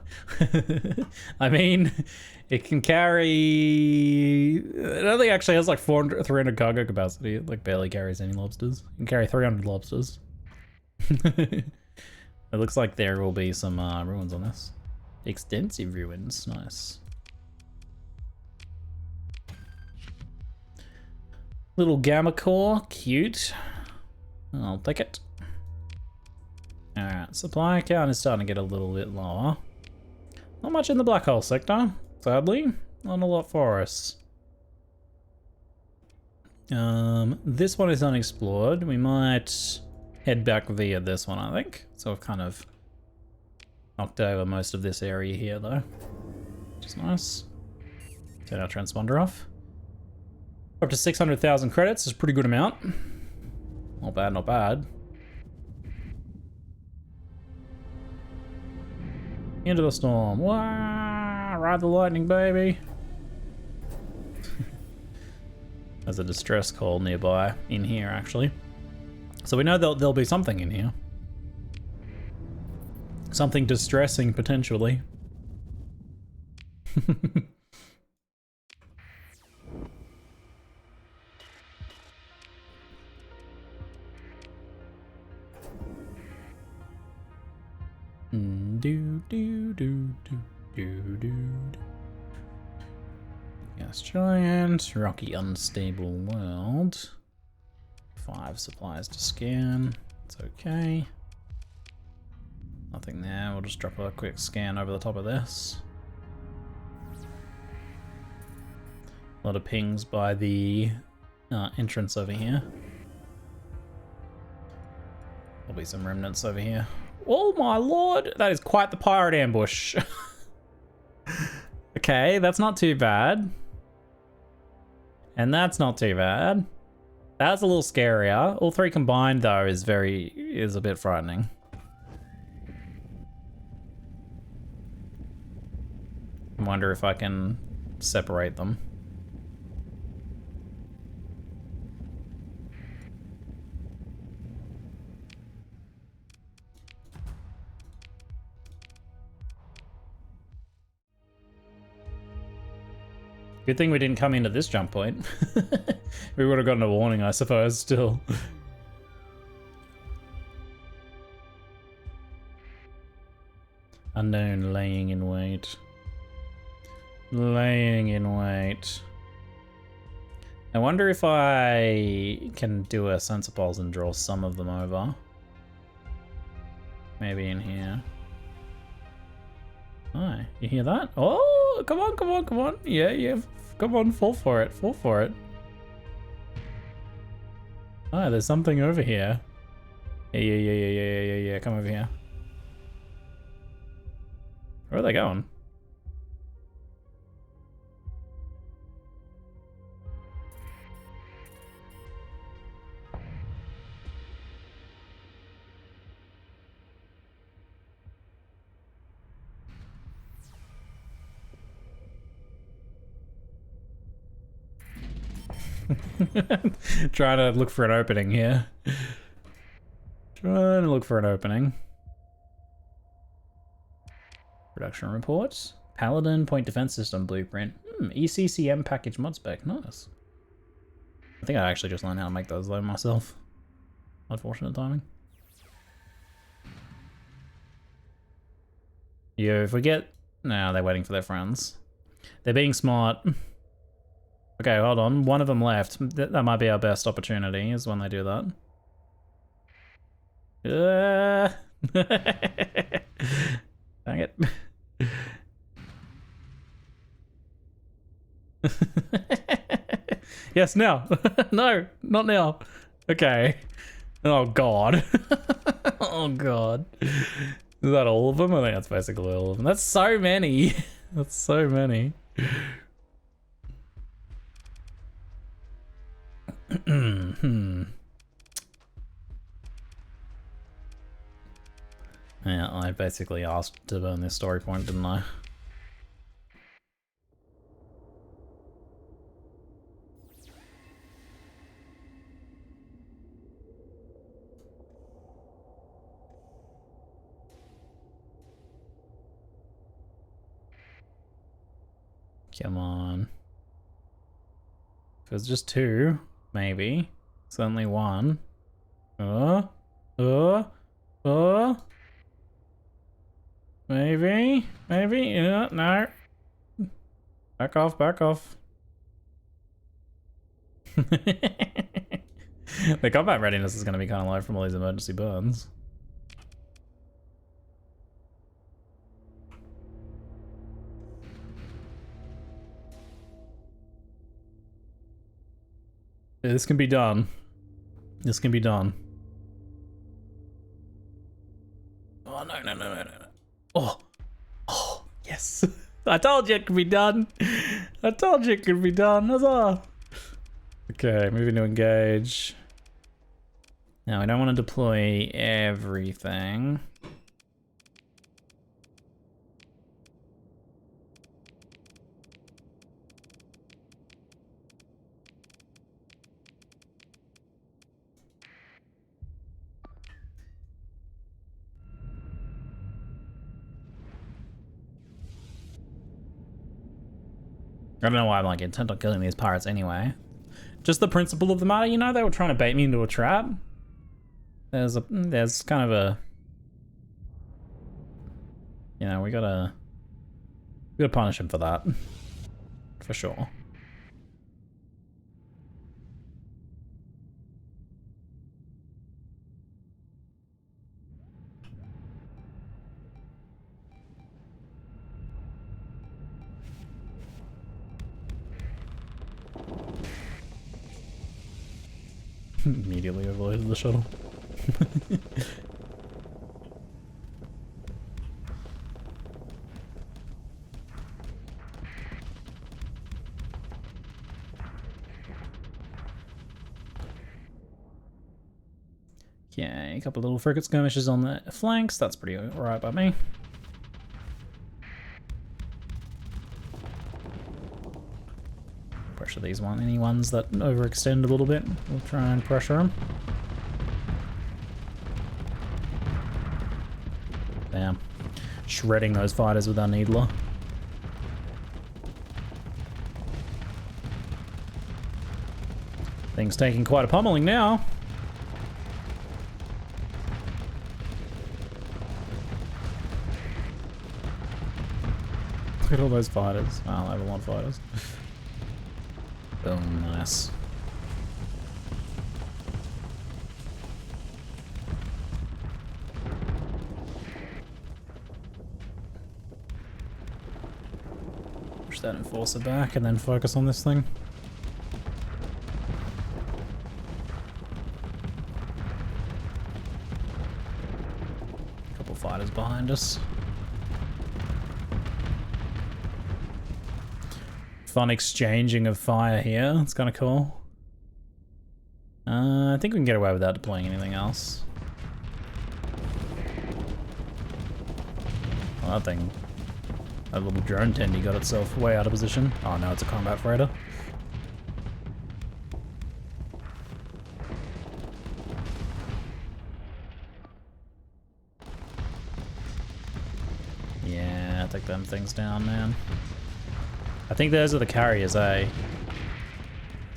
Speaker 1: I mean, it can carry... I don't think it actually has like 300 cargo capacity. It like barely carries any lobsters. It can carry 300 lobsters. It looks like there will be some ruins on this. Extensive ruins, nice. Little gamma core, cute. I'll take it. Alright, supply count is starting to get a little bit lower. Not much in the black hole sector, sadly. Not a lot for us. This one is unexplored. We might head back via this one, I think. So we've kind of knocked over most of this area here, though. Which is nice. Turn our transponder off. Up to 600,000 credits is a pretty good amount. Not bad, not bad. Into the storm. Wah! Ride the lightning, baby. There's a distress call nearby, in here actually. So we know there'll be something in here. Something distressing, potentially. Gas giant, rocky unstable world. 5 supplies to scan. It's okay. Nothing there. We'll just drop a quick scan over the top of this. A lot of pings by the entrance over here. There'll be some remnants over here. Oh my lord, that is quite the pirate ambush. Okay, that's not too bad. And that's not too bad. That's a little scarier. All 3 combined though is a bit frightening. I wonder if I can separate them. Good thing we didn't come into this jump point. We would have gotten a warning, I suppose, still. Unknown laying in wait. Laying in wait. I wonder if I can do a sensipulse and draw some of them over. Maybe in here. Hi, you hear that? Oh, come on, come on, come on. Yeah, yeah, come on, fall for it, fall for it. Oh, there's something over here. Yeah, come over here. Where are they going? Trying to look for an opening here. Trying to look for an opening. Production reports. Paladin point defense system blueprint. ECCM package mod spec. Nice. I think I actually just learned how to make those though myself. Unfortunate timing. You forget. No, they're waiting for their friends. They're being smart. Okay, hold on. One of them left. That might be our best opportunity, is when they do that. Dang it. Yes, now. No, not now. Okay. Oh, God. Oh, God. Is that all of them? I think that's basically all of them. That's so many. That's so many. Yeah, I basically asked to burn this story point, didn't I? Come on. If it was just two, maybe. It's only one. Maybe? Maybe? Yeah, no. Back off, back off. The combat readiness is going to be kind of low from all these emergency burns. Yeah, this can be done. This can be done. Oh, no, no, no, no, no. Oh. Oh, yes. I told you it could be done. I told you it could be done. Huzzah. Okay, moving to engage. Now, I don't want to deploy everything. I don't know why I'm like intent on killing these pirates anyway. Just the principle of the matter, you know, they were trying to bait me into a trap. There's kind of a, you know, we gotta punish him for that, for sure. Immediately avoided the shuttle. Okay, a couple little frigate skirmishes on the flanks. That's pretty alright by me. Pressure these any ones that overextend a little bit. We'll try and pressure them. Damn. Shredding those fighters with our needler. Things taking quite a pummeling now. Look at all those fighters. Wow, I have a lot of fighters. Boom, nice. push that enforcer back and then focus on this thing. Couple fighters behind us. Fun exchanging of fire here. It's kind of cool. I think we can get away without deploying anything else. Well, that thing, that little drone tendy got itself way out of position. Oh no, it's a combat freighter. Yeah, take them things down, man. I think those are the carriers, eh?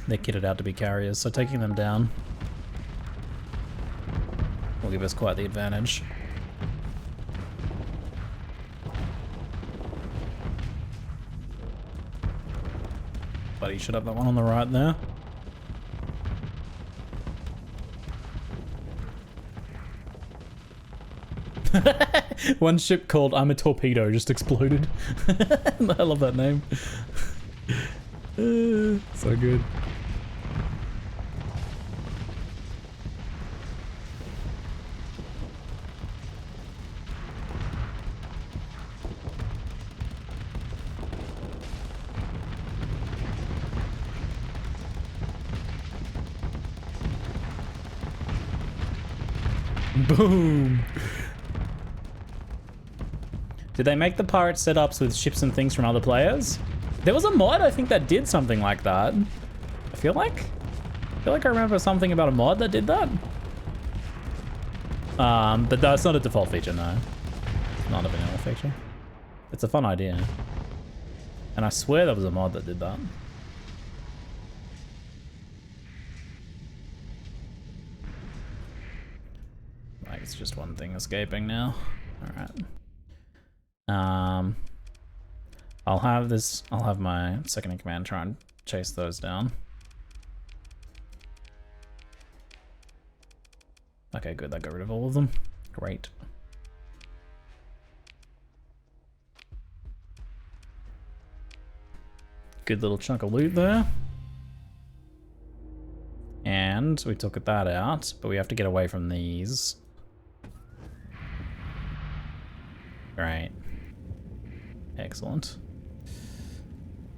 Speaker 1: They're kitted out to be carriers, so taking them down will give us quite the advantage. Buddy should have that one on the right there. One ship called I'm a Torpedo just exploded. I love that name. So good. Boom! Did they make the pirate setups with ships and things from other players? There was a mod, I think, that did something like that. I feel like I remember something about a mod that did that. But that's not a default feature, no. It's not a vanilla feature. It's a fun idea. And I swear there was a mod that did that. Like, it's just one thing escaping now. Alright. I'll have my second in command try and chase those down. Okay, good, that got rid of all of them. Great. Good little chunk of loot there. And we took that out, but we have to get away from these. Great. Excellent.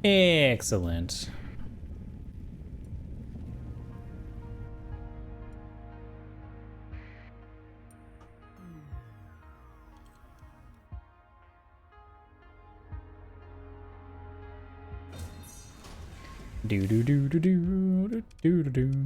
Speaker 1: Excellent. Do do do do do do do do.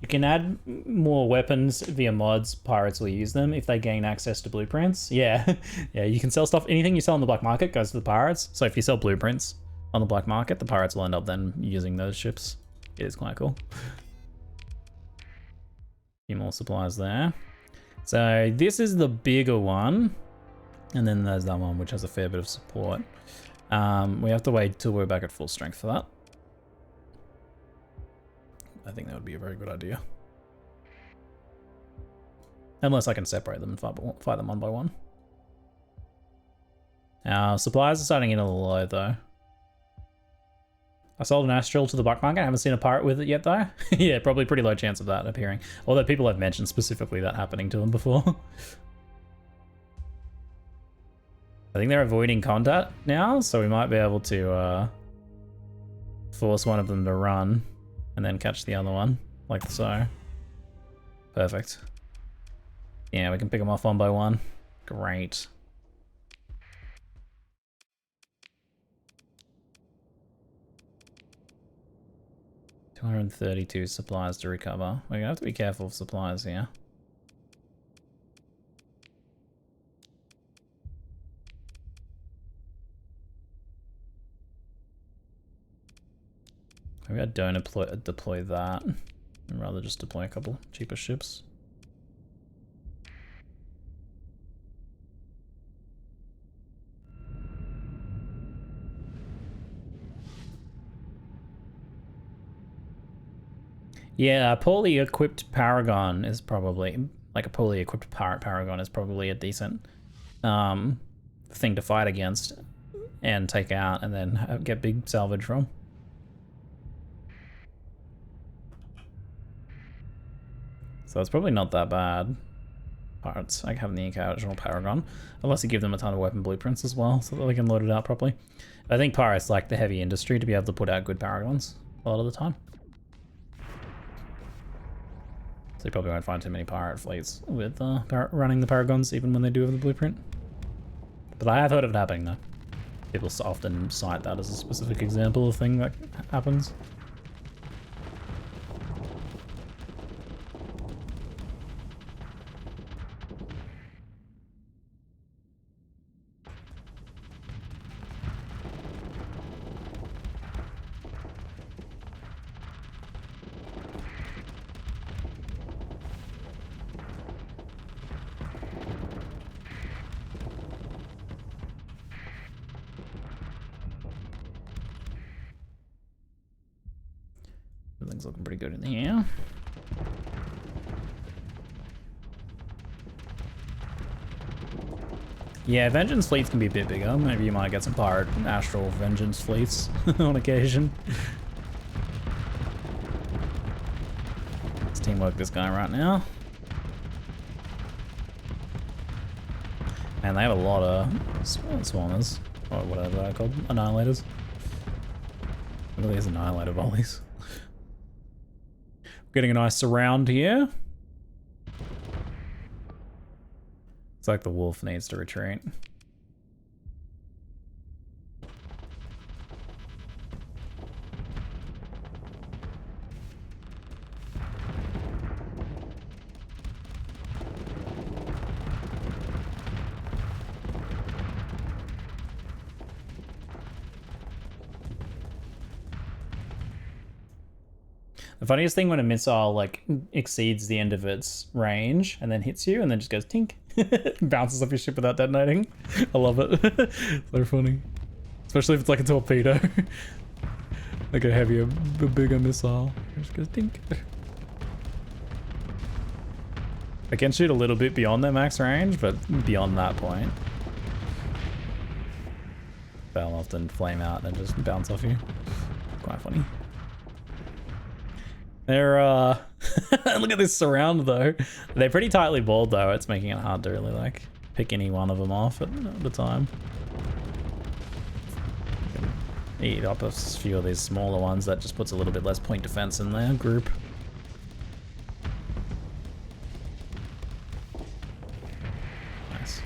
Speaker 1: You can add more weapons via mods. Pirates will use them if they gain access to blueprints. Yeah, yeah. You can sell stuff. Anything you sell on the black market goes to the pirates. So if you sell blueprints on the black market, the pirates will end up then using those ships. It is quite cool. A few more supplies there. So this is the bigger one, and then there's that one which has a fair bit of support. We have to wait till we're back at full strength for that. I think that would be a very good idea. Unless I can separate them and fight them one by one. Our supplies are starting in a little low though. I sold an Astral to the black market. I haven't seen a pirate with it yet though. Yeah, probably pretty low chance of that appearing. Although people have mentioned specifically that happening to them before. I think they're avoiding contact now, so we might be able to force one of them to run and then catch the other one, like so. Perfect. Yeah, we can pick them off one by one. Great. $232 supplies to recover. We're gonna have to be careful of supplies here. Maybe I don't deploy that. I'd rather just deploy a couple cheaper ships. Yeah, a poorly equipped Paragon is probably, like a poorly equipped Paragon is probably a decent thing to fight against. and take out and then get big salvage from. So it's probably not that bad. Pirates, I have the occasional Paragon, unless you give them a ton of weapon blueprints as well, so that they can load it out properly. I think pirates like the heavy industry to be able to put out good Paragons a lot of the time. So you probably won't find too many pirate fleets with running the Paragons, even when they do have the blueprint. But I have heard of it happening though. People often cite that as a specific example of thing that happens. Everything's looking pretty good in here. Yeah, Vengeance fleets can be a bit bigger. Maybe you might get some pirate astral Vengeance fleets on occasion. Let's teamwork this guy right now. And they have a lot of spawners, or whatever they're called, annihilators. Look at these annihilator volleys. Getting a nice surround here. It's like the wolf needs to retreat. The funniest thing when a missile like exceeds the end of its range and then hits you and then just goes tink, bounces off your ship without detonating. I love it. So funny, especially if it's like a torpedo, like a heavier, bigger missile. It just goes tink. I can shoot a little bit beyond their max range, but beyond that point, they'll often flame out and just bounce off you. Quite funny. They're, look at this surround though. They're pretty tightly balled though. It's making it hard to really like pick any one of them off at the time. Eat up a few of these smaller ones. That just puts a little bit less point defense in their group. Nice.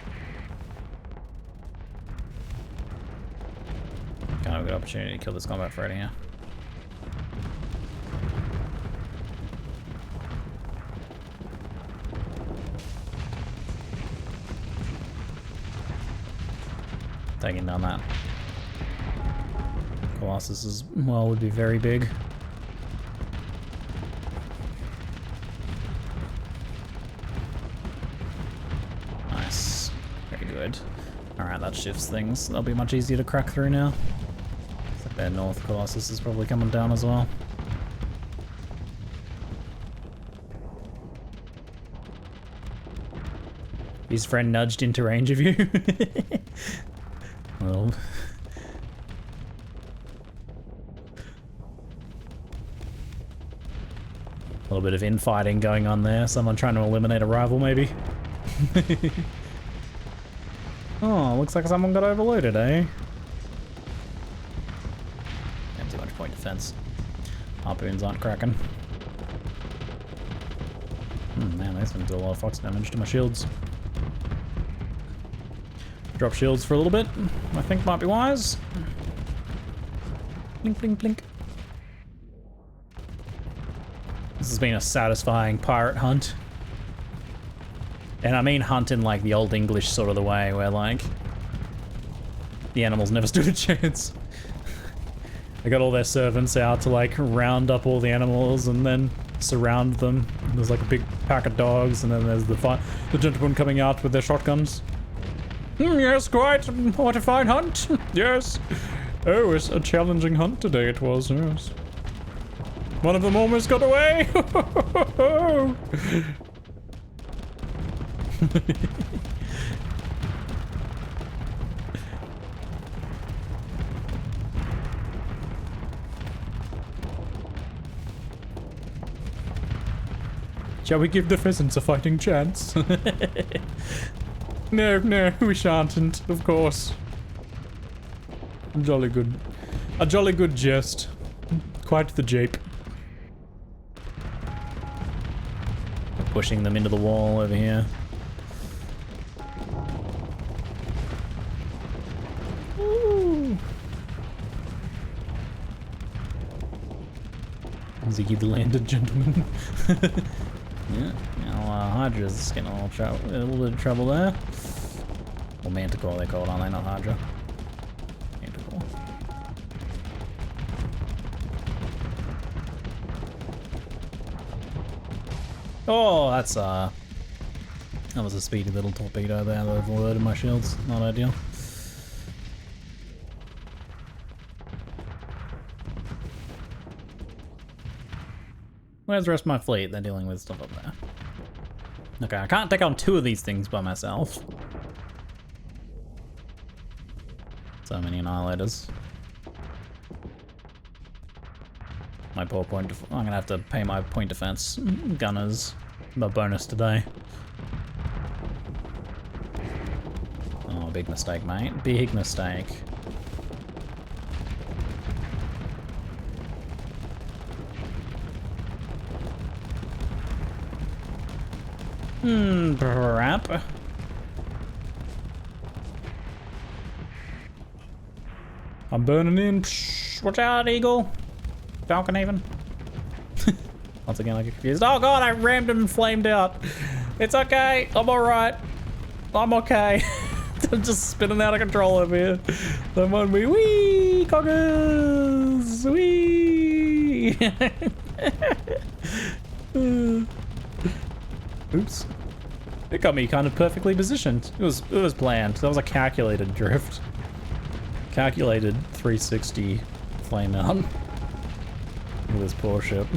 Speaker 1: Kind of a good opportunity to kill this combat threat here. Taking down that Colossus as well would be very big. Nice. Very good. Alright, that shifts things. That'll be much easier to crack through now. Looks like their North Colossus is probably coming down as well. His friend nudged into range of you. Well, a little bit of infighting going on there. Someone trying to eliminate a rival, maybe. Oh, looks like someone got overloaded, eh? And too much point defense. Harpoons aren't cracking. Man, that's gonna do a lot of fox damage to my shields. Drop shields for a little bit, I think might be wise. Blink, blink, blink. This has been a satisfying pirate hunt. And I mean hunt in like the old English sort of the way where like the animals never stood a chance. They got all their servants out to like round up all the animals and then surround them. And there's like a big pack of dogs and then there's the gentlemen coming out with their shotguns. Yes, quite. What a fine hunt. Yes. Oh, it's a challenging hunt today it was, yes. One of them almost got away. Shall we give the pheasants a fighting chance? No, we shan't, of course. A jolly good jest. Quite the jape. We're pushing them into the wall over here. Ooh. Ziggy the landed gentleman. Yeah, now Hydra's getting a little bit of trouble there. Well, Manticore they call it, aren't they? Not Hydra. Manticore. Oh, that was a speedy little torpedo there that overloaded my shields. Not ideal. Where's the rest of my fleet? They're dealing with stuff up there. Okay, I can't take on 2 of these things by myself. So many annihilators. My poor point. I'm gonna have to pay my point defense gunners the bonus today. Oh, big mistake, mate. Big mistake. Crap. I'm burning in. Psh, watch out, Eagle. Falcon even. Once again, I get confused. Oh god, I rammed him and flamed out. It's okay. I'm alright. I'm okay. I'm just spinning out of control over here. Don't mind me. Whee! Coggers! Whee! Oops. It got me kind of perfectly positioned. It was planned. That was a calculated drift. Calculated 360 flame out. Look at this poor ship.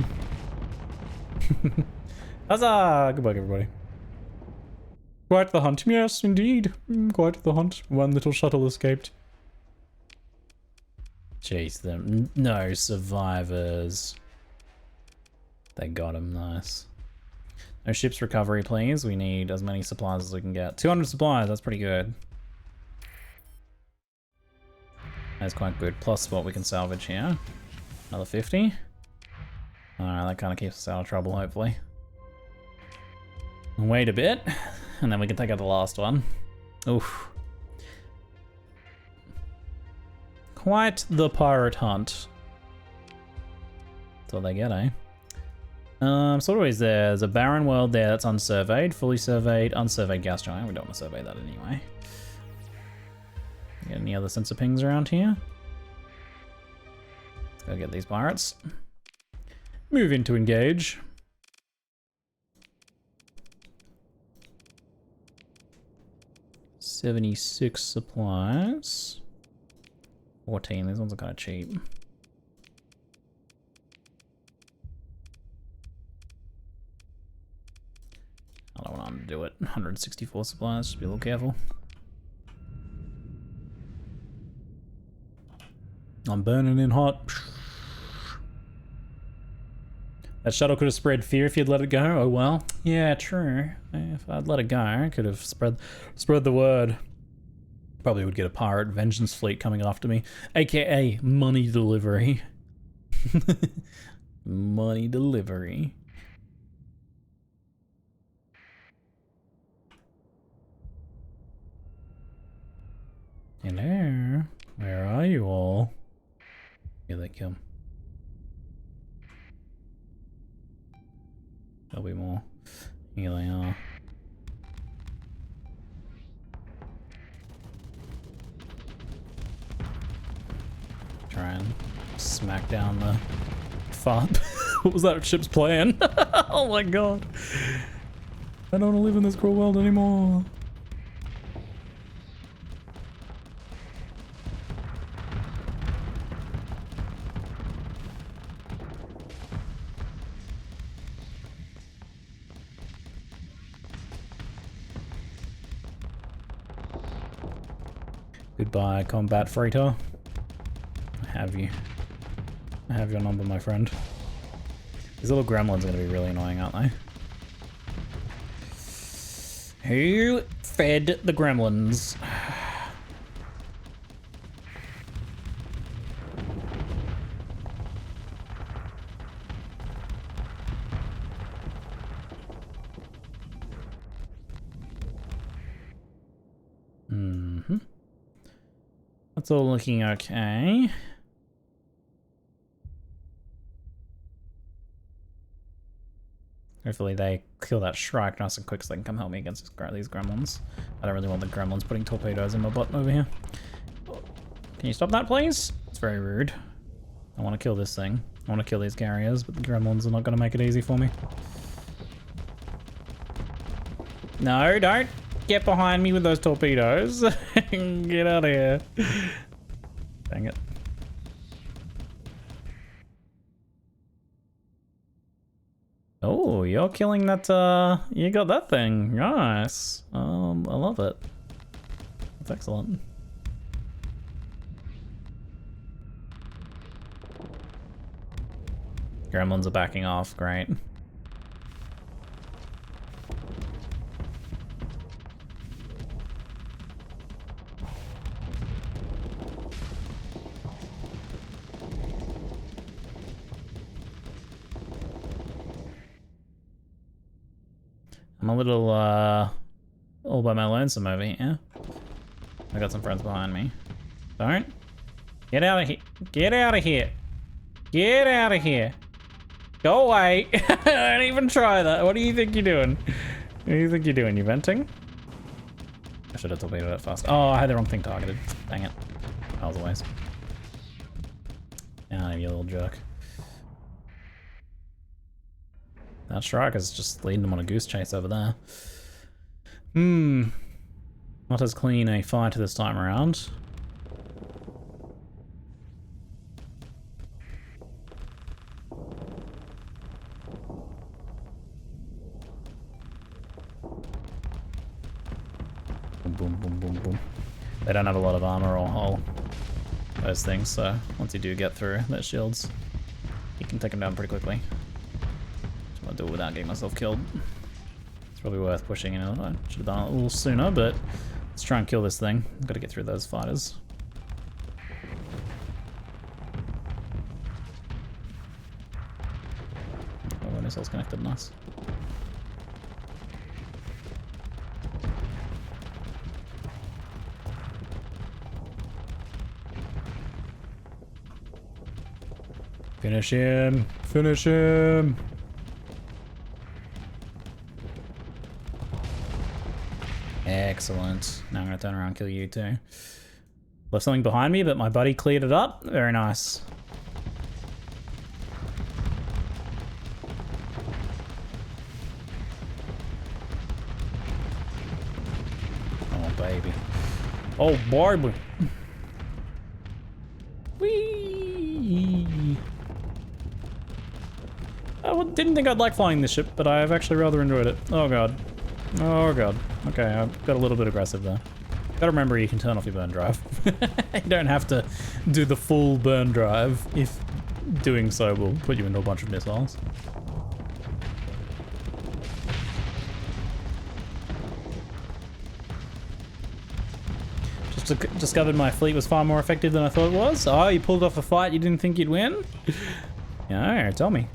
Speaker 1: Huzzah! Goodbye, everybody. Quite the hunt. Yes, indeed. Quite the hunt. One little shuttle escaped. Chase them. No survivors. They got him. Nice. No ship's recovery, please. We need as many supplies as we can get. 200 supplies. That's pretty good. That's quite good. Plus what we can salvage here. Another 50. Alright, that kind of keeps us out of trouble, hopefully. Wait a bit, and then we can take out the last one. Oof. Quite the pirate hunt. That's all they get, eh? So what is there? There's a barren world there that's unsurveyed, fully surveyed, unsurveyed gas giant. We don't want to survey that anyway. Get any other sensor pings around here? Let's go get these pirates. Move in to engage. $76 supplies. 14, these ones are kind of cheap. I don't want to do it. 164 supplies, just be a little careful. I'm burning in hot. That shuttle could have spread fear if you'd let it go. Oh well. Yeah, true. If I'd let it go, I could have spread the word. Probably would get a pirate vengeance fleet coming after me, aka money delivery. Money delivery. Hello, where are you all? Here they come. There'll be more. Here they are. Try and smack down the fart. What was that ship's plan? Oh my god. I don't want to live in this cruel world anymore. Goodbye, combat freighter. I have you. I have your number, my friend. These little gremlins are gonna be really annoying, aren't they? Who fed the gremlins? That's all looking okay. Hopefully they kill that Shrike nice and quick so they can come help me against these gremlins. I don't really want the gremlins putting torpedoes in my butt over here. Can you stop that, please? It's very rude. I want to kill this thing. I want to kill these carriers, but the gremlins are not going to make it easy for me. No, don't get behind me with those torpedoes. Get out of here. Dang it. Oh, you're killing that, you got that thing. Nice. I love it. That's excellent. Gremlins are backing off, great. I'm a little, all by my lonesome over here. I got some friends behind me. Don't. Get out of here. Get out of here. Get out of here. Go away. Don't even try that. What do you think you're doing? What do you think you're doing? You venting? I should have torpedoed it fast. Oh, I had the wrong thing targeted. Dang it. That was a waste. Ah, you little jerk. That Shrike is just leading them on a goose chase over there. Not as clean a fight this time around. Boom, boom, boom, boom, boom. They don't have a lot of armor or hull, those things, so once you do get through their shields, you can take them down pretty quickly. I'll do it without getting myself killed. It's probably worth pushing, you know. I should have done it a little sooner, but let's try and kill this thing. I've got to get through those fighters. Oh, missile's connected, nice. Finish him! Finish him! Excellent. Now I'm gonna turn around and kill you too. Left something behind me, but my buddy cleared it up. Very nice. Oh, baby. Oh, baby. Whee! I didn't think I'd like flying this ship, but I've actually rather enjoyed it. Oh, God. Oh, God. Okay, I got a little bit aggressive there. Gotta remember you can turn off your burn drive. You don't have to do the full burn drive if doing so will put you into a bunch of missiles. Just discovered my fleet was far more effective than I thought it was. Oh, you pulled off a fight you didn't think you'd win? Yeah, tell me.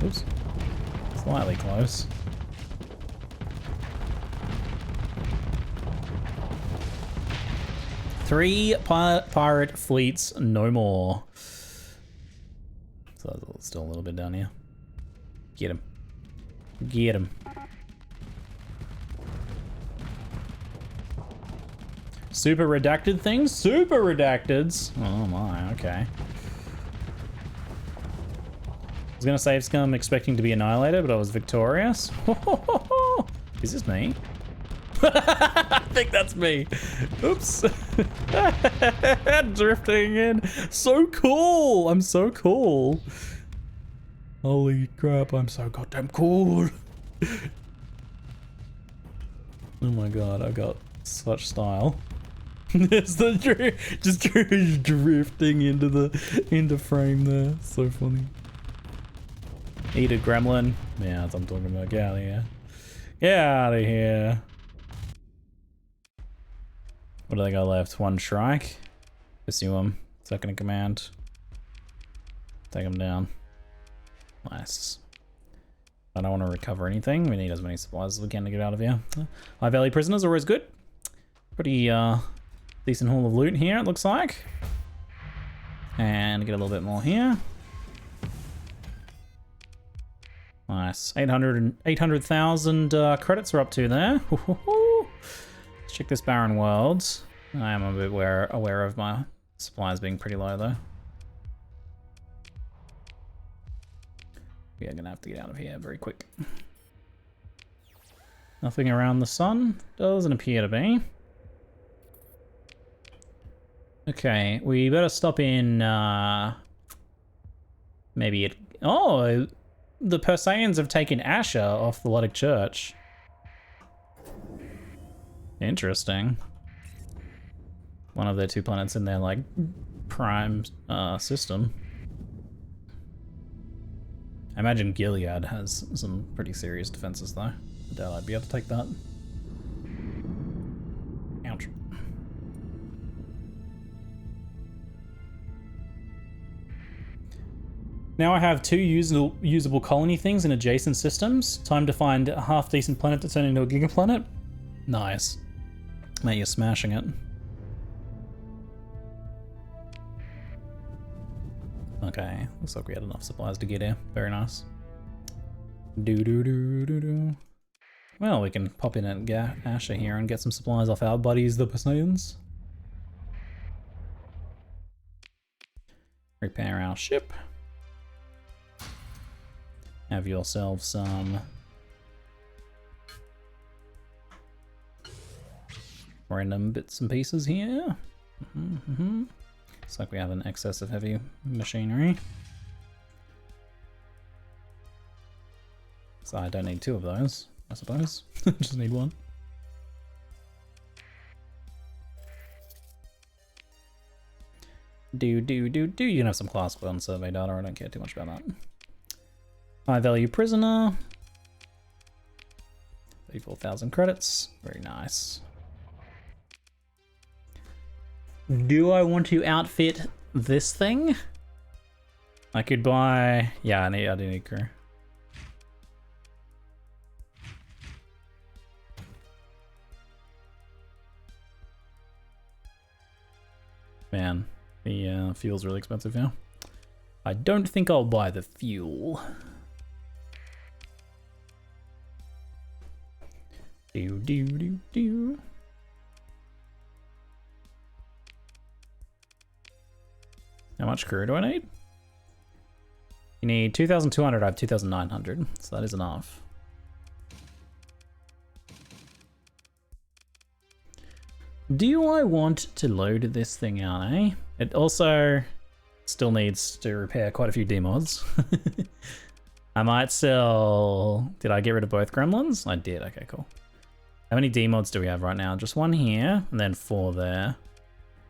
Speaker 1: Oops. Slightly close. Three pirate fleets, no more. So still a little bit down here. Get him. Get him. Super redacted things? Super redacteds? Oh my, okay. I was gonna save scum expecting to be annihilated, but I was victorious. Is this me? I think that's me. Oops. Drifting in. So cool. I'm so cool. Holy crap, I'm so goddamn cool. Oh my god, I got such style. It's the just drifting into frame there. So funny. Eat a gremlin. Yeah, that's what I'm talking about. Get out of here. Get out of here. What do they got left? One Shrike. Pursue him. Second in command. Take him down. Nice. I don't want to recover anything. We need as many supplies as we can to get out of here. High Valley prisoners are always good. Pretty decent haul of loot here, it looks like. And get a little bit more here. Nice. 800,000 credits are up to there. Let's check this barren world. I am a bit aware of my supplies being pretty low though. We are gonna have to get out of here very quick. Nothing around the sun? Doesn't appear to be. Okay, we better stop in, maybe it... Oh, the Perseians have taken Asher off the Luddic Church. Interesting. One of their 2 planets in their, like, prime system. I imagine Gilead has some pretty serious defenses, though. I doubt I'd be able to take that. Ouch. Now I have 2 usable colony things in adjacent systems. Time to find a half-decent planet to turn into a gigaplanet. Nice. Mate, you're smashing it. Okay, looks like we had enough supplies to get here. Very nice. Well, we can pop in at Asher here and get some supplies off our buddies, the Perseians. Repair our ship. Have yourself some random bits and pieces here. Looks like we have an excess of heavy machinery. So I don't need 2 of those, I suppose. Just need 1. You can have some class 1 survey data, I don't care too much about that. High value prisoner. 34,000 credits. Very nice. Do I want to outfit this thing? I could buy... Yeah, I do need crew. Man, the fuel's really expensive now. I don't think I'll buy the fuel. How much crew do I need? You need 2,200, I have 2,900, so that is enough. Do I want to load this thing out, eh? It also still needs to repair quite a few demods. I might sell... Did I get rid of both gremlins? I did, okay, cool. How many demods do we have right now? Just 1 here, and then 4 there.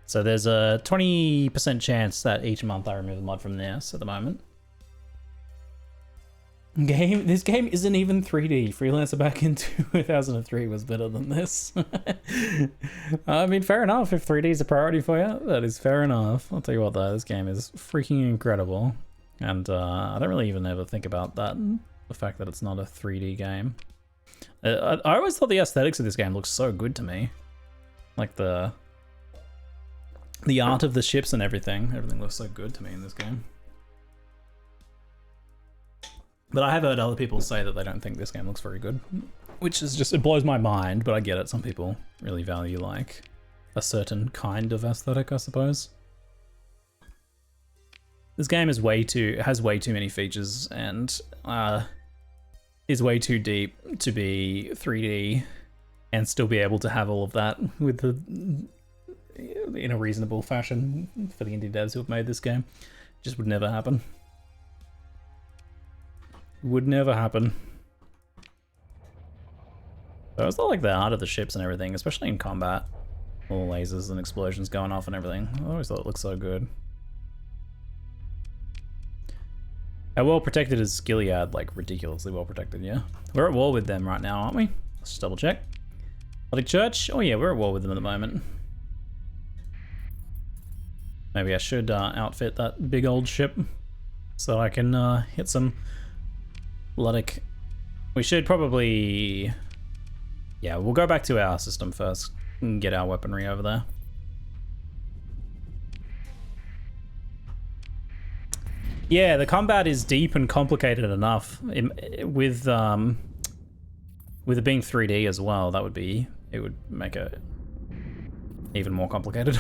Speaker 1: So there's a 20% chance that each month I remove a mod from this at the moment. This game isn't even 3D. Freelancer back in 2003 was better than this. I mean, fair enough. If 3D is a priority for you, that is fair enough. I'll tell you what though, this game is freaking incredible. And I don't really even ever think about that. The fact that it's not a 3D game. I always thought the aesthetics of this game looked so good to me. Like the art of the ships and everything. Everything looks so good to me in this game. But I have heard other people say that they don't think this game looks very good. Which is just, it blows my mind, but I get it. Some people really value like a certain kind of aesthetic, I suppose. This game is has way too many features and is way too deep to be 3D and still be able to have all of that with in a reasonable fashion for the indie devs who have made this game. Just would never happen. Would never happen. So I always thought like the art of the ships and everything, especially in combat, all the lasers and explosions going off and everything. I always thought it looked so good. How well protected is Gilead? Like ridiculously well protected, yeah. We're at war with them right now, aren't we? Let's just double check. Catholic Church? Oh yeah, we're at war with them at the moment. Maybe I should outfit that big old ship so I can hit some Luddic. We should probably... Yeah, we'll go back to our system first and get our weaponry over there. Yeah, the combat is deep and complicated enough. With it being 3D as well, it would make it even more complicated.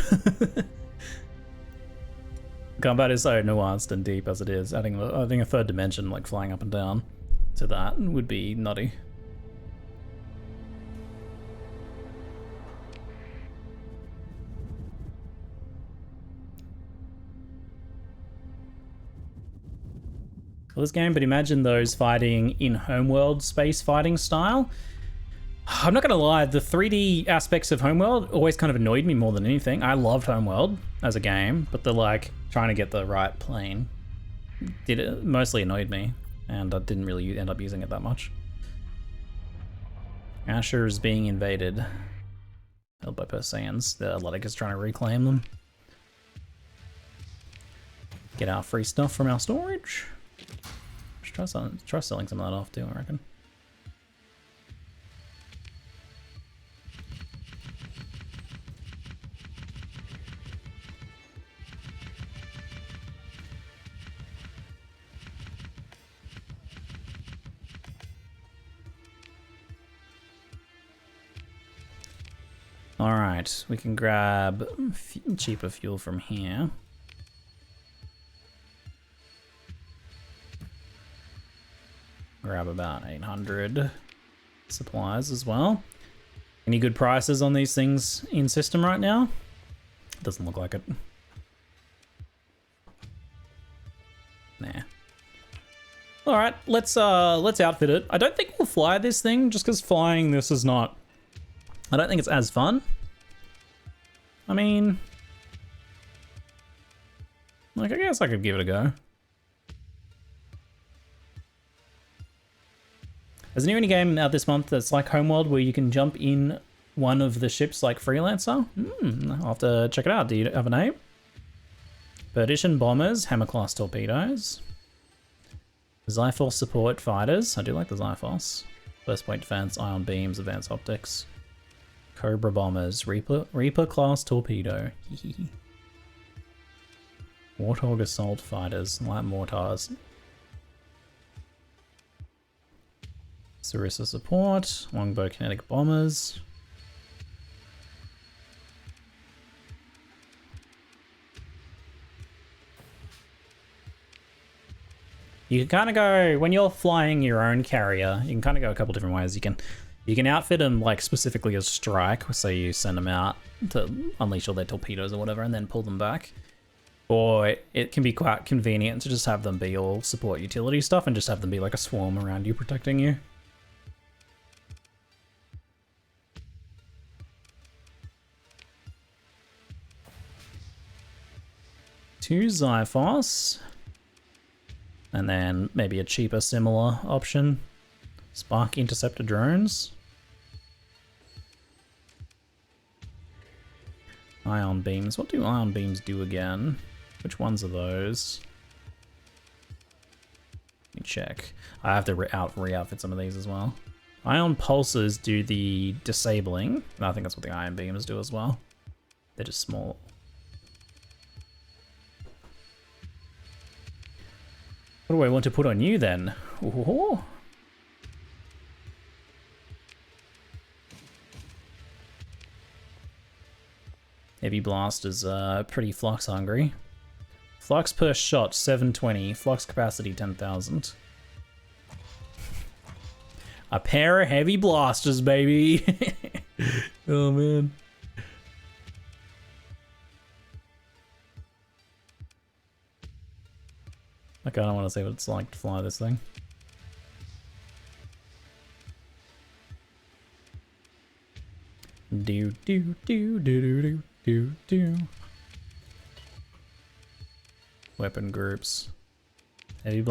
Speaker 1: Combat is so nuanced and deep as it is. Adding a third dimension, like flying up and down, to that would be nutty. This game, but imagine those fighting in Homeworld space fighting style. I'm not gonna lie, the 3D aspects of Homeworld always kind of annoyed me more than anything. I loved Homeworld as a game, but the like trying to get the right plane mostly annoyed me, and I didn't really end up using it that much. Asher is being invaded. Held by Persans. The Luddic is trying to reclaim them. Get our free stuff from our storage. Try selling some of that off too, I reckon. All right, we can grab cheaper fuel from here. Grab about 800 supplies as well. Any good prices on these things in system right now? Doesn't look like it. Nah. All right, let's outfit it. I don't think we'll fly this thing just because flying this is not. I don't think it's as fun. I mean, like I guess I could give it a go. There's a new game out this month that's like Homeworld where you can jump in one of the ships like Freelancer. I'll have to check it out. Do you have a name? Perdition bombers, hammer class torpedoes. Zyphos support fighters. I do like the Zyphos. First point defense, ion beams, advanced optics. Cobra bombers, Reaper class torpedo. Warthog assault fighters, light mortars. Sarissa support, longbow kinetic bombers. You can kind of go, when you're flying your own carrier, you can kind of go a couple different ways. You can outfit them like specifically as strike, so you send them out to unleash all their torpedoes or whatever and then pull them back. Or it can be quite convenient to just have them be all support utility stuff and just have them be like a swarm around you protecting you. Two Zyphos. And then maybe a cheaper similar option. Spark interceptor drones. Ion beams. What do ion beams do again? Which ones are those? Let me check. I have to re-outfit some of these as well. Ion pulses do the disabling. And I think that's what the ion beams do as well. They're just small. What do I want to put on you then? Ooh. Heavy blast is pretty flux hungry. Flux per shot 720, flux capacity 10,000. A pair of heavy blasters, baby. Oh man. I kinda wanna see what it's like to fly this thing. Do do do do do do do do. Weapon groups. Heavy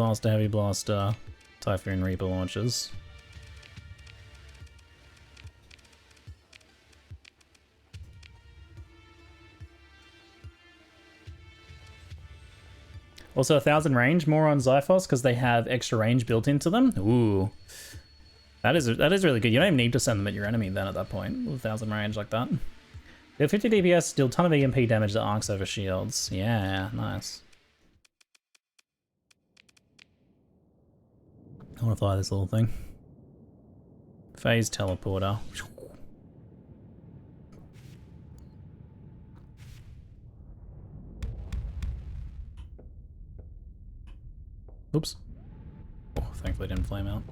Speaker 1: blaster, Typhoon Reaper launches. Also 1,000 range, more on Xiphos because they have extra range built into them. Ooh. That is really good. You don't even need to send them at your enemy then at that point, with 1,000 range like that. They have 50 DPS, deal a ton of EMP damage that arcs over shields. Yeah, nice. I want to fly this little thing. Phase teleporter. Oops. Oh, thankfully it didn't flame out.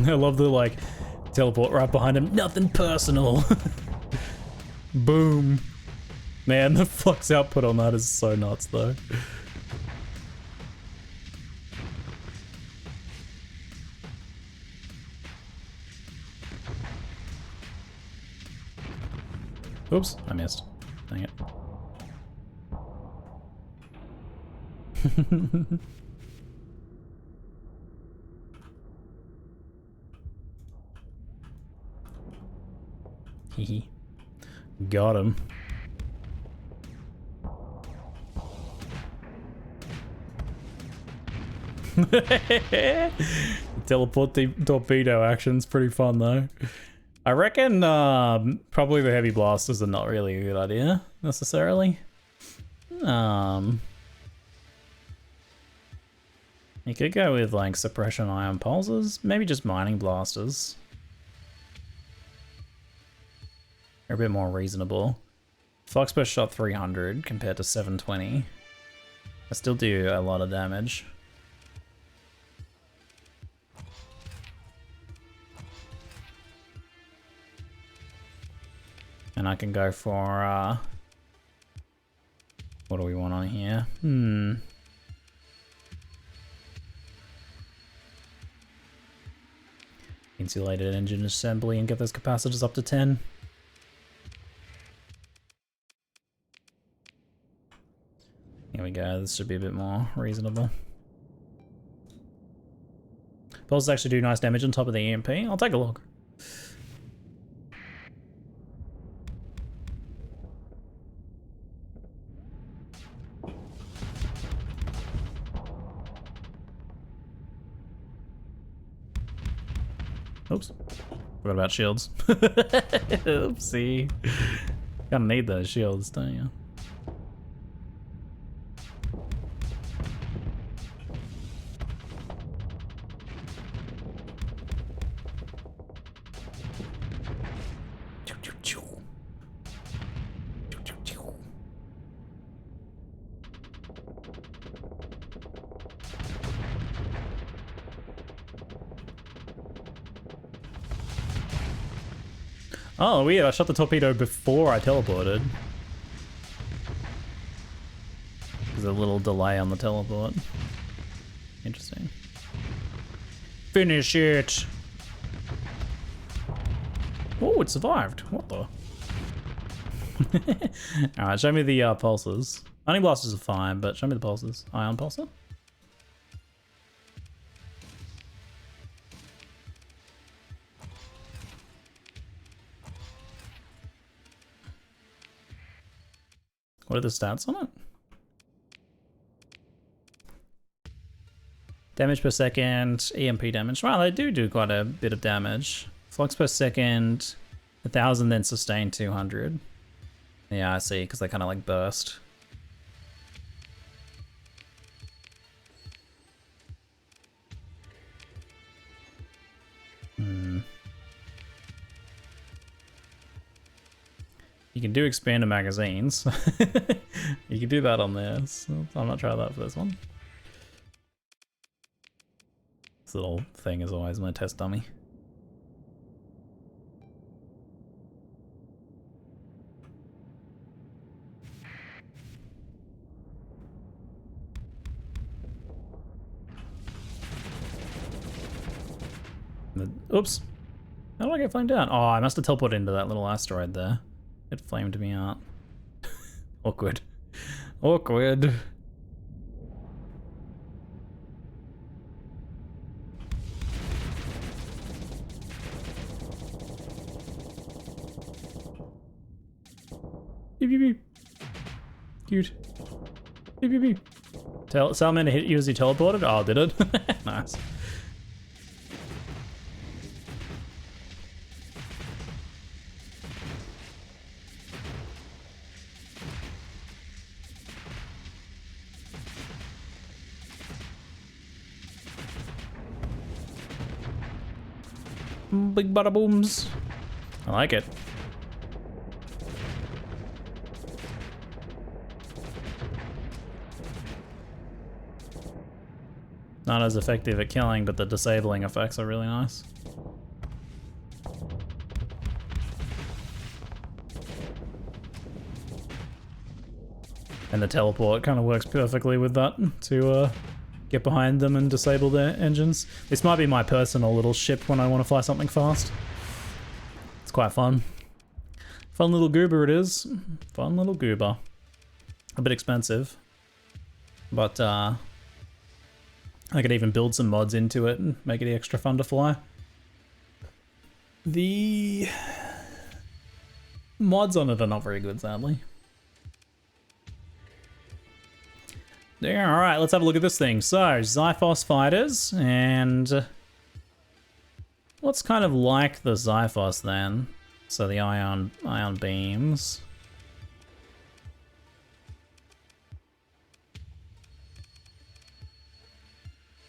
Speaker 1: I love the, like, teleport right behind him. Nothing personal. Boom. Man, the flux output on that is so nuts, though. Oops, I missed. Dang it. Hehe. Got him. Teleport torpedo action's pretty fun though. I reckon probably the heavy blasters are not really a good idea necessarily. You could go with like suppression ion pulses, maybe just mining blasters. They're a bit more reasonable. Flux burst shot 300 compared to 720. I still do a lot of damage. And I can go for, what do we want on here? Insulated engine assembly and get those capacitors up to 10. Here we go, this should be a bit more reasonable. Pulses actually do nice damage on top of the EMP. I'll take a look. Oops. Forgot about shields. Oopsie. Gotta need those shields, don't you? Oh, weird. I shot the torpedo before I teleported. There's a little delay on the teleport. Interesting. Finish it! Oh, it survived. What the? Alright, show me the pulses. Mining blasters are fine, but show me the pulses. Ion pulsar? What are the stats on it? Damage per second, EMP damage. Wow, they do quite a bit of damage. Flux per second, 1,000, then sustain 200. Yeah, I see, because they kind of like burst. You can do expanded magazines. You can do that on this. So I'm not trying that for this one. This little thing is always my test dummy. Oops. How did I get flamed out? Oh, I must have teleported into that little asteroid there. It flamed me out. Awkward. Awkward. Beep, beep, beep. Cute. Beep, beep, beep. Salamander hit you as he teleported? Oh, did it? Nice. Big bada booms. I like it. Not as effective at killing, but the disabling effects are really nice. And the teleport kind of works perfectly with that to get behind them and disable their engines. This might be my personal little ship when I want to fly something fast. It's quite fun. Fun little goober it is. Fun little goober. A bit expensive, but I could even build some mods into it and make it extra fun to fly. The mods on it are not very good, sadly. Yeah, alright, let's have a look at this thing. So, Xiphos fighters, and what's kind of like the Xiphos then? So the ion beams.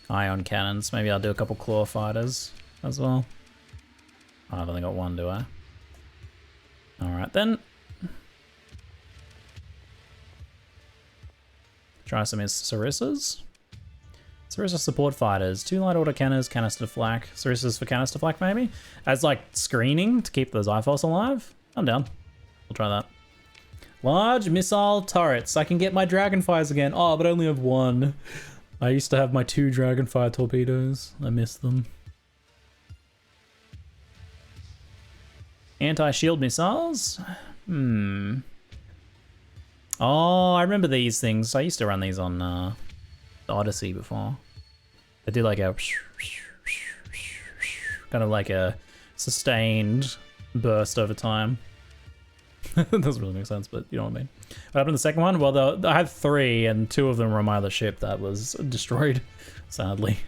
Speaker 1: Ion cannons. Maybe I'll do a couple claw fighters as well. Oh, I've only got one, do I? Alright then. Try some Sarissas. Sarissa support fighters. 2 light autocannons, canister flak. Sarissas for canister flak maybe? As like screening to keep the Xiphos alive? I'm down. We'll try that. Large missile turrets. I can get my dragonfires again. Oh, but I only have 1. I used to have my 2 dragonfire torpedoes. I miss them. Anti-shield missiles? Oh, I remember these things. I used to run these on the Odyssey before. They do like a kind of like a sustained burst over time. That doesn't really make sense, but you know what I mean. What happened to the second one? Well, I had 3, and 2 of them were on my other ship that was destroyed, sadly.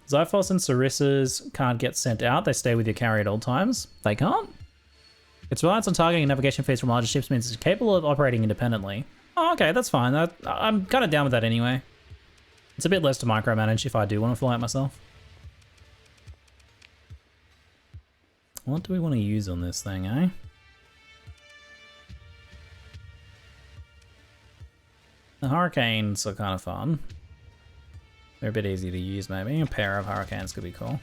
Speaker 1: Xiphos and Sarissas can't get sent out. They stay with your carrier at all times. They can't? Its reliance on targeting and navigation feeds from larger ships means it's capable of operating independently. Oh, okay, that's fine. I'm kind of down with that anyway. It's a bit less to micromanage if I do want to fly it myself. What do we want to use on this thing, eh? The hurricanes are kind of fun. They're a bit easy to use, maybe. A pair of hurricanes could be cool.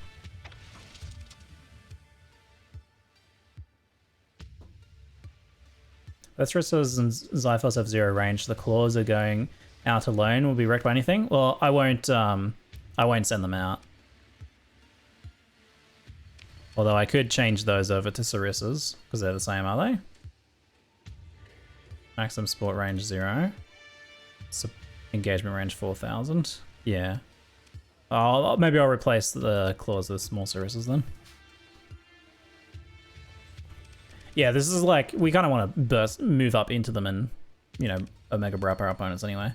Speaker 1: Sarissas and Xiphos have 0 range. The claws are going out alone. Will be wrecked by anything. Well, I won't send them out. Although I could change those over to Sarissas because they're the same, are they? Maximum support range 0. Engagement range 4,000. Yeah. Maybe I'll replace the claws with small Sarissas then. Yeah, this is like, we kind of want to move up into them and, you know, Omega Brap our opponents anyway.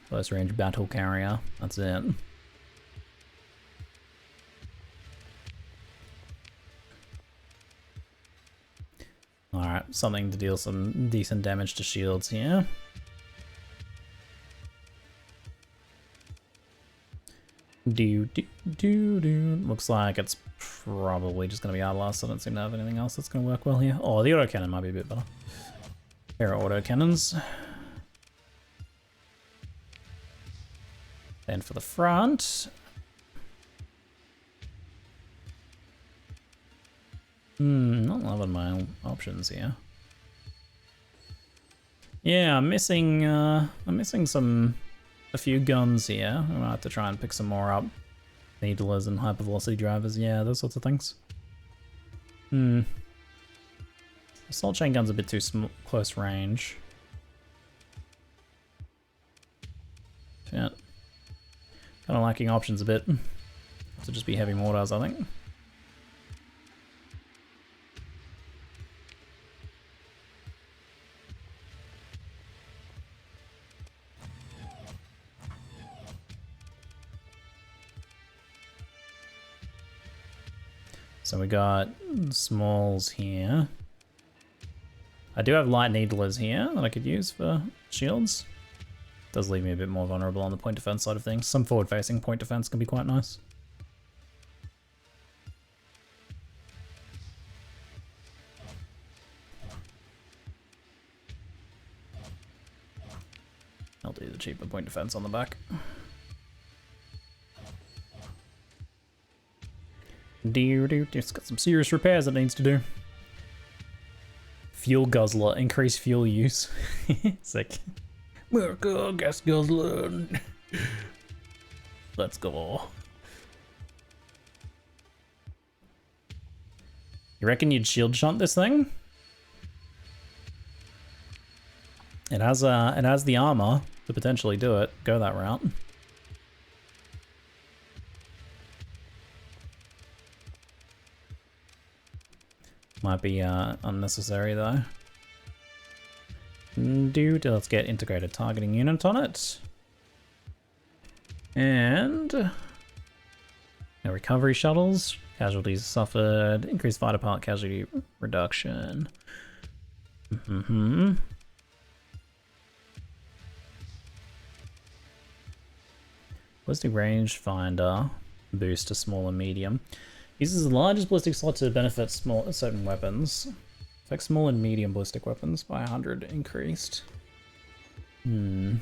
Speaker 1: Close range battle carrier, that's it. Alright, something to deal some decent damage to shields here. Looks like it's probably just going to be Arbalest. I don't seem to have anything else that's going to work well here. Oh, the autocannon might be a bit better. Here are autocannons. Then for the front. Not loving my options here. Yeah, I'm missing a few guns here. I might have to try and pick some more up. Needlers and hypervelocity drivers, yeah, those sorts of things. Assault chain gun's a bit too close range. Yeah. Kind of lacking options a bit. Have to just be heavy mortars, I think. So we got smalls here. I do have light needlers here that I could use for shields. Does leave me a bit more vulnerable on the point defense side of things. Some forward-facing point defense can be quite nice. I'll do the cheaper point defense on the back. It's got some serious repairs it needs to do. Fuel guzzler, increase fuel use. Sick. America, gas guzzler. Let's go. You reckon you'd shield shunt this thing? It has the armor to potentially do it. Go that route. Might be unnecessary though. Let's get integrated targeting unit on it. And no recovery shuttles. Casualties suffered. Increased fighter part casualty reduction. Ballistic range finder. Boost to small and medium. Uses the largest ballistic slot to benefit certain weapons. Affects small and medium ballistic weapons by 100 increased. The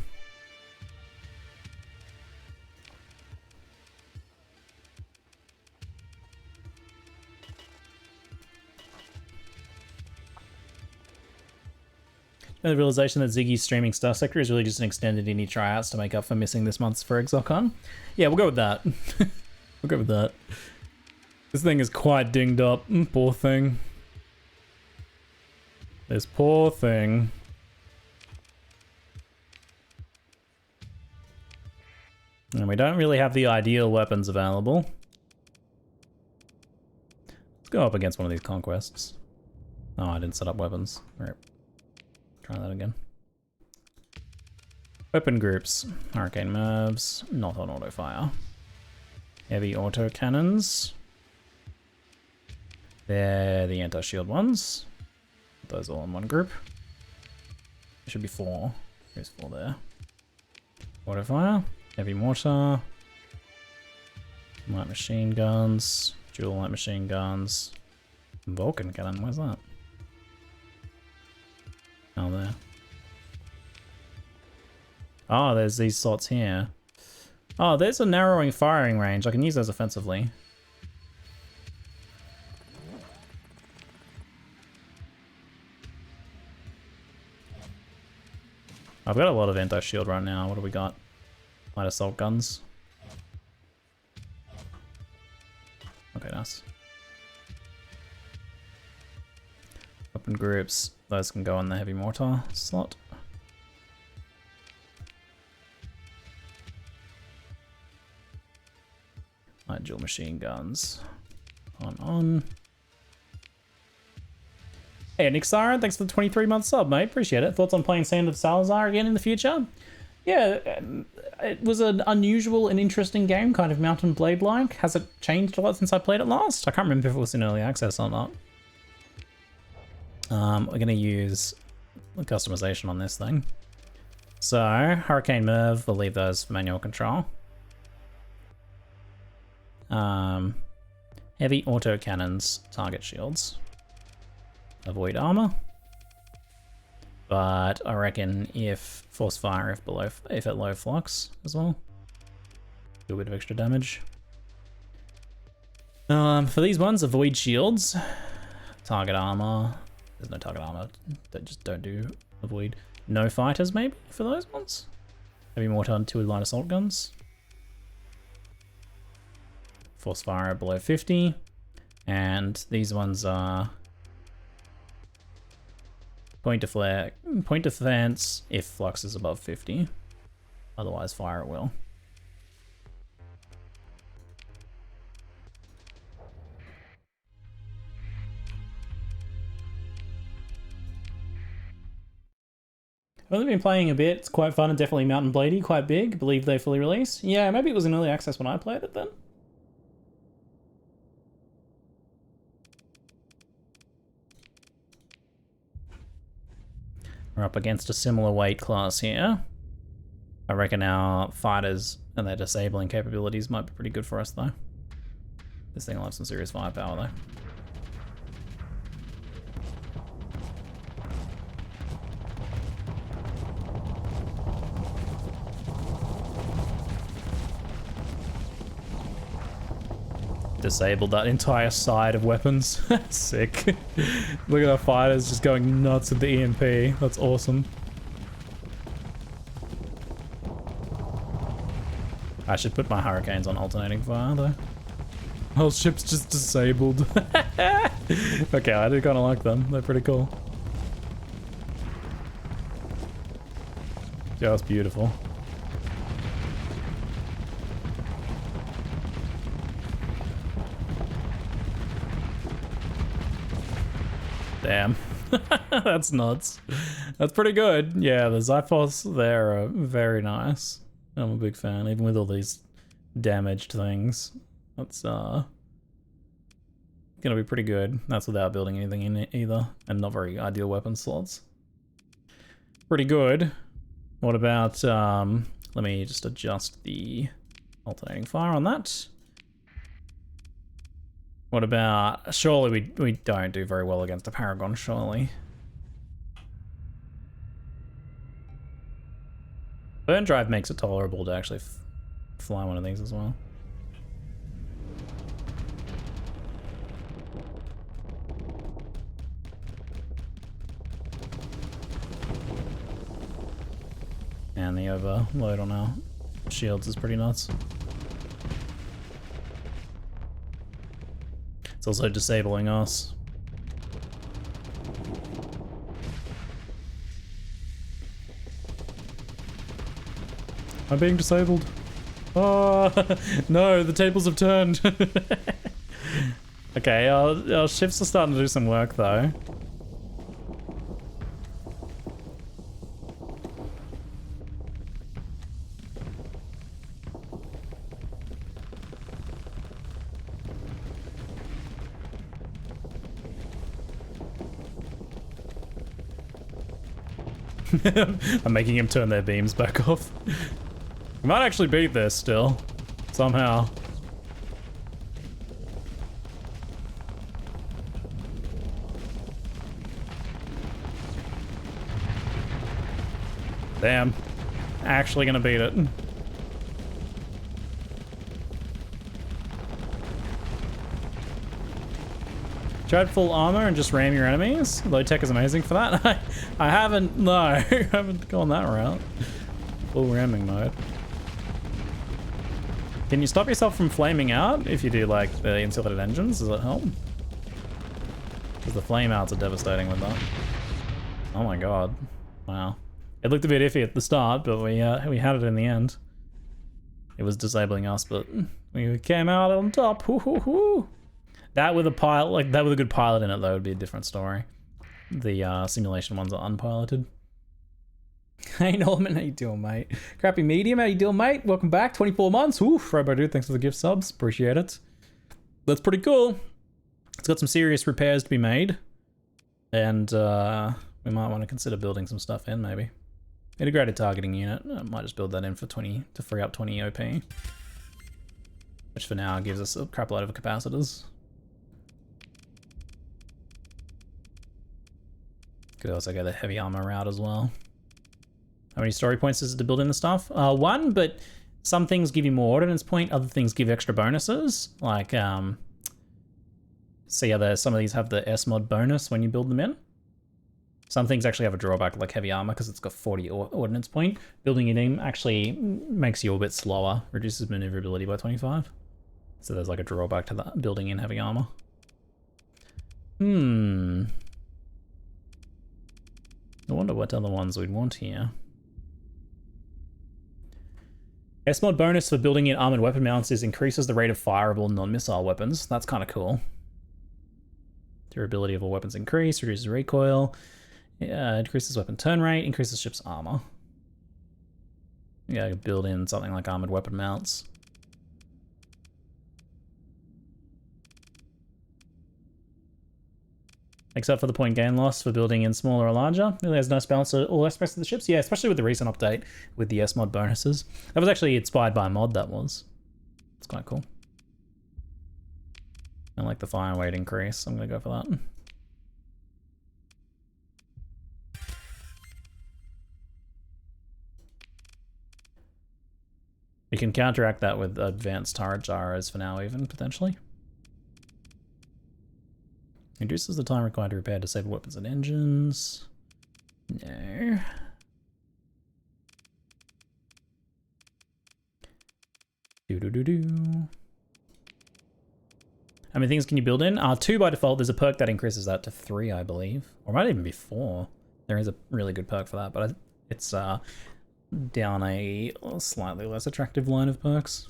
Speaker 1: realization that Ziggy's streaming StarSector is really just an extended indie tryouts to make up for missing this month's for Exocon. Yeah, we'll go with that. We'll go with that. This thing is quite dinged up. Poor thing. This poor thing. And we don't really have the ideal weapons available. Let's go up against one of these conquests. Oh, I didn't set up weapons. Alright. Try that again. Weapon groups. Hurricane Mervs. Not on auto fire. Heavy auto cannons. They're the anti-shield ones. Put those all in one group. There should be 4. There's 4 there. Auto fire. Heavy mortar. Light machine guns. Dual light machine guns. Vulcan cannon. Where's that? Oh, there. Oh, there's these slots here. Oh, there's a narrowing firing range. I can use those offensively. I've got a lot of anti-shield right now. What do we got? Light assault guns. Okay, nice. Weapon groups. Those can go in the heavy mortar slot. Light dual machine guns. On. Hey, Nick Siren, thanks for the 23-month sub, mate. Appreciate it. Thoughts on playing Sand of Salazar again in the future? Yeah, it was an unusual and interesting game, kind of Mountain Blade-like. Has it changed a lot since I played it last? I can't remember if it was in early access or not. We're going to use customization on this thing. So, Hurricane Merv, we'll leave those for manual control. Heavy auto cannons, target shields. Avoid armor. But I reckon if force fire if at low flux as well. Do a bit of extra damage. For these ones, avoid shields. Target armor. There's no target armor. Just don't do avoid. No fighters maybe for those ones. Heavy mortar and 2 light assault guns. Force fire below 50. And these ones are point defense if flux is above 50. Otherwise, fire at will. I've only been playing a bit. It's quite fun and definitely Mountain Bladey, quite big. Believe they fully released. Yeah, maybe it was in early access when I played it then. We're up against a similar weight class here. I reckon our fighters and their disabling capabilities might be pretty good for us though. This thing will have some serious firepower though. Disabled that entire side of weapons. Sick. Look at our fighters just going nuts with the EMP. That's awesome. I should put my hurricanes on alternating fire though. Whole ship's just disabled. Okay, I do kind of like them. They're pretty cool. Yeah, that's beautiful. Damn. That's nuts. That's pretty good. Yeah, the Xiphos there are very nice. I'm a big fan, even with all these damaged things. That's gonna be pretty good. That's without building anything in it either, and not very ideal weapon slots. Pretty good. What about, let me just adjust the alternating fire on that. What about, surely we don't do very well against a Paragon, surely. Burn Drive makes it tolerable to actually fly one of these as well. And the overload on our shields is pretty nuts. It's also disabling us. I'm being disabled. Oh, no, the tables have turned. Okay, our ships are starting to do some work though. I'm making him turn their beams back off. We might actually beat this still, somehow. Damn. Actually gonna beat it. Try full armor and just ram your enemies? Low tech is amazing for that. I haven't, no, I haven't gone that route. Full ramming mode. Can you stop yourself from flaming out if you do like the insulated engines? Does that help? Because the flame outs are devastating with that. Oh my god. Wow. It looked a bit iffy at the start, but we had it in the end. It was disabling us, but we came out on top. Hoo hoo hoo. That with a pilot, like that with a good pilot in it, though, would be a different story. The simulation ones are unpiloted. Hey Norman, how you doing, mate? Crappy Medium, how you doing, mate? Welcome back, 24 months. Oof, Robo Dude, thanks for the gift subs, appreciate it. That's pretty cool. It's got some serious repairs to be made, and we might want to consider building some stuff in, maybe. Integrated targeting unit. I might just build that in for 20 to free up 20 OP, which for now gives us a crap load of capacitors. Could also go the heavy armor route as well. How many story points is it to build in the stuff? One, but some things give you more ordnance point, other things give extra bonuses. Like, see how some of these have the S mod bonus when you build them in? Some things actually have a drawback, like heavy armor, because it's got 40 ordnance point. Building it in actually makes you a bit slower, reduces maneuverability by 25. So there's like a drawback to that, building in heavy armor. I wonder what other ones we'd want here. S-mod bonus for building in armored weapon mounts is increases the rate of fireable non-missile weapons. That's kind of cool. Durability of all weapons increase, reduces recoil, increases weapon turn rate, increases ship's armor. Yeah, build in something like armored weapon mounts. Except for the point gain loss for building in smaller or larger. Really has a nice balance of all aspects of the ships. Yeah, especially with the recent update with the S-mod bonuses. That was actually inspired by a mod, that was. It's quite cool. I like the fire weight increase. I'm going to go for that. We can counteract that with advanced turret gyros for now, even, potentially. Reduces the time required to repair disabled weapons and engines. No. Do-do-do-do. How many things can you build in? 2 by default. There's a perk that increases that to 3, I believe. Or it might even be 4. There is a really good perk for that, but it's down a slightly less attractive line of perks.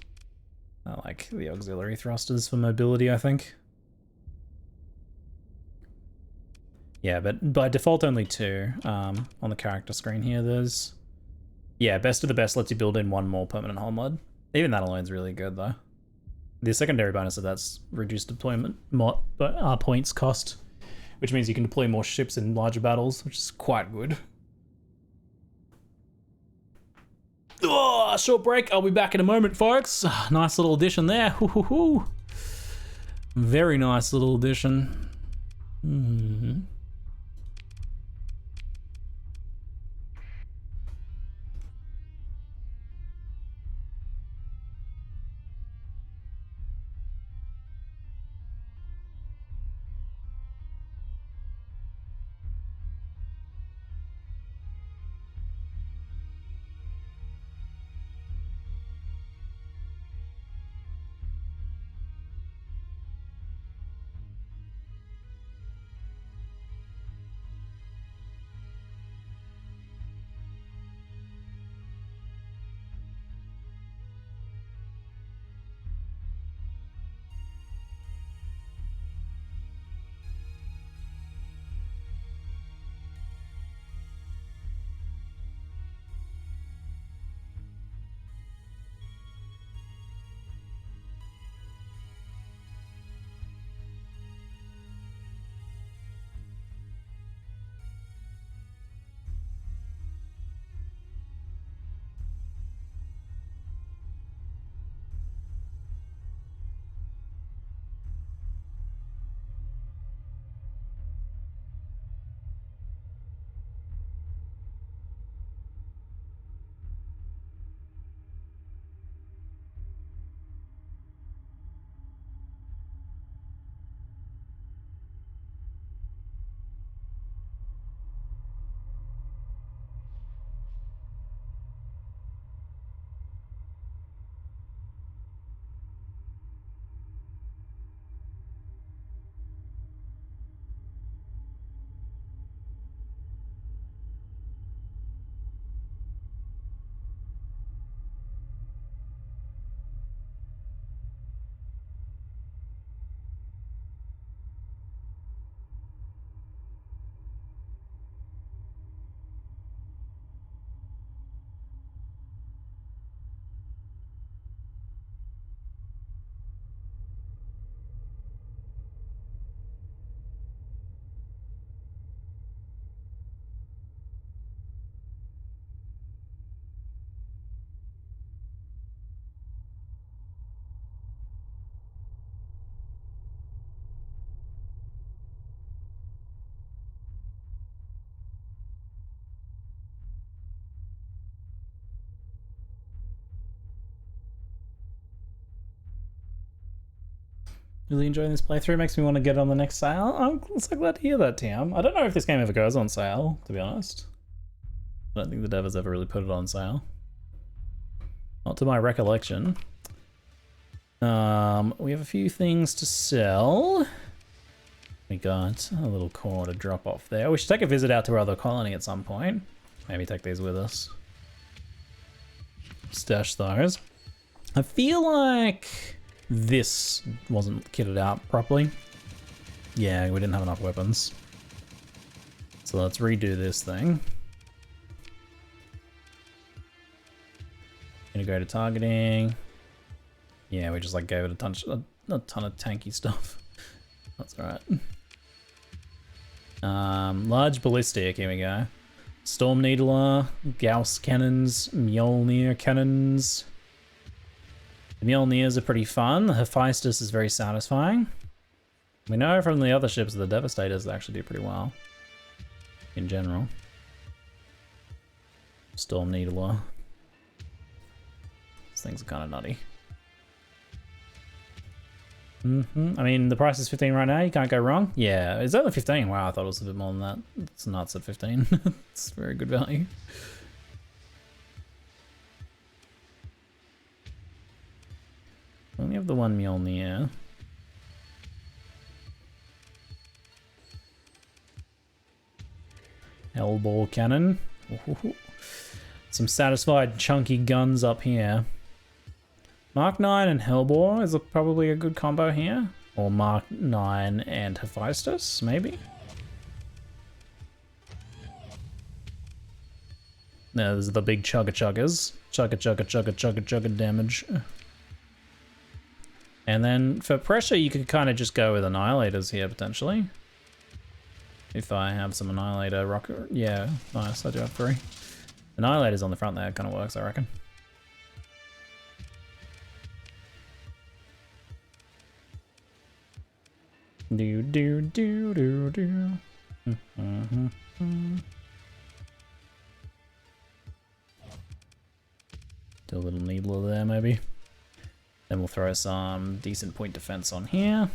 Speaker 1: I like the auxiliary thrusters for mobility, I think. Yeah, but by default only 2 on the character screen here. There's... Yeah, best of the best lets you build in 1 more permanent hull mod. Even that alone is really good, though. The secondary bonus of that's reduced deployment points cost, which means you can deploy more ships in larger battles, which is quite good. Oh, short break. I'll be back in a moment, folks. Nice little addition there. Hoo-hoo-hoo. Very nice little addition. Really enjoying this playthrough. Makes me want to get on the next sale. I'm so glad to hear that, Tim. I don't know if this game ever goes on sale, to be honest. I don't think the dev has ever really put it on sale. Not to my recollection. We have a few things to sell. We got a little core to drop off there. We should take a visit out to our other colony at some point. Maybe take these with us. Stash those. I feel like this wasn't kitted out properly. Yeah, we didn't have enough weapons. So let's redo this thing. Integrated targeting. Yeah, we just like gave it a ton of tanky stuff. That's alright. Large ballistic, here we go. Storm Needler, Gauss cannons, Mjolnir cannons. The Mjolnirs are pretty fun. The Hephaestus is very satisfying. We know from the other ships that the Devastators actually do pretty well. In general. Storm Needler. These things are kind of nutty. I mean, the price is 15 right now, you can't go wrong. Yeah, it's only 15. Wow, I thought it was a bit more than that. It's nuts at 15. It's very good value. Only have the one Mjolnir. Hellbore cannon. Ooh. Some satisfied chunky guns up here. Mark 9 and Hellbore is probably a good combo here. Or Mark 9 and Hephaestus, maybe? No, there's the big chugga-chuggers. Chugga damage. And then for pressure, you could kind of just go with Annihilators here, potentially. If I have some Annihilator rocket. Yeah, nice, I do have 3. Annihilators on the front there kind of works, I reckon. Do. Do a little needler there, maybe. Then we'll throw some decent point defense on here.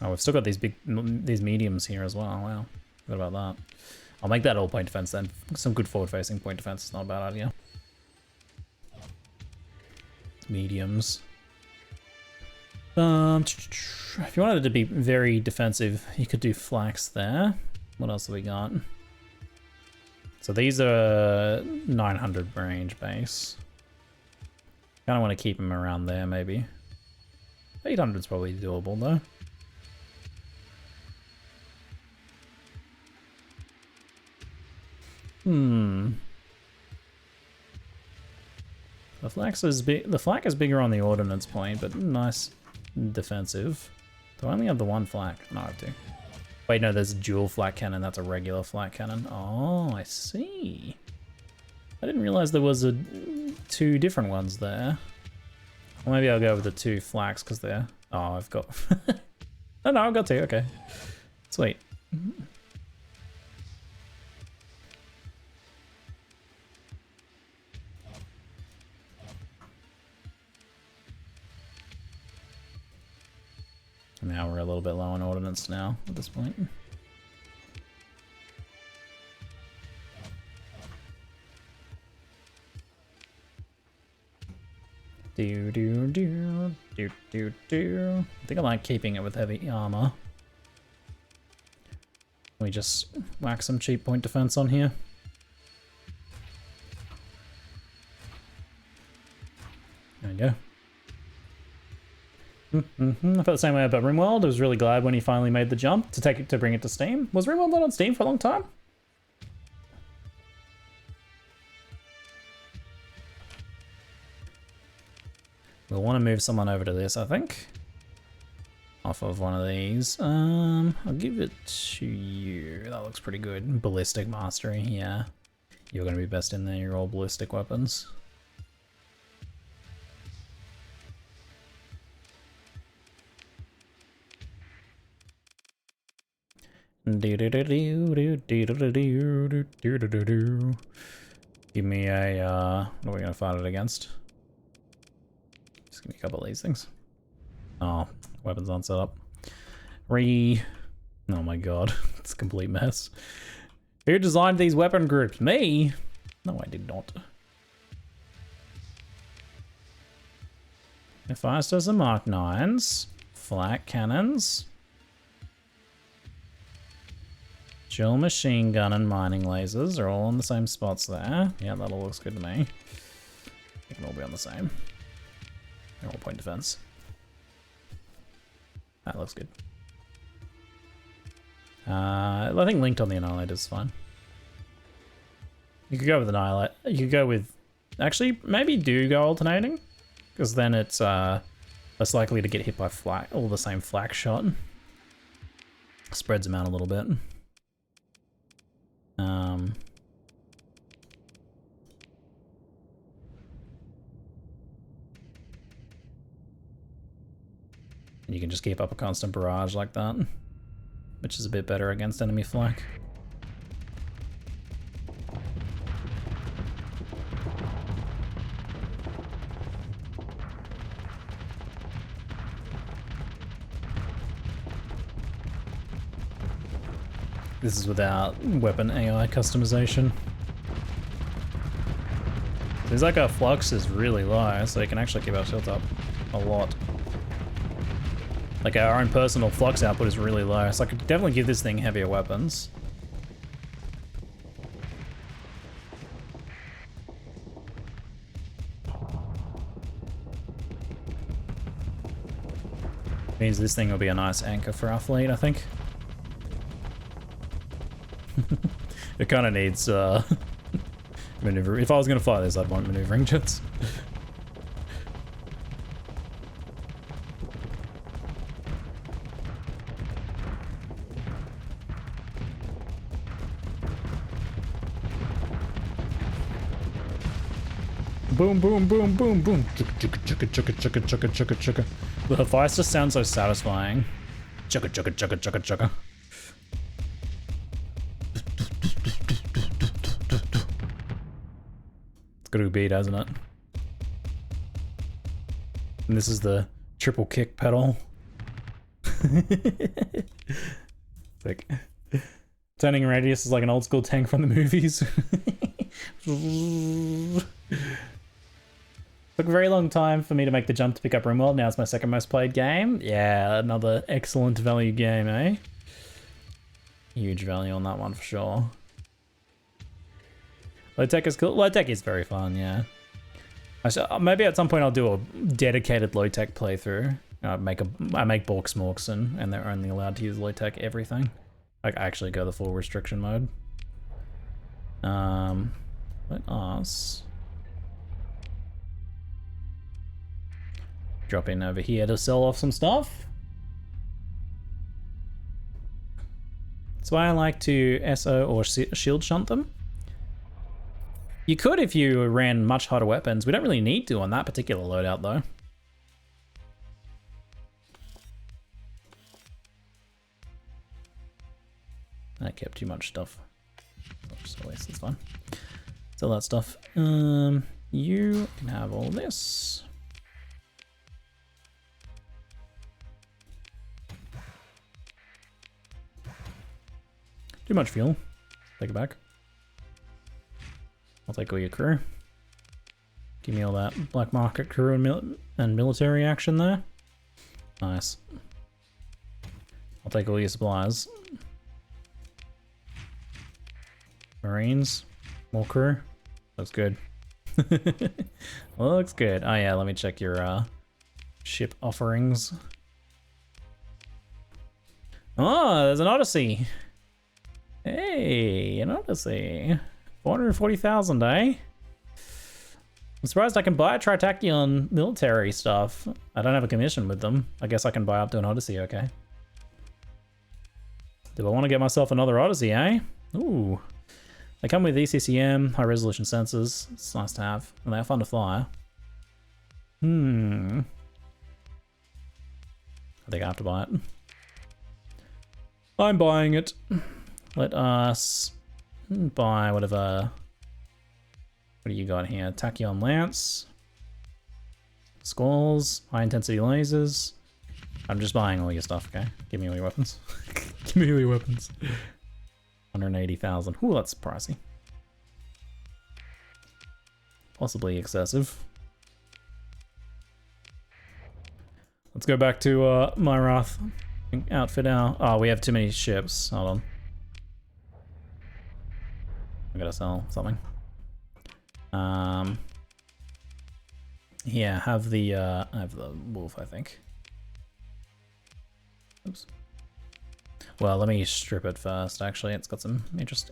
Speaker 1: Oh, we've still got these mediums here as well. Wow, forgot about that. I'll make that all point defense then. Some good forward-facing point defense is not a bad idea. Mediums. If you wanted it to be very defensive, you could do flax there. What else have we got? So these are 900 range base. Kind of want to keep them around there, maybe. 800 is probably doable though. The flak is bigger on the ordnance point, but nice defensive. Do I only have the one flak? No, I have two. Wait, no, there's a dual flak cannon. That's a regular flak cannon. Oh, I see. I didn't realize there was two different ones there. Well, maybe I'll go with the 2 flaks because they're... Oh, I've got... Oh, no, I've got 2. Okay. Sweet. Now we're a little bit low on ordnance now at this point. I think I like keeping it with heavy armor. We just whack some cheap point defense on here. There we go. I felt the same way about RimWorld. I was really glad when he finally made the jump to bring it to Steam. Was RimWorld not on Steam for a long time? We'll want to move someone over to this, I think. Off of one of these. I'll give it to you. That looks pretty good. Ballistic Mastery, yeah. You're going to be best in there. You're all ballistic weapons. Give me a, what are we going to fight it against? Just give me a couple of these things. Oh, weapons aren't set up. Oh my god, it's a complete mess. Who designed these weapon groups? Me? No, I did not. Hephaestus and Mark 9s. Flak cannons. Dual machine gun and mining lasers are all in the same spots there. Yeah, that all looks good to me. They can all be on the same. They're all point defense. That looks good. I think linked on the Annihilator is fine. You could go with Annihilate. You could go with... Actually, maybe do go alternating. Because then it's less likely to get hit by flak, all the same flak shot. Spreads them out a little bit. And you can just keep up a constant barrage like that, which is a bit better against enemy flak. This is without weapon AI customization. Seems like our flux is really low, so you can actually keep our shields up a lot. Like our own personal flux output is really low, so I could definitely give this thing heavier weapons. Means this thing will be a nice anchor for our fleet, I think. It kind of needs maneuver. If I was going to fly this, I'd want maneuvering jets. Boom, boom, boom, boom, boom. Chugga, chugga, chugga, chugga, chugga, chugga, chugga. The Hephaestus just sounds so satisfying. Chugga, chugga, chugga, chugga, chugga. Got to beat, hasn't it? And this is the triple kick pedal. Like turning radius is like an old school tank from the movies. Took a very long time for me to make the jump to pick up RimWorld. Now it's my second most played game. Yeah, another excellent value game, eh? Huge value on that one for sure. Low tech is cool. Low tech is very fun, yeah. Maybe at some point I'll do a dedicated low tech playthrough. I make Bork Smorks and they're only allowed to use low tech everything. Like I actually go the full restriction mode. Let us drop in over here to sell off some stuff. That's why I like to SO or shield shunt them. You could if you ran much hotter weapons. We don't really need to on that particular loadout though. That kept too much stuff. Just waste, it's fine. Sell that stuff. You can have all this. Too much fuel. Take it back. I'll take all your crew. Give me all that black market crew and military action there. Nice. I'll take all your supplies. Marines, more crew. Looks good. Looks good. Oh yeah, let me check your ship offerings. Oh, there's an Odyssey. Hey, an Odyssey. 440,000, eh? I'm surprised I can buy a Tritachyon military stuff. I don't have a commission with them. I guess I can buy up to an Odyssey, okay. Do I want to get myself another Odyssey, eh? Ooh. They come with ECCM, high resolution sensors. It's nice to have. And they're fun to fly. I think I have to buy it. I'm buying it. Let us buy whatever. What do you got here? Tachyon Lance. Squalls. High intensity lasers. I'm just buying all your stuff, okay? Give me all your weapons. Give me all your weapons. 180,000. Ooh, that's pricey. Possibly excessive. Let's go back to my Wrath outfit now. Oh, we have too many ships. Hold on. I gotta sell something. Yeah, have the wolf, I think. Oops. Well, let me strip it first. Actually, it's got some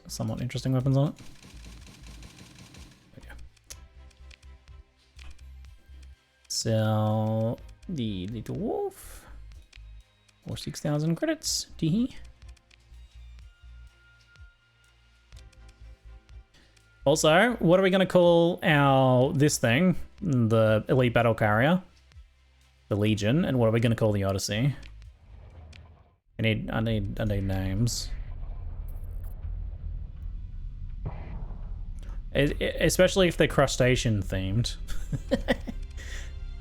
Speaker 1: somewhat interesting weapons on it. There we go. Sell the little wolf for 6,000 credits. Teehee. Also, what are we going to call this thing? The elite battle carrier, the Legion, and what are we going to call the Odyssey? I need names. Especially if they're crustacean themed.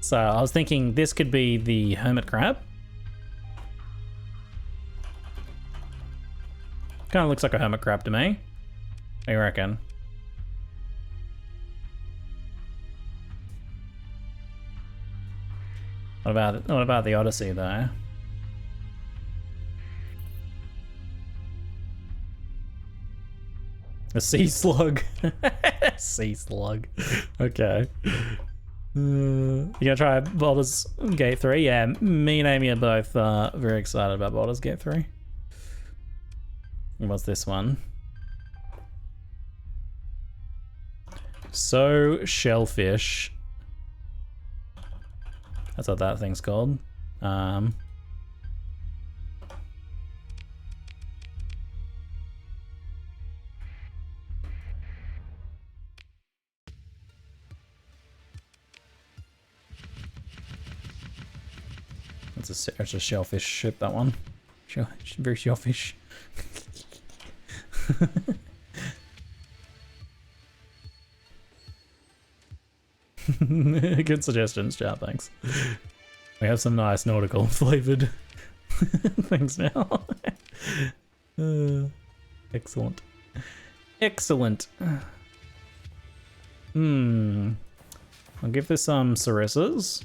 Speaker 1: So I was thinking this could be the hermit crab. Kind of looks like a hermit crab to me. What do you reckon? What about the Odyssey though? A sea slug. Sea slug. Okay. You gonna try Baldur's Gate 3? Yeah, me and Amy are both very excited about Baldur's Gate 3. And what's this one? So shellfish. That's what that thing's called. It's a shellfish ship, that one. Very shellfish. Good suggestions, chat, thanks. We have some nice nautical flavored things now. Excellent. Excellent. I'll give this some sarissas.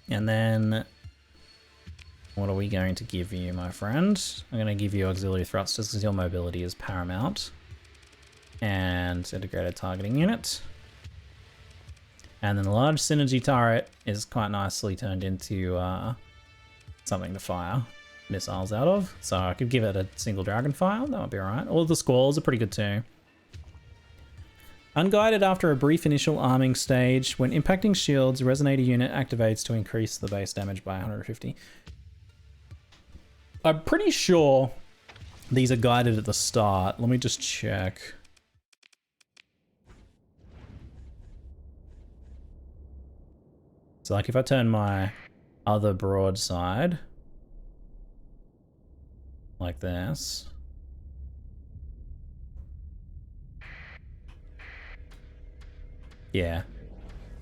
Speaker 1: And then what are we going to give you, my friend? I'm going to give you auxiliary thrusters because your mobility is paramount. And integrated targeting unit. And then the large synergy turret is quite nicely turned into something to fire missiles out of. So I could give it a single dragon fire, that might be alright. All the squalls are pretty good too. Unguided after a brief initial arming stage. When impacting shields, resonator unit activates to increase the base damage by 150. I'm pretty sure these are guided at the start. Let me just check. So like if I turn my other broadside like this. Yeah,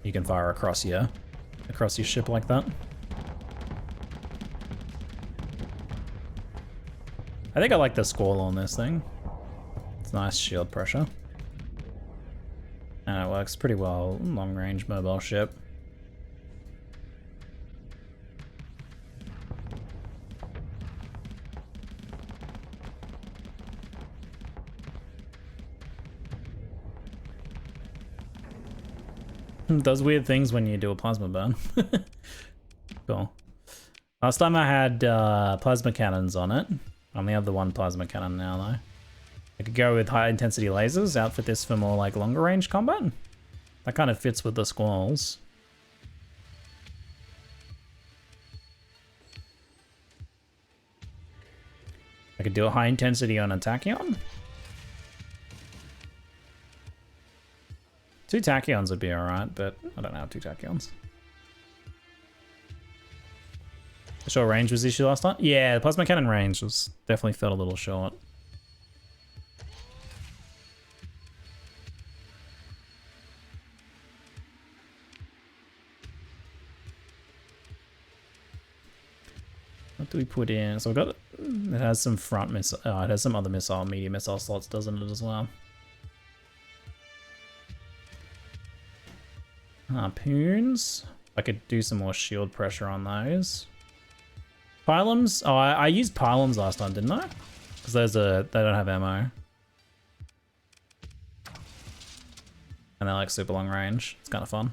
Speaker 1: you can fire across your ship like that. I think I like the squall on this thing. It's nice shield pressure. And it works pretty well, long range mobile ship. It does weird things when you do a plasma burn. Cool. Last time I had plasma cannons on it. I only have the one plasma cannon now though. I could go with high intensity lasers, outfit this for more like longer range combat. That kind of fits with the squalls. I could do a high intensity on a tachyon. 2 tachyons would be alright, but I don't have 2 tachyons. The short range was the issue last time? Yeah, the plasma cannon range was definitely felt a little short. What do we put in? So we've got, it has some front missile, it has some other missile, medium missile slots, doesn't it, as well? Harpoons. I could do some more shield pressure on those. Pylons. Oh, I used pylons last time, didn't I? Because those are, they don't have ammo. And they're like super long range. It's kind of fun.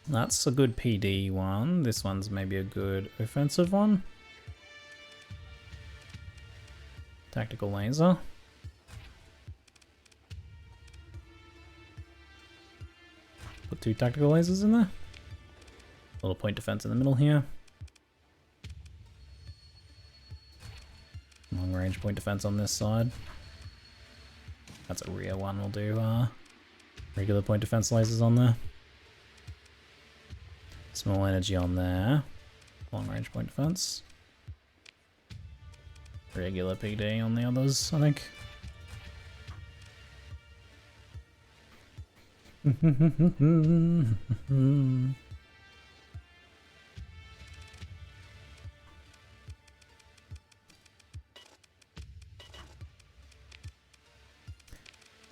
Speaker 1: That's a good PD one. This one's maybe a good offensive one. Tactical laser. Put 2 tactical lasers in there. Little point defense in the middle here. Long range point defense on this side. That's a rear one. We'll do regular point defense lasers on there. Small energy on there. Long range point defense. Regular PD on the others, I think.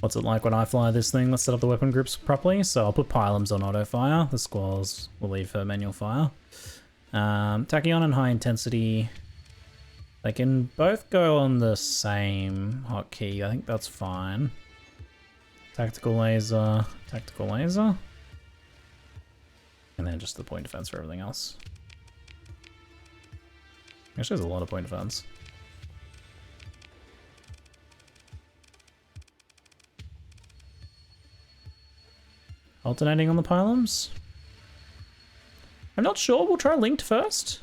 Speaker 1: What's it like when I fly this thing? Let's set up the weapon groups properly. So I'll put pylons on auto fire. The squalls will leave for manual fire. Tachyon and high intensity. They can both go on the same hotkey. I think that's fine. Tactical laser, tactical laser. And then just the point defense for everything else. Actually, there's a lot of point defense. Alternating on the pylons? I'm not sure. We'll try linked first.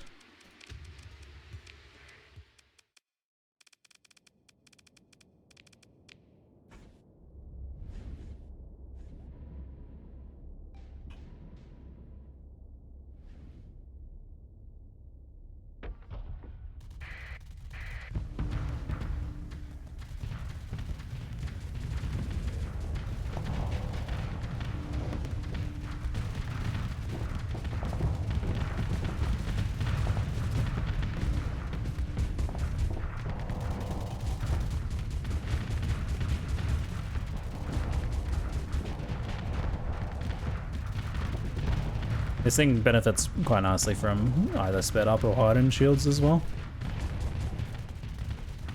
Speaker 1: This thing benefits quite nicely from either sped up or hardened shields as well.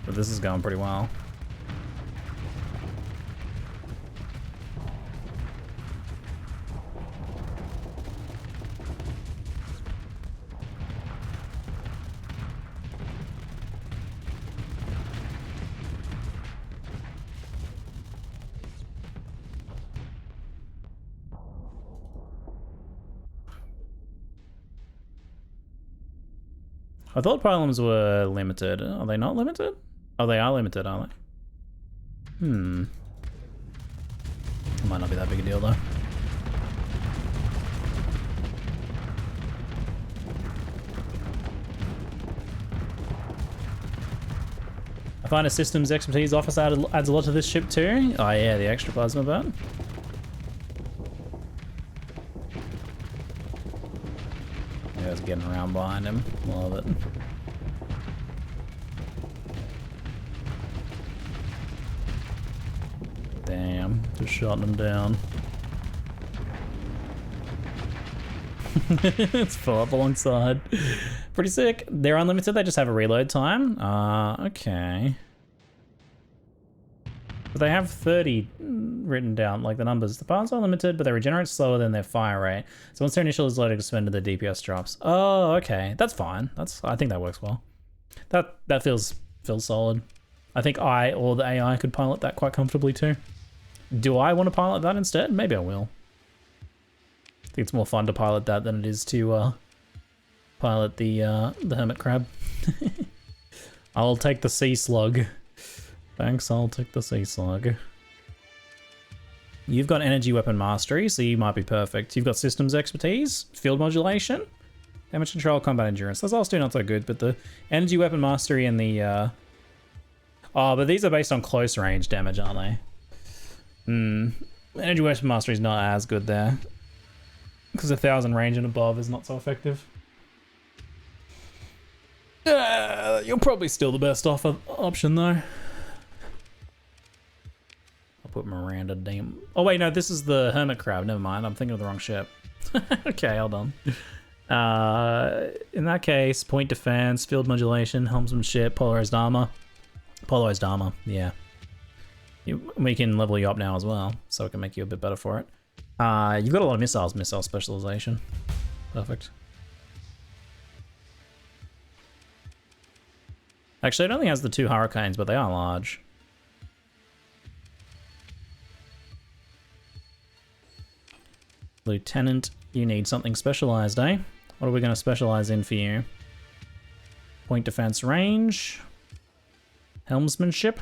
Speaker 1: But this is going pretty well. I thought pylons were limited. Are they not limited? Oh, they are limited, aren't they? It might not be that big a deal, though. I find a systems expertise office adds a lot to this ship too. Oh yeah, the extra plasma burn. Yeah, it's getting around behind him. Love it. Damn, just shotting him down. It's full up alongside. Pretty sick. They're unlimited, they just have a reload time. Okay. But they have 30 written down, like the numbers. The parts are limited, but they regenerate slower than their fire rate. So once their initial is loaded, expended, the DPS drops. Oh, okay. That's fine. I think that works well. That feels solid. I think I or the AI could pilot that quite comfortably too. Do I want to pilot that instead? Maybe I will. I think it's more fun to pilot that than it is to pilot the hermit crab. I'll take the sea slug. Thanks, I'll take the sea slug. You've got energy weapon mastery, so you might be perfect. You've got systems expertise, field modulation, damage control, combat endurance. Those last two not so good, but the energy weapon mastery and the oh, but these are based on close range damage, aren't they? Energy weapon mastery is not as good there. Because 1,000 range and above is not so effective. You're probably still the best option though. I'll put Miranda Dame. Oh wait, no, this is the hermit crab. Never mind, I'm thinking of the wrong ship. Okay, hold on. In that case, point defense, field modulation, helmsmanship, polarized armor. Polarized armor, yeah. We can level you up now as well, so it can make you a bit better for it. You've got a lot of missiles, missile specialization. Perfect. Actually, it only has the 2 hurricanes, but they are large. Lieutenant, you need something specialized, eh? What are we going to specialize in for you? Point defense range. Helmsmanship.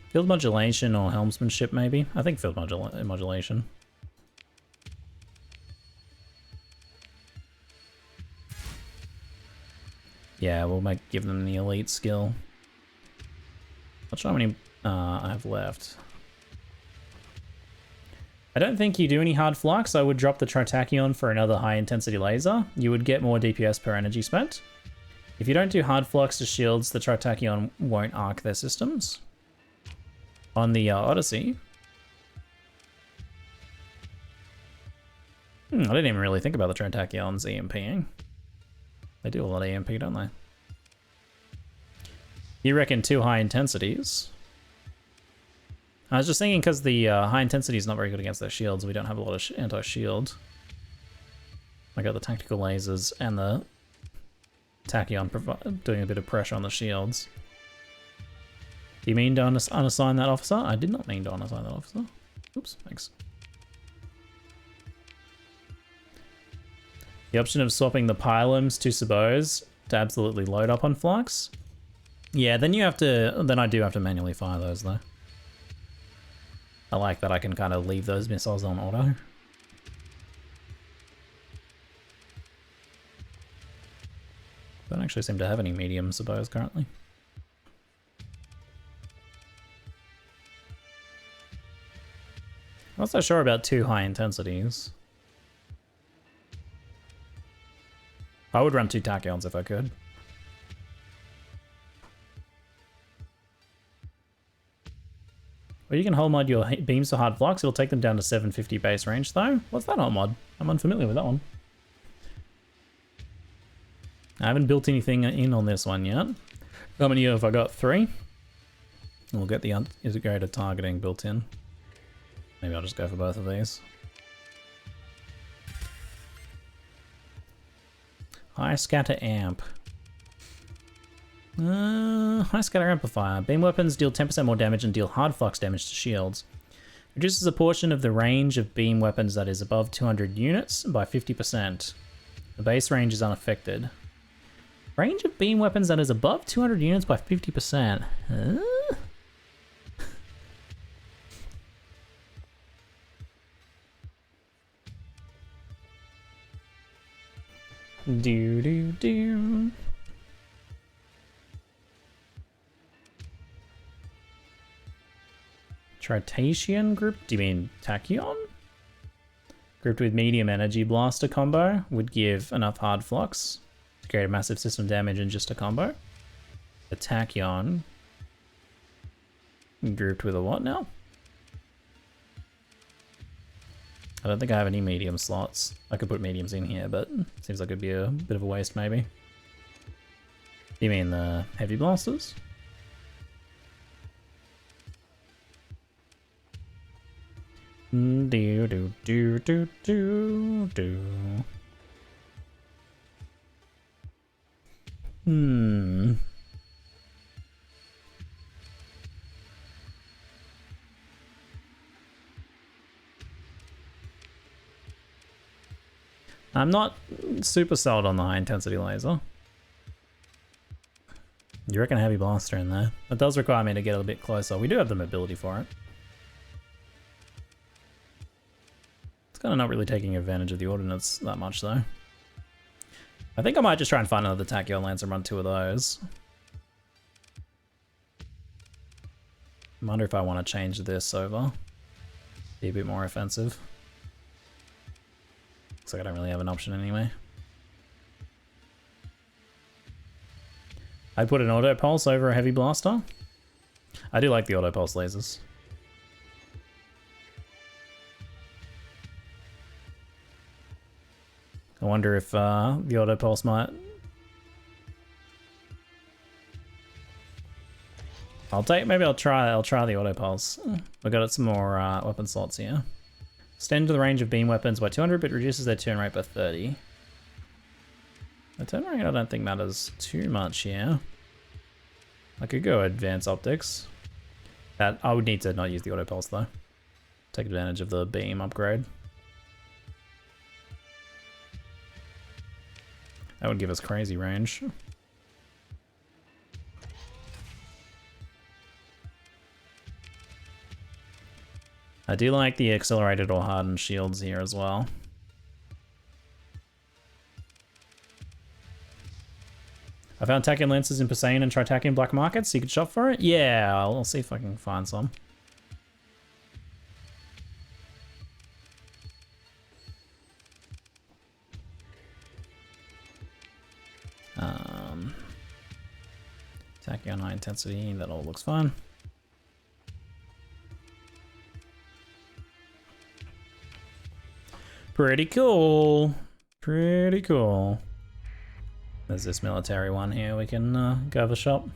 Speaker 1: Field modulation or helmsmanship, maybe? I think field modulation. Yeah, we'll give them the elite skill. Not sure how many I have left. I don't think you do any hard flux. I would drop the Tritachyon for another high intensity laser. You would get more DPS per energy spent. If you don't do hard flux to shields, the Tritachyon won't arc their systems. On the Odyssey. I didn't even really think about the Tritachyons EMPing. They do a lot of EMP, don't they? You reckon 2 high intensities? I was just thinking because the high intensity is not very good against their shields. We don't have a lot of anti-shield. I got the tactical lasers and the Tachyon doing a bit of pressure on the shields. Do you mean to unassign that officer? I did not mean to unassign that officer. Oops, thanks. The option of swapping the pylons to sabots to absolutely load up on flux. Yeah, then you have to. Then I do have to manually fire those though. I like that I can kind of leave those missiles on auto. Don't actually seem to have any medium sabots currently. I'm not so sure about 2 high intensities. I would run 2 Tachyons if I could. Or you can whole mod your beams for hard flux. It'll take them down to 750 base range though. What's that hot mod? I'm unfamiliar with that one. I haven't built anything in on this one yet. How many have I got? 3? We'll get the integrated targeting built in. Maybe I'll just go for both of these. High scatter amp. High scatter amplifier. Beam weapons deal 10% more damage and deal hard flux damage to shields. Reduces a portion of the range of beam weapons that is above 200 units by 50%. The base range is unaffected. Range of beam weapons that is above 200 units by 50%. Do do do. Tritachyon group? Do you mean Tachyon? Grouped with medium energy blaster combo would give enough hard flux to create a massive system damage in just a combo. The Tachyon grouped with a what now? I don't think I have any medium slots. I could put mediums in here, but seems like it'd be a bit of a waste maybe. You mean the heavy blasters? Do do do do do do. I'm not super sold on the high intensity laser. You reckon a heavy blaster in there? It does require me to get a bit closer. We do have the mobility for it. It's kind of not really taking advantage of the ordnance that much though. I think I might just try and find another Tachyon Lance and run 2 of those. I wonder if I want to change this over. Be a bit more offensive. Looks like I don't really have an option anyway. I'd put an auto pulse over a heavy blaster. I do like the auto pulse lasers. I wonder if the auto pulse might. Maybe I'll try the auto pulse. We got some more weapon slots here. Extend the range of beam weapons by 200, but reduces their turn rate by 30. The turn rate I don't think matters too much here. I could go advanced optics. That I would need to not use the auto pulse though. Take advantage of the beam upgrade. That would give us crazy range. I do like the accelerated or hardened shields here as well. I found tachyon lenses in Pasane and Tritachyon black market, so you could shop for it? Yeah, I'll see if I can find some. Tachyon high intensity, that all looks fine. Pretty cool. Pretty cool. There's this military one here we can go have a shop.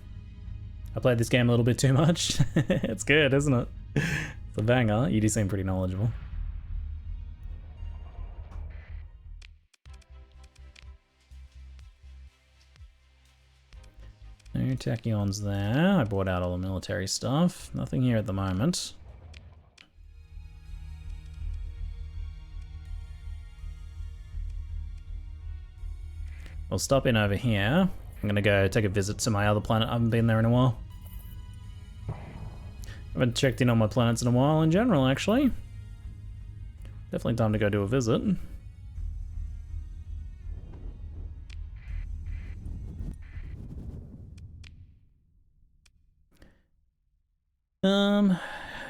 Speaker 1: I played this game a little bit too much. It's good, isn't it? It's a banger. You do seem pretty knowledgeable. No tachyons there. I bought out all the military stuff. Nothing here at the moment. We'll stop in over here. I'm gonna go take a visit to my other planet. I haven't been there in a while. I haven't checked in on my planets in a while in general, actually. Definitely time to go do a visit.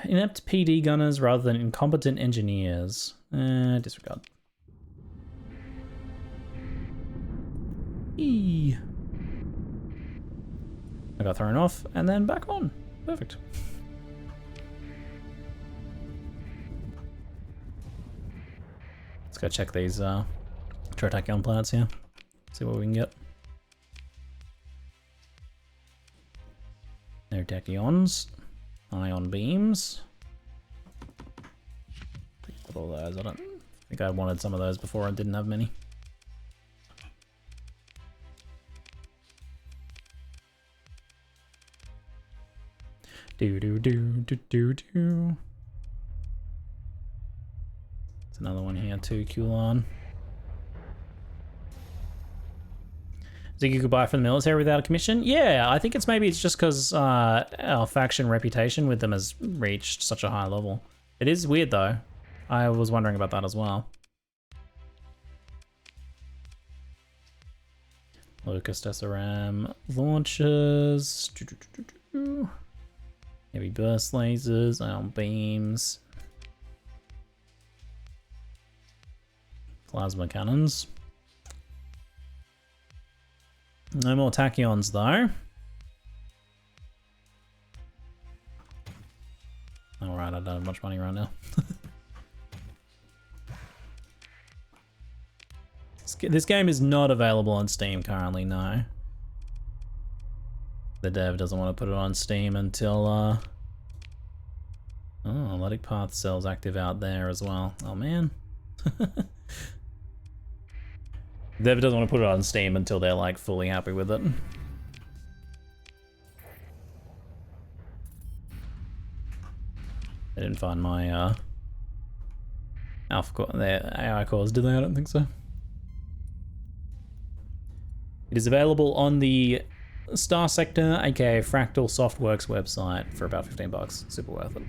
Speaker 1: Inept PD gunners rather than incompetent engineers. Disregard. I got thrown off and then back on. Perfect. Let's go check these Tritachyon planets here. See what we can get. No tachyons. Ion beams. Put all those. I don't think I wanted some of those before. I didn't have many. Do. There's another one here too, Kulon. Think you could buy from the military without a commission? Yeah, I think it's just because our faction reputation with them has reached such a high level. It is weird though. I was wondering about that as well. Locust SRM launchers. Heavy burst lasers, ion beams. Plasma cannons. No more tachyons though. Alright, I don't have much money right now. This game is not available on Steam currently, no. The dev doesn't want to put it on Steam until oh, Electric Path Cell's active out there as well. Oh man. Dev doesn't want to put it on Steam until they're like fully happy with it. They didn't find my alpha core, their AI cores, did they? I don't think so. It is available on the STARSECTOR, aka Fractal Softworks website for about 15 bucks. Super worth it.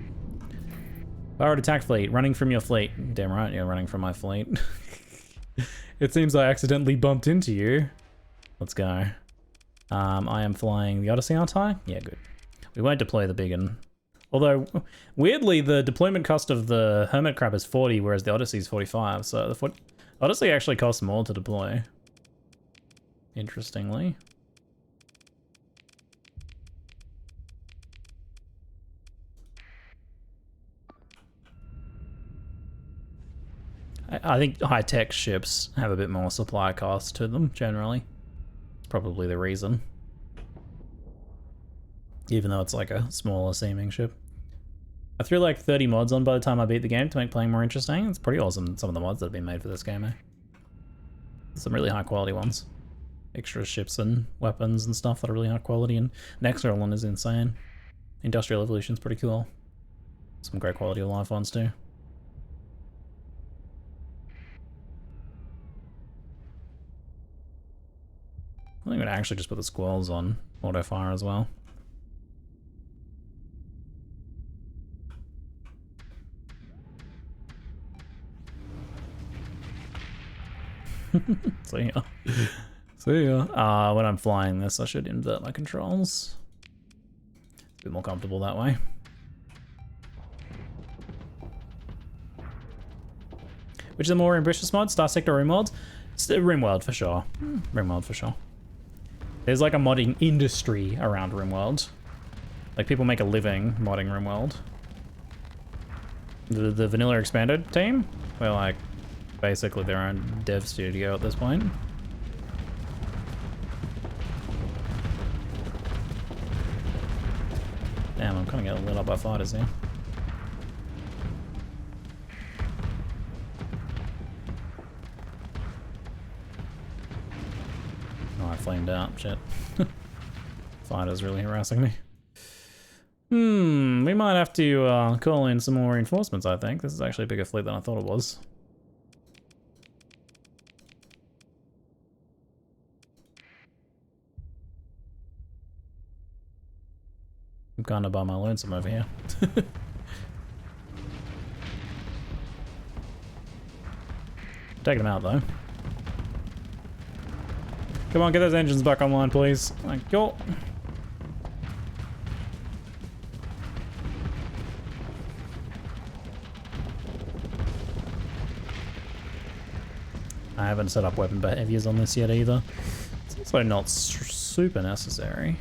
Speaker 1: Borrowed attack fleet, running from your fleet. Damn right, you're running from my fleet. It seems I accidentally bumped into you. Let's go. I am flying the Odyssey, aren't I? Yeah, good. We won't deploy the big one. Although, weirdly, the deployment cost of the Hermit Crab is 40, whereas the Odyssey is 45. So the Odyssey actually costs more to deploy. Interestingly. I think high-tech ships have a bit more supply cost to them, generally. It's probably the reason. Even though it's like a smaller seeming ship. I threw like 30 mods on by the time I beat the game to make playing more interesting. It's pretty awesome, some of the mods that have been made for this game, eh? Some really high quality ones. Extra ships and weapons and stuff that are really high quality, and next one is insane. Industrial Evolution's pretty cool. Some great quality of life ones too. I think I'm gonna actually just put the squalls on auto fire as well. See ya. See ya. When I'm flying this, I should invert my controls. A bit more comfortable that way. Which is the more ambitious mod? StarSector or RimWorld? RimWorld for sure. RimWorld for sure. There's like a modding industry around RimWorld. Like people make a living modding RimWorld. The Vanilla Expanded team, we're like basically their own dev studio at this point. Damn, I'm kind of getting lit up by fighters here. Oh, I flamed out, shit. Fighter's really harassing me. We might have to call in some more reinforcements, I think. This is actually a bigger fleet than I thought it was. I'm kind of by my lonesome over here. Taking them out though. Come on, get those engines back online, please. Thank you. I haven't set up weapon behaviors on this yet either. It's also not super necessary.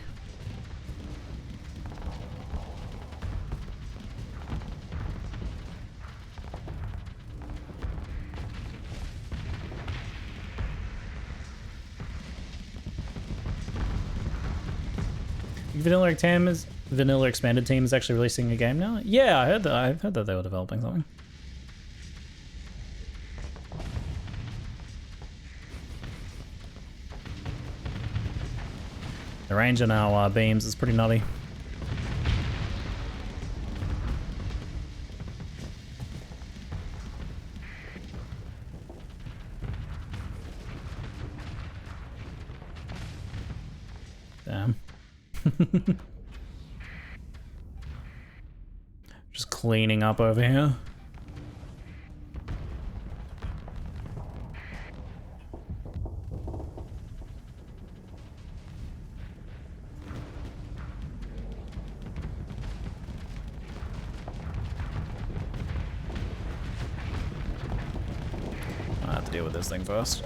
Speaker 1: Vanilla Expanded team is actually releasing a game now. Yeah, I heard that. I heard that they were developing something. The range on our beams is pretty nutty. Damn. Just cleaning up over here. I have to deal with this thing first.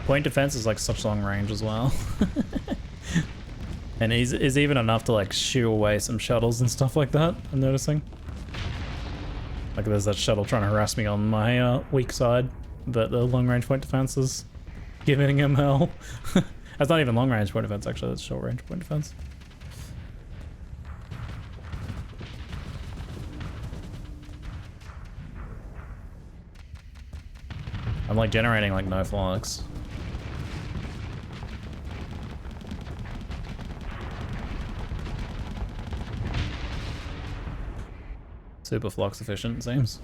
Speaker 1: Point defense is like such long range as well. And is even enough to like shoo away some shuttles and stuff like that, I'm noticing. Like there's that shuttle trying to harass me on my weak side, but the long range point defense is giving him hell. That's not even long range point defense actually, that's short range point defense. I'm like generating like no flux. Super flux efficient, it seems.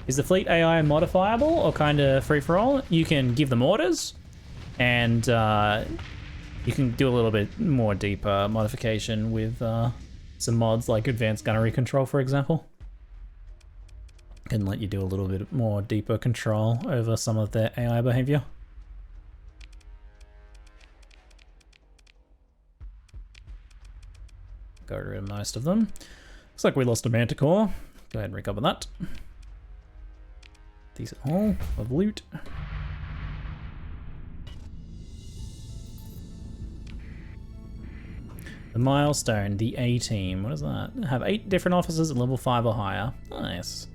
Speaker 1: Is the fleet AI modifiable or kind of free-for-all? You can give them orders, and you can do a little bit more deeper modification with some mods like advanced gunnery control, for example. Can let you do a little bit more deeper control over some of their AI behavior. got rid of most of them. Looks like we lost a manticore. Go ahead and recover that. Decent haul of loot. The milestone, the A team. What is that? Have 8 different officers at level 5 or higher. Nice.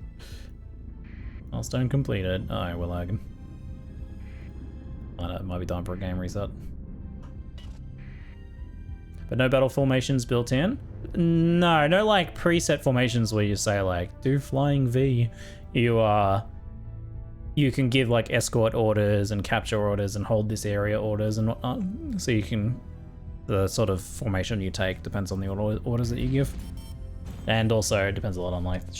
Speaker 1: Milestone completed. Oh, we're lagging. I know, it might be time for a game reset. But no battle formations built in? No, no like preset formations where you say like, do flying V. You can give like escort orders and capture orders and hold this area orders and whatnot. So you can, the sort of formation you take depends on the orders that you give. And also it depends a lot on like the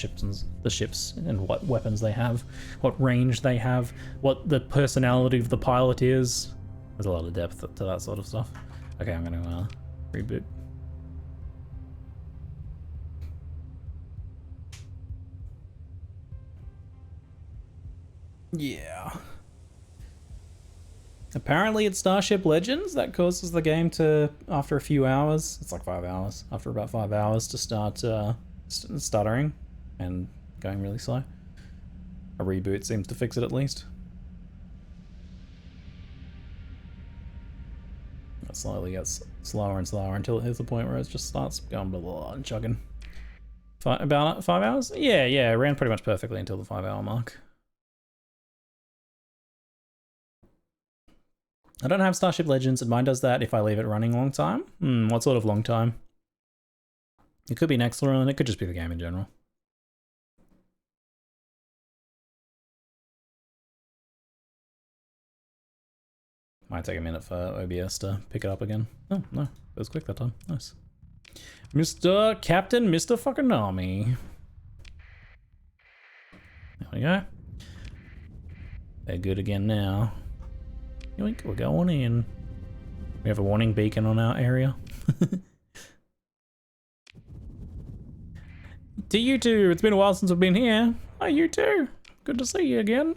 Speaker 1: ships and what weapons they have, what range they have, what the personality of the pilot is. There's a lot of depth to that sort of stuff. Okay, I'm gonna reboot. Yeah. Apparently it's Starship Legends that causes the game to, after a few hours, it's like 5 hours, after about 5 hours to start stuttering and going really slow. A reboot seems to fix it at least. It slowly gets slower and slower until it hits the point where it just starts going blah, blah, blah and chugging. About 5 hours? Yeah, it ran pretty much perfectly until the 5 hour mark. I don't have Starship Legends, and mine does that if I leave it running a long time. What sort of long time? It could be next run, it could just be the game in general. Might take a minute for OBS to pick it up again. Oh, no, it was quick that time. Nice. Mr. Captain, Mr. Fakename. There we go. They're good again now. Yoink, we're going in. We have a warning beacon on our area. To you two, it's been a while since I've been here. Oh, you too. Good to see you again.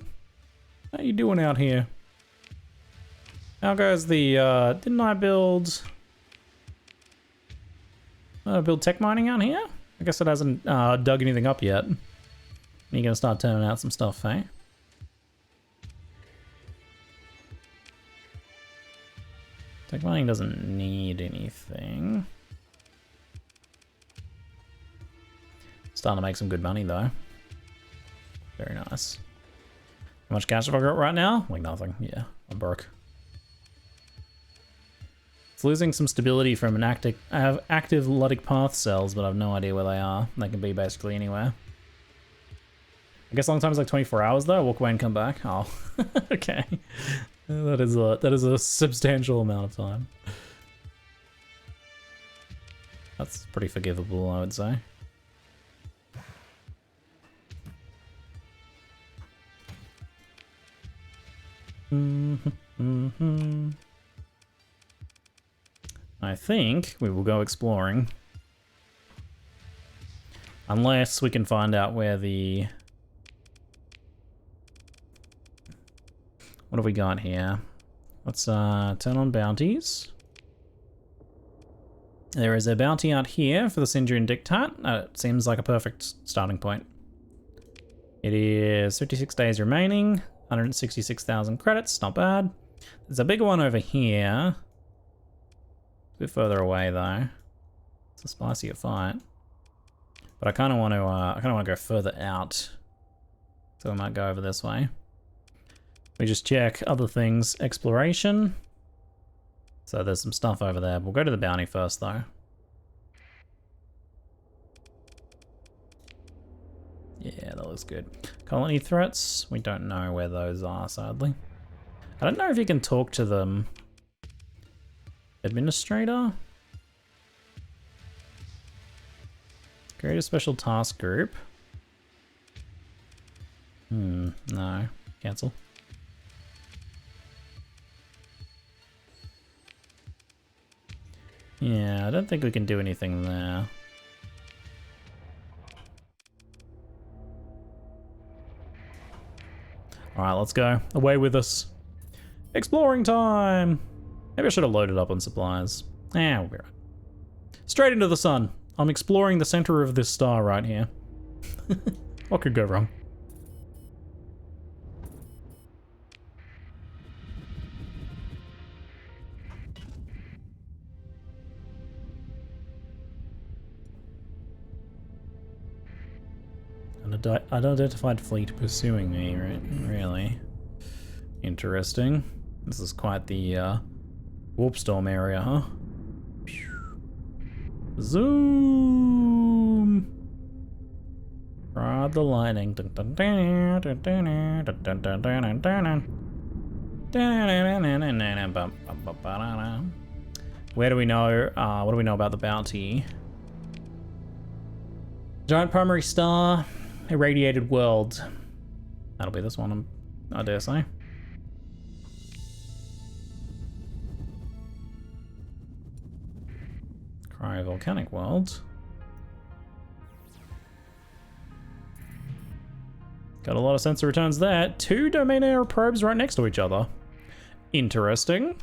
Speaker 1: How you doing out here? How goes the, didn't I build tech mining out here? I guess it hasn't dug anything up yet. You're gonna start turning out some stuff, eh? Tech mining doesn't need anything. Starting to make some good money though. Very nice. How much cash have I got right now? Like nothing. Yeah, I'm broke. It's losing some stability from an active. I have active Luddic path cells, but I have no idea where they are. They can be basically anywhere. I guess long time is like 24 hours though. Walk away and come back. Oh, okay. That is a substantial amount of time. That's pretty forgivable, I would say. I think we will go exploring. Unless we can find out where the... What have we got here? Let's turn on bounties. There is a bounty out here for the Sindrian Dictat. It seems like a perfect starting point. It is 56 days remaining, 166,000 credits, not bad. There's a bigger one over here. A bit further away though. It's a spicier fight. But I kind of want to go further out. So we might go over this way. We just check other things. Exploration. So there's some stuff over there. We'll go to the bounty first though. Yeah, that looks good. Colony threats. We don't know where those are, sadly. I don't know if you can talk to them. Administrator? Create a special task group. No. Cancel. Yeah, I don't think we can do anything there. Alright, let's go. Away with us. Exploring time! Maybe I should have loaded up on supplies. We'll be right. Straight into the sun. I'm exploring the center of this star right here. What could go wrong? An unidentified fleet pursuing me, right? Really? Interesting. This is quite the warp storm area, huh? Zoom! Ride the lightning. Where do we know? What do we know about the bounty? Giant primary star, irradiated world. That'll be this one, I dare say. Cryovolcanic world. Got a lot of sensor returns there. 2 domain era probes right next to each other. Interesting.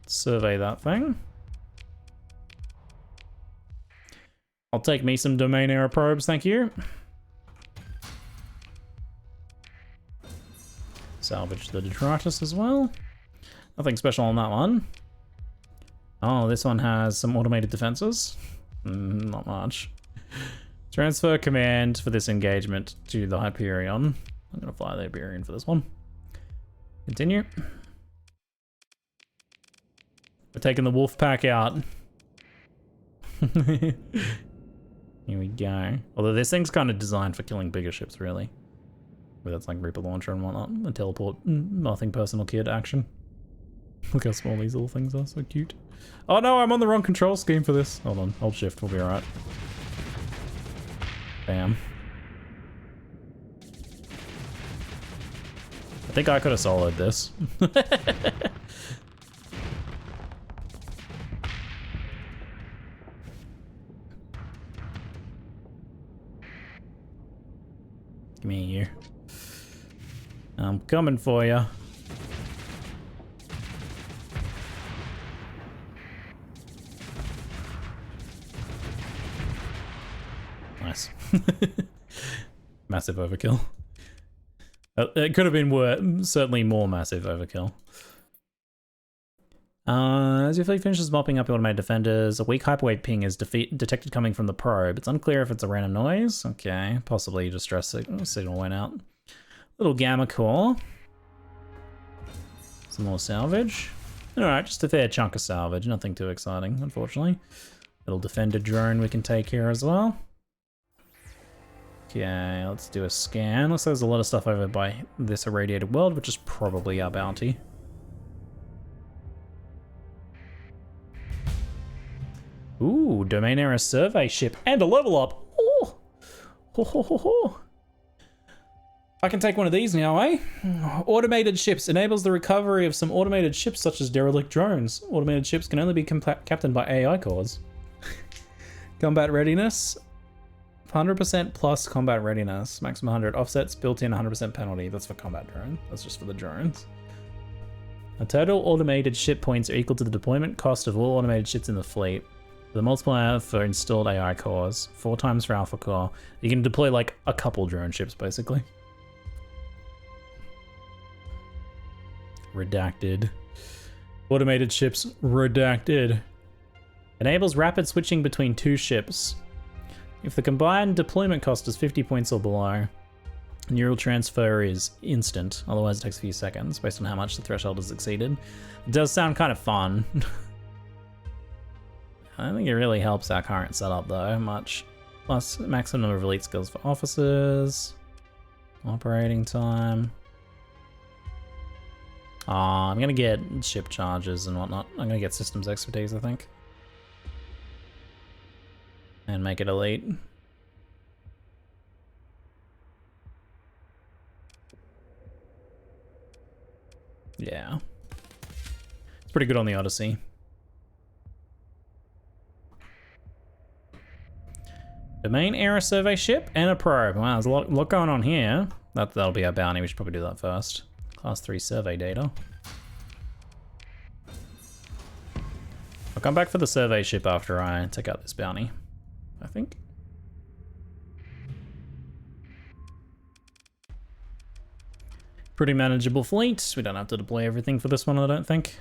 Speaker 1: Survey that thing. I'll take me some domain era probes, thank you. Salvage the detritus as well. Nothing special on that one. Oh, this one has some automated defenses. Not much. Transfer command for this engagement to the Hyperion. I'm gonna fly the Hyperion for this one. Continue. We're taking the wolf pack out. Here we go. Although this thing's kind of designed for killing bigger ships, really. Where that's like Reaper Launcher and whatnot. And teleport, nothing personal kid action. Look how small these little things are, so cute. Oh no, I'm on the wrong control scheme for this. Hold on, hold shift, we'll be alright. Bam. I think I could have soloed this. Give me you. I'm coming for you. Nice. Massive overkill. It could have been worse, certainly more massive overkill. As your fleet finishes mopping up your automated defenders, a weak hyperwave ping is detected coming from the probe. It's unclear if it's a random noise. Okay, possibly distress signal went out. Little gamma core. Some more salvage. Alright, just a fair chunk of salvage. Nothing too exciting, unfortunately. Little defender drone we can take here as well. Okay, let's do a scan. Looks like there's a lot of stuff over by this irradiated world, which is probably our bounty. Ooh, domain era survey ship and a level up. Oh, ho, ho, ho, ho. I can take one of these now, eh? Automated ships enables the recovery of some automated ships such as derelict drones. Automated ships can only be captained by AI cores. Combat readiness. 100% plus combat readiness. Maximum 100 offsets, built-in 100% penalty. That's for combat drone. That's just for the drones. The total automated ship points are equal to the deployment cost of all automated ships in the fleet. The multiplier for installed AI cores. 4 times for alpha core. You can deploy like a couple drone ships basically. Redacted. Automated ships redacted. Enables rapid switching between 2 ships. If the combined deployment cost is 50 points or below, neural transfer is instant, otherwise it takes a few seconds based on how much the threshold is exceeded. It does sound kind of fun. I don't think it really helps our current setup though, much. Plus, maximum number of elite skills for officers. Operating time. I'm gonna get ship charges and whatnot. I'm gonna get systems expertise, I think. And make it elite. Yeah. It's pretty good on the Odyssey. Domain era survey ship and a probe. Wow, there's a lot going on here. That'll be our bounty. We should probably do that first. Class 3 survey data. come back for the survey ship after I take out this bounty, I think. Pretty manageable fleet. We don't have to deploy everything for this one, I don't think.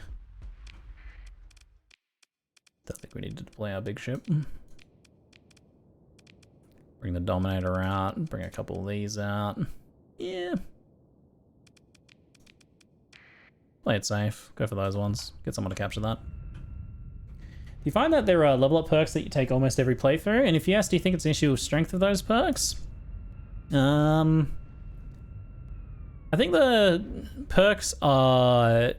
Speaker 1: Don't think we need to deploy our big ship. Bring the Dominator out, bring a couple of these out. Yeah. Play it safe, go for those ones. Get someone to capture that. Do you find that there are level up perks that you take almost every playthrough? And if yes, do you think it's an issue of strength of those perks? I think the perks are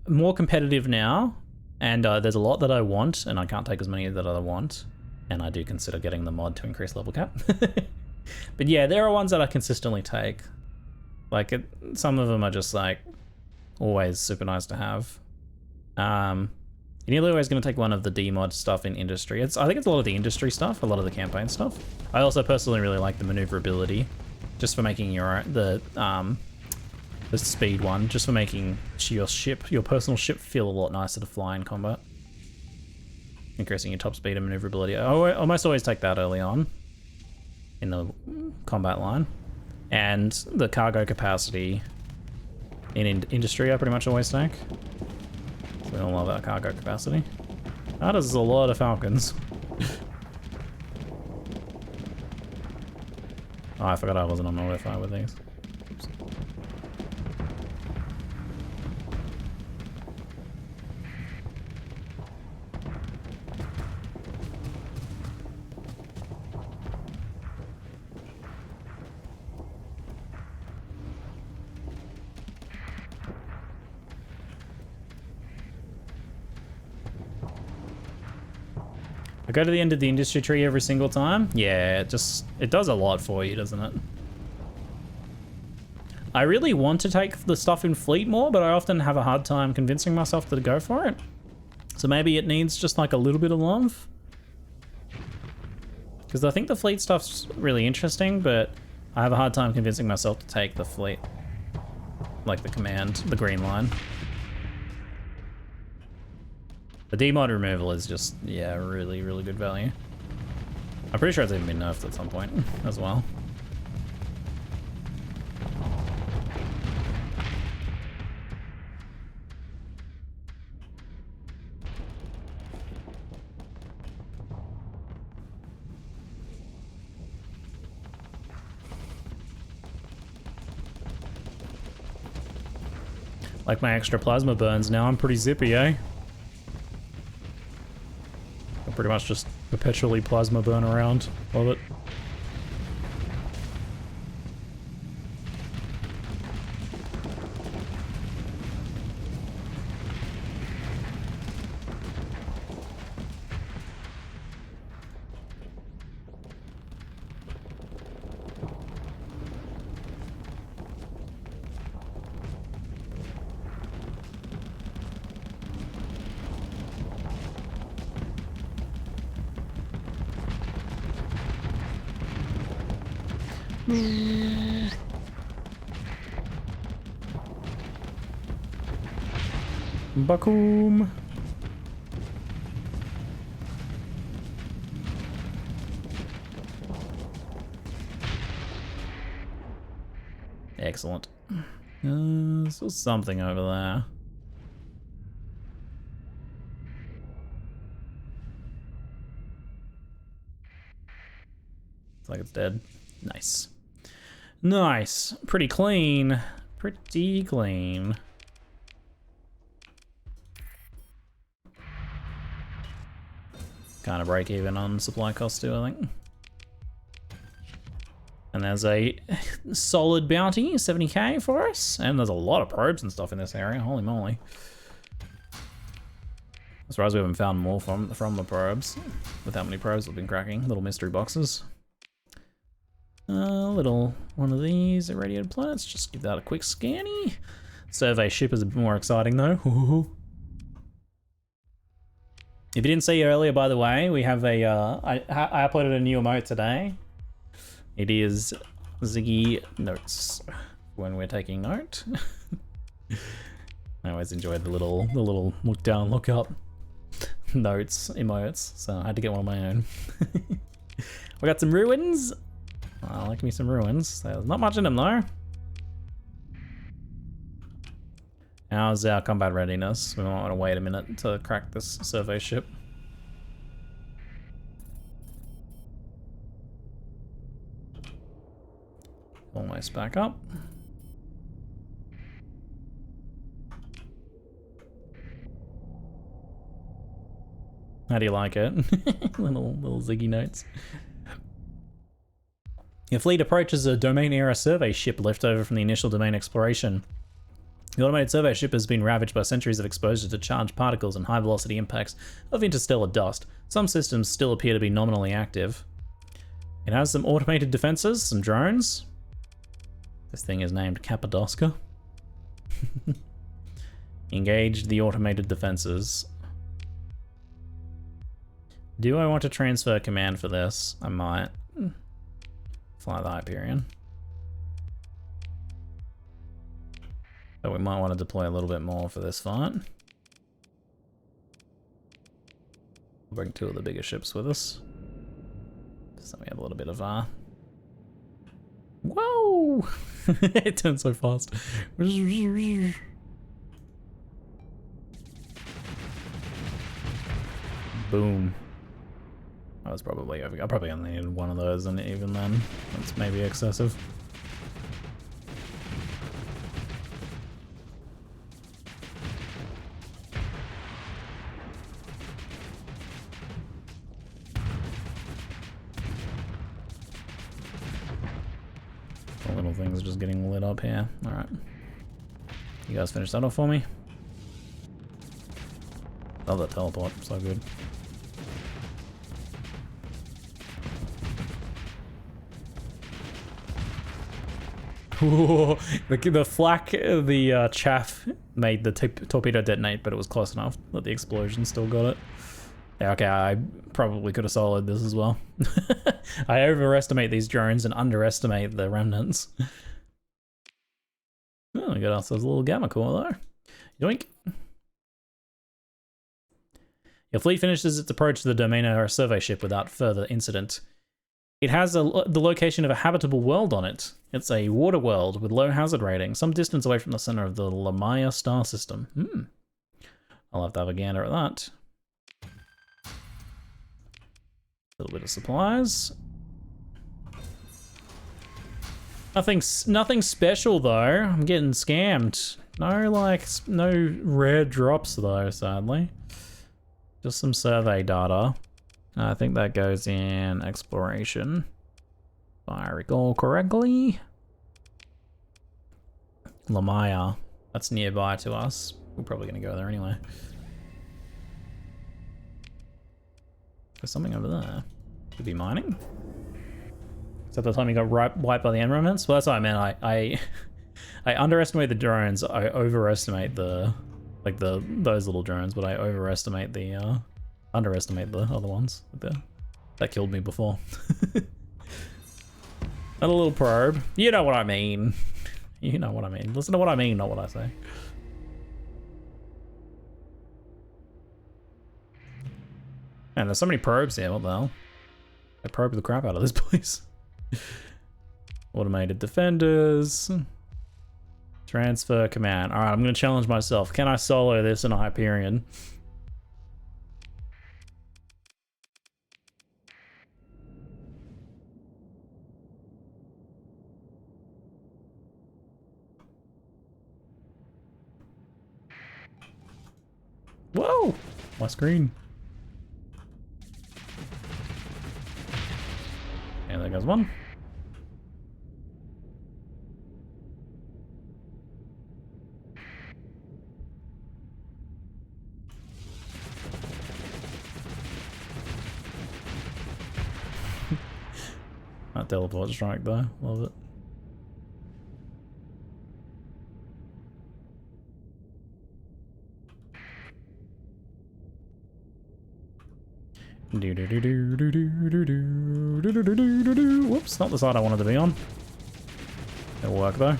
Speaker 1: more competitive now, and there's a lot that I want, and I can't take as many that I want. And I do consider getting the mod to increase level cap. But yeah, there are ones that I consistently take. Like, some of them are just like, always super nice to have. You're nearly always going to take one of the D-mod stuff in industry. I think it's a lot of the industry stuff, a lot of the campaign stuff. I also personally really like the maneuverability, just for making your the speed one, just for making your ship, your personal ship, feel a lot nicer to fly in combat. Increasing your top speed and maneuverability. I almost always take that early on in the combat line. And the cargo capacity in industry I pretty much always take. We don't love our cargo capacity. That is a lot of Falcons. Oh, I forgot I wasn't on notify with these. Oops. I go to the end of the industry tree every single time. Yeah, it does a lot for you, doesn't it? I really want to take the stuff in fleet more, but I often have a hard time convincing myself to go for it. So maybe it needs just like a little bit of love. Because I think the fleet stuff's really interesting, but I have a hard time convincing myself to take the fleet. Like the command, the green line. The D-mod removal is just, yeah, really, really good value. I'm pretty sure it's even been nerfed at some point as well. Like my extra plasma burns now, I'm pretty zippy, eh? I pretty much just perpetually plasma burn around. Love it. Bakum. Excellent. There's something over there. It's like it's dead. Nice. Nice. Pretty clean. Pretty clean. Kind of break even on supply costs too, I think. And there's a solid bounty, 70k for us. And there's a lot of probes and stuff in this area, holy moly. I'm surprised we haven't found more from the probes. With how many probes we've been cracking, little mystery boxes. Little one of these irradiated planets, just give that a quick scanny. Survey ship is a bit more exciting though. If you didn't see earlier, by the way, we have a, I uploaded a new emote today. It is Ziggy Notes, when we're taking note. I always enjoy the little look down, look up. notes, emotes, so I had to get one of my own. We got some ruins. I like me some ruins. There's not much in them though. How's our combat readiness? We might want to wait a minute to crack this survey ship. Almost back up. How do you like it? little Ziggy notes. Your fleet approaches a domain era survey ship left over from the initial domain exploration. The automated survey ship has been ravaged by centuries of exposure to charged particles and high velocity impacts of interstellar dust. Some systems still appear to be nominally active. It has some automated defenses, some drones. This thing is named Cappadocia. Engage the automated defenses. Do I want to transfer command for this? I might. Fly the Hyperion. But we might want to deploy a little bit more for this fight. Bring two of the bigger ships with us. So we have a little bit of whoa! It turns so fast. Boom. I was probably over. I probably only needed one of those, and even then, that's maybe excessive. The little things are just getting lit up here. All right, you guys finish that off for me. Love that teleport, so good. Ooh, the flak, the chaff made the torpedo detonate, but it was close enough that the explosion still got it. Yeah, okay, I probably could have soloed this as well. I overestimate these drones and underestimate the remnants. Oh, we got ourselves a little gamma core though. Yoink. Your fleet finishes its approach to the domain era survey ship without further incident. It has the location of a habitable world on it. It's a water world with low hazard rating, some distance away from the center of the Lamaya star system. I'll have to have a gander at that. A little bit of supplies. Nothing special though. I'm getting scammed. No rare drops though, sadly. Just some survey data. I think that goes in exploration, if I recall correctly. Lamaya, that's nearby to us. We're probably gonna go there anyway. There's something over there. Could be mining. Is that the time you got wiped by the environments? Well, that's what I meant. I underestimate the drones. I overestimate those little drones, but I overestimate the underestimate the other ones. That killed me before. And a little probe. You know what I mean. You know what I mean. Listen to what I mean, not what I say. Man, there's so many probes here. What the hell? I probed the crap out of this place. Automated defenders. Transfer command. Alright, I'm going to challenge myself. Can I solo this in a Hyperion? Whoa! My screen. And there goes one. That teleport strike though, love it. Whoops, not the side I wanted to be on. It'll work though.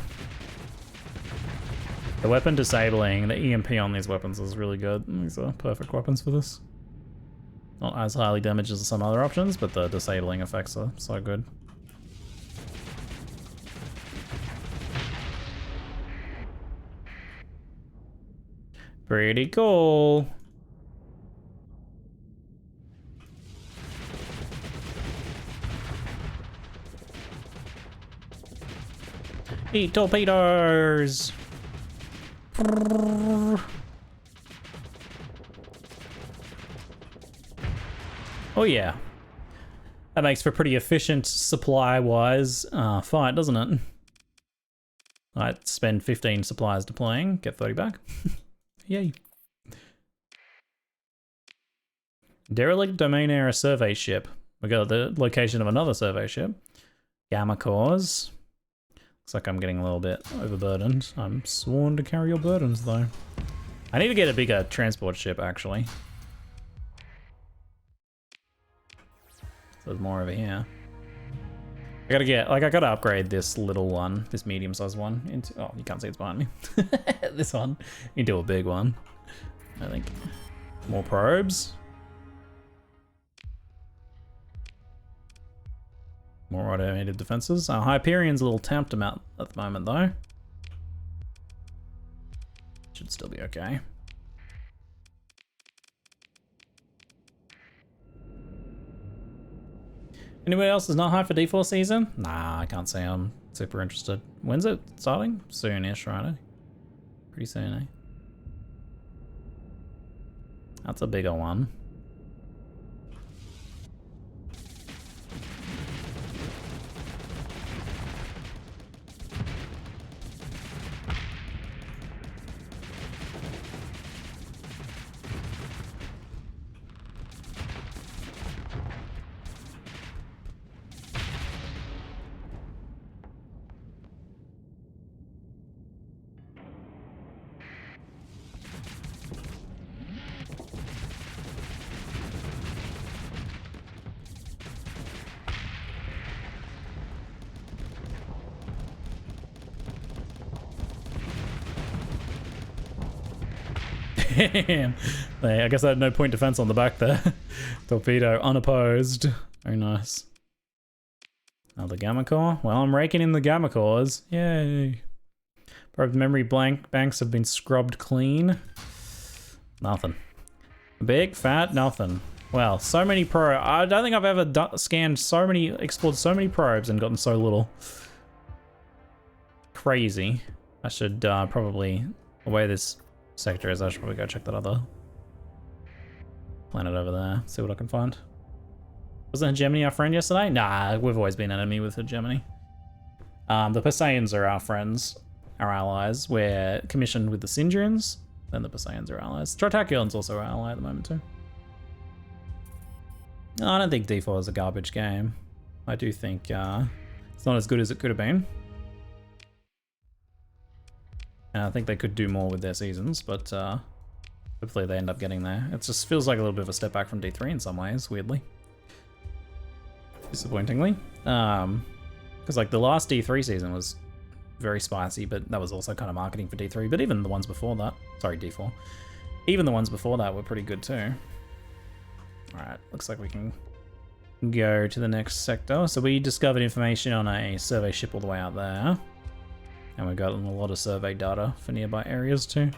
Speaker 1: The weapon disabling, the EMP on these weapons is really good. These are perfect weapons for this. Not as highly damaged as some other options, but the disabling effects are so good. Pretty cool. Eat torpedoes! Oh yeah. That makes for pretty efficient supply-wise fight, doesn't it? Alright, spend 15 supplies deploying, get 30 back. Yay. Derelict domain area survey ship. We got the location of another survey ship. Gamma cores. Looks like I'm getting a little bit overburdened. I'm sworn to carry your burdens though. I need to get a bigger transport ship actually. So there's more over here. I gotta upgrade this little one, this medium-sized one, into, oh, you can't see it's behind me. This one, into a big one, I think. More probes. More automated defenses. Our Hyperion's a little tamped amount at the moment though. Should still be okay. Anybody else is not hyped for D4 season? Nah, I can't say I'm super interested. When's it starting? Soon-ish, right? Pretty soon, eh? That's a bigger one. Damn. I guess I had no point defense on the back there. Torpedo unopposed. Very nice. Another gamma core. Well, I'm raking in the gamma cores. Yay. Probe memory banks have been scrubbed clean. Nothing. Big fat nothing. Well, so many I don't think I've ever explored so many probes and gotten so little. Crazy. I should probably, the way this sector is, I should probably go check that other planet over there, see what I can find. Wasn't Hegemony our friend yesterday? Nah, we've always been enemy with Hegemony. The Pasayans are our friends, our allies. We're commissioned with the Syndrians, then the Pasayans are allies. Tritaculan's also our ally at the moment too. No, I don't think D4 is a garbage game. I do think it's not as good as it could have been. And I think they could do more with their seasons, but hopefully they end up getting there. It just feels like a little bit of a step back from D3 in some ways, weirdly. Disappointingly. Because like the last D3 season was very spicy, but that was also kind of marketing for D3. But even the ones before that, sorry, D4. Even the ones before that were pretty good too. Alright, looks like we can go to the next sector. So we discovered information on a survey ship all the way out there. And we've gotten a lot of survey data for nearby areas too.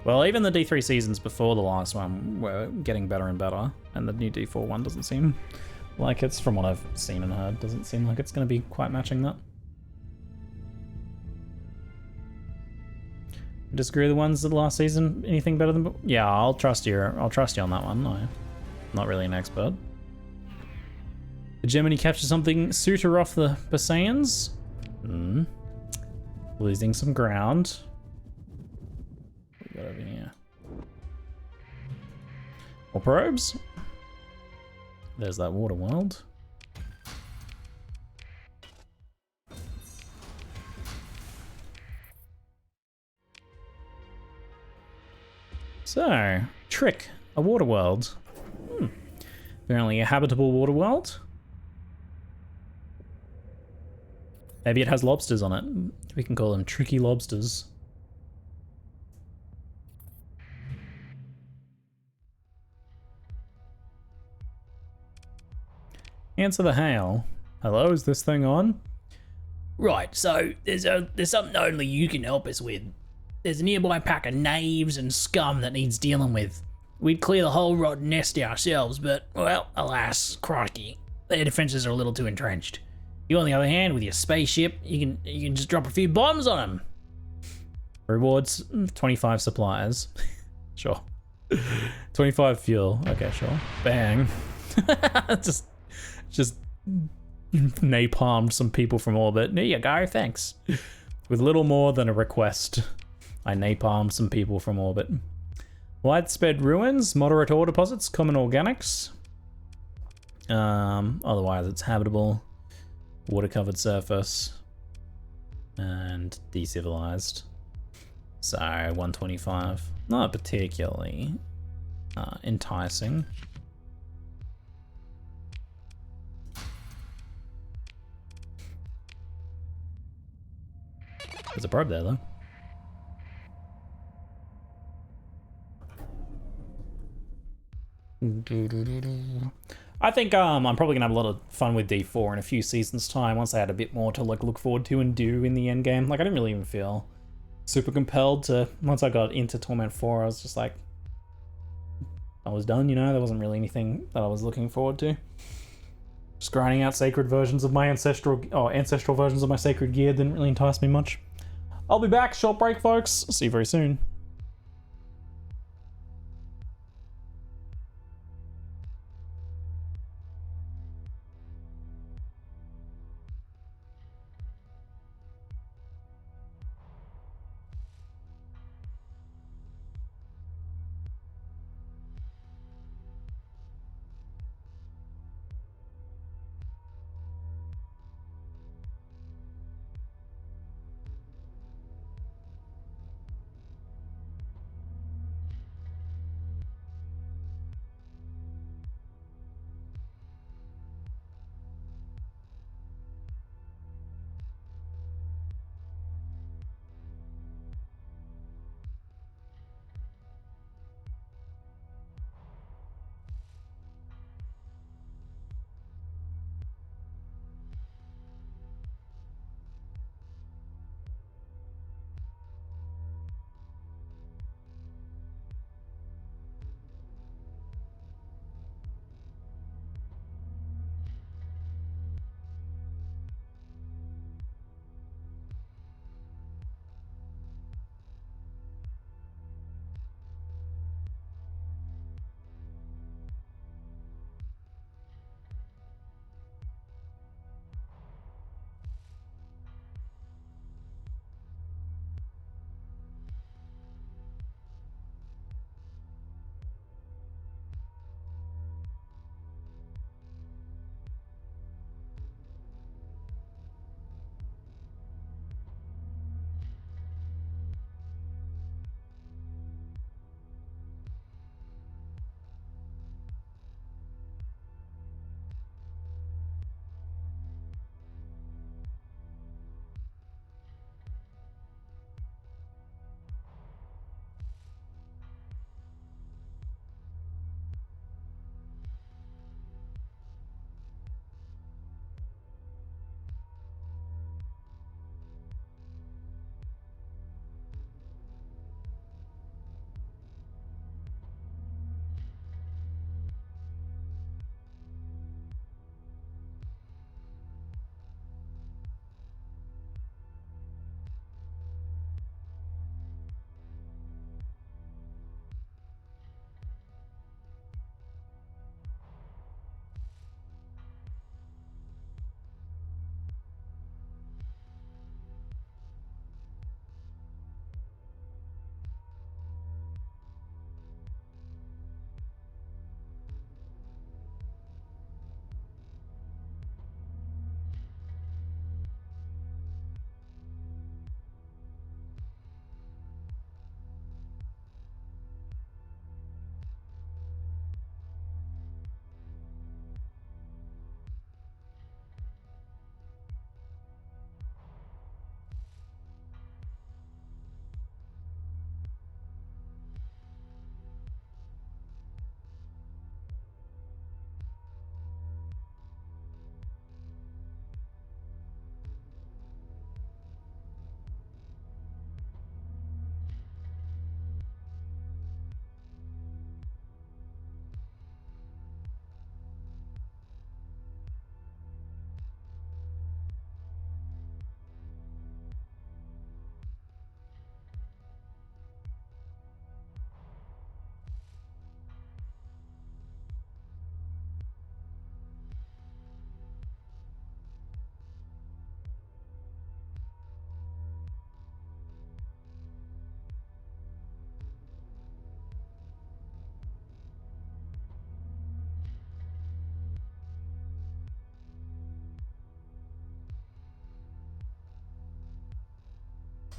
Speaker 1: Well, even the D3 seasons before the last one were getting better and better, and the new D4 one doesn't seem like it's, from what I've seen and heard, doesn't seem like it's going to be quite matching that. Disagree with the ones of the last season? Anything better than? Yeah, I'll trust you on that one. I'm not really an expert. Did Germany capture something suitor off the Pasayans? Losing some ground. What we got over here? More probes. There's that water world. So, Trick, a water world. Apparently a habitable water world. Maybe it has lobsters on it. We can call them tricky lobsters. Answer the hail. Hello, is this thing on?
Speaker 3: Right, so there's something only you can help us with. There's a nearby pack of knaves and scum that needs dealing with. We'd clear the whole rotten nest ourselves, but, well, alas, crikey, their defenses are a little too entrenched. You, on the other hand, with your spaceship, you can just drop a few bombs on them.
Speaker 1: Rewards 25 suppliers. Sure. 25 fuel. Okay, sure. Bang. just napalmed some people from orbit. There you go, thanks. With little more than a request, I napalmed some people from orbit. Widespread ruins, moderate ore deposits, common organics. Otherwise it's habitable, water-covered surface, and decivilized. So 125, not particularly enticing. There's a probe there though. I think I'm probably gonna have a lot of fun with D4 in a few seasons time once I had a bit more to like look forward to and do in the end game. Like I didn't really even feel super compelled to, once I got into Torment 4, I was just like, I was done, you know, there wasn't really anything that I was looking forward to. Just grinding out sacred versions of my ancestral versions of my sacred gear didn't really entice me much. I'll be back, short break folks, see you very soon.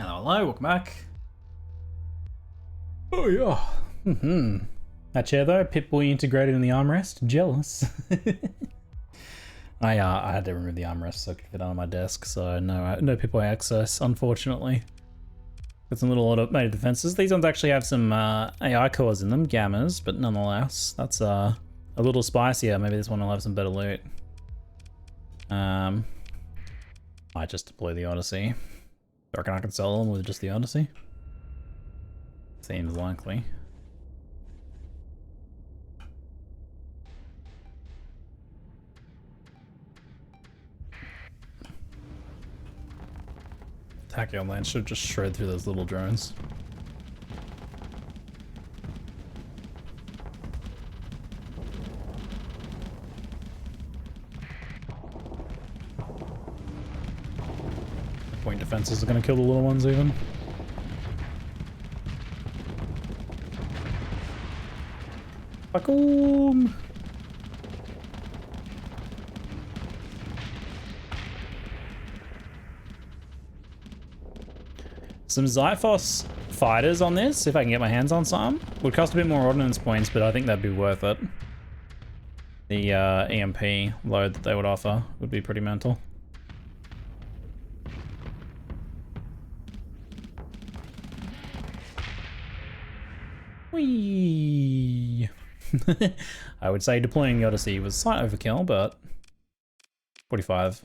Speaker 1: Hello, welcome back. Oh yeah. That chair though, Pip-Boy integrated in the armrest. Jealous. I had to remove the armrest so I could fit it on my desk, so no Pip-Boy access, unfortunately. Got some little automated defenses. These ones actually have some AI cores in them, gammas, but nonetheless, that's a little spicier. Maybe this one will have some better loot. I just deploy the Odyssey. I reckon I can sell them with just the Odyssey. Seems likely. Tachyon Lance should just shred through those little drones. Point defenses are gonna kill the little ones even. Fakename! Some Xiphos fighters on this, if I can get my hands on some. Would cost a bit more ordnance points, but I think that'd be worth it. The EMP load that they would offer would be pretty mental. Whee! I would say deploying the Odyssey was slight overkill, but 45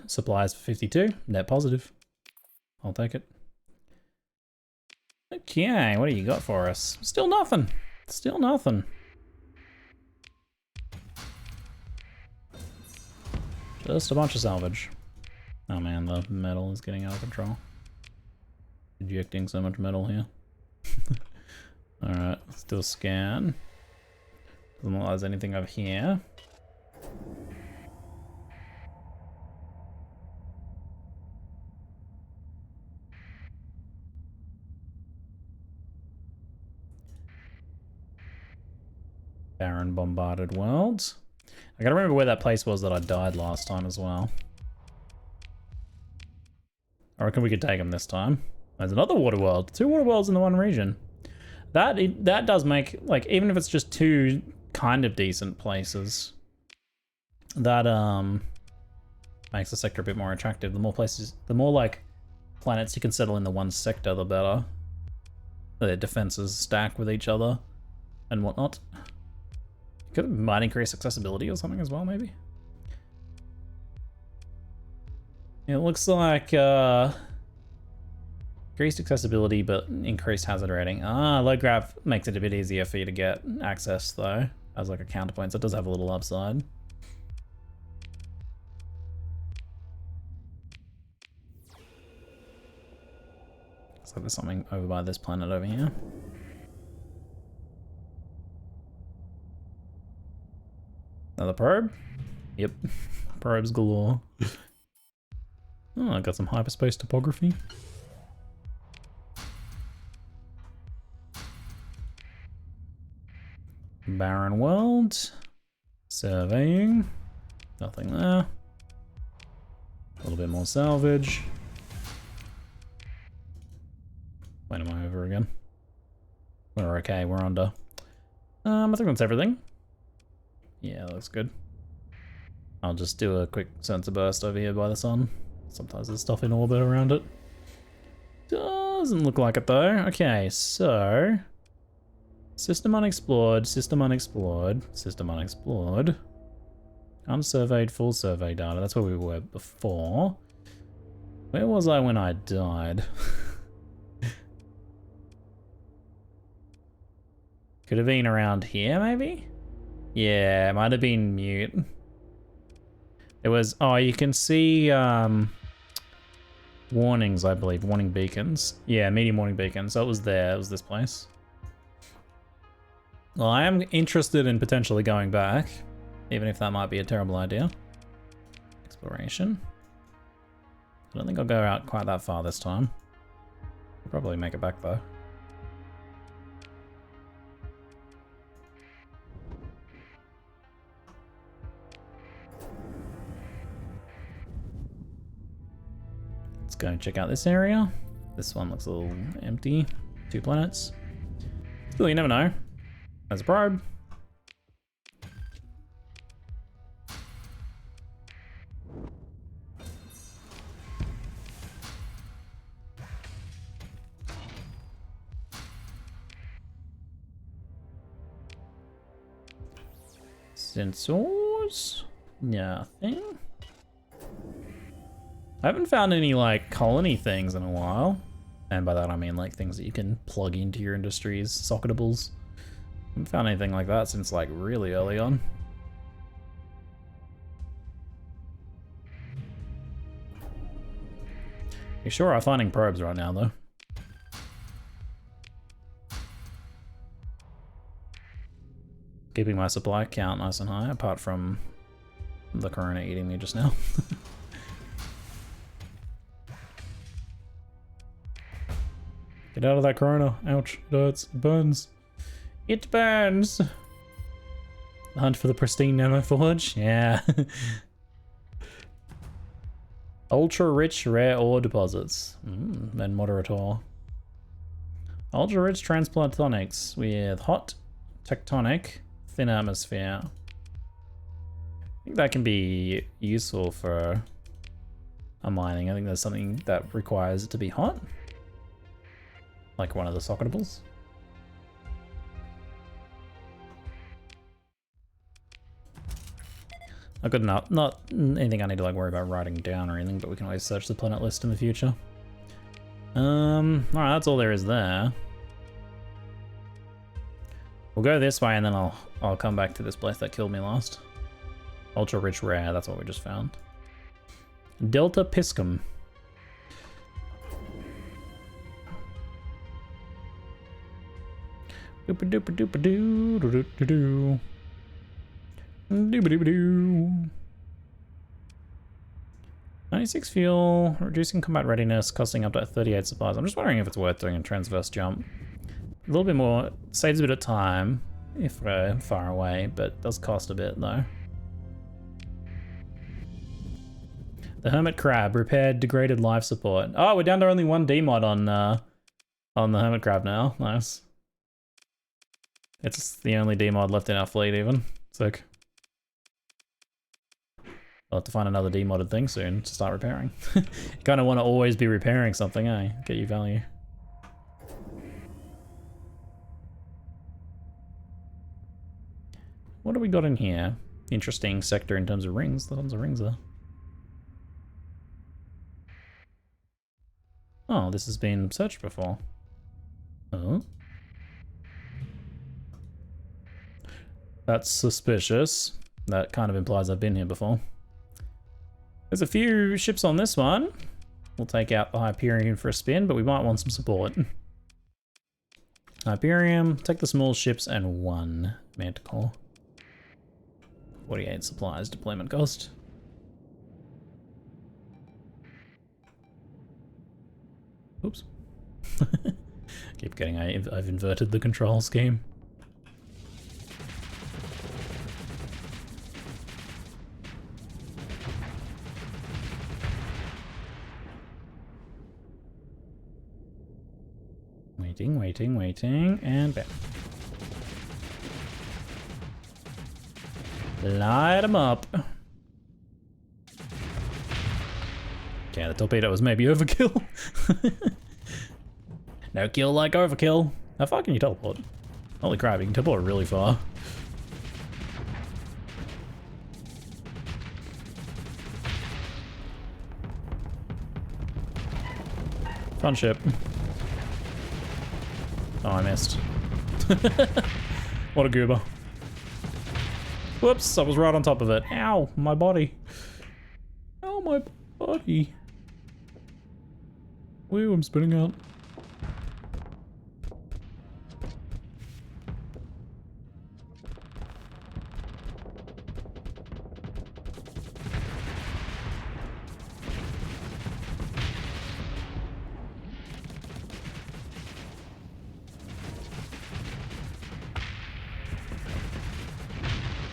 Speaker 1: supplies for 52, net positive. I'll take it. Okay, what do you got for us? Still nothing. Still nothing. Just a bunch of salvage. Oh man, the metal is getting out of control. Ejecting so much metal here. Alright, let's do a scan. Doesn't look like there's anything over here. Barren bombarded world. I gotta remember where that place was that I died last time as well. I reckon we could take them this time. There's another water world. 2 water worlds in the one region. That does make, like, even if it's just 2 kind of decent places, that makes the sector a bit more attractive. The more places, the more like planets you can settle in the one sector, the better. Their defenses stack with each other and whatnot. Might increase accessibility or something as well, maybe. It looks like increased accessibility, but increased hazard rating. Low grav makes it a bit easier for you to get access, though, as like a counterpoint. So it does have a little upside. So there's something over by this planet over here. Another probe? Yep. Probes galore. Oh, I got some hyperspace topography. Barren world. Surveying. Nothing there. A little bit more salvage. When am I over again? We're okay, we're under. I think that's everything. Yeah, that looks good. I'll just do a quick sensor burst over here by the sun. Sometimes there's stuff in orbit around it. Doesn't look like it though. Okay, so... System unexplored, system unexplored, system unexplored. Unsurveyed, full survey data. That's where we were before. Where was I when I died? Could have been around here, maybe? Yeah, it might have been mute. It was... Oh, you can see... warnings, I believe. Warning beacons. Yeah, medium warning beacons. So it was there. It was this place. Well, I am interested in potentially going back, even if that might be a terrible idea. Exploration. I don't think I'll go out quite that far this time. I'll probably make it back though. Let's go check out this area. This one looks a little empty. 2 planets. Still, you never know. There's a probe. Sensors? Nothing. I haven't found any like colony things in a while. And by that I mean like things that you can plug into your industries, socketables. Haven't found anything like that since like really early on. You sure are finding probes right now though. Keeping my supply count nice and high, apart from the corona eating me just now. Get out of that corona. Ouch, it hurts, it burns. It burns! The hunt for the pristine nanoforge? Yeah. Ultra rich rare ore deposits. Then moderate ore. Ultra rich transplantonics with hot tectonic thin atmosphere. I think that can be useful for a mining. I think there's something that requires it to be hot. Like one of the socketables. Not good enough. Not anything I need to like worry about writing down or anything, but we can always search the planet list in the future. Alright, that's all there is there. We'll go this way and then I'll come back to this place that killed me last. Ultra rich rare, that's what we just found. Delta Piscum. Doopa doopa doopa doo doo doo doo doo. Doopa doopa doo. 96 fuel, reducing combat readiness, costing up to 38 supplies. I'm just wondering if it's worth doing a transverse jump. A little bit more, saves a bit of time if we're far away, but does cost a bit though. The Hermit Crab, repaired degraded life support. Oh, we're down to only 1 D-mod on the Hermit Crab now. Nice. It's the only D-mod left in our fleet even. Sick. I'll have to find another D-modded thing soon to start repairing. You kind of want to always be repairing something, eh? Get you value. What do we got in here? Interesting sector in terms of rings. The tons of rings there. Oh, this has been searched before. Oh. That's suspicious. That kind of implies I've been here before. There's a few ships on this one. We'll take out the Hyperion for a spin, but we might want some support. Hyperion, take the small ships and 1 Manticore. 48 supplies deployment cost. Oops. Keep getting I've inverted the control scheme. Waiting, waiting, waiting, and bam. Light them up. Okay, the torpedo was maybe overkill. No kill like overkill. How far can you teleport? Holy crap, you can teleport really far. Fun ship. Oh, I missed. What a goober. Whoops, I was right on top of it. Ow, my body. Ow, my body. Woo, I'm spinning out.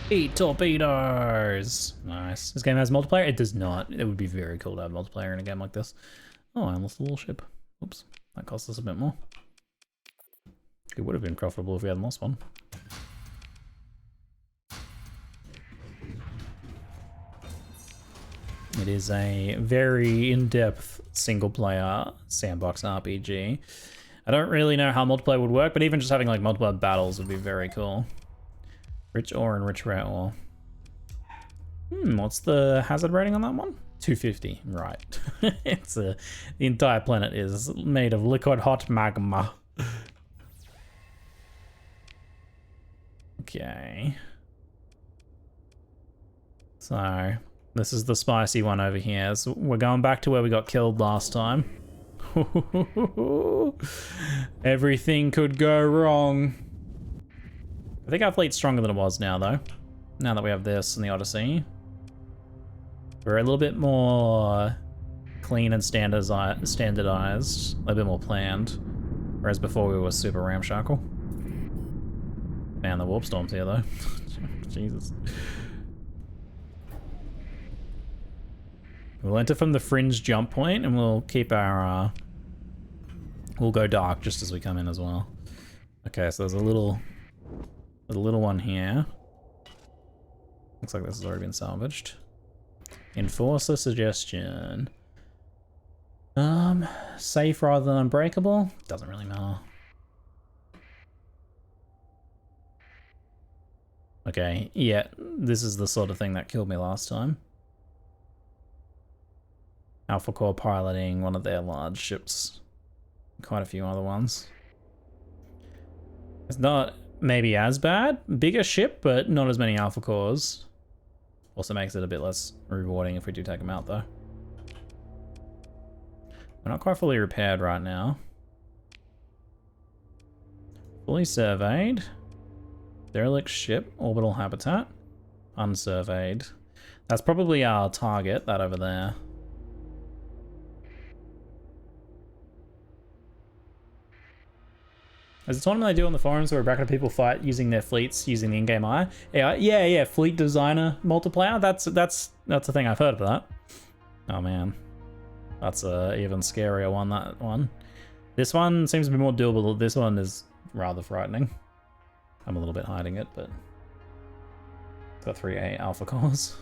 Speaker 1: Eat torpedoes! Nice. This game has multiplayer? It does not. It would be very cool to have multiplayer in a game like this. Oh, I lost a little ship. Oops, that cost us a bit more. It would have been profitable if we hadn't lost one. It is a very in-depth single-player sandbox RPG. I don't really know how multiplayer would work, but even just having like multiplayer battles would be very cool. Rich ore and rich rare ore. What's the hazard rating on that one? 250, right. It's the entire planet is made of liquid hot magma. Okay. So, this is the spicy one over here. So we're going back to where we got killed last time. Everything could go wrong. I think our fleet's stronger than it was now, though. Now that we have this and the Odyssey. We're a little bit more clean and standardized, a little bit more planned. Whereas before we were super ramshackle. Man, the warp storm's here, though. Jesus. We'll enter from the fringe jump point and we'll keep our, we'll go dark just as we come in as well. Okay, so there's a little one here. Looks like this has already been salvaged. Enforce a suggestion. Safe rather than unbreakable? Doesn't really matter. Okay, yeah, this is the sort of thing that killed me last time. Alpha Core piloting one of their large ships. Quite a few other ones. It's not maybe as bad. Bigger ship, but not as many Alpha Cores. Also makes it a bit less rewarding if we do take them out, though. We're not quite fully repaired right now. Fully surveyed. Derelict ship, orbital habitat. Unsurveyed. That's probably our target, that over there. There's a tournament they do on the forums where a bracket of people fight using their fleets using the in-game AI. Yeah, fleet designer multiplayer. That's the thing. I've heard of that. Oh man, that's a even scarier one. That one. This one seems to be more doable. This one is rather frightening. I'm a little bit hiding it, but it's got 3A alpha cores.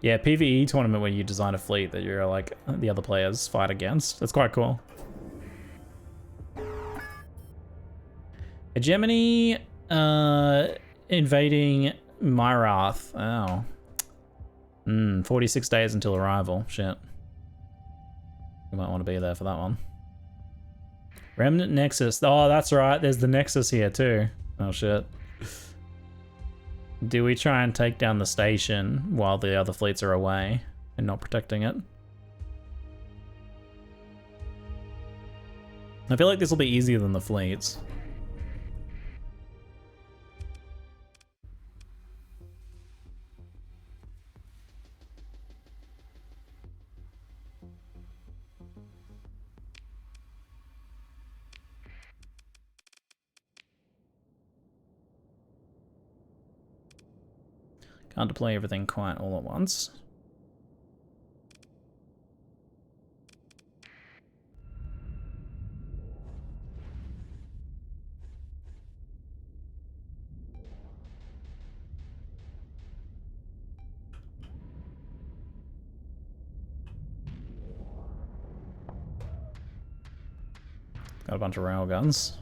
Speaker 1: Yeah, PvE tournament where you design a fleet that you're like the other players fight against. That's quite cool. Hegemony invading Myrath. Oh. 46 days until arrival. Shit. You might want to be there for that one. Remnant Nexus. Oh, that's right. There's the Nexus here too. Oh shit. Do we try and take down the station while the other fleets are away and not protecting it? I feel like this will be easier than the fleets. Can't deploy everything quite all at once. Got a bunch of railguns.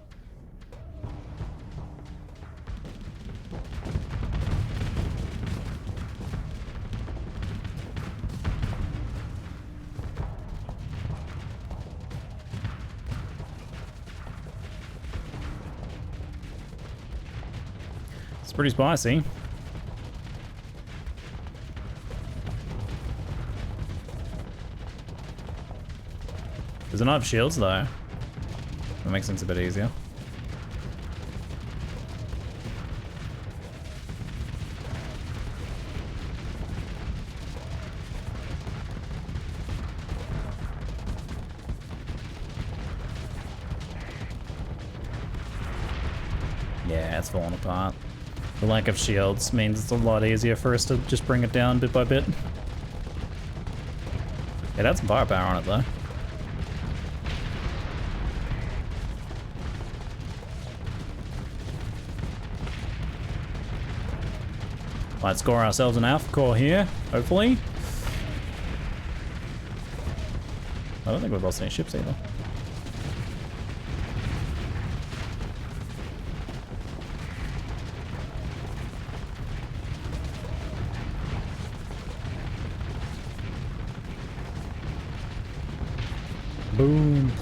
Speaker 1: Pretty spicy. There's enough shields though. That makes things a bit easier. Yeah, it's falling apart. The lack of shields means it's a lot easier for us to just bring it down bit by bit. It had some firepower on it though. Might score ourselves an alpha core here, hopefully. I don't think we've lost any ships either. Boom.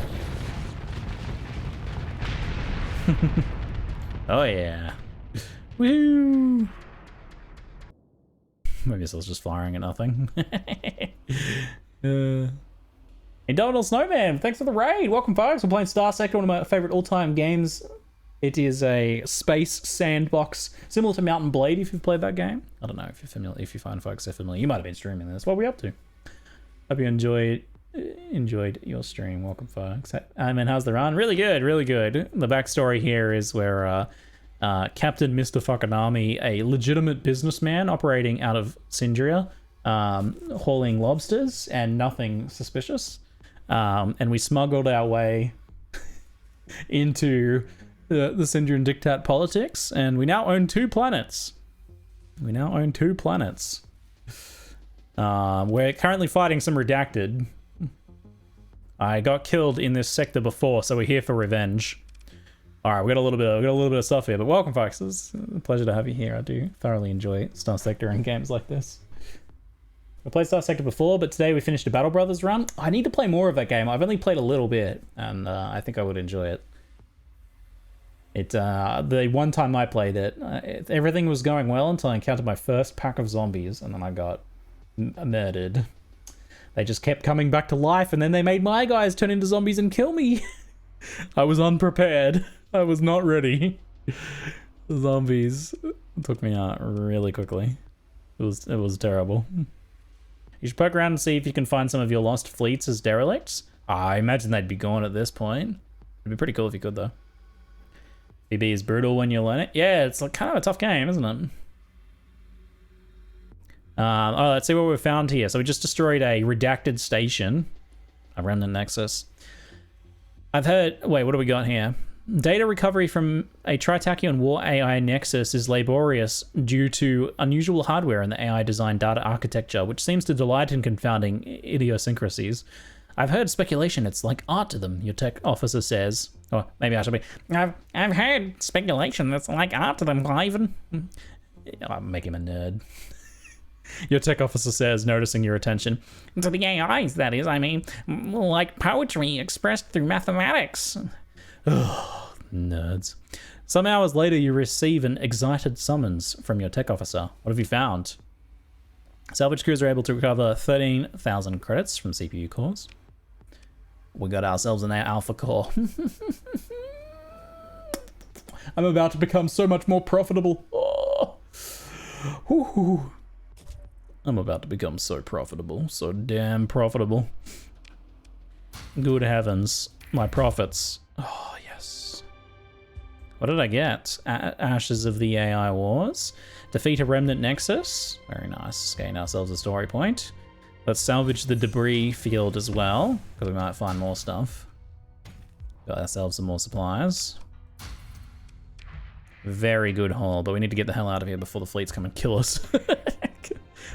Speaker 1: Oh yeah. Woo! Maybe this was just firing at nothing. Indomitable Snowman, thanks for the raid. Welcome, folks. We're playing Star Sector, one of my favorite all-time games. It is a space sandbox, similar to Mountain Blade, if you've played that game. I don't know if you're familiar, if you find folks are familiar. You might have been streaming this. What are we up to? Hope you enjoyed your stream. Welcome, folks. Man, how's the run? Really good, really good. The backstory here is where Captain Mr. Fakename, a legitimate businessman operating out of Sindria, hauling lobsters and nothing suspicious. And we smuggled our way into the Sindrian diktat politics, and we now own 2 planets. We're currently fighting some redacted. I got killed in this sector before, so we're here for revenge. All right, we got a little bit of stuff here, but welcome, folks. It's a pleasure to have you here. I do thoroughly enjoy Star Sector and games like this. I played Star Sector before, but today we finished a Battle Brothers run. I need to play more of that game. I've only played a little bit, and I think I would enjoy it. The one time I played it, everything was going well until I encountered my first pack of zombies, and then I got murdered. They just kept coming back to life, and then they made my guys turn into zombies and kill me. I was unprepared. I was not ready. The zombies took me out really quickly. It was terrible. You should poke around and see if you can find some of your lost fleets as derelicts. I imagine they'd be gone at this point. It'd be pretty cool if you could, though. BB is brutal when you learn it. Yeah, it's like kind of a tough game, isn't it? Oh, let's see what we've found here. So we just destroyed a redacted station. A remnant nexus. I've heard... Wait, what do we got here? Data recovery from a Tritachyon War AI Nexus is laborious due to unusual hardware in the AI designed data architecture, which seems to delight in confounding idiosyncrasies. I've heard speculation it's like art to them, your tech officer says. Or maybe I should be... I've heard speculation that's like art to them, Cliven. I'll make him a nerd. Your tech officer says, noticing your attention. To the AIs, that is, I mean, like poetry expressed through mathematics. Ugh, nerds. Some hours later, you receive an excited summons from your tech officer. What have you found? Salvage crews are able to recover 13,000 credits from CPU cores. We got ourselves an alpha core. I'm about to become so much more profitable. Oh. Woo-hoo. I'm about to become so profitable. So damn profitable. Good heavens. My profits. Oh, yes. What did I get? Ashes of the AI Wars. Defeat a remnant nexus. Very nice. Gain ourselves a story point. Let's salvage the debris field as well, because we might find more stuff. Got ourselves some more supplies. Very good haul, but we need to get the hell out of here before the fleets come and kill us.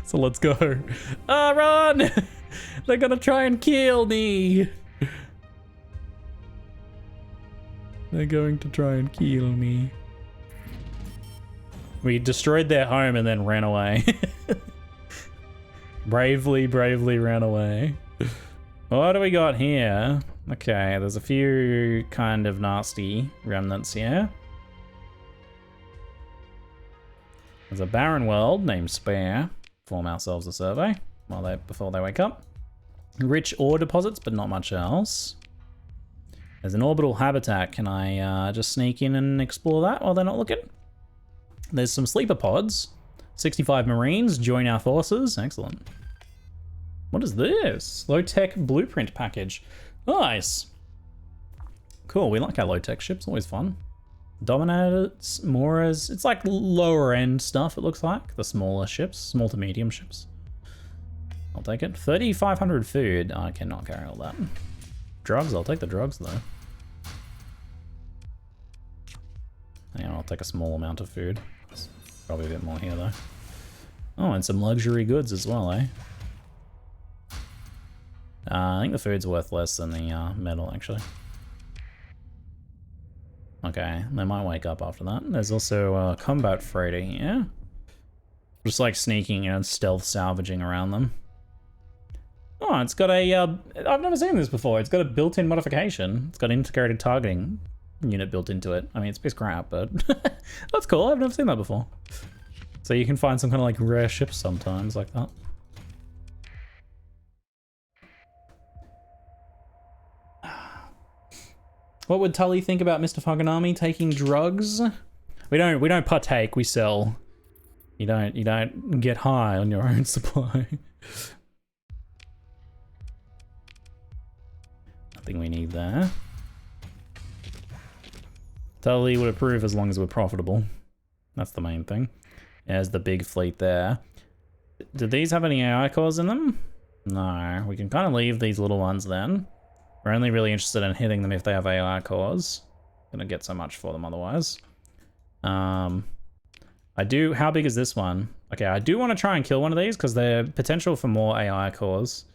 Speaker 1: So let's go. Ah, run! They're gonna try and kill me. They're going to try and kill me. We destroyed their home and then ran away. Bravely ran away. What do we got here? Okay, there's a few kind of nasty remnants here. There's a barren world named Spare. Form ourselves a survey before they wake up. Rich ore deposits, but not much else. There's an orbital habitat. Can I just sneak in and explore that while they're not looking? There's some sleeper pods. 65 Marines join our forces. Excellent. What is this? Low-tech blueprint package. Nice. Cool, we like our low-tech ships. Always fun. Dominators, Moras. It's like lower-end stuff, it looks like. The smaller ships. Small to medium ships. I'll take it. 3,500 food. I cannot carry all that. Drugs, I'll take the drugs though. Yeah, I'll take a small amount of food. There's probably a bit more here though. Oh, and some luxury goods as well, eh? I think the food's worth less than the metal, actually. Okay, they might wake up after that. There's also combat freighter here. Just like sneaking and stealth salvaging around them. Oh, it's got a, I've never seen this before. It's got a built-in modification. It's got an integrated targeting unit built into it. I mean, it's a piece of crap, but that's cool. I've never seen that before. So you can find some kind of like rare ships sometimes like that. What would Tully think about Mr. Fakename taking drugs? We don't partake, we sell. You don't get high on your own supply. Nothing we need there. Tully would approve as long as we're profitable. That's the main thing. There's the big fleet there. Do these have any AI cores in them? No, we can kind of leave these little ones then. We're only really interested in hitting them if they have AI cores. Gonna get so much for them otherwise. How big is this one? Okay, I do want to try and kill one of these because they're potential for more AI cores.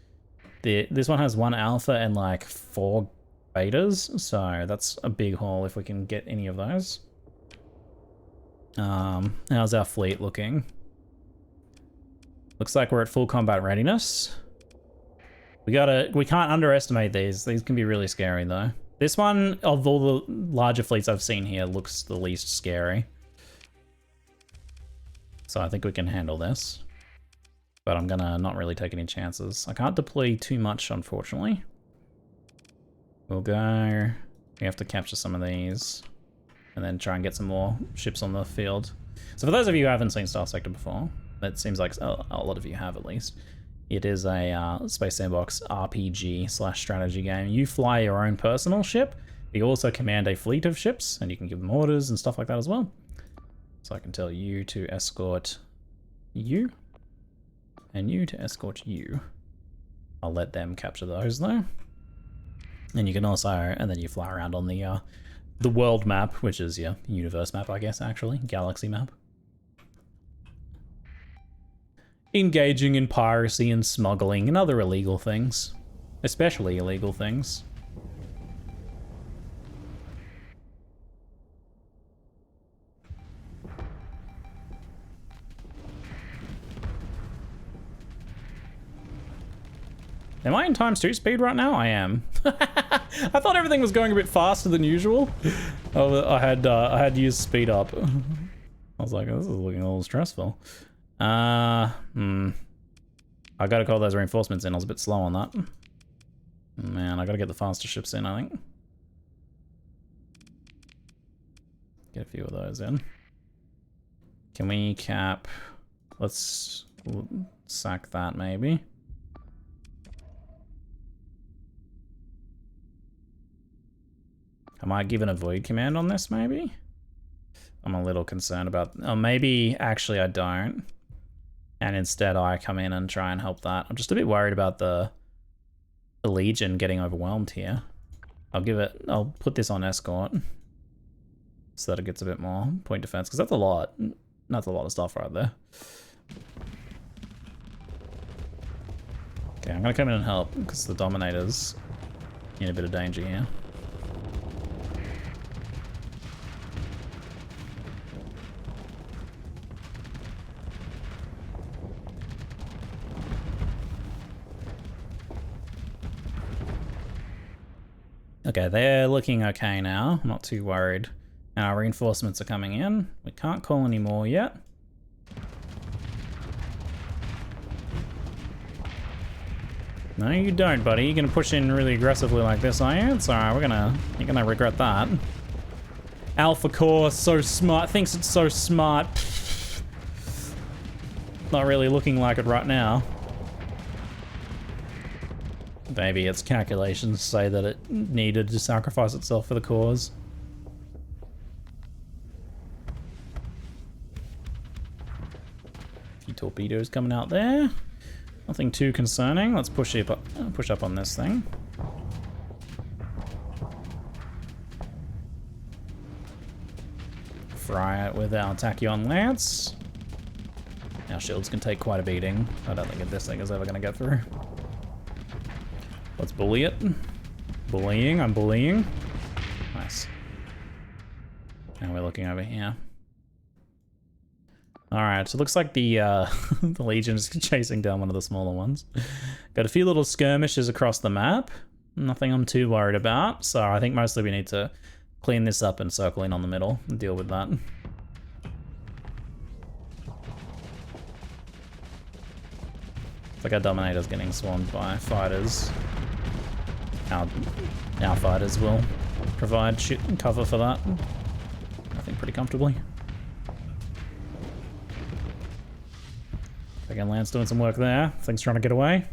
Speaker 1: This one has 1 alpha and like 4 betas, so that's a big haul if we can get any of those. How's our fleet looking? Looks like we're at full combat readiness. We can't underestimate these. These can be really scary though. This one, of all the larger fleets I've seen here, looks the least scary. So I think we can handle this. But I'm gonna not really take any chances. I can't deploy too much, unfortunately. We'll go... We have to capture some of these. And then try and get some more ships on the field. So for those of you who haven't seen StarSector before, that seems like a lot of you have at least. It is a Space Sandbox RPG/strategy game. You fly your own personal ship. You also command a fleet of ships, and you can give them orders and stuff like that as well. So I can tell you to escort you, and you to escort you. I'll let them capture those though. And you can also, and then you fly around on the world map, which is your universe map, I guess, actually, galaxy map. Engaging in piracy and smuggling and other illegal things, especially illegal things. Am I in ×2 speed right now? I am. I thought everything was going a bit faster than usual. I had used speed up. I was like, this is looking a little stressful. I gotta call those reinforcements in. I was a bit slow on that. Man, I gotta get the faster ships in, I think. Get a few of those in. Can we cap... Let's sack that, maybe. Am I given a void command on this, maybe? I'm a little concerned about... Oh, maybe actually I don't. And instead I come in and try and help that. I'm just a bit worried about the Legion getting overwhelmed here. I'll put this on escort. So that it gets a bit more point defense, because that's a lot. That's a lot of stuff right there. Okay, I'm gonna come in and help, because the Dominator's in a bit of danger here. Okay, they're looking okay now. I'm not too worried. And our reinforcements are coming in. We can't call any more yet. No, you don't, buddy. You're gonna push in really aggressively like this, are you? It's alright, you're gonna regret that. Alpha Core, so smart, thinks it's so smart. Not really looking like it right now. Maybe its calculations say that it needed to sacrifice itself for the cause. A few torpedoes coming out there. Nothing too concerning. Let's push up on this thing. Fry it with our Tachyon Lance. Our shields can take quite a beating. I don't think this thing is ever going to get through. Let's bully it. Bullying, I'm bullying. Nice. Now we're looking over here. Alright, so it looks like the the Legion is chasing down one of the smaller ones. Got a few little skirmishes across the map. Nothing I'm too worried about. So I think mostly we need to clean this up and circle in on the middle and deal with that. It's like our Dominator's getting swarmed by fighters. Our fighters will provide shit and cover for that. I think pretty comfortably. Again, Lance doing some work there. Thing's trying to get away.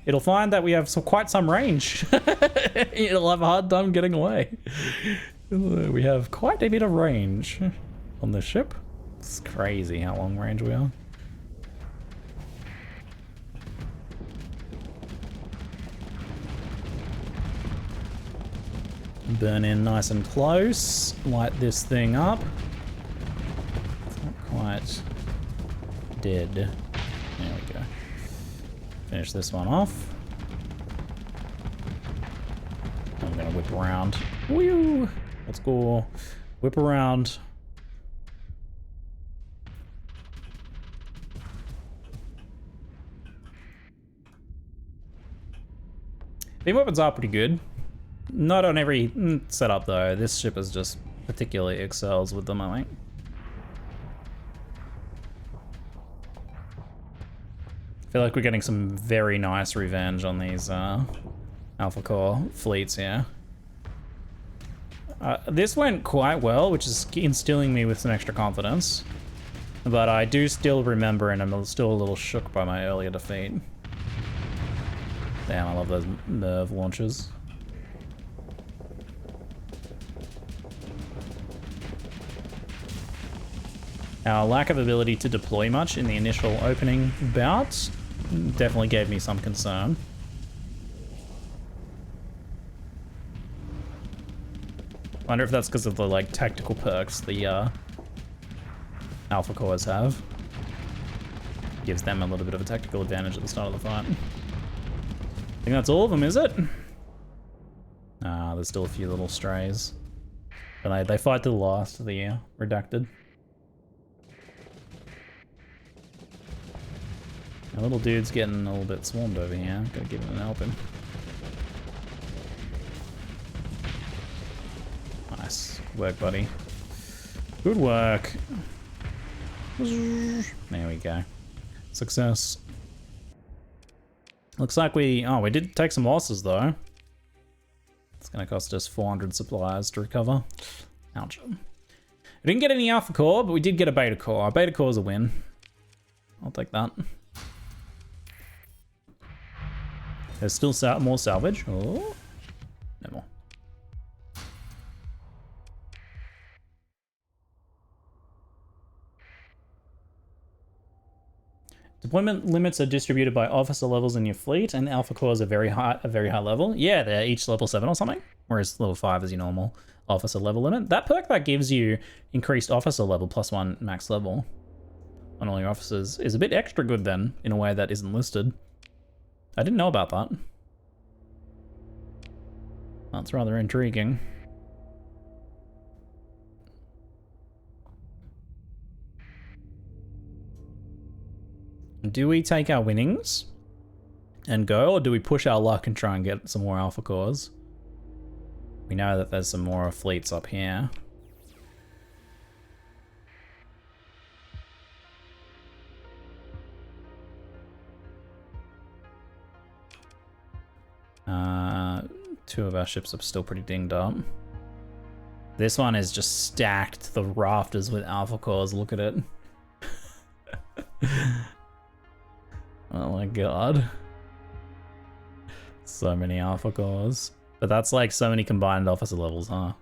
Speaker 1: It'll find that we have quite some range. It'll have a hard time getting away. We have quite a bit of range on this ship. It's crazy how long range we are. Burn in nice and close. Light this thing up. It's not quite dead. There we go. Finish this one off. I'm gonna whip around. Woo! Let's go. Whip around. Beam weapons are pretty good. Not on every setup though. This ship is just particularly excels with them, I think. I feel like we're getting some very nice revenge on these Alpha Core fleets here. This went quite well, which is instilling me with some extra confidence. But I do still remember, and I'm still a little shook by my earlier defeat. Damn, I love those nerve launchers. Our lack of ability to deploy much in the initial opening bouts definitely gave me some concern. Wonder if that's because of the like tactical perks the Alpha Cores have. Gives them a little bit of a tactical advantage at the start of the fight. I think that's all of them, is it? There's still a few little strays. But they fight to the last of the redacted. Our little dude's getting a little bit swarmed over here. Gotta give him an helping. Nice. Good work, buddy. Good work. There we go. Success. Looks like we did take some losses though. It's gonna cost us 400 supplies to recover. Ouch. We didn't get any Alpha Core, but we did get a Beta Core. Our Beta Core is a win. I'll take that. There's still more salvage. Oh, no more. Deployment limits are distributed by officer levels in your fleet, and Alpha Cores are very high level. Yeah, they're each level 7 or something, whereas level 5 is your normal officer level limit. That perk that gives you increased officer level +1 max level on all your officers is a bit extra good then, in a way that isn't listed. I didn't know about that. That's rather intriguing. Do we take our winnings and go, or do we push our luck and try and get some more Alpha Cores? We know that there's some more fleets up here. Two of our ships are still pretty dinged up. This one is just stacked to the rafters with Alpha Cores. Look at it. Oh my god. So many Alpha Cores. But that's like so many combined officer levels, huh?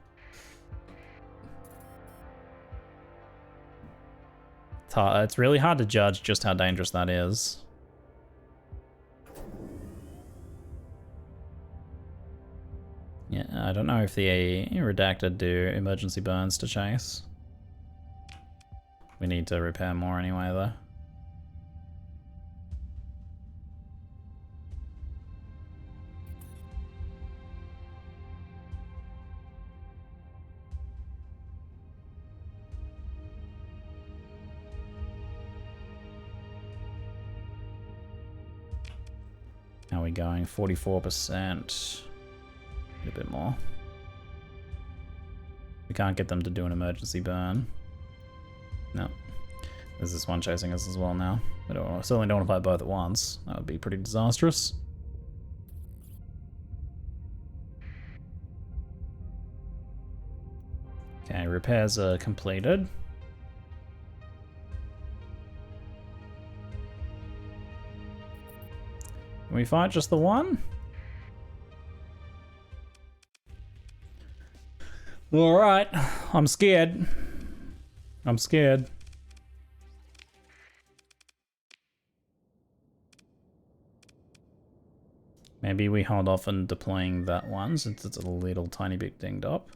Speaker 1: It's really hard to judge just how dangerous that is. Yeah, I don't know if the redacted do emergency burns to chase. We need to repair more anyway, though. How are we going? 44%. A bit more. We can't get them to do an emergency burn. No. There's this one chasing us as well now. I certainly don't want to fight both at once. That would be pretty disastrous. Okay, repairs are completed. Can we fight just the one? Alright, I'm scared. I'm scared. Maybe we hold off on deploying that one since it's a little tiny bit dinged up.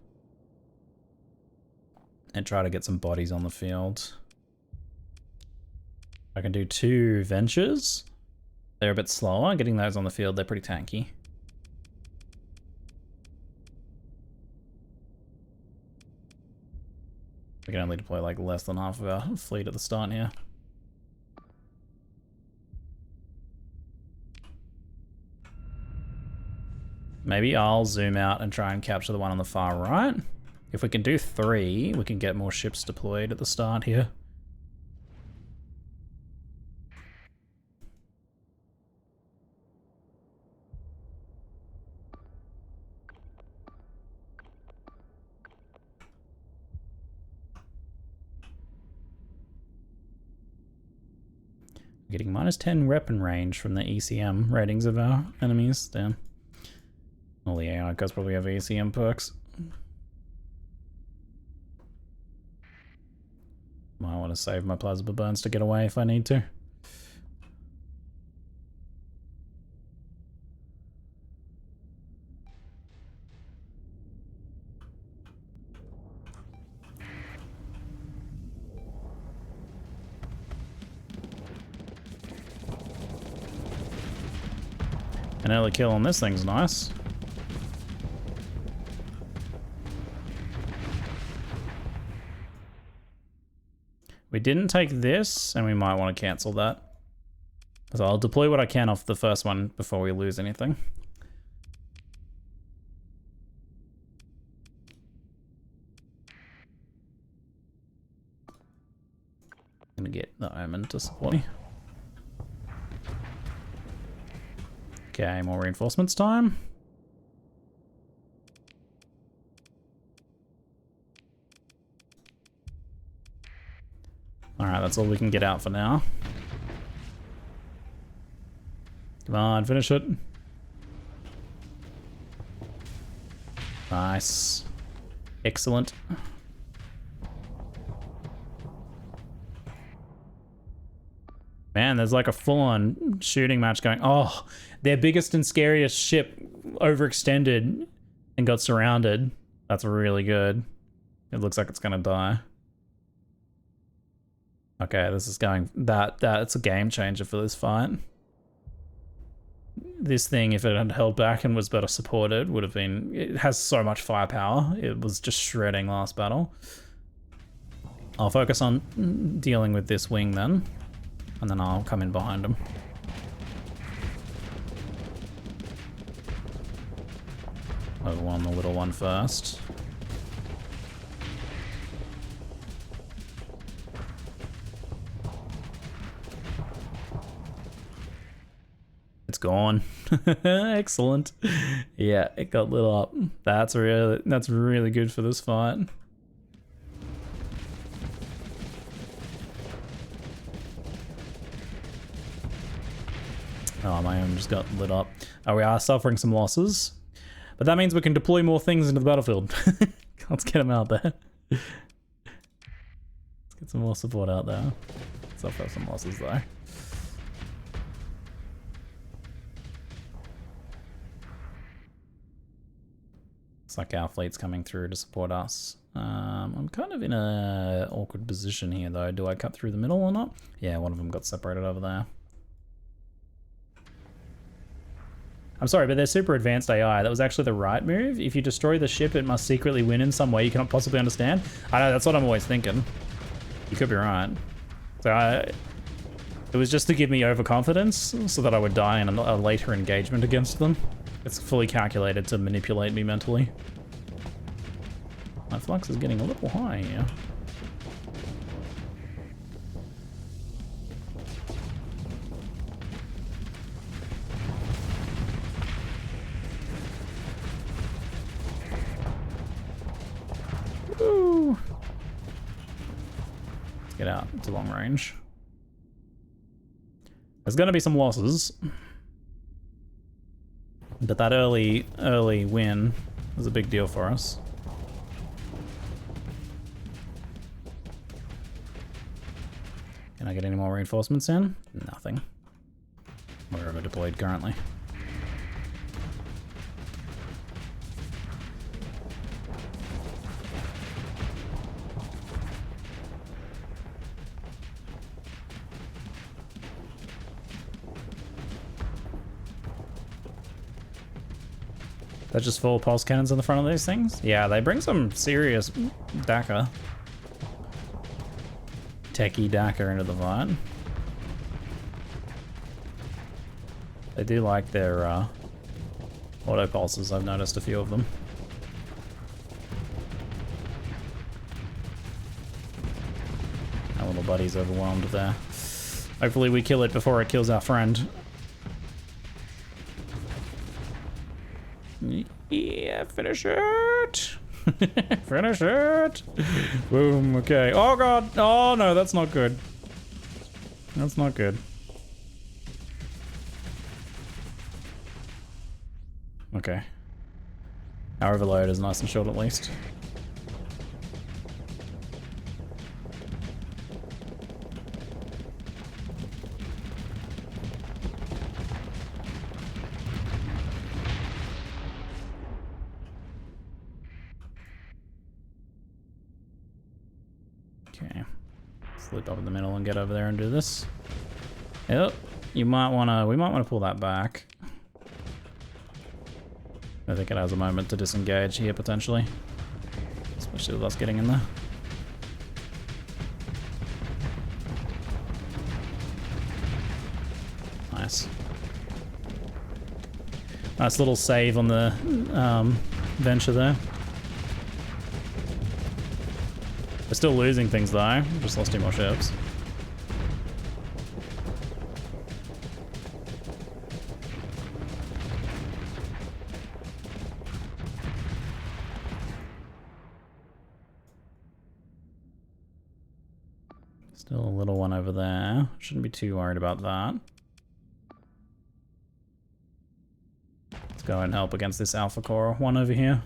Speaker 1: And try to get some bodies on the field. I can do 2 ventures. They're a bit slower. Getting those on the field, they're pretty tanky. We can only deploy like less than half of our fleet at the start here. Maybe I'll zoom out and try and capture the one on the far right. If we can do 3, we can get more ships deployed at the start here. Getting -10 weapon range from the ECM ratings of our enemies. Damn. All the AI guys probably have ECM perks. Might want to save my plasma burns to get away if I need to. An early kill on this thing's nice. We didn't take this, and we might want to cancel that. So I'll deploy what I can off the first one before we lose anything. I'm gonna get the Omen to support me. Okay, more reinforcements time. Alright, that's all we can get out for now. Come on, finish it. Nice. Excellent. Man, there's like a full-on shooting match going. Oh, their biggest and scariest ship overextended and got surrounded. That's really good. It looks like it's gonna die. Okay, this is going... That's a game changer for this fight. This thing, if it had held back and was better supported, would have been... It has so much firepower. It was just shredding last battle. I'll focus on dealing with this wing then. And then I'll come in behind him. Overwhelm the little one first. It's gone. Excellent. Yeah, it got lit up. That's really good for this fight. Oh, my own just got lit up. Oh, we are suffering some losses. But that means we can deploy more things into the battlefield. Let's get them out there. Let's get some more support out there. Suffer some losses though. Looks like our fleet's coming through to support us. I'm kind of in a awkward position here though. Do I cut through the middle or not? Yeah, one of them got separated over there. I'm sorry, but they're super advanced AI. That was actually the right move. If you destroy the ship, it must secretly win in some way you cannot possibly understand. I know, that's what I'm always thinking. You could be right. So it was just to give me overconfidence so that I would die in a later engagement against them. It's fully calculated to manipulate me mentally. My flux is getting a little high here. Woo! Let's get out to long range. There's gonna be some losses. But that early win was a big deal for us. Can I get any more reinforcements in? Nothing. We're over deployed currently. That's just full pulse cannons on the front of these things? Yeah, they bring some serious DACA. Techie DACA into the fight. They do like their auto pulses, I've noticed a few of them. Our little buddy's overwhelmed there. Hopefully we kill it before it kills our friend. Yeah, finish it! Finish it! Boom, okay. Oh god! Oh no, that's not good. That's not good. Okay. Our overload is nice and short at least. Okay, slip up in the middle and get over there and do this. Yep, we might wanna pull that back. I think it has a moment to disengage here potentially, especially with us getting in there. Nice. Nice little save on the venture there. We're still losing things though, just lost 2 more ships. Still a little one over there. Shouldn't be too worried about that. Let's go and help against this Alpha Core one over here.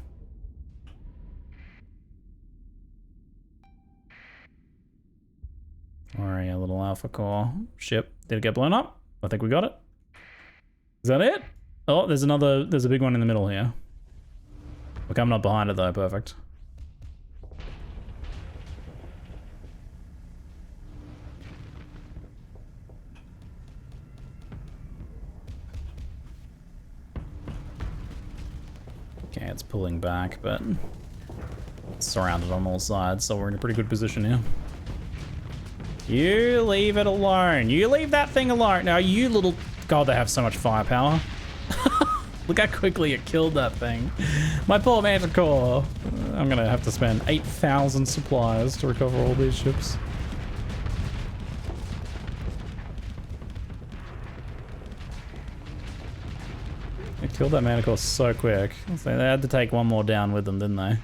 Speaker 1: Alright, a little Alpha Core ship. Did it get blown up? I think we got it. Is that it? Oh, there's a big one in the middle here. We're coming up behind it though, perfect. Okay, it's pulling back, but it's surrounded on all sides, so we're in a pretty good position here. You leave it alone. You leave that thing alone. Now, you little... God, they have so much firepower. Look how quickly it killed that thing. My poor Manticore. I'm gonna have to spend 8,000 supplies to recover all these ships. It killed that Manticore so quick. So they had to take one more down with them, didn't they?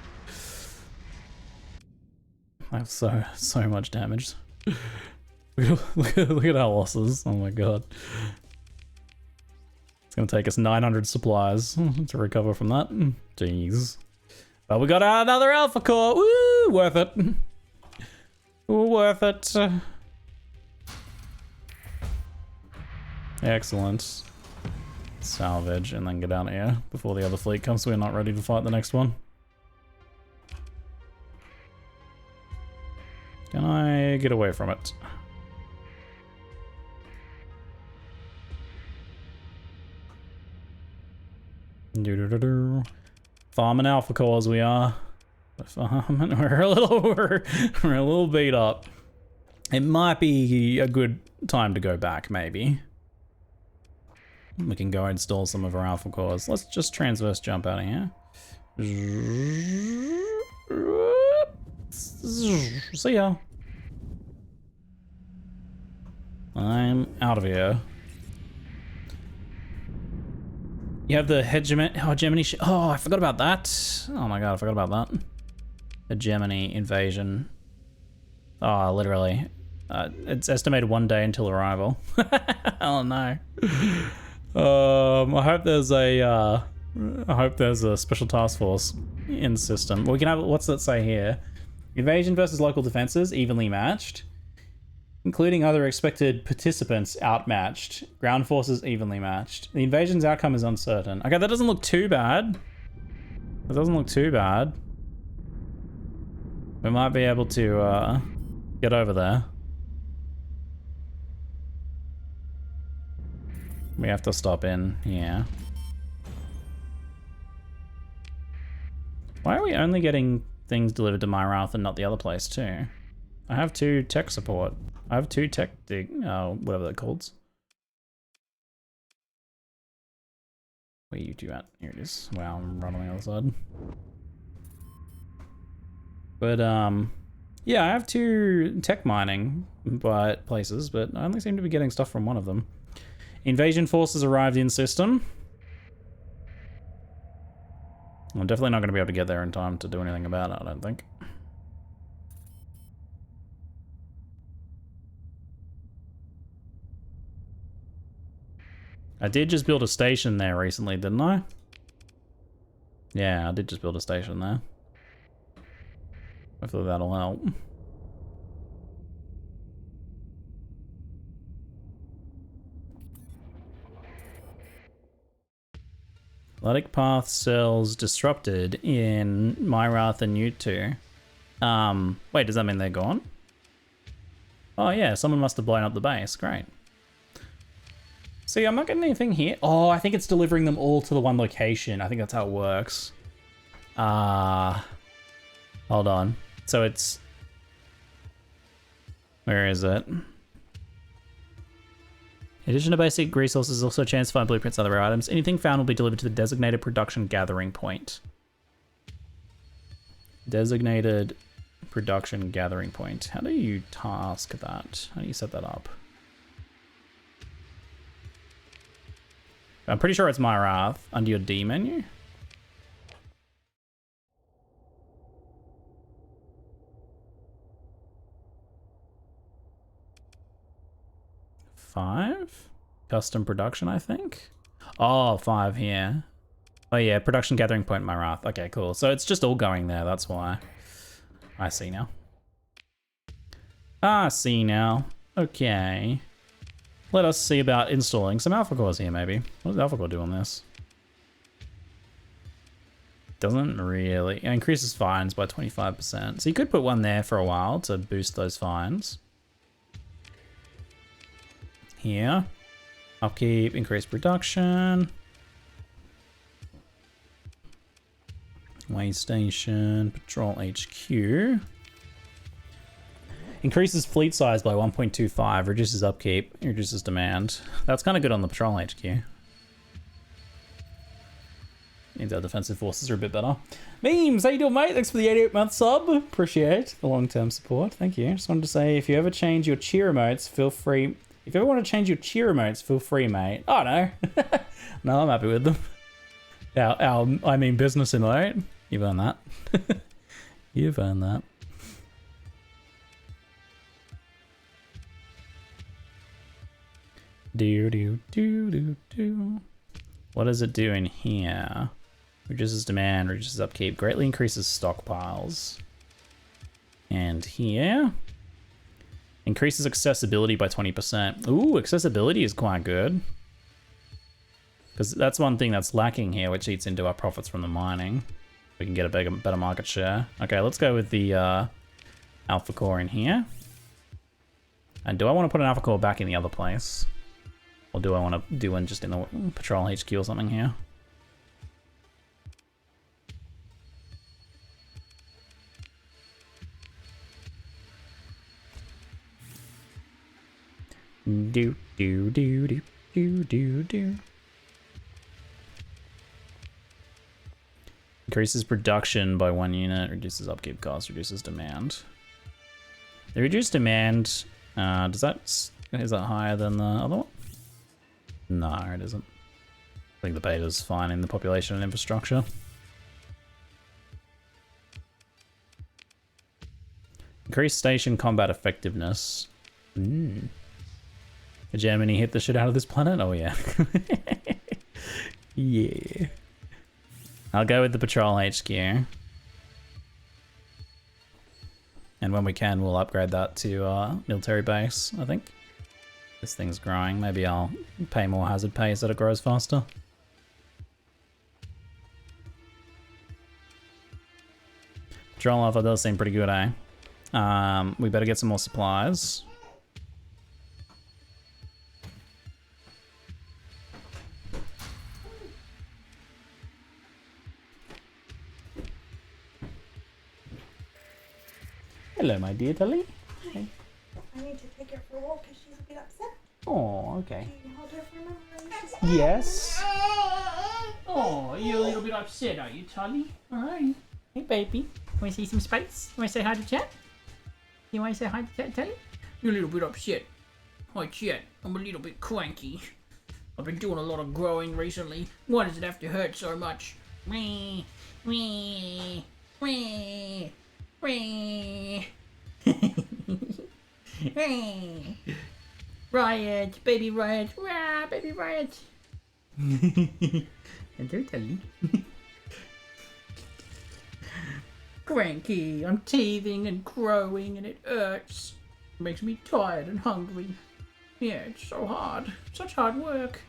Speaker 1: I have so much damage. Look at our losses. Oh my god. It's gonna take us 900 supplies to recover from that. Jeez. But we got another Alpha Core. Woo! Worth it. Worth it. Excellent. Salvage and then get out of here before the other fleet comes so we're not ready to fight the next one. Can I get away from it? Doo-doo-doo-doo. Farming alpha cores we are. Farming. We're a little beat up. It might be a good time to go back, maybe. We can go install some of our alpha cores. Let's just transverse jump out of here. See ya. I'm out of here. You have the hegemony. Oh, I forgot about that. Oh my god, I forgot about that. Hegemony invasion. Oh, literally. It's estimated 1 day until arrival. Oh no. I hope there's a special task force in the system. We can have, what's that say here? Invasion versus local defenses, evenly matched. Including other expected participants outmatched. Ground forces evenly matched. The invasion's outcome is uncertain. Okay, that doesn't look too bad. That doesn't look too bad. We might be able to get over there. We have to stop in here. Why are we only getting things delivered to Myrath and not the other place too? I have 2 tech support. I have 2 tech whatever they're called. Where are you 2 at? Here it is. Wow, I'm right on the other side. But yeah, I have 2 tech mining places, but I only seem to be getting stuff from one of them. Invasion forces arrived in system. I'm definitely not going to be able to get there in time to do anything about it, I don't think. I did just build a station there recently, didn't I? Yeah, I did just build a station there. Hopefully that'll help. Athletic path cells disrupted in Myrath and U2. Wait, does that mean they're gone? Oh yeah, someone must have blown up the base. Great. See, I'm not getting anything here. Oh, I think it's delivering them all to the one location. I think that's how it works. Hold on. So it's... Where is it? In addition to basic resources, also a chance to find blueprints and other items. Anything found will be delivered to the designated production gathering point. Designated production gathering point. How do you task that? How do you set that up? I'm pretty sure it's Myrath under your D menu. Five? Custom production, I think. Oh, 5 here. Oh yeah, production gathering point Myrath. Okay, cool. So it's just all going there, that's why. I see now. I see now. Okay. Let us see about installing some alpha cores here, maybe. What does alpha core do on this? Doesn't really. It increases fines by 25%. So you could put one there for a while to boost those fines. Here. Upkeep, increase production. Way station, patrol HQ. Increases fleet size by 1.25, reduces upkeep, reduces demand. That's kind of good on the patrol HQ. Means our defensive forces are a bit better. Memes, how you doing, mate? Thanks for the 88-month sub. Appreciate the long-term support. Thank you. Just wanted to say, if you ever change your cheer emotes, feel free. If you ever want to change your cheer emotes, feel free, mate. Oh, no. No, I'm happy with them. I mean business emote. You've earned that. You've earned that. Do. What does it do in here? Reduces demand, reduces upkeep, greatly increases stockpiles. And here, increases accessibility by 20%. Ooh, accessibility is quite good. Because that's one thing that's lacking here, which eats into our profits from the mining. We can get a better market share. Okay, let's go with the alpha core in here. And do I want to put an alpha core back in the other place? Or do I want to do one just in the patrol HQ or something here? Do do do do do do do. Increases production by 1 unit, reduces upkeep cost, reduces demand. The reduced demand, is that higher than the other one? No, it isn't. I think the beta's fine in the population and infrastructure. Increased station combat effectiveness. Germany hit the shit out of this planet? Oh yeah. Yeah. I'll go with the patrol HQ. And when we can, we'll upgrade that to military base, I think. This thing's growing. Maybe I'll pay more hazard pay so that it grows faster. Patrol Alpha does seem pretty good, eh? We better get some more supplies. Hello, my dear Tully.
Speaker 2: Hi. I need to take her for a walk because she's a bit upset.
Speaker 1: Oh, okay.
Speaker 2: Can you hold her for a moment?
Speaker 1: Yes.
Speaker 3: Oh, you're a little bit upset, are you, Tully? Alright. Hey, baby. Want to see some space? Want to say hi to Chat? You want to say hi to Chat, Tully? You're a little bit upset. Hi, Chat. I'm a little bit cranky. I've been doing a lot of growing recently. Why does it have to hurt so much? Wee, wee, wee, wee. Wee. Riot, baby riot, rah, baby riot. Hello, Tully. Cranky, I'm teething and growing and it hurts. It makes me tired and hungry. Yeah, it's so hard. Such hard work.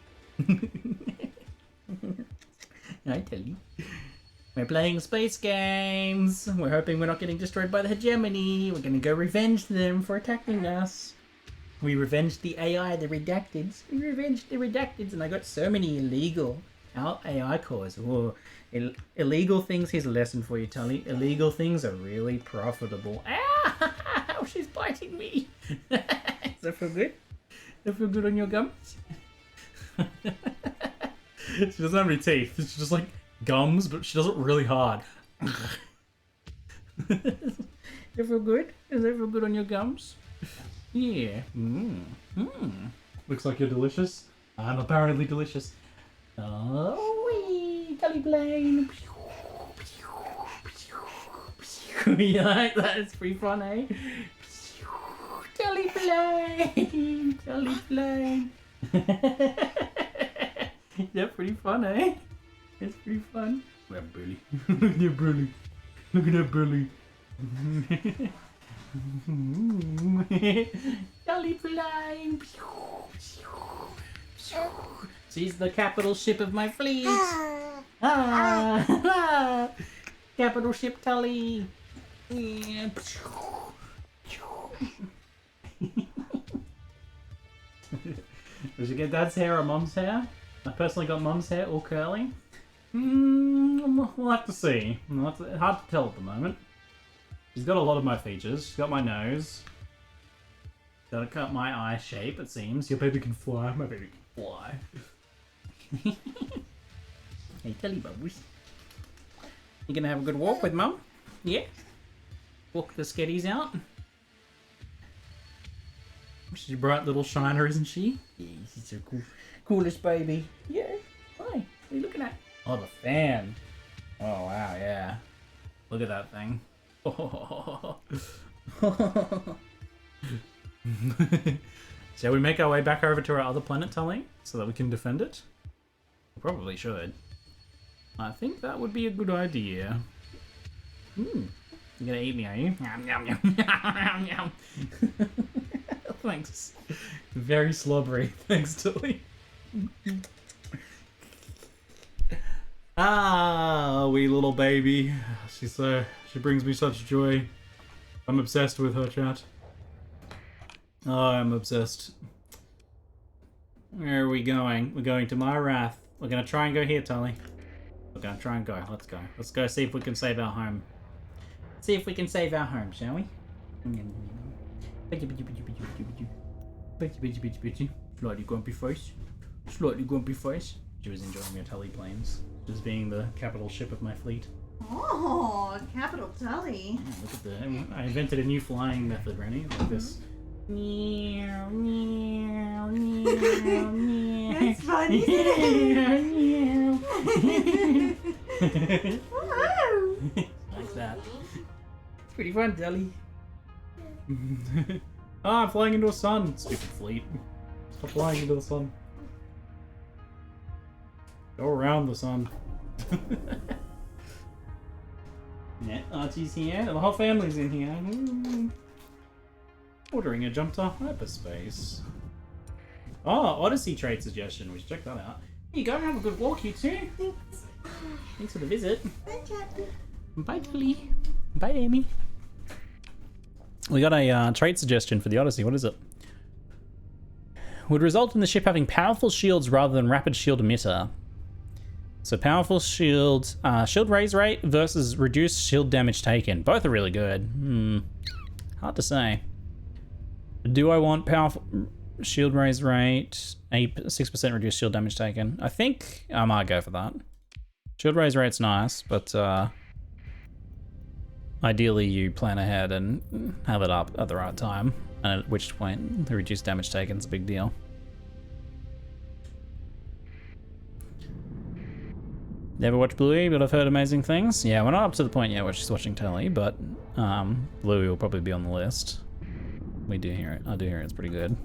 Speaker 3: I tell you. We're playing space games. We're hoping we're not getting destroyed by the hegemony. We're gonna go revenge them for attacking us. We revenged the AI, the redacteds. We revenged the redacteds, and I got so many illegal AI cores. Whoa. Illegal things, here's a lesson for you, Tully. Illegal things are really profitable. Ah! She's biting me. Does that feel good? Does that feel good on your gums?
Speaker 1: She doesn't have any teeth. It's just like gums, but she does it really hard.
Speaker 3: Does that feel good? Does that feel good on your gums? Yeah.
Speaker 1: Looks like you're delicious. I'm apparently delicious.
Speaker 3: Oh, wee, Tully Blaine. You like that? It's pretty fun, eh? Tully Blaine. Tully Blaine. Yeah, pretty fun, eh? It's pretty fun.
Speaker 1: Look at Burly. Look at that Burly. Look at that Burly.
Speaker 3: Tully Blaine. She's the capital ship of my fleet. Ah. Capital ship Tully. Yeah.
Speaker 1: Did you get Dad's hair or Mum's hair? I personally got Mum's hair all curly. We'll have to see. Hard to tell at the moment. She's got a lot of my features. She's got my nose. Gotta cut my eye shape, it seems. Your baby can fly. My baby can fly.
Speaker 3: Hey, Tully Bubbles. You gonna have a good walk with Mum? Yeah? Walk the sketties out?
Speaker 1: She's a bright little shiner, isn't she?
Speaker 3: Yeah, she's so cool. Coolest baby. Yeah. Hi. What are you looking at?
Speaker 1: Oh, the fan. Oh, wow, yeah. Look at that thing. Shall we make our way back over to our other planet, Tully, so that we can defend it? We probably should. I think that would be a good idea. You're gonna eat me, are you? Yum, yum, yum, yum, yum. Thanks. Very slobbery. Thanks, Tully. Ah, wee little baby. She brings me such joy. I'm obsessed with her, chat. Oh, I'm obsessed. Where are we going? We're going to Myrath. We're gonna try and go here, Tully. We're gonna try and go. Let's go. Let's go see if we can save our home. See if we can save our home, shall we? Slightly grumpy face. Slightly grumpy face. She was enjoying her Tully planes. Just being the capital ship of my fleet.
Speaker 2: Oh, capital Tully.
Speaker 1: Yeah, look at the... I invented a new flying method, Rennie. Like this. Meow, meow, meow, meow.
Speaker 2: That's funny, isn't it?
Speaker 1: Like that. It's pretty fun, Tully. Ah, I'm flying into a sun. Stupid fleet. Stop flying into the sun. Go around the sun. Yeah, Archie's here. The whole family's in here. Ordering a jump to hyperspace. Oh, Odyssey trade suggestion. We should check that out. Here you go. Have a good walk, you two.
Speaker 2: Thanks.
Speaker 1: Thanks for the visit.
Speaker 2: Bye, Captain.
Speaker 1: Bye, Tully. Bye, Amy. We got a trait suggestion for the Odyssey. What is it? Would result in the ship having powerful shields rather than rapid shield emitter. So powerful shield, shield raise rate versus reduced shield damage taken. Both are really good. Hard to say. Do I want powerful shield raise rate, 6% reduced shield damage taken? I think I might go for that. Shield raise rate's nice, but ideally you plan ahead and have it up at the right time, and at which point the reduced damage taken is a big deal. Never watched Bluey, but I've heard amazing things. Yeah, we're not up to the point yet where she's watching telly, but Bluey will probably be on the list. We do hear it. I do hear it's pretty good.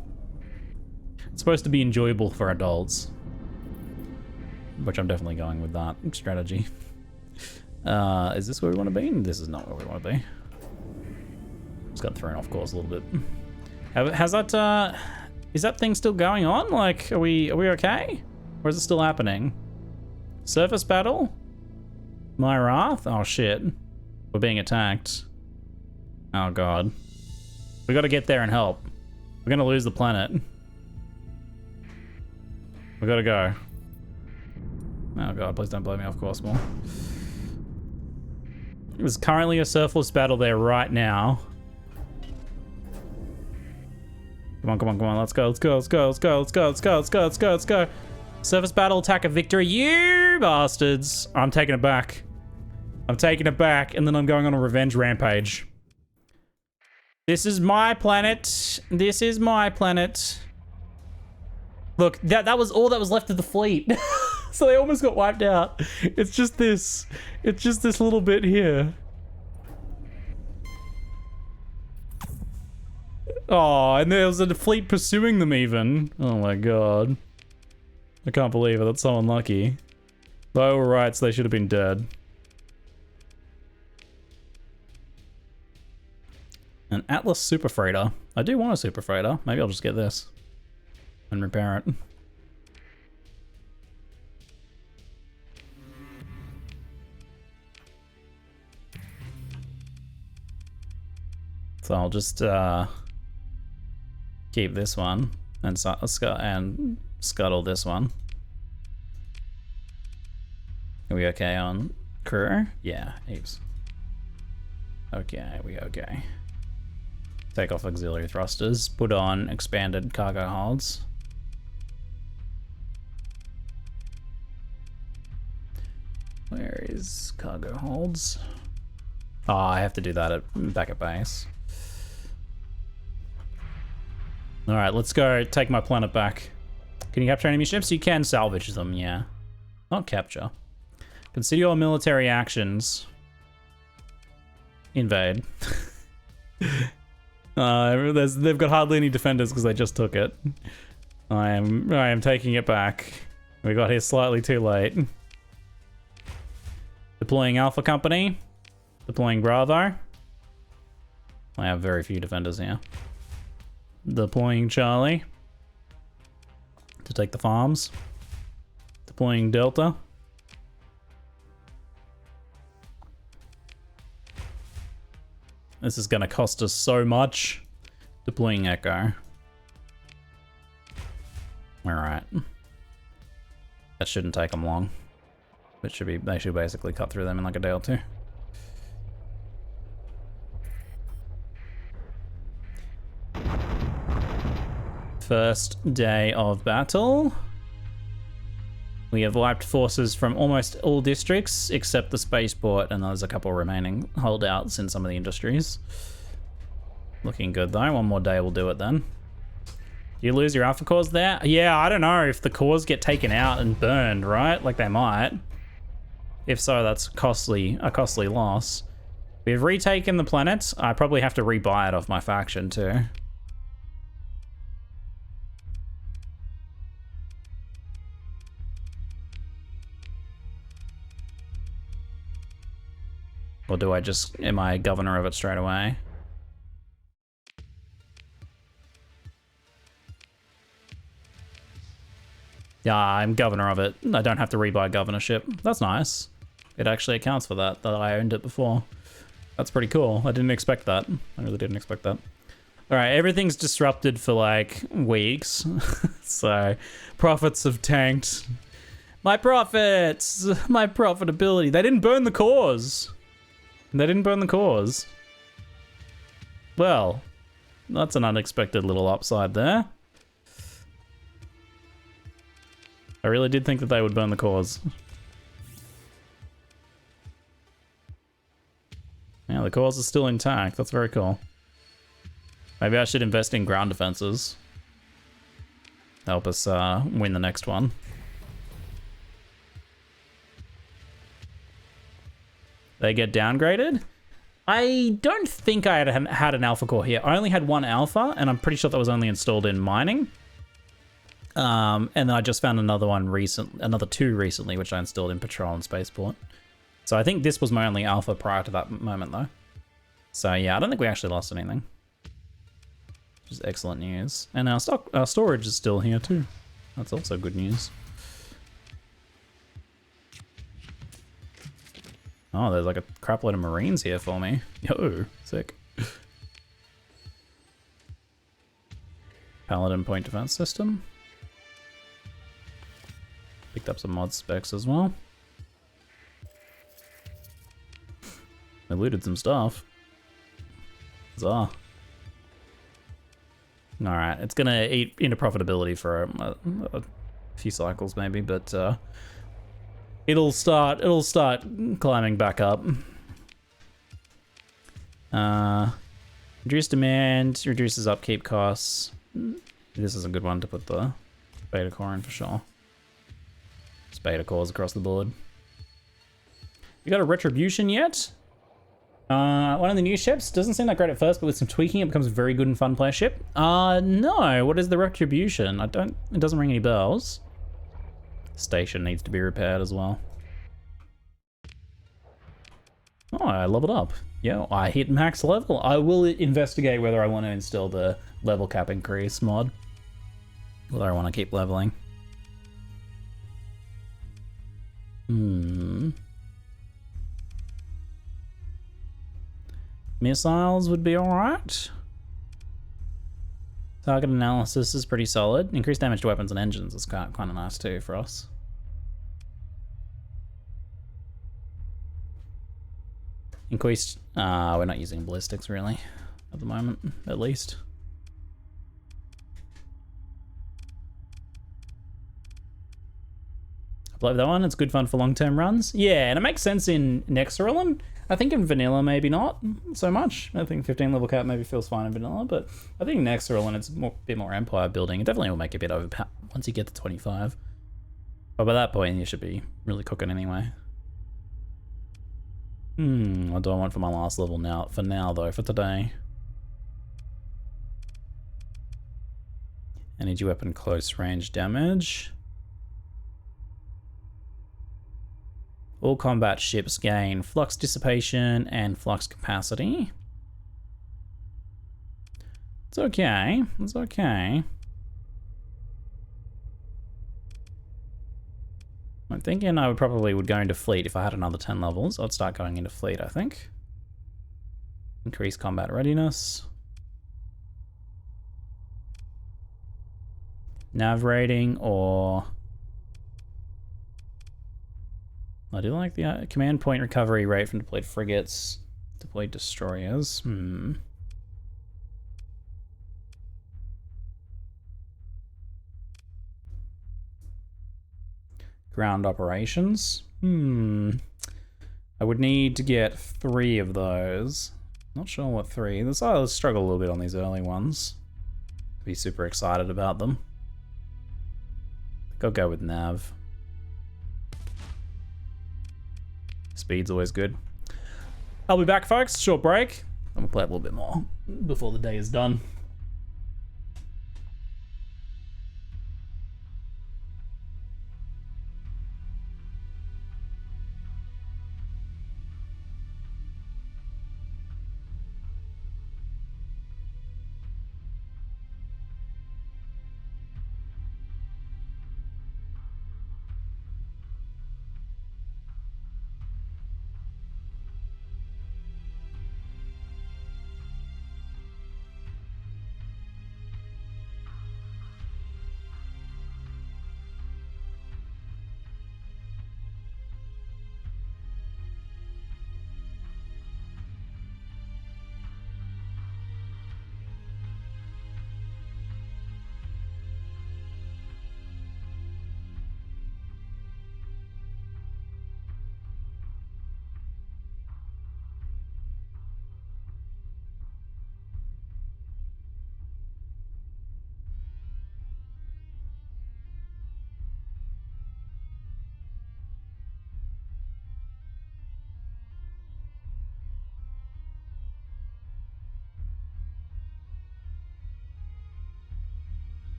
Speaker 1: It's supposed to be enjoyable for adults, which I'm definitely going with that strategy. Is this where we want to be? This is not where we want to be. Just got thrown off course a little bit. Has that, is that thing still going on? Like, are we okay? Or is it still happening? Surface battle? Myrath? Oh shit. We're being attacked. Oh god. We gotta get there and help. We're gonna lose the planet. We gotta go. Oh god, please don't blow me off course more. There's currently a surface battle there right now. Come on, come on, come on, let's go, let's go, let's go, let's go, let's go, let's go, let's go, let's go, let's go. Surface battle, attack of victory, you bastards! I'm taking it back. I'm taking it back, and then I'm going on a revenge rampage. This is my planet. This is my planet. Look, that was all that was left of the fleet. So they almost got wiped out. It's just this little bit here. Oh, and there was a fleet pursuing them even. Oh my god. I can't believe it, that's so unlucky. By all rights, they should have been dead. An Atlas Super Freighter. I do want a Super Freighter. Maybe I'll just get this and repair it. So I'll just keep this one and scuttle this one. Are we okay on crew? Yeah, heaps. Okay, we okay. Take off auxiliary thrusters, put on expanded cargo holds. Where is cargo holds? Oh, I have to do that back at base. All right, let's go take my planet back. Can you capture enemy ships? You can salvage them, yeah. Not capture. Consider your military actions. Invade. They've got hardly any defenders because they just took it. I am taking it back. We got here slightly too late. Deploying Alpha Company. Deploying Bravo. I have very few defenders here. Deploying Charlie to take the farms. Deploying Delta. This is gonna cost us so much. Deploying Echo. Alright. That shouldn't take them long. They should basically cut through them in like a day or two. First day of battle. We have wiped forces from almost all districts except the spaceport, and there's a couple remaining holdouts in some of the industries. Looking good though. One more day will do it then. Do you lose your alpha cores there? Yeah, I don't know if the cores get taken out and burned, right? Like they might. If so, that's a costly loss. We've retaken the planet. I probably have to rebuy it off my faction too. Or do I just, am I governor of it straight away? Yeah, I'm governor of it. I don't have to rebuy governorship. That's nice. It actually accounts for that I owned it before. That's pretty cool. I didn't expect that. I really didn't expect that. All right, everything's disrupted for like weeks. So profits have tanked. My profits, my profitability. They didn't burn the cores. They didn't burn the cores. Well, that's an unexpected little upside there. I really did think that they would burn the cores. Yeah, the cores are still intact. That's very cool. Maybe I should invest in ground defenses. Help us win the next one. They get downgraded? I don't think I had an alpha core here. I only had one alpha, and I'm pretty sure that was only installed in mining. And then I just found another two recently, which I installed in patrol and spaceport. So I think this was my only alpha prior to that moment, though. So yeah, I don't think we actually lost anything. Which is excellent news. And our storage is still here too. That's also good news. Oh, there's like a crap load of Marines here for me. Yo, sick. Paladin point defense system. Picked up some mod specs as well. I looted some stuff. Huzzah. Alright, it's gonna eat into profitability for a few cycles maybe, but it'll start climbing back up. Reduce demand, reduces upkeep costs. This is a good one to put the beta core in for sure. Just beta cores across the board. You got a retribution yet? One of the new ships doesn't seem that great at first, but with some tweaking, it becomes a very good and fun player ship. No. What is the retribution? It doesn't ring any bells. Station needs to be repaired as well. Oh, I leveled up. Yeah, I hit max level. I will investigate whether I want to install the level cap increase mod. Whether I want to keep leveling. Missiles would be alright. Target analysis is pretty solid. Increased damage to weapons and engines is kind of nice too for us. Increased, we're not using ballistics really at the moment, at least. I believe that one, it's good fun for long-term runs. Yeah, and it makes sense in Nexarellan. I think in vanilla maybe not so much. I think 15 level cap maybe feels fine in vanilla, but I think Nexarellan it's a bit more empire building. It definitely will make it a bit overpowered once you get to 25. But by that point you should be really cooking anyway. What do I want for my last level now? For now though, for today. Energy weapon close range damage. All combat ships gain flux dissipation and flux capacity. It's okay. It's okay. I'm thinking I would go into fleet if I had another 10 levels. I'd start going into fleet, I think. Increase combat readiness. Nav rating, or... I do like the command point recovery rate from deployed frigates, deployed destroyers. Ground operations. I would need to get 3 of those. Not sure what 3. I'll struggle a little bit on these early ones. Be super excited about them. I think I'll go with nav. Speed's always good. I'll be back, folks. Short break. I'm gonna play a little bit more before the day is done.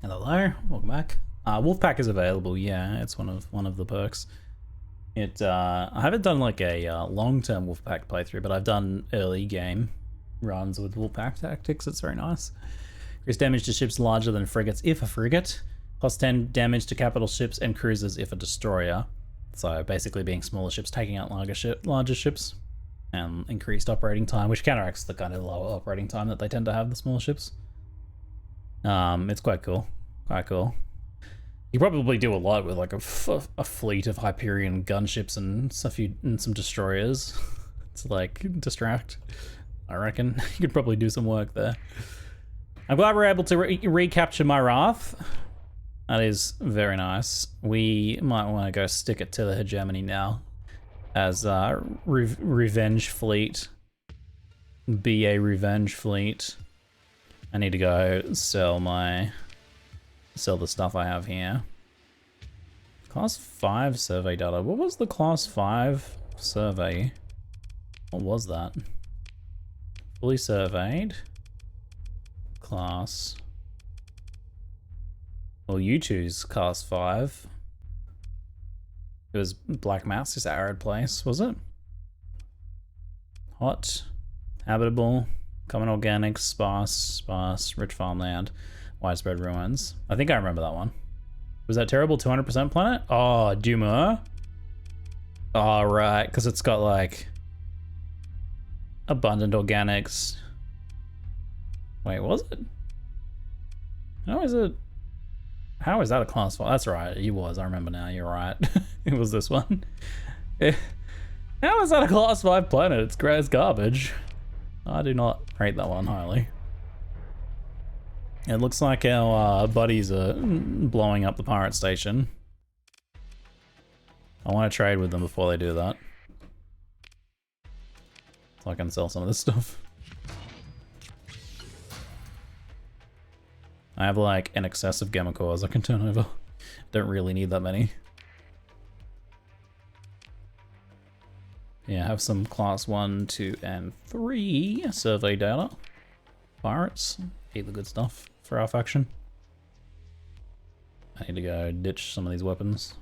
Speaker 1: Hello, welcome back. Wolfpack is available. Yeah, it's one of the perks. I haven't done like a long-term Wolfpack playthrough, but I've done early game runs with Wolfpack tactics. It's very nice. Increase damage to ships larger than frigates if a frigate. Plus 10 damage to capital ships and cruisers if a destroyer. So basically being smaller ships taking out larger ships. And increased operating time, which counteracts the kind of lower operating time that they tend to have, the smaller ships. It's quite cool. Quite cool. You probably do a lot with like a fleet of Hyperion gunships and stuff, and some destroyers to like distract. I reckon you could probably do some work there. I'm glad we're able to recapture my Wrath. That is very nice. We might want to go stick it to the hegemony now as revenge fleet. Be a revenge fleet. I need to go sell the stuff I have here. Class 5 survey data. What was the class 5 survey? What was that? Fully surveyed. Class. Well, you choose class 5. It was Black Mass, just arid place, was it? Hot. Habitable. Common organics, sparse, rich farmland, widespread ruins. I think I remember that one. Was that terrible 200% planet? Oh, Dumur. Oh, right, because it's got like abundant organics. Wait, was it? How is it? How is that a class 5? That's right, it was. I remember now, you're right. It was this one. How is that a class 5 planet? It's grass garbage. I do not rate that one highly. It looks like our buddies are blowing up the pirate station. I want to trade with them before they do that. So I can sell some of this stuff. I have like an excess of gamma cores I can turn over. Don't really need that many. Yeah, I have some class 1, 2, and 3 survey data. Pirates, eat the good stuff for our faction. I need to go ditch some of these weapons.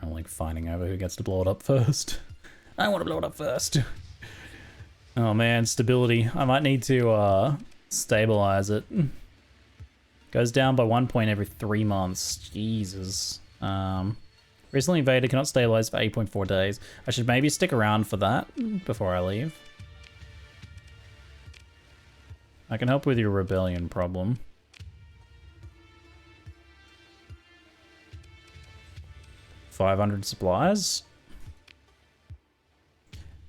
Speaker 1: I like fighting over who gets to blow it up first. I want to blow it up first. Oh man, stability. I might need to stabilize it. Goes down by 1 point every 3 months. Jesus. Recently invaded, cannot stabilize for 8.4 days. I should maybe stick around for that before I leave. I can help with your rebellion problem. $500 supplies.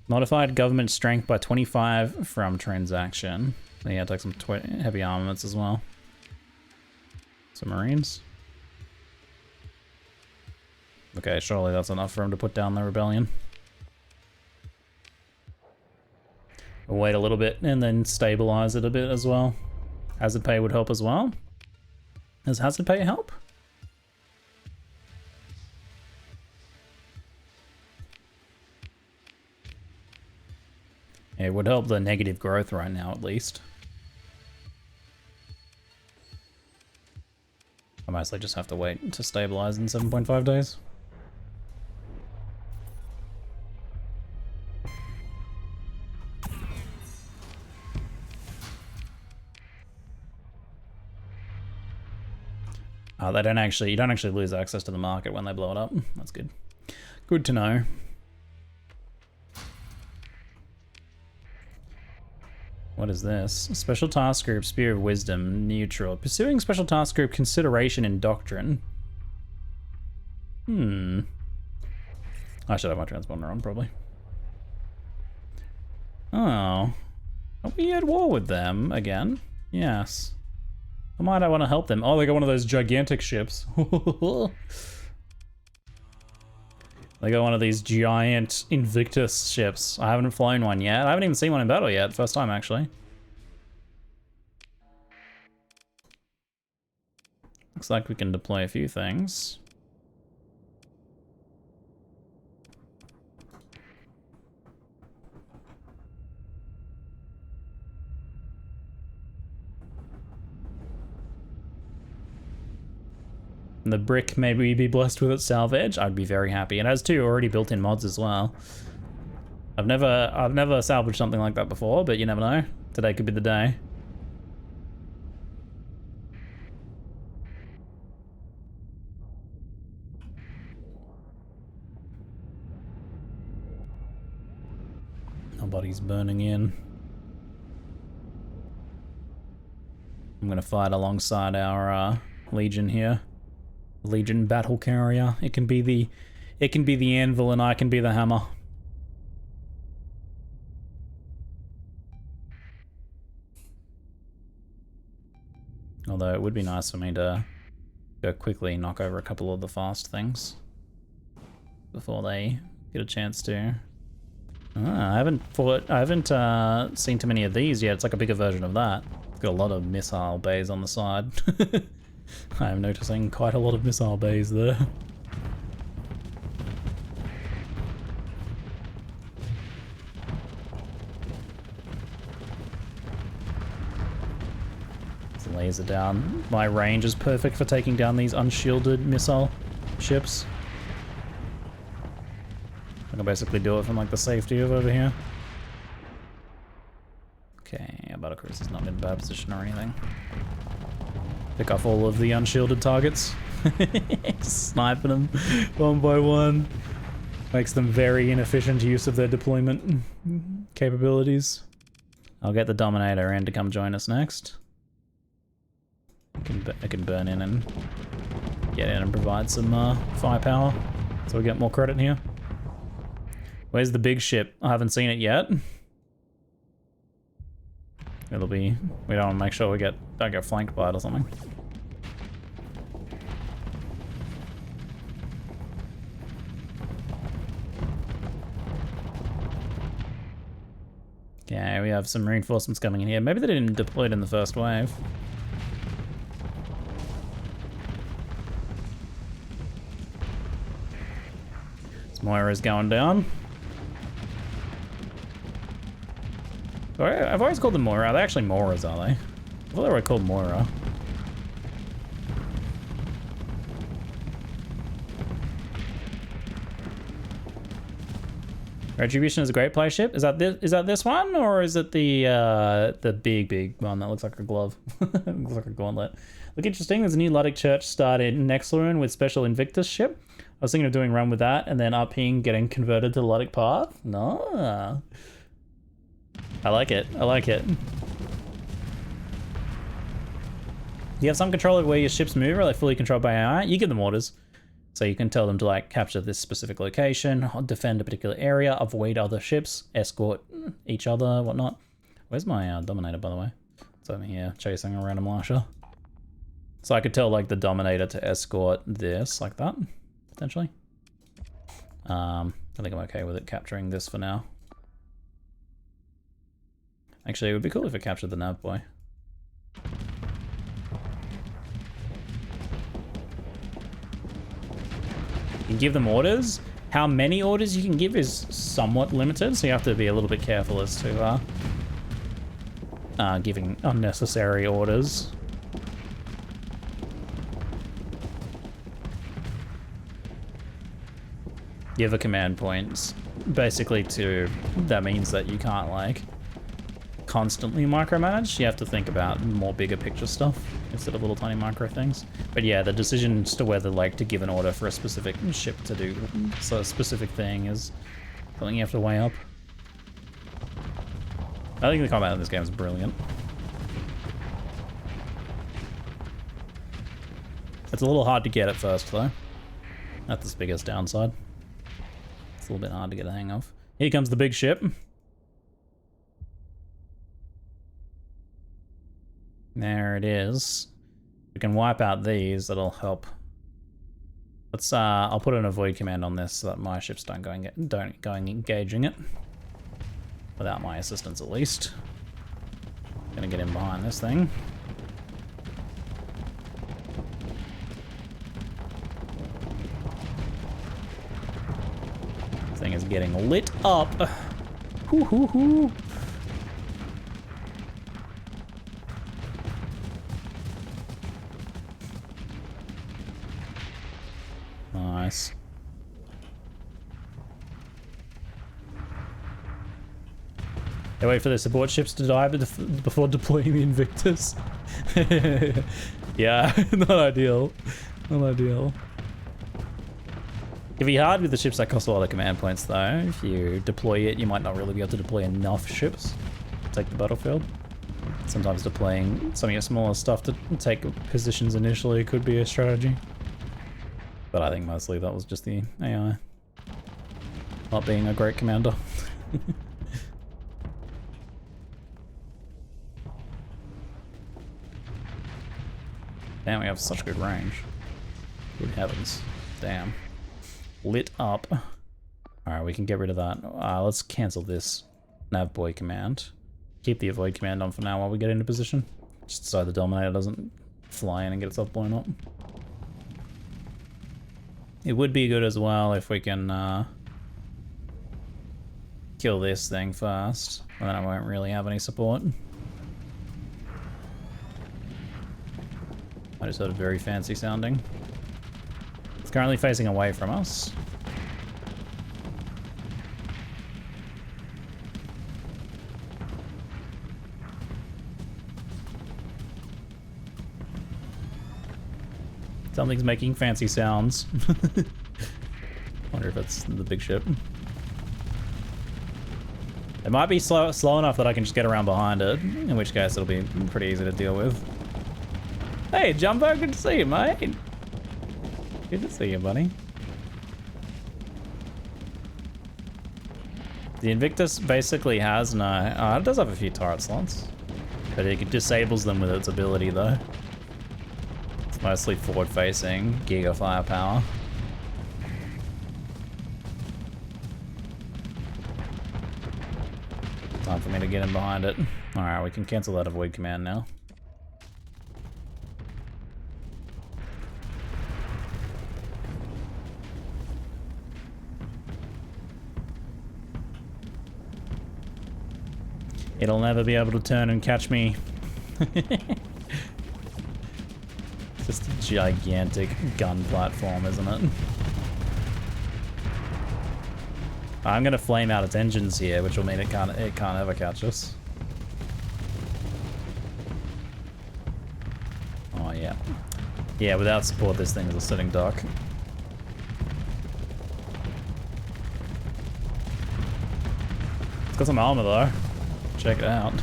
Speaker 1: Modified government strength by 25 from transaction. Yeah, take some heavy armaments as well. Some marines. Okay, surely that's enough for him to put down the rebellion. We'll wait a little bit and then stabilize it a bit as well. Hazard pay would help as well. Does hazard pay help? It would help the negative growth right now, at least. I mostly just have to wait to stabilize in 7.5 days. They don't actually, you don't actually lose access to the market when they blow it up. That's good. Good to know. What is this? Special task group, Spear of Wisdom, neutral. Pursuing special task group, consideration and doctrine. I should have my transponder on, probably. Oh. Are we at war with them again? Yes. Why might I want to help them? Oh, they got one of those gigantic ships. They got one of these giant Invictus ships. I haven't flown one yet. I haven't even seen one in battle yet. First time, actually. Looks like we can deploy a few things. The brick maybe be blessed with its salvage. I'd be very happy. It has 2 already built-in mods as well. I've never salvaged something like that before, but you never know. Today could be the day. Nobody's burning in. I'm gonna fight alongside our Legion here. Legion battle carrier. It can be the anvil and I can be the hammer. Although it would be nice for me to go quickly knock over a couple of the fast things before they get a chance to. I haven't seen too many of these yet. It's like a bigger version of that. It's got a lot of missile bays on the side. I am noticing quite a lot of missile bays there. Let's laser down. My range is perfect for taking down these unshielded missile ships. I can basically do it from like the safety of over here. Okay, yeah, Buttercruise is not in a bad position or anything. Pick off all of the unshielded targets. Sniping them one by one. Makes them very inefficient use of their deployment capabilities. I'll get the Dominator in to come join us next. I can burn in and get in and provide some firepower so we get more credit here. Where's the big ship? I haven't seen it yet. It'll be... we don't want to make sure we don't get flanked by it or something. Okay, we have some reinforcements coming in here. Maybe they didn't deploy it in the first wave. This Moira's going down. I've always called them Moira. Are they actually Moiras, are they? I thought they were called Moira. Retribution is a great play ship. Is that this one, or is it the big one that looks like a glove? Looks like a gauntlet. Look interesting. There's a new Luddic Church started in Nexlorun with special Invictus ship. I was thinking of doing run with that and then upping getting converted to Luddic Path. No. I like it. I like it. You have some control over where your ships move, or are they fully controlled by AI? You give them orders. So you can tell them to like capture this specific location, defend a particular area, avoid other ships, escort each other, whatnot. Where's my Dominator, by the way? It's over here chasing a random lasher. So I could tell like the Dominator to escort this, like that, potentially. I think I'm okay with it capturing this for now. Actually, it would be cool if it captured the nav boy. You can give them orders. How many orders you can give is somewhat limited, so you have to be a little bit careful as to giving unnecessary orders. Give a command points. Basically that means that you can't like constantly micromanage. You have to think about more bigger picture stuff instead of little tiny micro things. But yeah, the decision as to whether like to give an order for a specific ship to do so a specific thing is something you have to weigh up. I think the combat in this game is brilliant. It's a little hard to get at first though. That's its biggest downside. It's a little bit hard to get a hang of. Here comes the big ship. There it is. We can wipe out these, that'll help. Let's I'll put an avoid command on this so that my ships don't go engaging it. Without my assistance at least. Gonna get in behind this thing. This thing is getting lit up. Hoo hoo hoo. Nice. They wait for their support ships to die before deploying the Invictus. Yeah, not ideal. Not ideal. It'd be hard with the ships that cost a lot of command points though. If you deploy it, you might not really be able to deploy enough ships to take the battlefield. Sometimes deploying some of your smaller stuff to take positions initially could be a strategy. But I think mostly that was just the AI not being a great commander. Damn, we have such good range. Good heavens. Damn. Lit up. Alright, we can get rid of that. Let's cancel this nav boy command. Keep the avoid command on for now while we get into position. Just so the Dominator doesn't fly in and get itself blown up. It would be good as well if we can kill this thing first, and then I won't really have any support. I just heard it very fancy sounding. It's currently facing away from us. Something's making fancy sounds. Wonder if it's the big ship. It might be slow enough that I can just get around behind it, in which case it'll be pretty easy to deal with. Hey, Jumbo, good to see you, mate. Good to see you, buddy. The Invictus basically has no... it does have a few turret slots, but it disables them with its ability, though. It's mostly forward-facing, giga firepower. Time for me to get in behind it. Alright, we can cancel that avoid command now. It'll never be able to turn and catch me. Just a gigantic gun platform, isn't it? I'm gonna flame out its engines here, which will mean it can't ever catch us. Oh yeah. Yeah, without support this thing is a sitting duck. It's got some armor though. Check it out.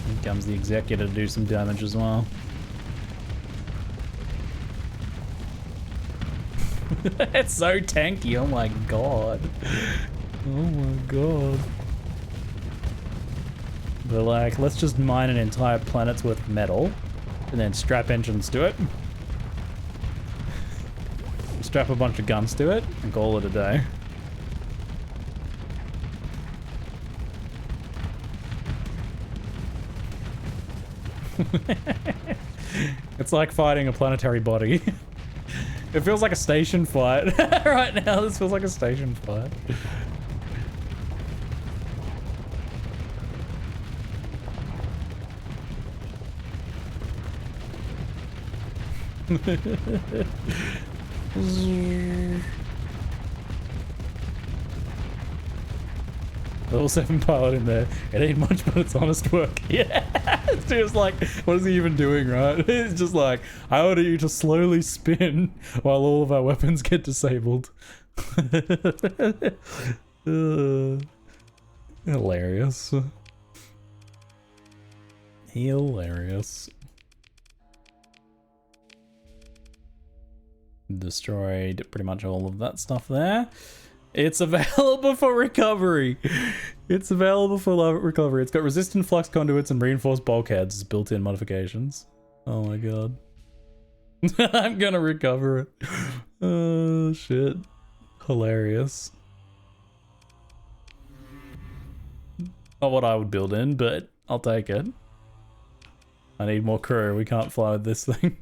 Speaker 1: Here comes the Executor to do some damage as well. It's so tanky, oh my god. Oh my god. But like, let's just mine an entire planet's worth of metal and then strap engines to it. Strap a bunch of guns to it and call it a day. It's like fighting a planetary body. It feels like a station fight. Right now, this feels like a station fight. Level 7 pilot in there. It ain't much, but it's honest work. Yeah, it's just like, what is he even doing, right? It's just like, I order you to slowly spin while all of our weapons get disabled. Hilarious. Hilarious. Destroyed pretty much all of that stuff there. It's available for recovery. It's available for recovery. It's got resistant flux conduits and reinforced bulkheads as built-in modifications. Oh my god. I'm gonna recover it. Oh shit. Hilarious. Not what I would build in, but I'll take it. I need more crew. We can't fly with this thing.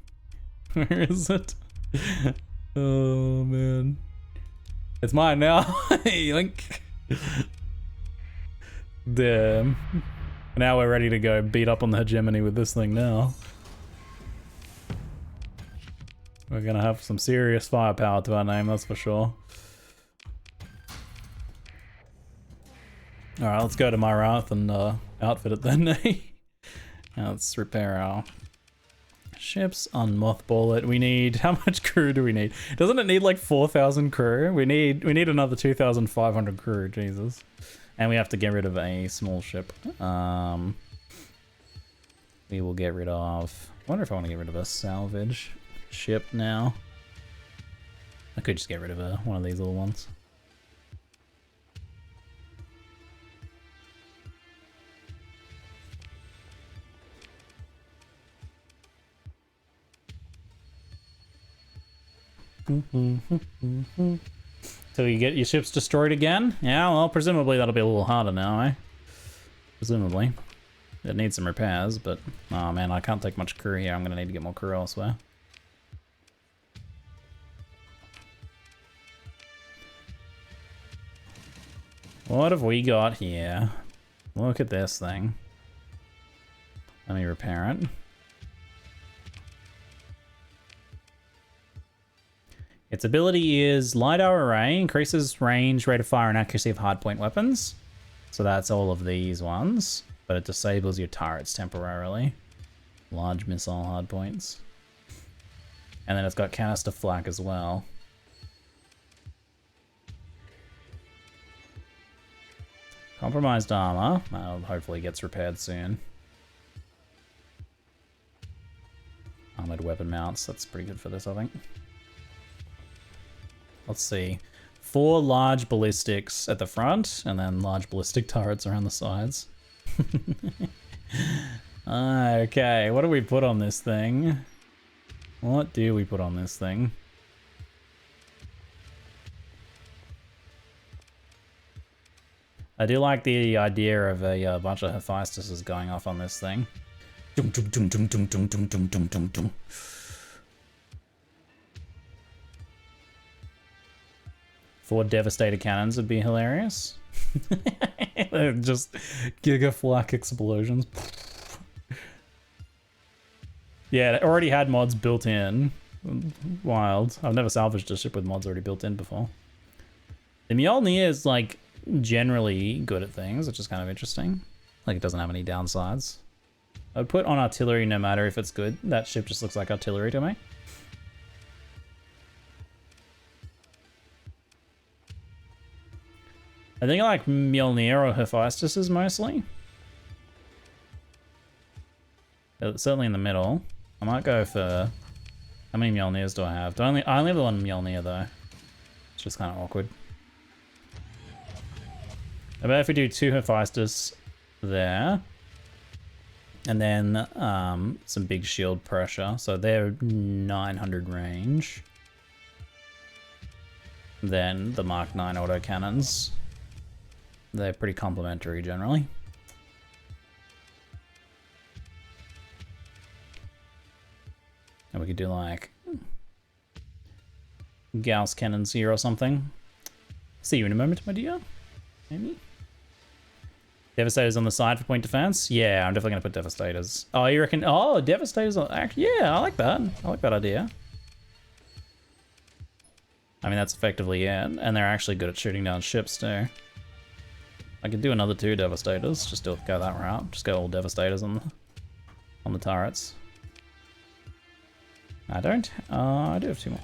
Speaker 1: Where is it? Oh man. It's mine now. Link. Damn. Now we're ready to go beat up on the hegemony with this thing now. We're gonna have some serious firepower to our name, that's for sure. Alright, let's go to my Wrath and outfit it then. Now let's repair our ships, unmothball it. We need, how much crew do we need? Doesn't it need like 4,000 crew? We need another 2,500 crew, Jesus. And we have to get rid of a small ship. We will get rid of, I wonder if I want to get rid of a salvage ship now. I could just get rid of one of these little ones. So you get your ships destroyed again? Yeah, well, presumably that'll be a little harder now, eh? Presumably. It needs some repairs, but... Oh man, I can't take much crew here. I'm gonna need to get more crew elsewhere. What have we got here? Look at this thing. Let me repair it. Its ability is LiDAR array, increases range, rate of fire, and accuracy of hardpoint weapons. So that's all of these ones, but it disables your turrets temporarily. Large missile hardpoints. And then it's got canister flak as well. Compromised armor. That'll hopefully gets repaired soon. Armored weapon mounts. That's pretty good for this, I think. Let's see. 4 large ballistics at the front, and then large ballistic turrets around the sides. Okay, what do we put on this thing? What do we put on this thing? I do like the idea of a bunch of Hephaestus going off on this thing. 4 devastator cannons would be hilarious. Just giga flak explosions. Yeah, it already had mods built in. Wild. I've never salvaged a ship with mods already built in before. The Mjolnir is like generally good at things, which is kind of interesting. Like it doesn't have any downsides. I would put on artillery no matter if it's good. That ship just looks like artillery to me. I think I like Mjolnir or Hephaestus mostly. Certainly in the middle. I might go for... How many Mjolnirs do I have? I only have the one Mjolnir though. It's just kind of awkward. I bet if we do 2 Hephaestus there. And then some big shield pressure. So they're 900 range. Then the Mark 9 autocannons. They're pretty complementary generally. And we could do like Gauss cannons here or something. See you in a moment, my dear. Maybe. Devastators on the side for point defense? Yeah, I'm definitely gonna put Devastators. Oh, you reckon? Oh, Devastators on... Actually, yeah, I like that. I like that idea. I mean, that's effectively it. And they're actually good at shooting down ships too. I could do another 2 Devastators. Just go that route. Just go all Devastators on the turrets. I don't. I do have 2 more.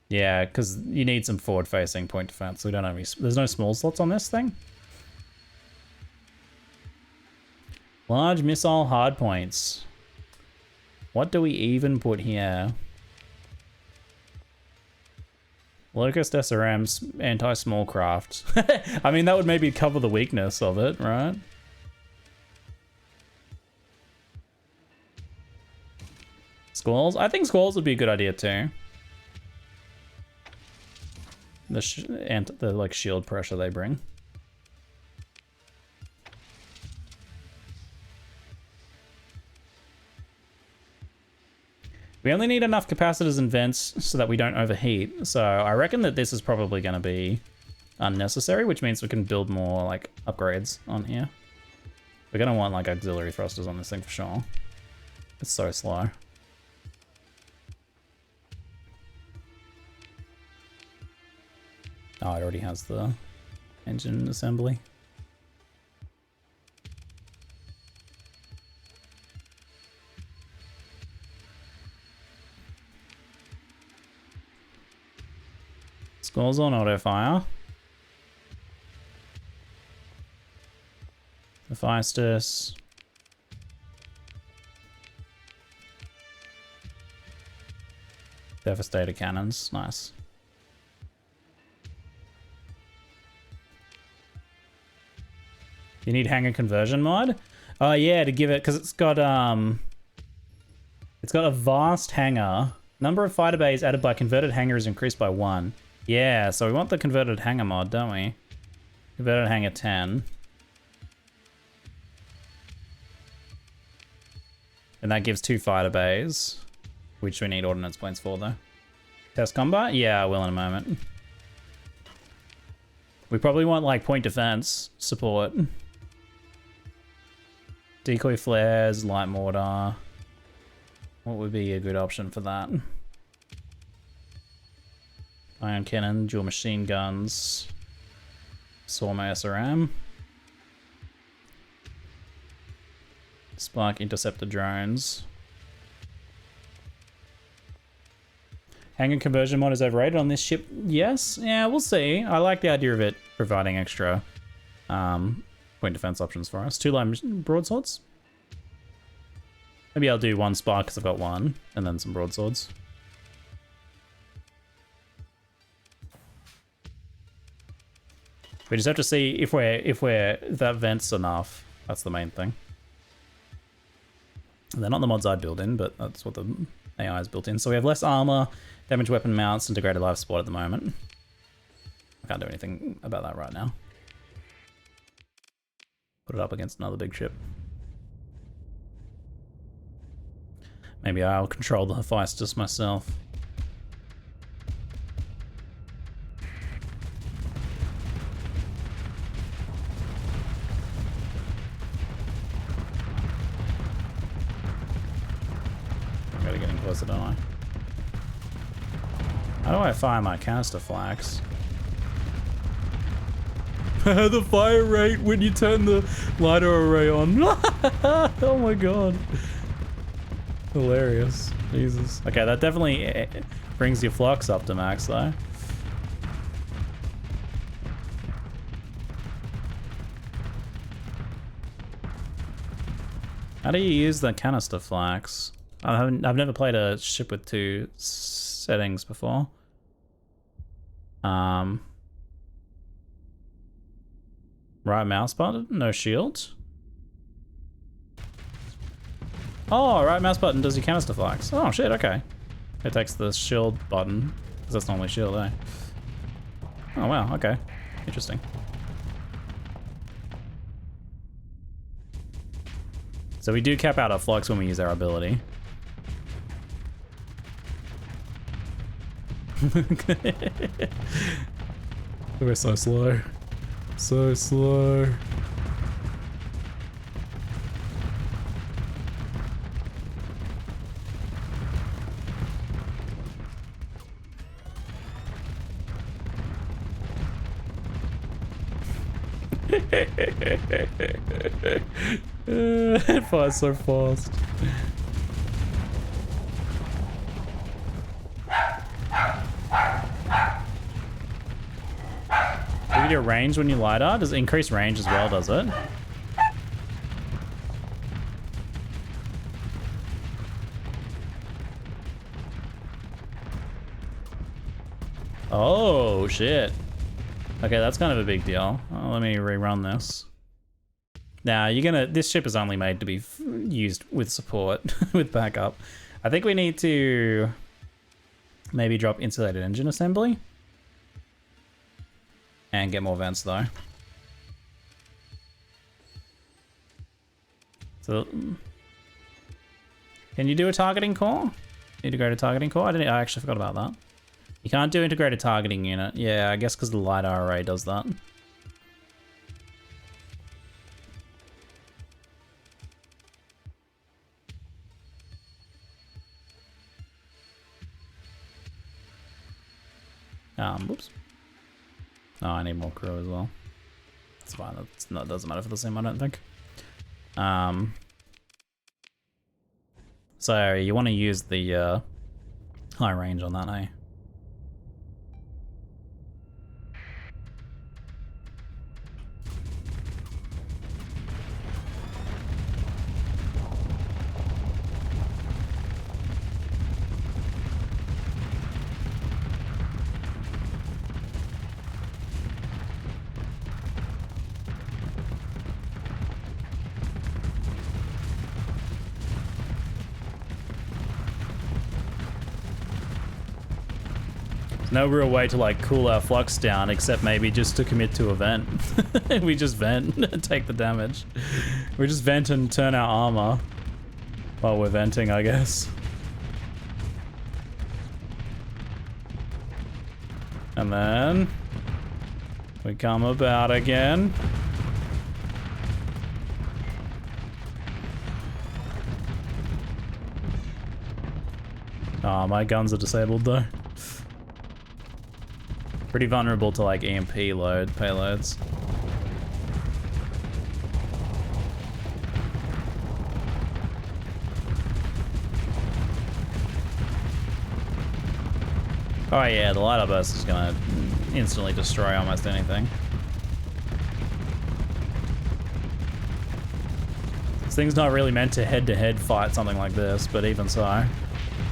Speaker 1: Yeah, because you need some forward-facing point defense. We don't have any. There's no small slots on this thing. Large missile hardpoints. What do we even put here? Locust SRM's anti-small craft. I mean, that would maybe cover the weakness of it, right? Squalls? I think Squalls would be a good idea too. The like shield pressure they bring. We only need enough capacitors and vents so that we don't overheat. So I reckon that this is probably going to be unnecessary, which means we can build more like upgrades on here. We're going to want like auxiliary thrusters on this thing for sure. It's so slow. Oh, it already has the engine assembly. Scores on auto fire. Hephaestus. Devastator cannons, nice. You need hangar conversion mod? Oh yeah, to give it, because it's got a vast hangar. Number of fighter bays added by converted hangar is increased by 1. Yeah, so we want the converted hangar mod, don't we? Converted hangar 10. And that gives 2 fighter bays, which we need ordnance points for though. Test combat? Yeah, I will in a moment. We probably want like point defense support. Decoy flares, light mortar. What would be a good option for that? Ion cannon, dual machine guns, Swarm SRM, Spark interceptor drones. Hangar conversion mod is overrated on this ship. Yes, yeah, we'll see. I like the idea of it providing extra point defense options for us. 2 line broadswords. Maybe I'll do 1 spark because I've got 1, and then some broadswords. We just have to see if that vents enough. That's the main thing. They're not the mods I'd build in, but that's what the AI is built in. So we have less armor, damaged weapon mounts, and degraded life support at the moment. I can't do anything about that right now. Put it up against another big ship. Maybe I'll control the Hephaestus myself. I'm really getting closer, don't I? How do I fire my canister flax? The fire rate when you turn the lighter array on. Oh my god. Hilarious. Jesus. Okay, that definitely brings your flux up to max though. How do you use the canister flax? I've never played a ship with 2 settings before. Right mouse button, no shield. Oh, right mouse button does your canister flax. Oh shit, okay. It takes the shield button, because that's normally shield, eh? Oh wow, okay. Interesting. So we do cap out our flux when we use our ability. We're so slow. So slow. It flies so fast. Do you get your range when you lidar? Does it increase range as well, does it? Oh, shit. Okay, that's kind of a big deal. Oh, let me rerun this. Now, this ship is only made to be used with support, with backup. I think we need to maybe drop insulated engine assembly. And get more vents though. So, can you do a targeting core? Integrated targeting core? I actually forgot about that. You can't do integrated targeting unit. Yeah, I guess because the LiDAR array does that. Whoops. Oh, I need more crew as well. That's fine. That doesn't matter for the sim, I don't think. So you want to use the high range on that, eh? No real way to like cool our flux down except maybe just to commit to a vent. We just vent and take the damage. We just vent and turn our armor while we're venting, I guess. And then we come about again. Oh, my guns are disabled though. Pretty vulnerable to like EMP payloads. Oh yeah, the light burst is gonna instantly destroy almost anything. This thing's not really meant to head-to-head fight something like this, but even so,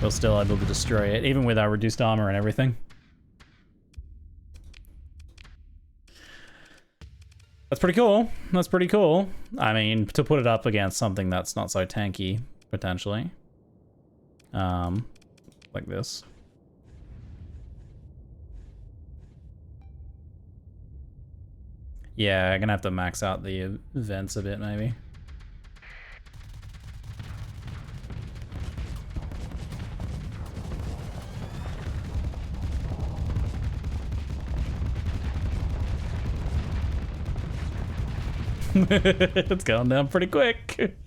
Speaker 1: we're still able to destroy it, even with our reduced armor and everything. That's pretty cool. That's pretty cool. I mean, to put it up against something that's not so tanky, potentially. Like this. Yeah, I'm gonna have to max out the vents a bit, maybe. It's going down pretty quick.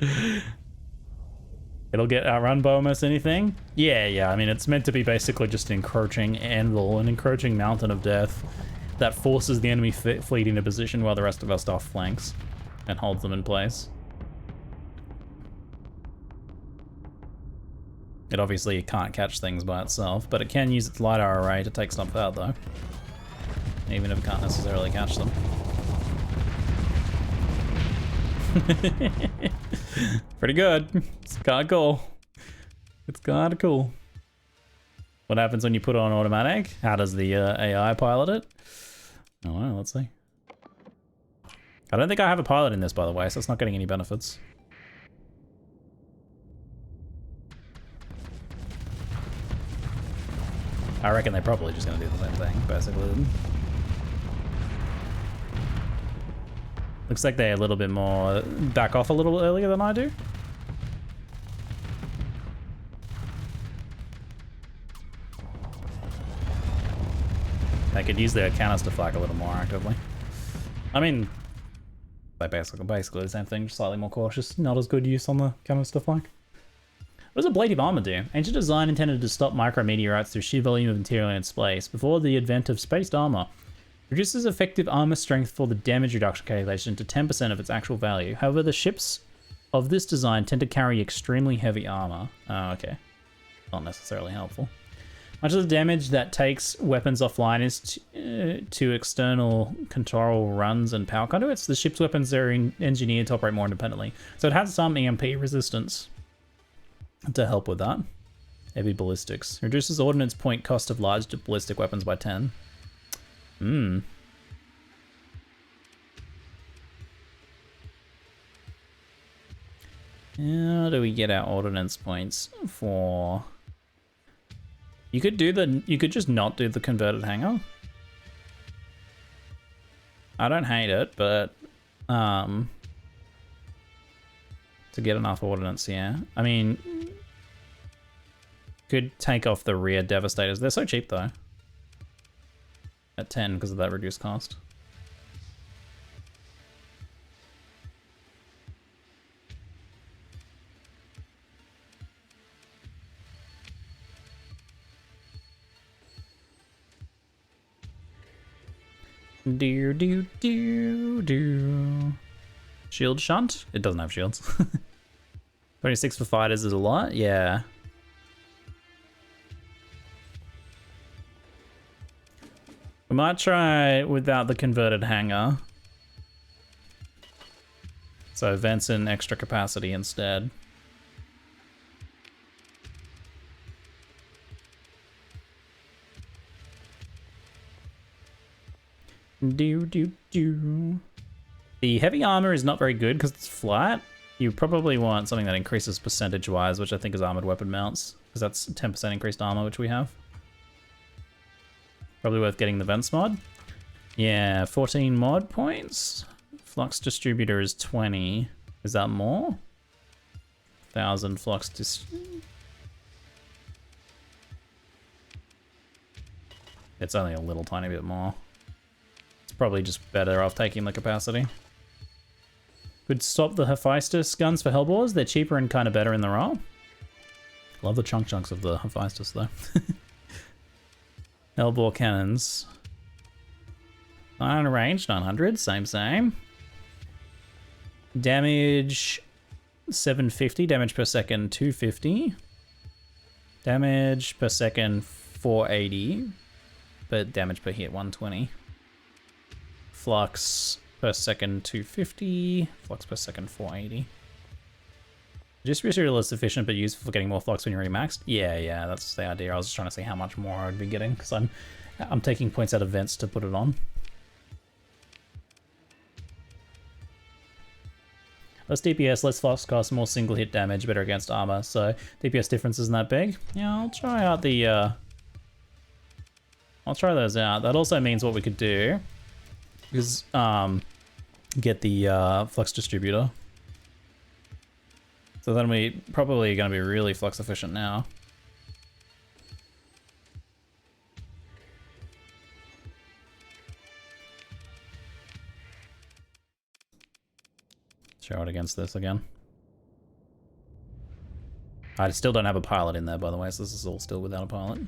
Speaker 1: It'll get outrun by almost anything. Yeah, I mean, it's meant to be basically just an encroaching anvil, an encroaching mountain of death that forces the enemy fleet into position while the rest of our stuff flanks and holds them in place. It obviously can't catch things by itself, but it can use its LiDAR array to take stuff out though, even if it can't necessarily catch them. Pretty good. It's kind of cool. It's kind of cool. What happens when you put it on automatic? How does the AI pilot it? Oh, well, let's see. I don't think I have a pilot in this, by the way, so it's not getting any benefits. I reckon they're probably just going to do the same thing, basically. Looks like they're a little bit more back off a little earlier than I do. They could use their canister flag a little more actively. I mean, they basically the same thing, just slightly more cautious. Not as good use on the canister flag. What does a blade of armor do? Ancient design intended to stop micrometeorites through sheer volume of material in space before the advent of spaced armor. Reduces effective armor strength for the damage reduction calculation to 10% of its actual value. However, the ships of this design tend to carry extremely heavy armor. Oh, okay. Not necessarily helpful. Much of the damage that takes weapons offline is to external control runs and power conduits. The ship's weapons are engineered to operate more independently. So it has some EMP resistance to help with that. Heavy ballistics. Reduces ordnance point cost of large ballistic weapons by 10. How do we get our ordnance points for... You could just not do the converted hangar. I don't hate it, but to get enough ordnance, yeah. I mean, could take off the rear devastators. They're so cheap though. At 10 because of that reduced cost. Do. Shield shunt? It doesn't have shields. 26 for fighters is a lot? Yeah. We might try without the converted hangar. So vents in extra capacity instead. The heavy armor is not very good because it's flat. You probably want something that increases percentage-wise, which I think is armored weapon mounts, because that's 10% increased armor, which we have. Probably worth getting the vents mod. Yeah, 14 mod points. Flux distributor is 20. Is that more? 1,000 flux It's only a little tiny bit more. It's probably just better off taking the capacity. Could stop the Hephaestus guns for Hellbores. They're cheaper and kind of better in the role. Love the chunks of the Hephaestus though. Hellbore cannons. 900 range, 900, same. Damage 750, damage per second 250. Damage per second 480, but damage per hit 120. Flux per second 250, flux per second 480. Distributor is efficient but useful for getting more flux when you're already maxed. Yeah, that's the idea. I was just trying to see how much more I'd be getting because I'm taking points out of vents to put it on. Less DPS, less flux cost, more single hit damage, better against armor. So DPS difference isn't that big. Yeah, I'll try out the. I'll try those out. That also means what we could do is get the flux distributor. So then we probably going to be really flux efficient now. Show it against this again. I still don't have a pilot in there, by the way, so this is all still without a pilot.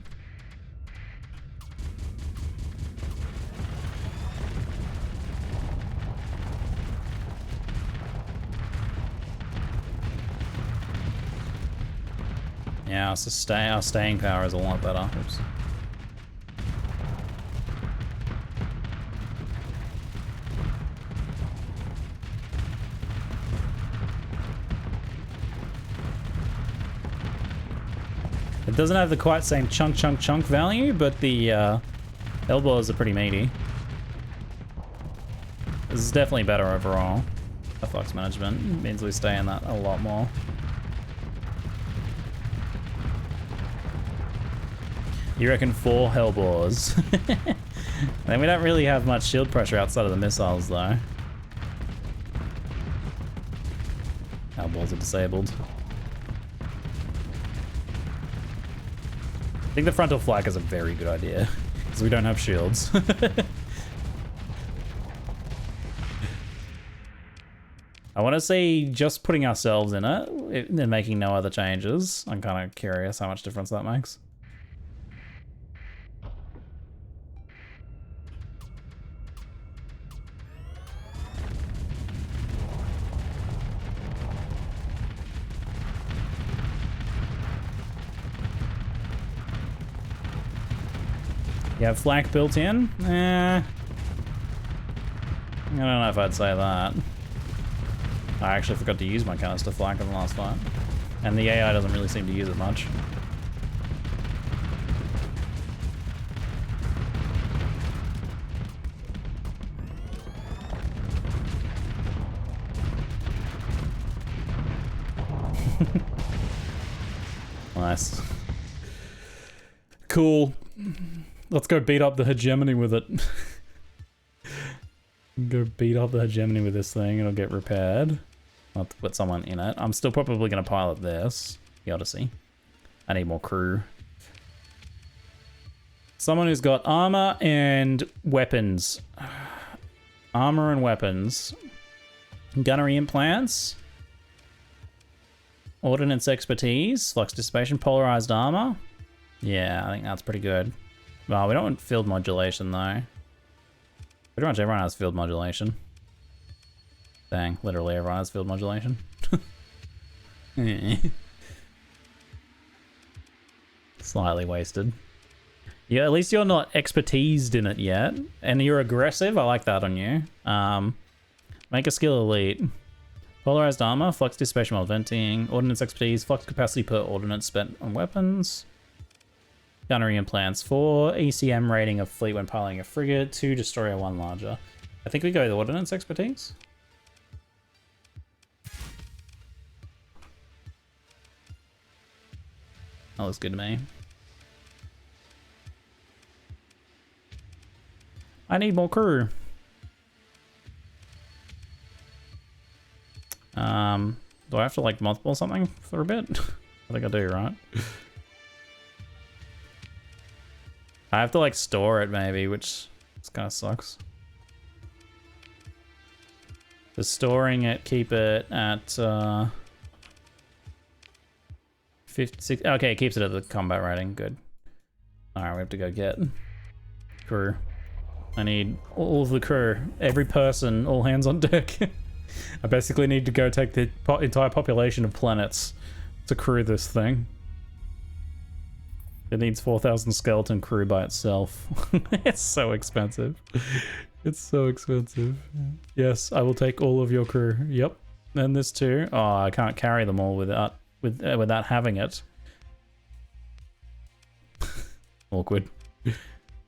Speaker 1: Yeah, our staying power is a lot better. Oops. It doesn't have the quite same chunk value, but the elbows are pretty meaty. This is definitely better overall. The flux management means we stay in that a lot more. You reckon 4 hellbores? Then we don't really have much shield pressure outside of the missiles though. Hellbores are disabled. I think the frontal flank is a very good idea, because we don't have shields. I want to see just putting ourselves in it and making no other changes. I'm kind of curious how much difference that makes. You have flak built in? I don't know if I'd say that. I actually forgot to use my canister flak in the last fight. And the AI doesn't really seem to use it much. Nice. Cool. Let's go beat up the hegemony with it. Go beat up the hegemony with this thing. It'll get repaired. I'll have to put someone in it. I'm still probably going to pilot this. The Odyssey. I need more crew. Someone who's got armor and weapons. Armor and weapons. Gunnery implants. Ordnance expertise. Flux dissipation. Polarized armor. Yeah, I think that's pretty good. Well, we don't want field modulation though. Pretty much everyone has field modulation. Dang, literally everyone has field modulation. Slightly wasted. Yeah, at least you're not expertised in it yet. And you're aggressive, I like that on you. Make a skill elite. Polarized armor, flux dissipation while venting, ordnance expertise, flux capacity per ordnance spent on weapons. Gunnery implants, 4 ECM rating of fleet when piloting a frigate, 2 destroyer, 1 larger. I think we go with ordnance expertise. That looks good to me. I need more crew. Do I have to like multiple something for a bit? I think I do, right? I have to like store it maybe, which kind of sucks. Just storing it, keep it at 56. Okay, it keeps it at the combat rating. Good. Alright, we have to go get crew. I need all of the crew. Every person, all hands on deck. I basically need to go take the entire population of planets to crew this thing. It needs 4,000 skeleton crew by itself. It's so expensive. It's so expensive. Yes, I will take all of your crew. Yep. And this too. Oh, I can't carry them all without having it. Awkward.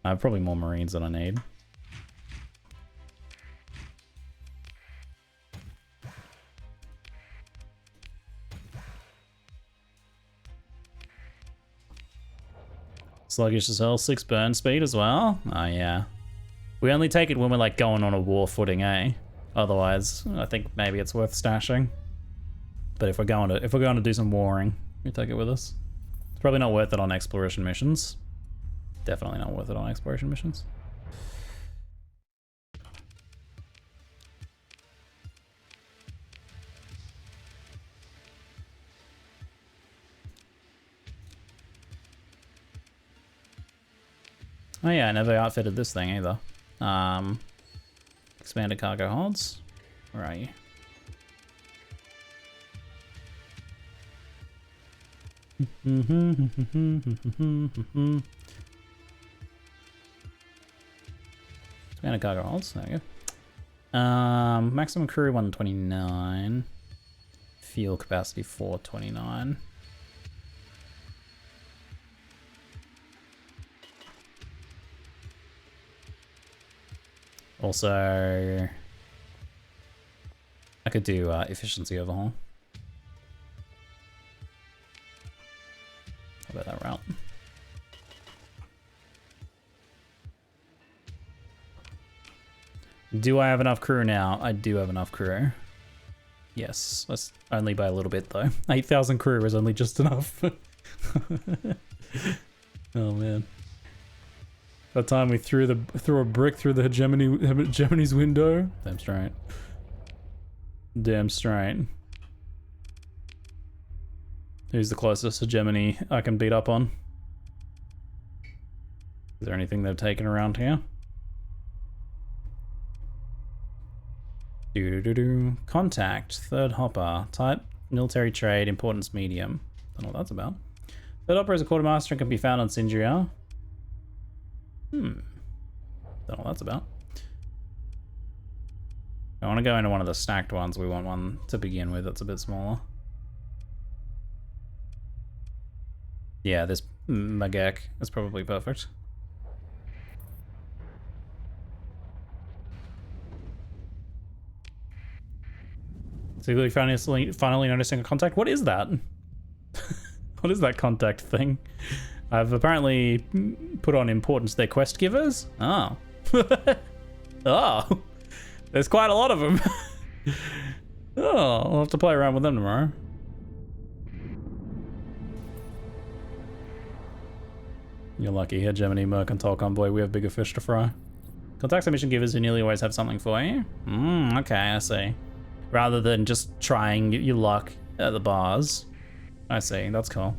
Speaker 1: I have probably more marines than I need. Sluggish as hell, 6 burn speed as well. Oh yeah. We only take it when we're like going on a war footing, eh? Otherwise, I think maybe it's worth stashing. But if we're going to do some warring, we take it with us. It's probably not worth it on exploration missions. Definitely not worth it on exploration missions. Oh yeah, I never outfitted this thing either. Expanded cargo holds. Where are you? Expanded cargo holds. There you go. Maximum crew 129. Fuel capacity 429. Also, I could do efficiency overhaul. How about that route? Do I have enough crew now? I do have enough crew. Yes, that's only by a little bit though. 8,000 crew is only just enough. Oh man. That time we threw a brick through the hegemony's window. Damn straight. Damn straight. Who's the closest hegemony I can beat up on? Is there anything they've taken around here? Do-do-do-do. Contact. Third hopper. Type. Military trade. Importance medium. Don't know what that's about. Third hopper is a quartermaster and can be found on Sindria. Don't know what that's about. I want to go into one of the stacked ones. We want one to begin with that's a bit smaller. Yeah, this Magek is probably perfect. So finally noticing a contact. What is that? What is that contact thing? I've apparently put on importance their quest givers. Oh. Oh. There's quite a lot of them. Oh, I'll have to play around with them tomorrow. You're lucky, Hegemony Mercantile Convoy. We have bigger fish to fry. Contact mission givers who nearly always have something for you. Okay, I see. Rather than just trying your luck at the bars. I see, that's cool.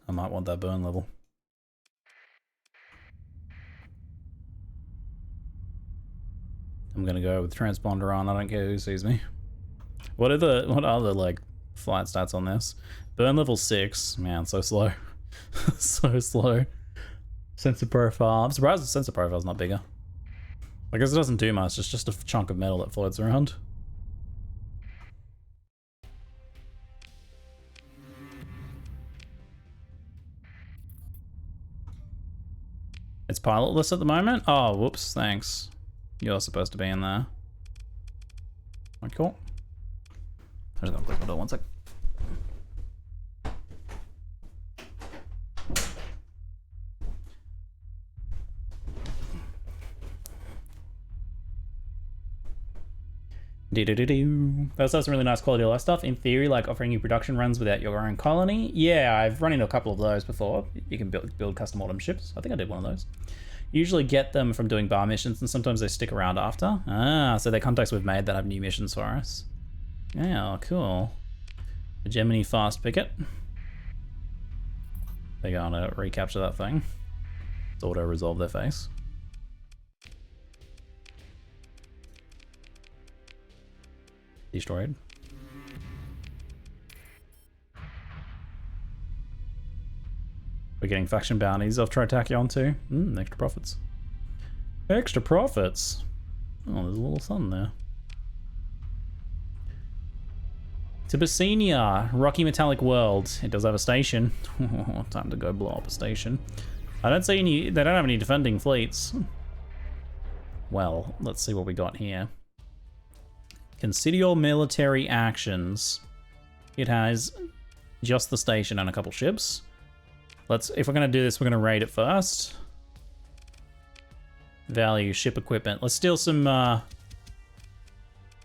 Speaker 1: I might want that burn level. I'm gonna go with transponder on. I don't care who sees me. What are the like flight stats on this? Burn level 6. Man, so slow. So slow. Sensor profile. I'm surprised the sensor profile's not bigger. I guess it doesn't do much. It's just a chunk of metal that floats around. It's pilotless at the moment? Oh, whoops, thanks. You're supposed to be in there. Okay, cool. I'm just gonna click my door 1 sec. That's some really nice quality of life stuff. In theory, like offering you production runs without your own colony. Yeah, I've run into a couple of those before. You can build custom autumn ships. I think I did one of those. Usually get them from doing bar missions, and sometimes they stick around after. Ah, so they're contacts we've made that have new missions for us. Yeah, cool. The Gemini fast picket. They're gonna recapture that thing. It's auto-resolve their face. Destroyed. We're getting faction bounties off Tritachyon too. Extra profits. Extra profits! Oh, there's a little sun there. Tibucinia, Rocky Metallic World. It does have a station. Time to go blow up a station. I don't see any, they don't have any defending fleets. Well, let's see what we got here. Consider your military actions. It has just the station and a couple ships. If we're gonna do this, we're gonna raid it first. Value ship equipment. Let's steal some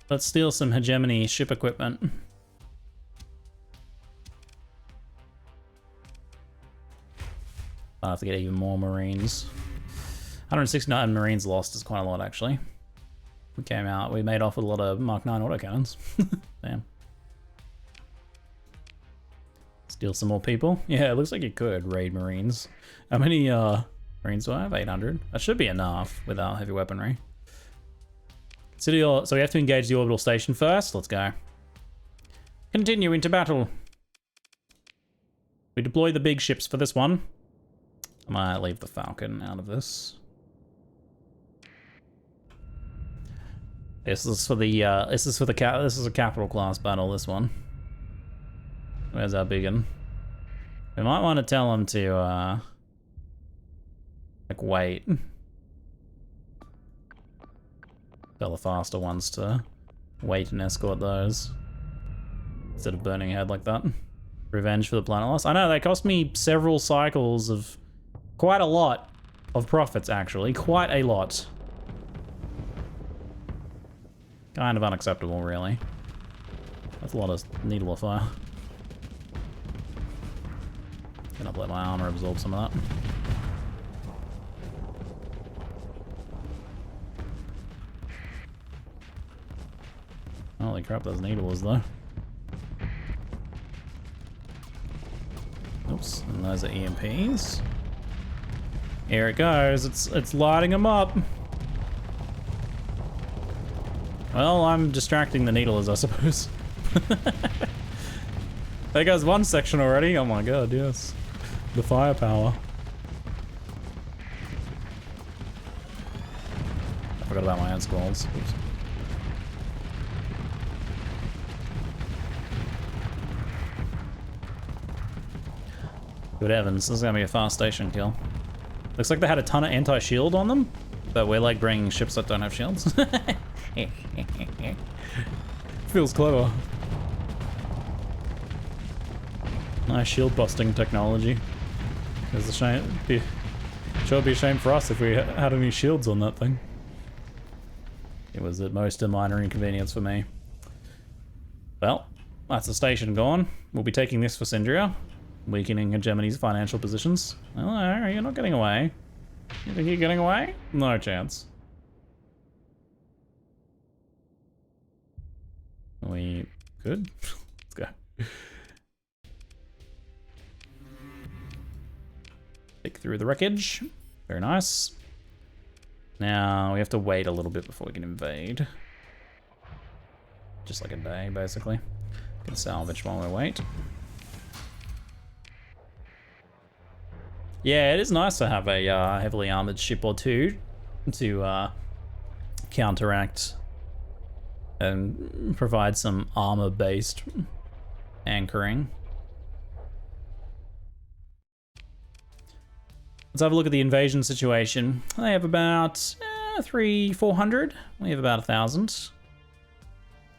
Speaker 1: hegemony ship equipment. I'll have to get even more Marines. 169 Marines lost is quite a lot, actually. We made off with a lot of Mark 9 autocannons. Damn. Steal some more people. Yeah, it looks like you could raid Marines. How many Marines do I have? 800. That should be enough without heavy weaponry. So we have to engage the orbital station first. Let's go. Continue into battle. We deploy the big ships for this one. I might leave the Falcon out of this. This is a capital class battle, this one. Where's our big one? We might want to tell them to like wait. Tell the faster ones to wait and escort those. Instead of burning ahead like that. Revenge for the planet loss. I know, they cost me several cycles of quite a lot of profits, actually. Quite a lot. Kind of unacceptable, really. That's a lot of needle of fire. Gonna let my armor absorb some of that. Holy crap, those needles though. Oops, and those are EMPs. Here it goes, it's lighting them up. Well, I'm distracting the needlers, I suppose. There goes one section already. Oh my god, yes. The firepower. I forgot about my own squalls. Oops. Good heavens, this is gonna be a fast station kill. Looks like they had a ton of anti-shield on them, but we're like bringing ships that don't have shields. Feels clever. Nice shield busting technology. It's a shame. Sure, it'd be a shame for us if we had any shields on that thing. It was at most a minor inconvenience for me. Well, that's the station gone. We'll be taking this for Syndria, weakening hegemony's financial positions. Oh, you're not getting away. You think you're getting away? No chance. We good? Let's go. Pick through the wreckage. Very nice. Now we have to wait a little bit before we can invade. Just like a day, basically. Can salvage while we wait. Yeah, it is nice to have a heavily armored ship or two to counteract and provide some armor-based anchoring. Let's have a look at the invasion situation. They have about 300-400. We have about 1,000.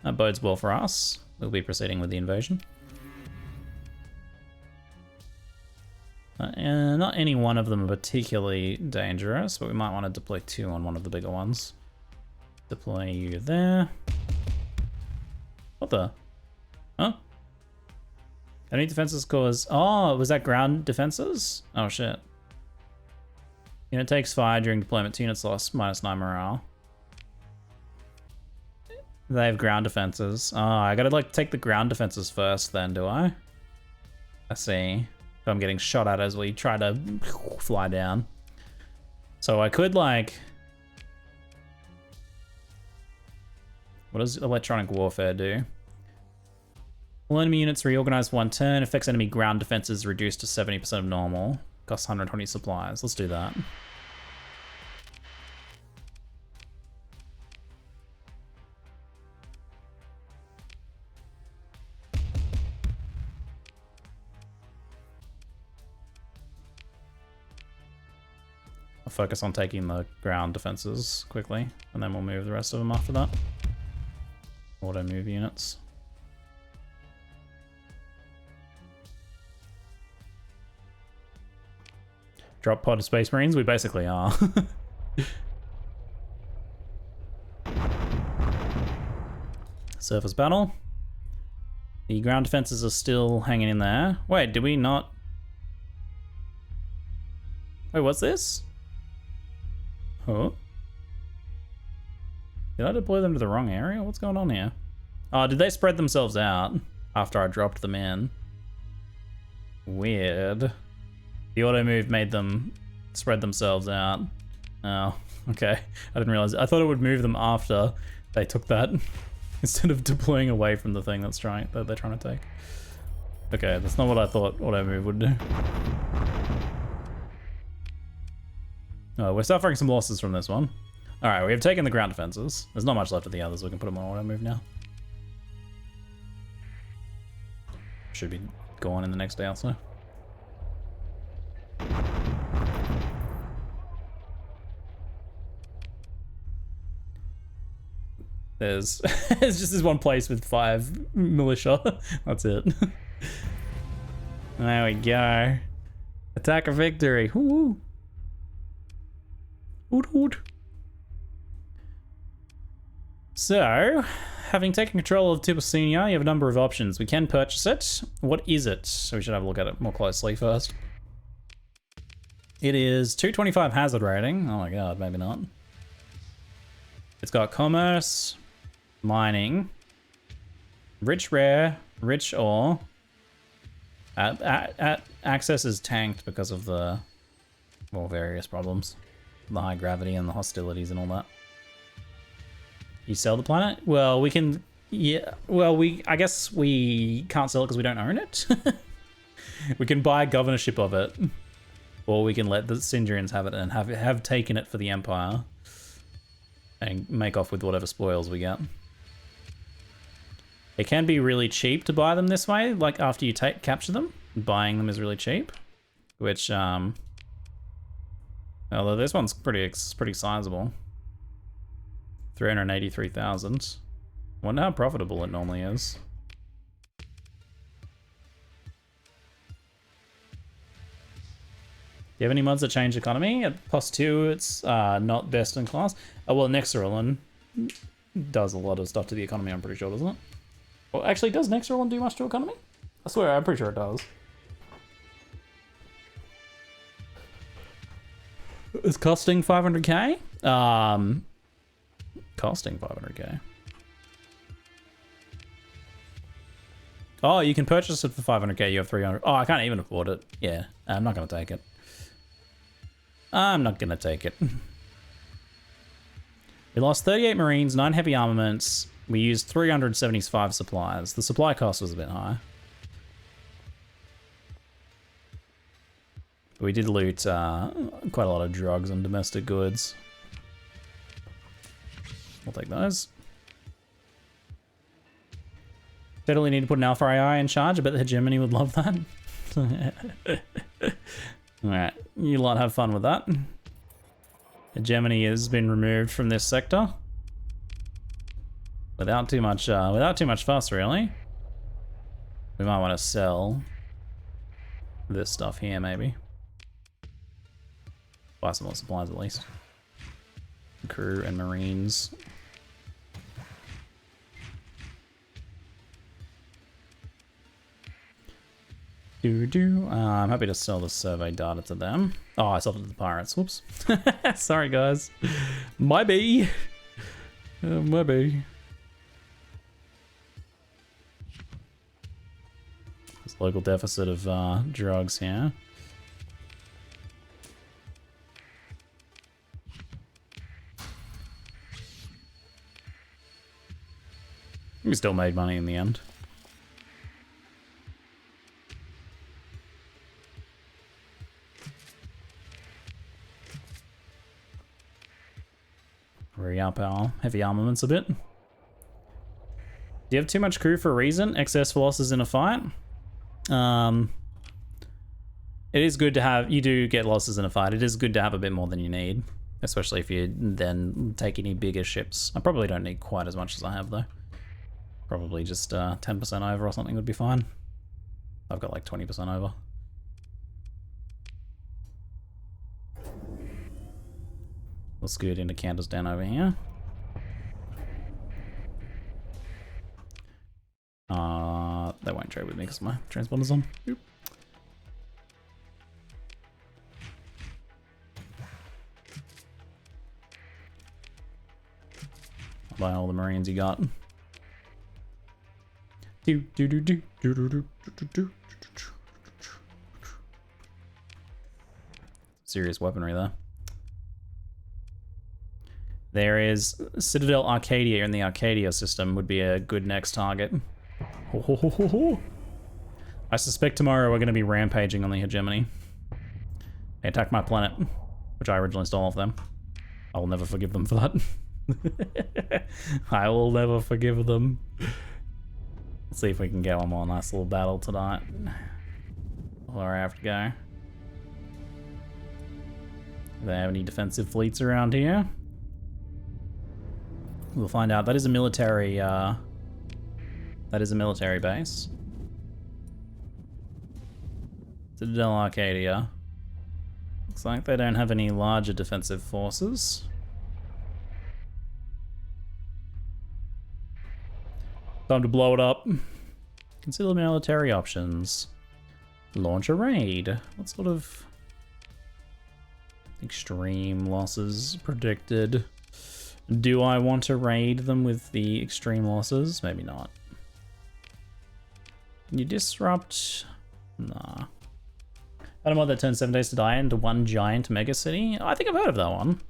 Speaker 1: That bodes well for us. We'll be proceeding with the invasion. Not any one of them are particularly dangerous, but we might want to deploy 2 on one of the bigger ones. Deploy you there. What the? Huh? Any defenses cause... Oh, was that ground defenses? Oh shit. Unit takes fire during deployment. 2 units lost, -9 morale. They have ground defenses. Oh, I gotta like take the ground defenses first then, do I? I see. So I'm getting shot at as we try to fly down. So I could like... What does electronic warfare do? All enemy units reorganized 1 turn. Affects enemy ground defenses reduced to 70% of normal. Costs 120 supplies. Let's do that. I'll focus on taking the ground defenses quickly, and then we'll move the rest of them after that. Auto move units. Drop pod of Space Marines? We basically are. Surface battle. The ground defenses are still hanging in there. Wait, did we not... Wait, what's this? Huh? Did I deploy them to the wrong area? What's going on here? Oh, did they spread themselves out after I dropped them in? Weird. The auto move made them spread themselves out. Oh, okay. I didn't realize. I thought it would move them after they took that instead of deploying away from the thing that they're trying to take. Okay, that's not what I thought auto move would do. Oh, we're suffering some losses from this one. All right, we have taken the ground defenses. There's not much left of the others. We can put them on auto move now. Should be gone in the next day or so. There's just this one place with 5 militia. That's it. There we go. Attack of victory. Woo! Hoot hoot. So, having taken control of Tibusunia, you have a number of options. We can purchase it. What is it? So we should have a look at it more closely first. It is 225 hazard rating. Oh my god, maybe not. It's got commerce, mining, rich rare, rich ore. Access is tanked because of the, well, various problems. The high gravity and the hostilities and all that. You sell the planet? Well, we can, yeah, well, I guess we can't sell it because we don't own it. We can buy governorship of it. Or we can let the Sindrians have it and have taken it for the Empire. And make off with whatever spoils we get. It can be really cheap to buy them this way, like after you capture them. Buying them is really cheap. Which, although this one's pretty sizable. 383,000. Wonder how profitable it normally is. Do you have any mods that change economy? At +2, it's not best in class. Oh, well, Nexerolin does a lot of stuff to the economy, I'm pretty sure, doesn't it? Well, actually, does Nexerolin do much to economy? I swear, I'm pretty sure it does. It's costing 500k? Costing 500k. Oh, you can purchase it for 500k, you have 300. Oh, I can't even afford it. Yeah, I'm not gonna take it. I'm not gonna take it. We lost 38 Marines, 9 heavy armaments. We used 375 supplies. The supply cost was a bit high. But we did loot quite a lot of drugs and domestic goods. We'll take those. Definitely need to put an Alpha AI in charge. I bet the hegemony would love that. Alright, you lot have fun with that. Hegemony has been removed from this sector. Without too much fuss, really. We might want to sell this stuff here, maybe. Buy some more supplies at least. Crew and Marines. I'm happy to sell the survey data to them. Oh, I sold it to the pirates. Whoops. Sorry, guys. Maybe. Maybe. Local deficit of drugs here. We still made money in the end. Hurry up our heavy armaments a bit. Do you have too much crew for a reason? Excess losses in a fight? It is good to have, you do get losses in a fight. It is good to have a bit more than you need, especially if you then take any bigger ships. I probably don't need quite as much as I have though. Probably just 10% over or something would be fine. I've got like 20% over. We'll scoot into Candace down over here. They won't trade with me because my transponder's on. Oop. I'll buy all the Marines you got. Serious weaponry there. There is Citadel Arcadia in the Arcadia system would be a good next target. I suspect tomorrow we're going to be rampaging on the hegemony. They attacked my planet, which I originally stole off them. I will never forgive them for that. I will never forgive them. Let's see if we can get one more nice little battle tonight. Before I have to go. Do they have any defensive fleets around here? We'll find out. That is a military, base. Citadel Arcadia. Looks like they don't have any larger defensive forces. Time to blow it up. Consider military options. Launch a raid. What sort of extreme losses predicted? Do I want to raid them with the extreme losses? Maybe not. Can you disrupt? Nah. I don't want that turn 7 days to die into one giant mega city. I think I've heard of that one.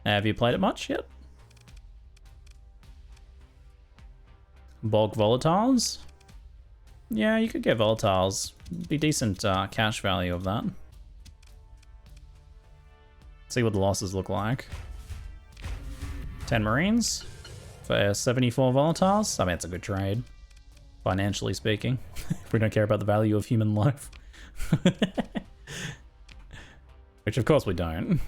Speaker 1: Have you played it much yet? Bulk volatiles? Yeah, you could get volatiles. Be decent cash value of that. See what the losses look like. 10 Marines for 74 volatiles. I mean, it's a good trade, financially speaking. If we don't care about the value of human life. Which of course we don't.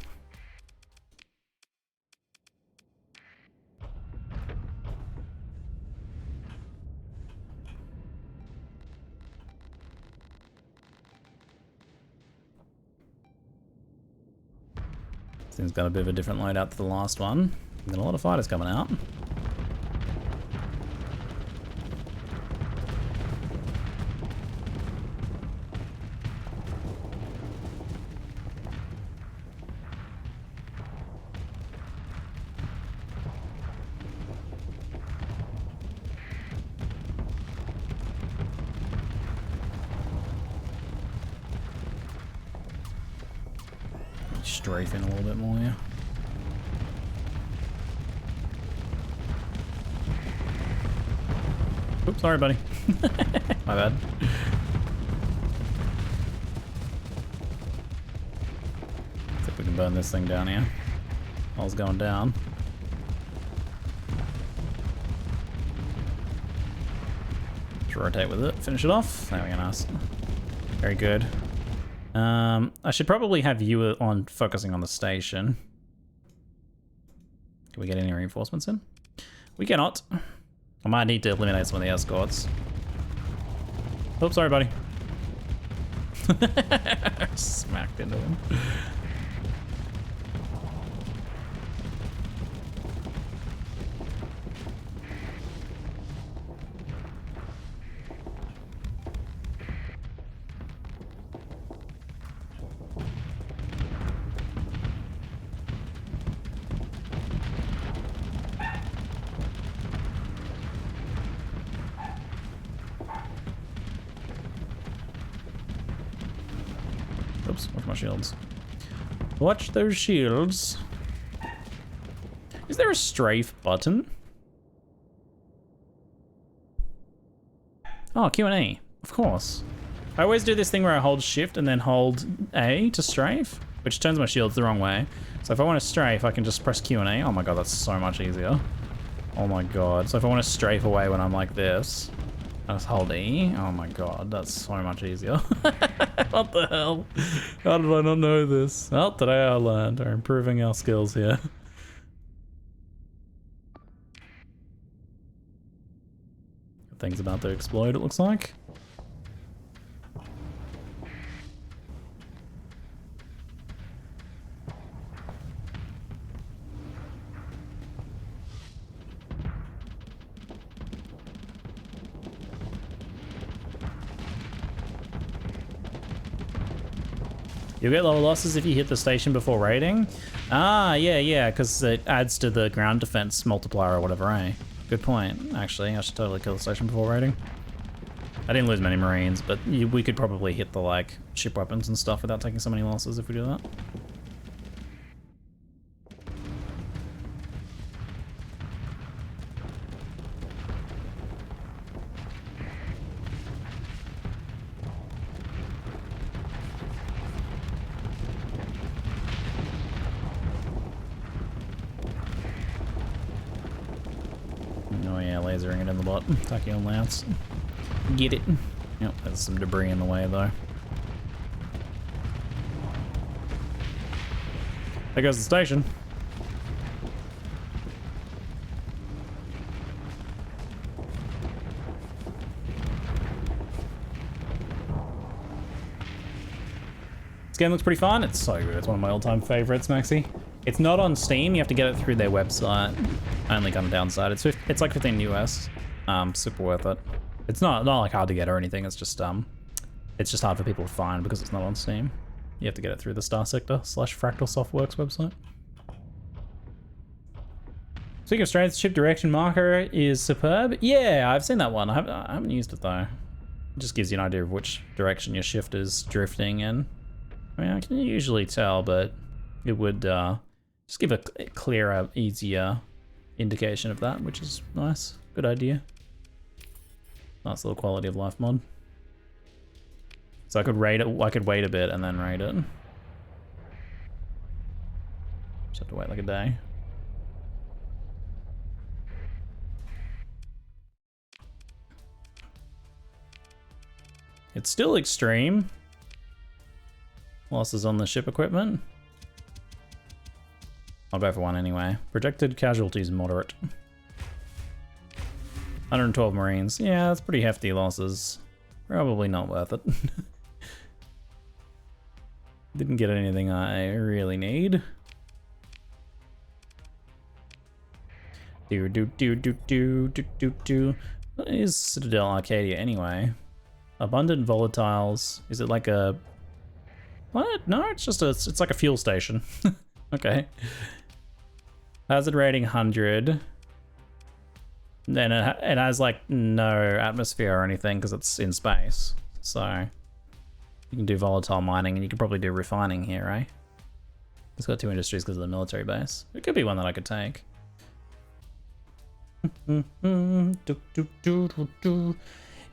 Speaker 1: Thing's got a bit of a different loadout to the last one. Got a lot of fighters coming out. Strafe in a little bit more here. Oops, sorry, buddy. My bad. See if we can burn this thing down here. All's going down. Just rotate with it, finish it off. There we go, nice. Very good. I should probably have you on focusing on the station. Can we get any reinforcements in? We cannot. I might need to eliminate some of the escorts. Oh, sorry, buddy. Smacked into him. Oops, watch my shields. Watch those shields. Is there a strafe button? Oh, Q&A, of course. I always do this thing where I hold shift and then hold A to strafe, which turns my shields the wrong way. So if I want to strafe, I can just press Q&A. Oh my god, that's so much easier. Oh my god. So if I want to strafe away when I'm like this, I just hold E. Oh my god, that's so much easier. What the hell? How did I not know this? Well, today I learned. We're improving our skills here. Thing's about to explode, it looks like. You'll get lower losses if you hit the station before raiding? Ah, yeah, because it adds to the ground defense multiplier or whatever, eh? Good point, actually. I should totally kill the station before raiding. I didn't lose many Marines, but we could probably hit the, like, ship weapons and stuff without taking so many losses if we do that. Oh yeah, lasering it in the butt. Tachyon Lance. Get it. Yep, there's some debris in the way though. There goes the station. This game looks pretty fun. It's so good. It's one of my all-time favorites, Maxi. It's not on Steam. You have to get it through their website. Only kind of downside. It's like 15 US. Super worth it. It's not like hard to get or anything. It's just hard for people to find because it's not on Steam. You have to get it through the StarSector/Fractal Softworks website. Speaking of strength, ship direction marker is superb. Yeah, I've seen that one. I haven't used it though. It just gives you an idea of which direction your shift is drifting in. I mean, I can usually tell, but it would just give a clearer, easier indication of that, which is nice. Good idea. Nice little quality of life mod. So I could raid it. I could wait a bit and then raid it. Just have to wait like a day. It's still extreme. Losses on the ship equipment. I'll go for one anyway. Projected casualties moderate. 112 Marines. Yeah, that's pretty hefty losses. Probably not worth it. Didn't get anything I really need. What is Citadel Arcadia anyway? Abundant volatiles. Is it like a... What? No, it's just it's like a fuel station. Okay. Hazard rating 100. Then it has like no atmosphere or anything because it's in space. So you can do volatile mining and you could probably do refining here, right? It's got 2 industries because of the military base. It could be one that I could take.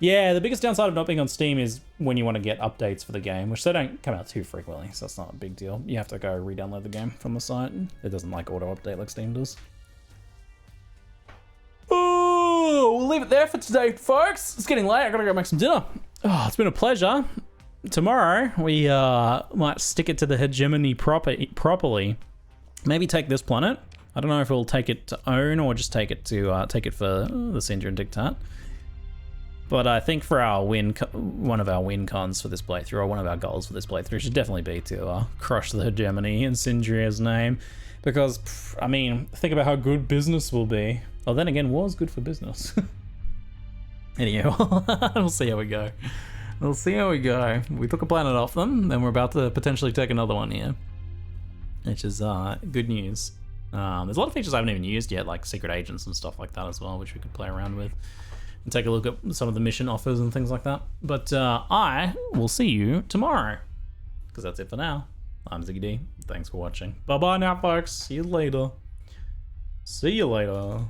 Speaker 1: Yeah, the biggest downside of not being on Steam is when you want to get updates for the game, which they don't come out too frequently, so it's not a big deal. You have to go re-download the game from the site. It doesn't like auto-update like Steam does. Oh, we'll leave it there for today, folks. It's getting late. I gotta go make some dinner. Oh, it's been a pleasure. Tomorrow, we might stick it to the hegemony properly. Maybe take this planet. I don't know if we'll take it to own or just take it to take it for the Syndra Dictat. But I think for our one of our win cons for this playthrough, or one of our goals for this playthrough, should definitely be to crush the hegemony in Syndria's name. Because, I mean, think about how good business will be. Oh, then again, war's good for business. Anyhow, we'll see how we go. We'll see how we go. We took a planet off them, then we're about to potentially take another one here. Which is good news. There's a lot of features I haven't even used yet, like secret agents and stuff like that as well, which we could play around with. And take a look at some of the mission offers and things like that. But I will see you tomorrow. because that's it for now. I'm Ziggy D. Thanks for watching. Bye bye now, folks. See you later. See you later.